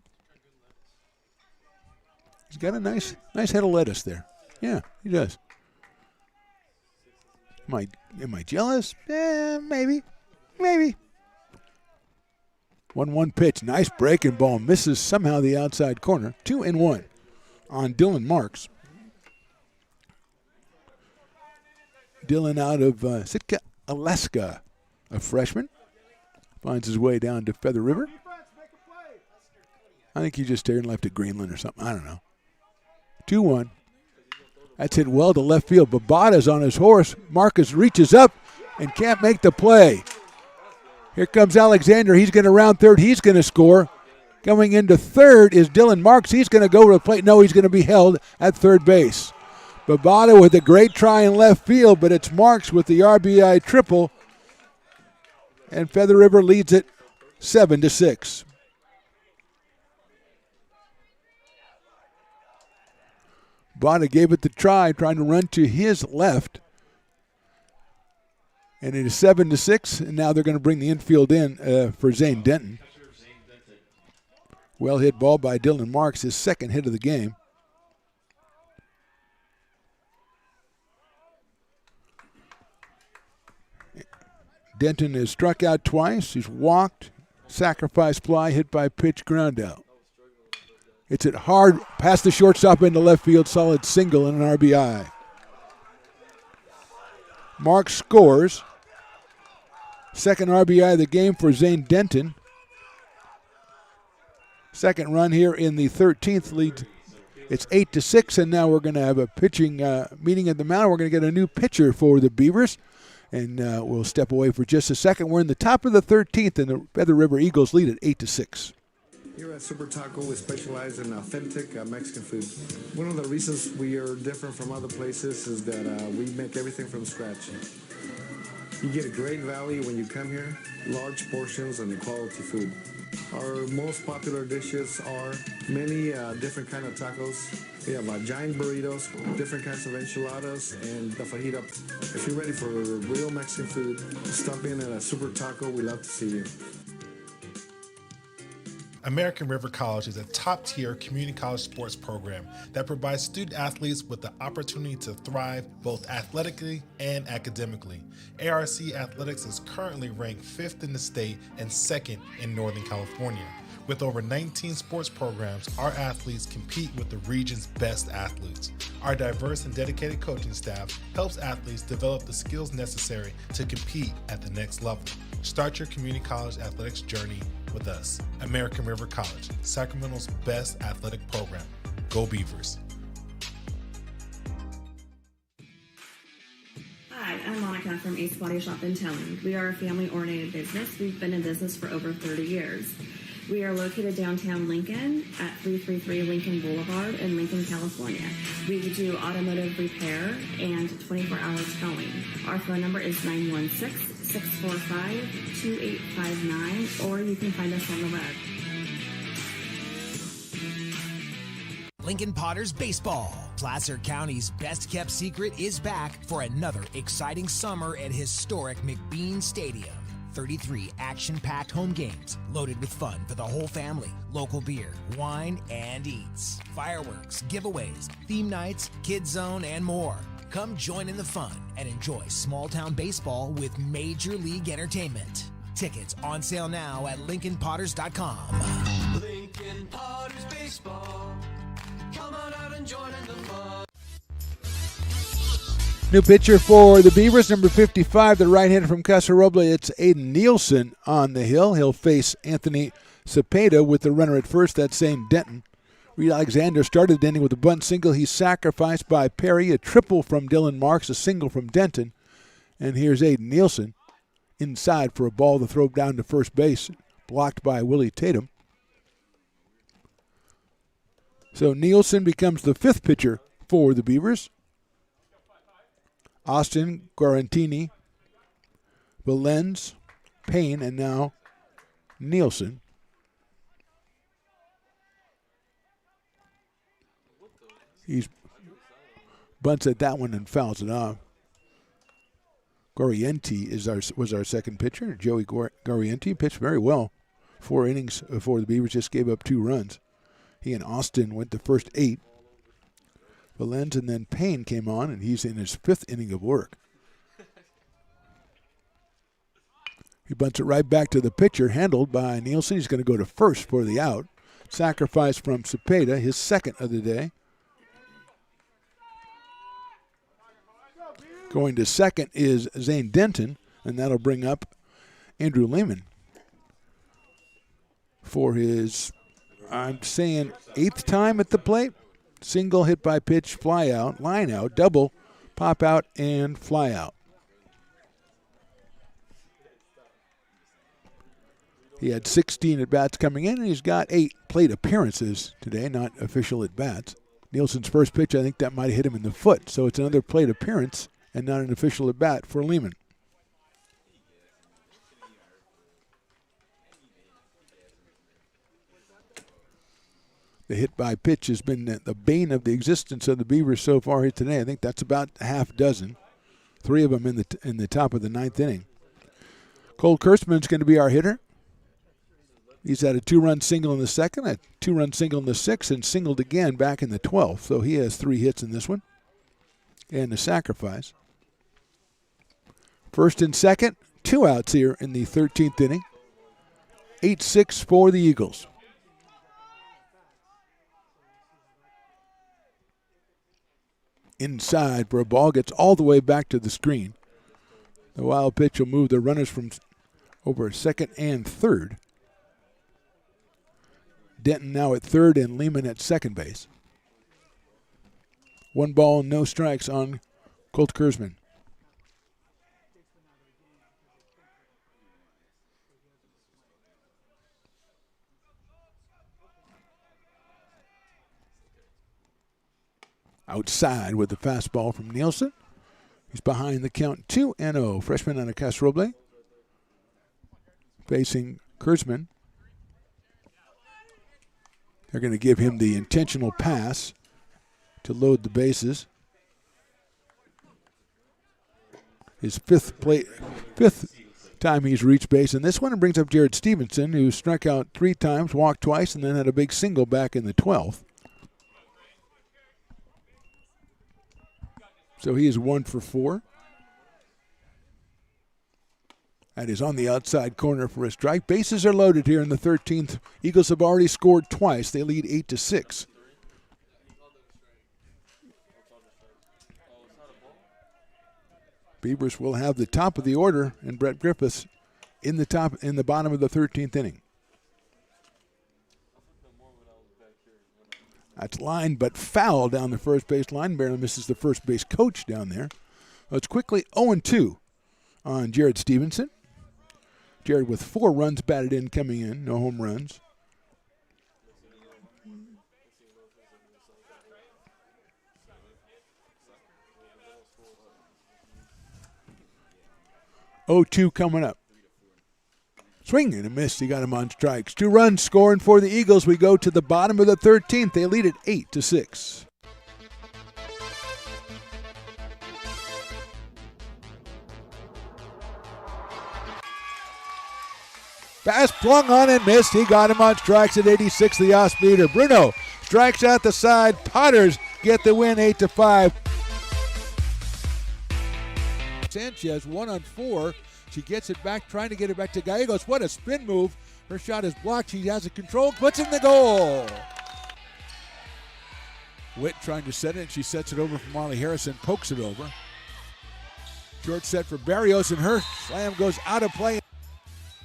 He's got a nice head of lettuce there. Yeah, he does. Am I jealous? Maybe. 1-1 pitch. Nice breaking ball. Misses somehow the outside corner. 2-1 on Dylan Marks. Dylan out of Sitka, Alaska, a freshman. Finds his way down to Feather River. I think he just turned left at Greenland or something. I don't know. 2-1. That's hit well to left field. Babada's on his horse. Marcus reaches up and can't make the play. Here comes Alexander. He's going to round third. He's going to score. Coming into third is Dylan Marks. He's going to go to the plate. No, he's going to be held at third base. Babada with a great try in left field, but it's Marks with the RBI triple. And Feather River leads it 7-6. Babada gave it the try, trying to run to his left. And it is 7-6, and now they're going to bring the infield in for Zane Denton. Well hit ball by Dylan Marks, his second hit of the game. Denton has struck out twice. He's walked, sacrifice fly, hit by pitch, ground out. It's hit hard past the shortstop into left field, solid single and an RBI. Marks scores. Second RBI of the game for Zane Denton. Second run here in the 13th lead. It's 8-6, and now we're going to have a pitching meeting at the mound. We're going to get a new pitcher for the Beavers, and we'll step away for just a second. We're in the top of the 13th, and the Feather River Eagles lead at 8-6. Here at Super Taco, we specialize in authentic Mexican food. One of the reasons we are different from other places is that we make everything from scratch. You get a great value when you come here, large portions and quality food. Our most popular dishes are many different kind of tacos. We have giant burritos, different kinds of enchiladas, and the fajita. If you're ready for real Mexican food, stop in at a Super Taco. We'd love to see you. American River College is a top-tier community college sports program that provides student athletes with the opportunity to thrive both athletically and academically. ARC Athletics is currently ranked 5th in the state and 2nd in Northern California. With over 19 sports programs, our athletes compete with the region's best athletes. Our diverse and dedicated coaching staff helps athletes develop the skills necessary to compete at the next level. Start your community college athletics journey with us. American River College, Sacramento's best athletic program. Go Beavers. Hi, I'm Monica from Ace Body Shop and Towing. We are a family-oriented business. We've been in business for over 30 years. We are located downtown Lincoln at 333 Lincoln Boulevard in Lincoln, California. We do automotive repair and 24-hour towing. Our phone number is 916-645-2859, or you can find us on the web. Lincoln Potters Baseball. Placer County's best-kept secret is back for another exciting summer at historic McBean Stadium. 33 action-packed home games loaded with fun for the whole family. Local beer, wine, and eats. Fireworks, giveaways, theme nights, kids zone, and more. Come join in the fun and enjoy small-town baseball with Major League Entertainment. Tickets on sale now at LincolnPotters.com. Lincoln Potters Baseball. Come on out and join in the fun. New pitcher for the Beavers, number 55, the right-hander from Casa Roble. It's Aiden Nielsen on the hill. He'll face Anthony Cepeda with the runner at first. That's Zane Denton. Reed Alexander started the inning with a bunt single. He's sacrificed by Perry. A triple from Dylan Marks, a single from Denton. And here's Aiden Nielsen inside for a ball to throw down to first base, blocked by Willie Tatum. So Nielsen becomes the fifth pitcher for the Beavers. Austin, Guarantini, Valenz, Payne, and now Nielsen. He bunts at that one and fouls it off. Gorienti was our second pitcher. Joey Gorienti pitched very well. 4 innings before the Beavers just gave up 2 runs. He and Austin went the first 8. Valenz and then Payne came on, and he's in his 5th inning of work. He bunts it right back to the pitcher, handled by Nielsen. He's going to go to first for the out. Sacrifice from Cepeda, his second of the day. Going to second is Zane Denton, and that'll bring up Andrew Lehman for his, I'm saying, 8th time at the plate. Single, hit by pitch, fly out, line out, double, pop out, and fly out. He had 16 at-bats coming in, and he's got 8 plate appearances today, not official at-bats. Nielsen's first pitch, I think that might have hit him in the foot, so it's another plate appearance and not an official at-bat for Lehman. The hit by pitch has been the bane of the existence of the Beavers so far here today. I think that's about a half dozen. 3 of them in the top of the 9th inning. Cole Kurtzman's going to be our hitter. He's had a 2-run single in the second, a 2-run single in the 6th, and singled again back in the 12th. So he has 3 hits in this one. And a sacrifice. First and second, 2 outs here in the 13th inning. 8-6 for the Eagles. Inside for a ball, gets all the way back to the screen. The wild pitch will move the runners from over second and third. Denton now at third and Lehman at second base. 1 ball, no strikes on Colt Kurtzman. Outside with the fastball from Nielsen. He's behind the count 2-0. Freshman out of Casa Roble. Facing Kurtzman. They're going to give him the intentional pass to load the bases. His 5th time he's reached base. And this one brings up Jared Stevenson, who struck out 3 times, walked twice, and then had a big single back in the 12th. So he is 1 for 4. That is on the outside corner for a strike. Bases are loaded here in the 13th. Eagles have already scored twice. They lead 8-6. Beavers will have the top of the order, and Brett Griffiths in the bottom of the 13th inning. That's line, but foul down the first base line. Barely misses the first base coach down there. It's quickly 0-2 on Jared Stevenson. Jared with 4 runs batted in coming in, no home runs. (0-2) coming up. Swing and a miss. He got him on strikes. 2 runs scoring for the Eagles. We go to the bottom of the 13th. They lead it 8-6. Fast flung on and missed. He got him on strikes at 86, the off-speeder. Bruno strikes out the side. Potters get the win 8-5. Sanchez 1-on-4. She gets it back, trying to get it back to Gallegos. What a spin move. Her shot is blocked. She has it controlled, puts in the goal. Witt trying to set it. She sets it over for Marley Harrison, pokes it over. Short set for Barrios, and her slam goes out of play.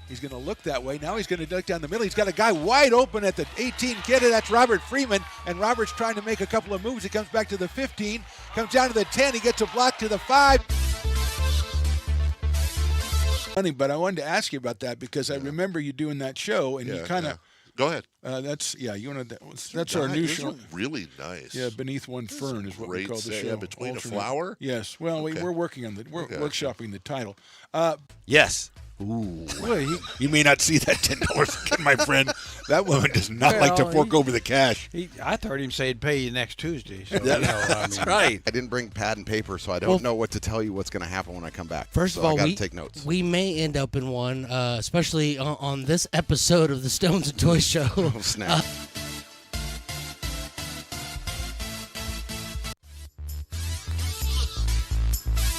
He's going to look that way. Now he's going to duck down the middle. He's got a guy wide open at the 18. Get it. That's Robert Freeman. And Robert's trying to make a couple of moves. He comes back to the 15. Comes down to the 10. He gets a block to the 5. Funny, but I wanted to ask you about that because I remember you doing that show, and you kind of. Go ahead. You know, that's our new show. Really nice. Yeah, Beneath One Fern is what we call the show. Between a flower? Yes. Well, we're working on we're workshopping the title. Yes. Ooh. Well, you may not see that $10, my friend. That woman does not like to fork over the cash. I heard him say he'd pay you next Tuesday. So, That's right. I didn't bring pad and paper, so I don't know what to tell you what's going to happen when I come back. First of all, I got to take notes. We may end up in one, especially on this episode of the Stones and Toys Show. Oh, snap.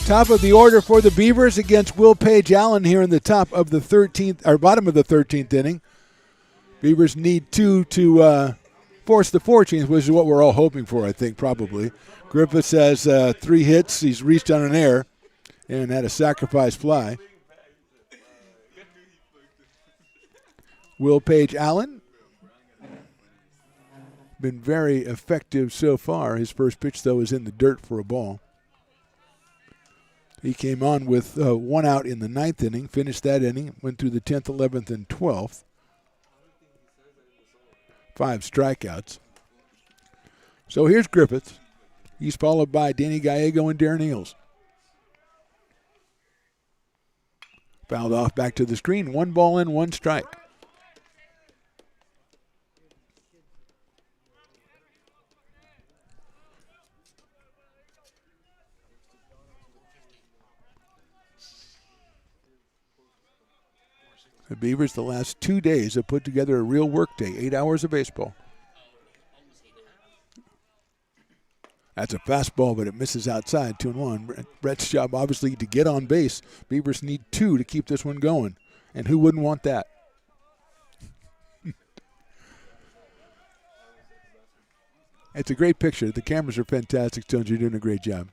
Top of the order for the Beavers against Will Page Allen here in the top of the 13th, or bottom of the 13th inning. Beavers need 2 to force the fortunes, which is what we're all hoping for, I think, probably. Griffiths has 3 hits. He's reached on an error and had a sacrifice fly. Will Page Allen been very effective so far. His first pitch, though, is in the dirt for a ball. He came on with 1 out in the 9th inning, finished that inning, went through the 10th, 11th, and 12th. 5 strikeouts. So here's Griffiths. He's followed by Danny Gallego and Darren Eels. Fouled off back to the screen. 1 ball in, 1 strike. The Beavers the last 2 days have put together a real work day, 8 hours of baseball. That's a fastball, but it misses outside, 2-1. Brett's job, obviously, to get on base. Beavers need 2 to keep this one going. And who wouldn't want that? It's a great picture. The cameras are fantastic, Stones. You're doing a great job.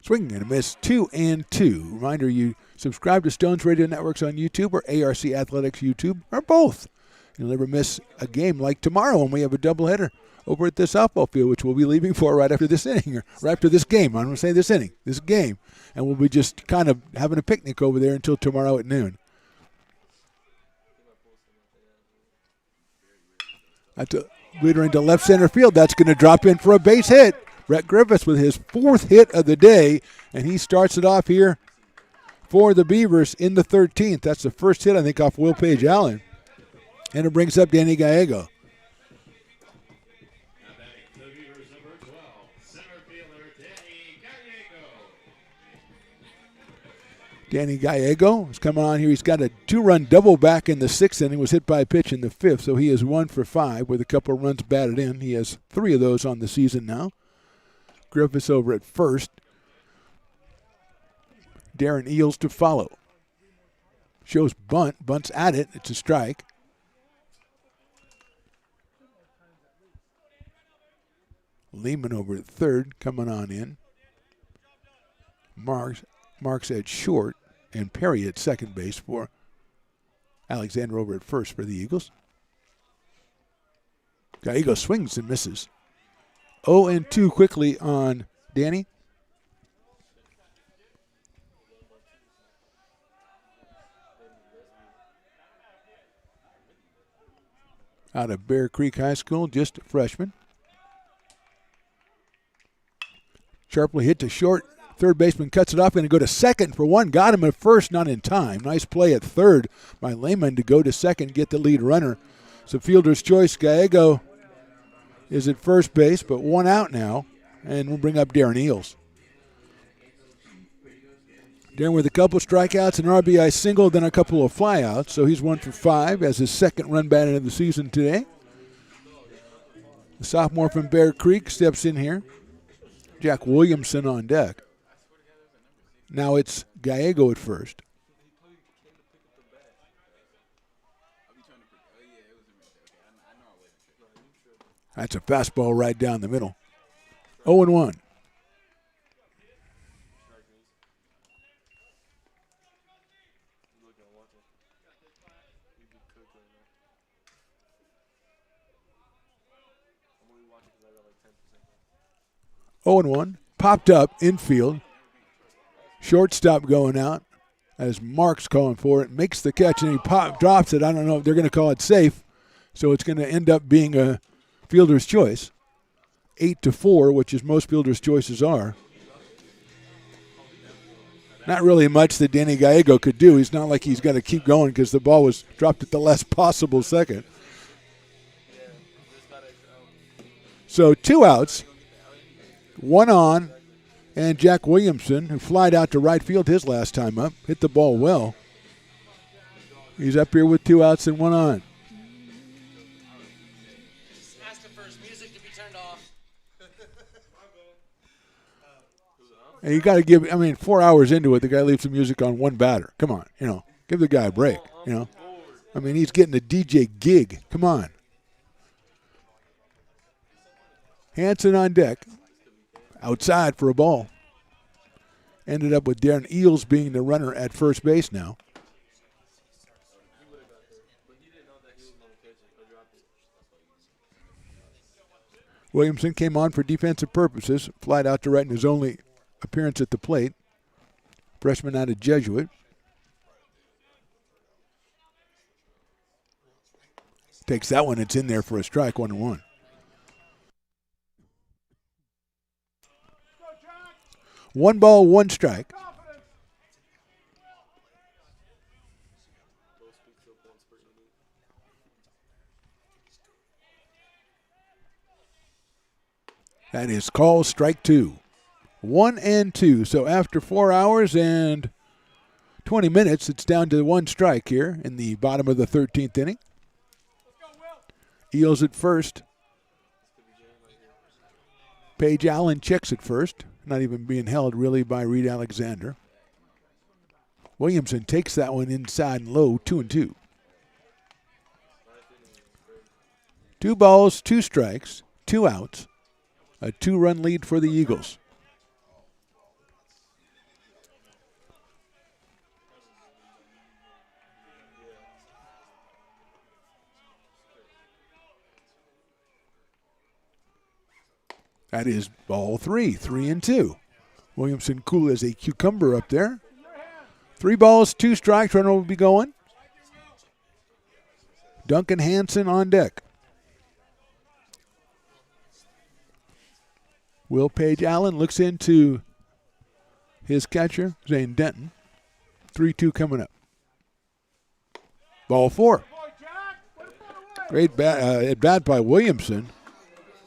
Swing and a miss, 2-2. Reminder, you subscribe to Stones Radio Networks on YouTube or ARC Athletics YouTube, or both. You'll never miss a game like tomorrow when we have a doubleheader over at the softball field, which we'll be leaving for right after this inning, or right after this game. I'm going to say this inning, this game. And we'll be just kind of having a picnic over there until tomorrow at noon. That's a leader into left center field. That's going to drop in for a base hit. Brett Griffiths with his 4th hit of the day, and he starts it off here for the Beavers in the 13th. That's the first hit, I think, off Will Page Allen. And it brings up Danny Gallego. Danny Gallego is coming on here. He's got a 2-run double back in the 6th inning. Was hit by a pitch in the 5th, so he is 1 for 5 with a couple of runs batted in. He has 3 of those on the season now. Griffiths over at first. Darren Eels to follow. Shows bunt. Bunt's at it. It's a strike. Lehman over at third, coming on in. Marks at short, and Perry at second base for Alexander over at first for the Eagles. Gallego swings and misses. 0-2 quickly on Danny. Out of Bear Creek High School, just a freshman. Sharply hit to short. Third baseman cuts it off. Going to go to second for one. Got him at first, not in time. Nice play at third by Lehman to go to second, get the lead runner. So fielder's choice. Gallego is at first base, but one out now. And we'll bring up Darren Eels. Darren with a couple strikeouts, an RBI single, then a couple of flyouts. So he's 1 for 5 as his second run batted of the season today. The sophomore from Bear Creek steps in here. Jack Williamson on deck. Now it's Gallego at first. That's a fastball right down the middle. 0-1. Popped up infield. Shortstop going out as Mark's calling for it. Makes the catch and he drops it. I don't know if they're going to call it safe. So it's going to end up being a fielder's choice. 8-4, which is most fielder's choices are. Not really much that Danny Gallego could do. He's not like he's got to keep going because the ball was dropped at the last possible second. So 2 outs. 1 on, and Jack Williamson, who flied out to right field his last time up, hit the ball well. He's up here with 2 outs and 1 on. Ask him for his music to be turned off. And you got to give, 4 hours into it, the guy leaves the music on one batter. Come on, give the guy a break, he's getting a DJ gig. Come on. Hanson on deck. Outside for a ball. Ended up with Darren Eels being the runner at first base now. Williamson came on for defensive purposes, flied out to right in his only appearance at the plate. Freshman out of Jesuit. Takes that one, it's in there for a strike, 1-1. One ball, one strike. That is called strike 2. 1-2. So after 4 hours and 20 minutes, it's down to 1 strike here in the bottom of the 13th inning. Eels at first. Paige Allen checks at first. Not even being held really by Reed Alexander. Williamson takes that one inside and low, 2-2. 2 balls, 2 strikes, 2 outs. A 2-run lead for the Eagles. That is ball 3, 3-2. Williamson cool as a cucumber up there. 3 balls, 2 strikes, runner will be going. Duncan Hansen on deck. Will Page Allen looks into his catcher, Zane Denton. 3-2 coming up. Ball 4. Great at bat by Williamson.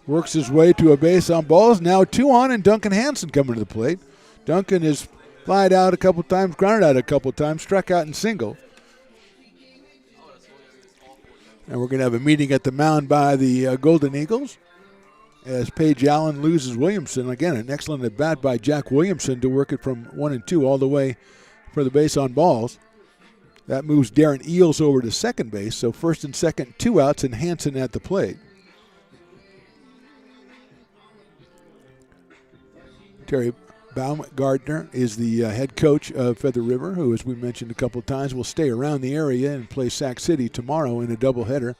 Works his way to a base on balls. Now 2 on, and Duncan Hansen coming to the plate. Duncan has flied out a couple times, grounded out a couple times, struck out in single. And we're going to have a meeting at the mound by the Golden Eagles as Paige Allen loses Williamson. Again, an excellent at bat by Jack Williamson to work it from 1 and 2 all the way for the base on balls. That moves Darren Eels over to second base. So first and second, 2 outs, and Hansen at the plate. Terry Baumgartner is the head coach of Feather River, who, as we mentioned a couple of times, will stay around the area and play Sac City tomorrow in a doubleheader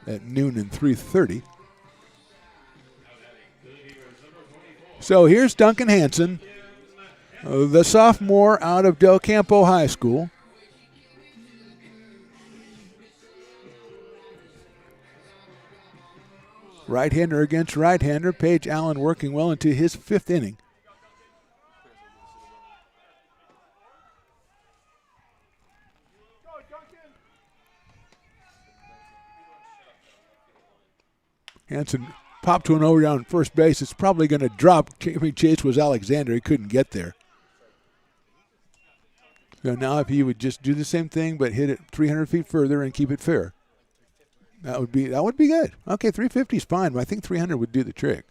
at noon and 3:30. So here's Duncan Hansen, the sophomore out of Del Campo High School. Right-hander against right-hander. Paige Allen working well into his 5th inning. Hansen popped one over down first base. It's probably going to drop. Chase was Alexander. He couldn't get there. So now if he would just do the same thing but hit it 300 feet further and keep it fair, that would be good. Okay, 350 is fine, but I think 300 would do the trick.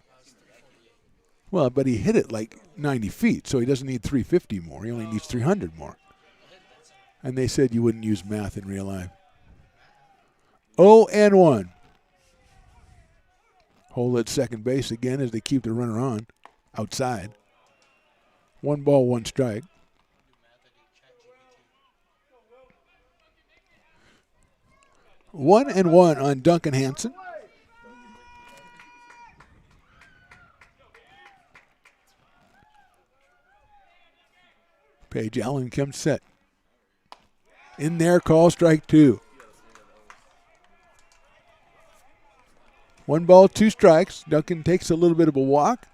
Well, but he hit it like 90 feet, so he doesn't need 350 more. He only needs 300 more. And they said you wouldn't use math in real life. 0-1. Hole at second base again as they keep the runner on outside. 1 ball, 1 strike. One and one on Duncan Hansen. Paige Allen comes set. In there, call strike 2. 1 ball, 2 strikes. Duncan takes a little bit of a walk.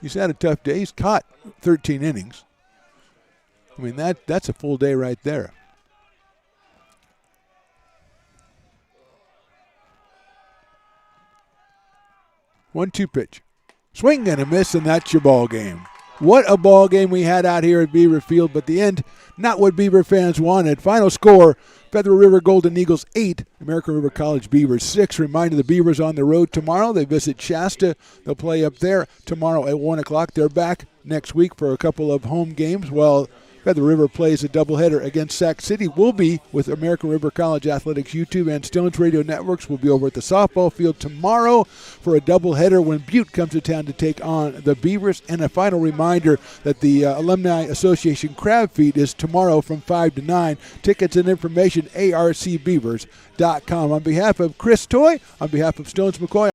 He's had a tough day. He's caught 13 innings. I mean, that's a full day right there. One-two pitch. Swing and a miss, and that's your ball game. What a ball game we had out here at Beaver Field, but the end, not what Beaver fans wanted. Final score, Feather River Golden Eagles 8, American River College Beavers 6. Reminder, the Beavers on the road tomorrow. They visit Shasta. They'll play up there tomorrow at 1 o'clock. They're back next week for a couple of home games while Feather River plays a doubleheader against Sac City. We'll be with American River College Athletics YouTube and Stones Radio Networks. We'll be over at the softball field tomorrow for a doubleheader when Butte comes to town to take on the Beavers. And a final reminder that the Alumni Association Crab Feed is tomorrow from 5 to 9. Tickets and information, arcbeavers.com. On behalf of Chris Toy, on behalf of Stones McCoy,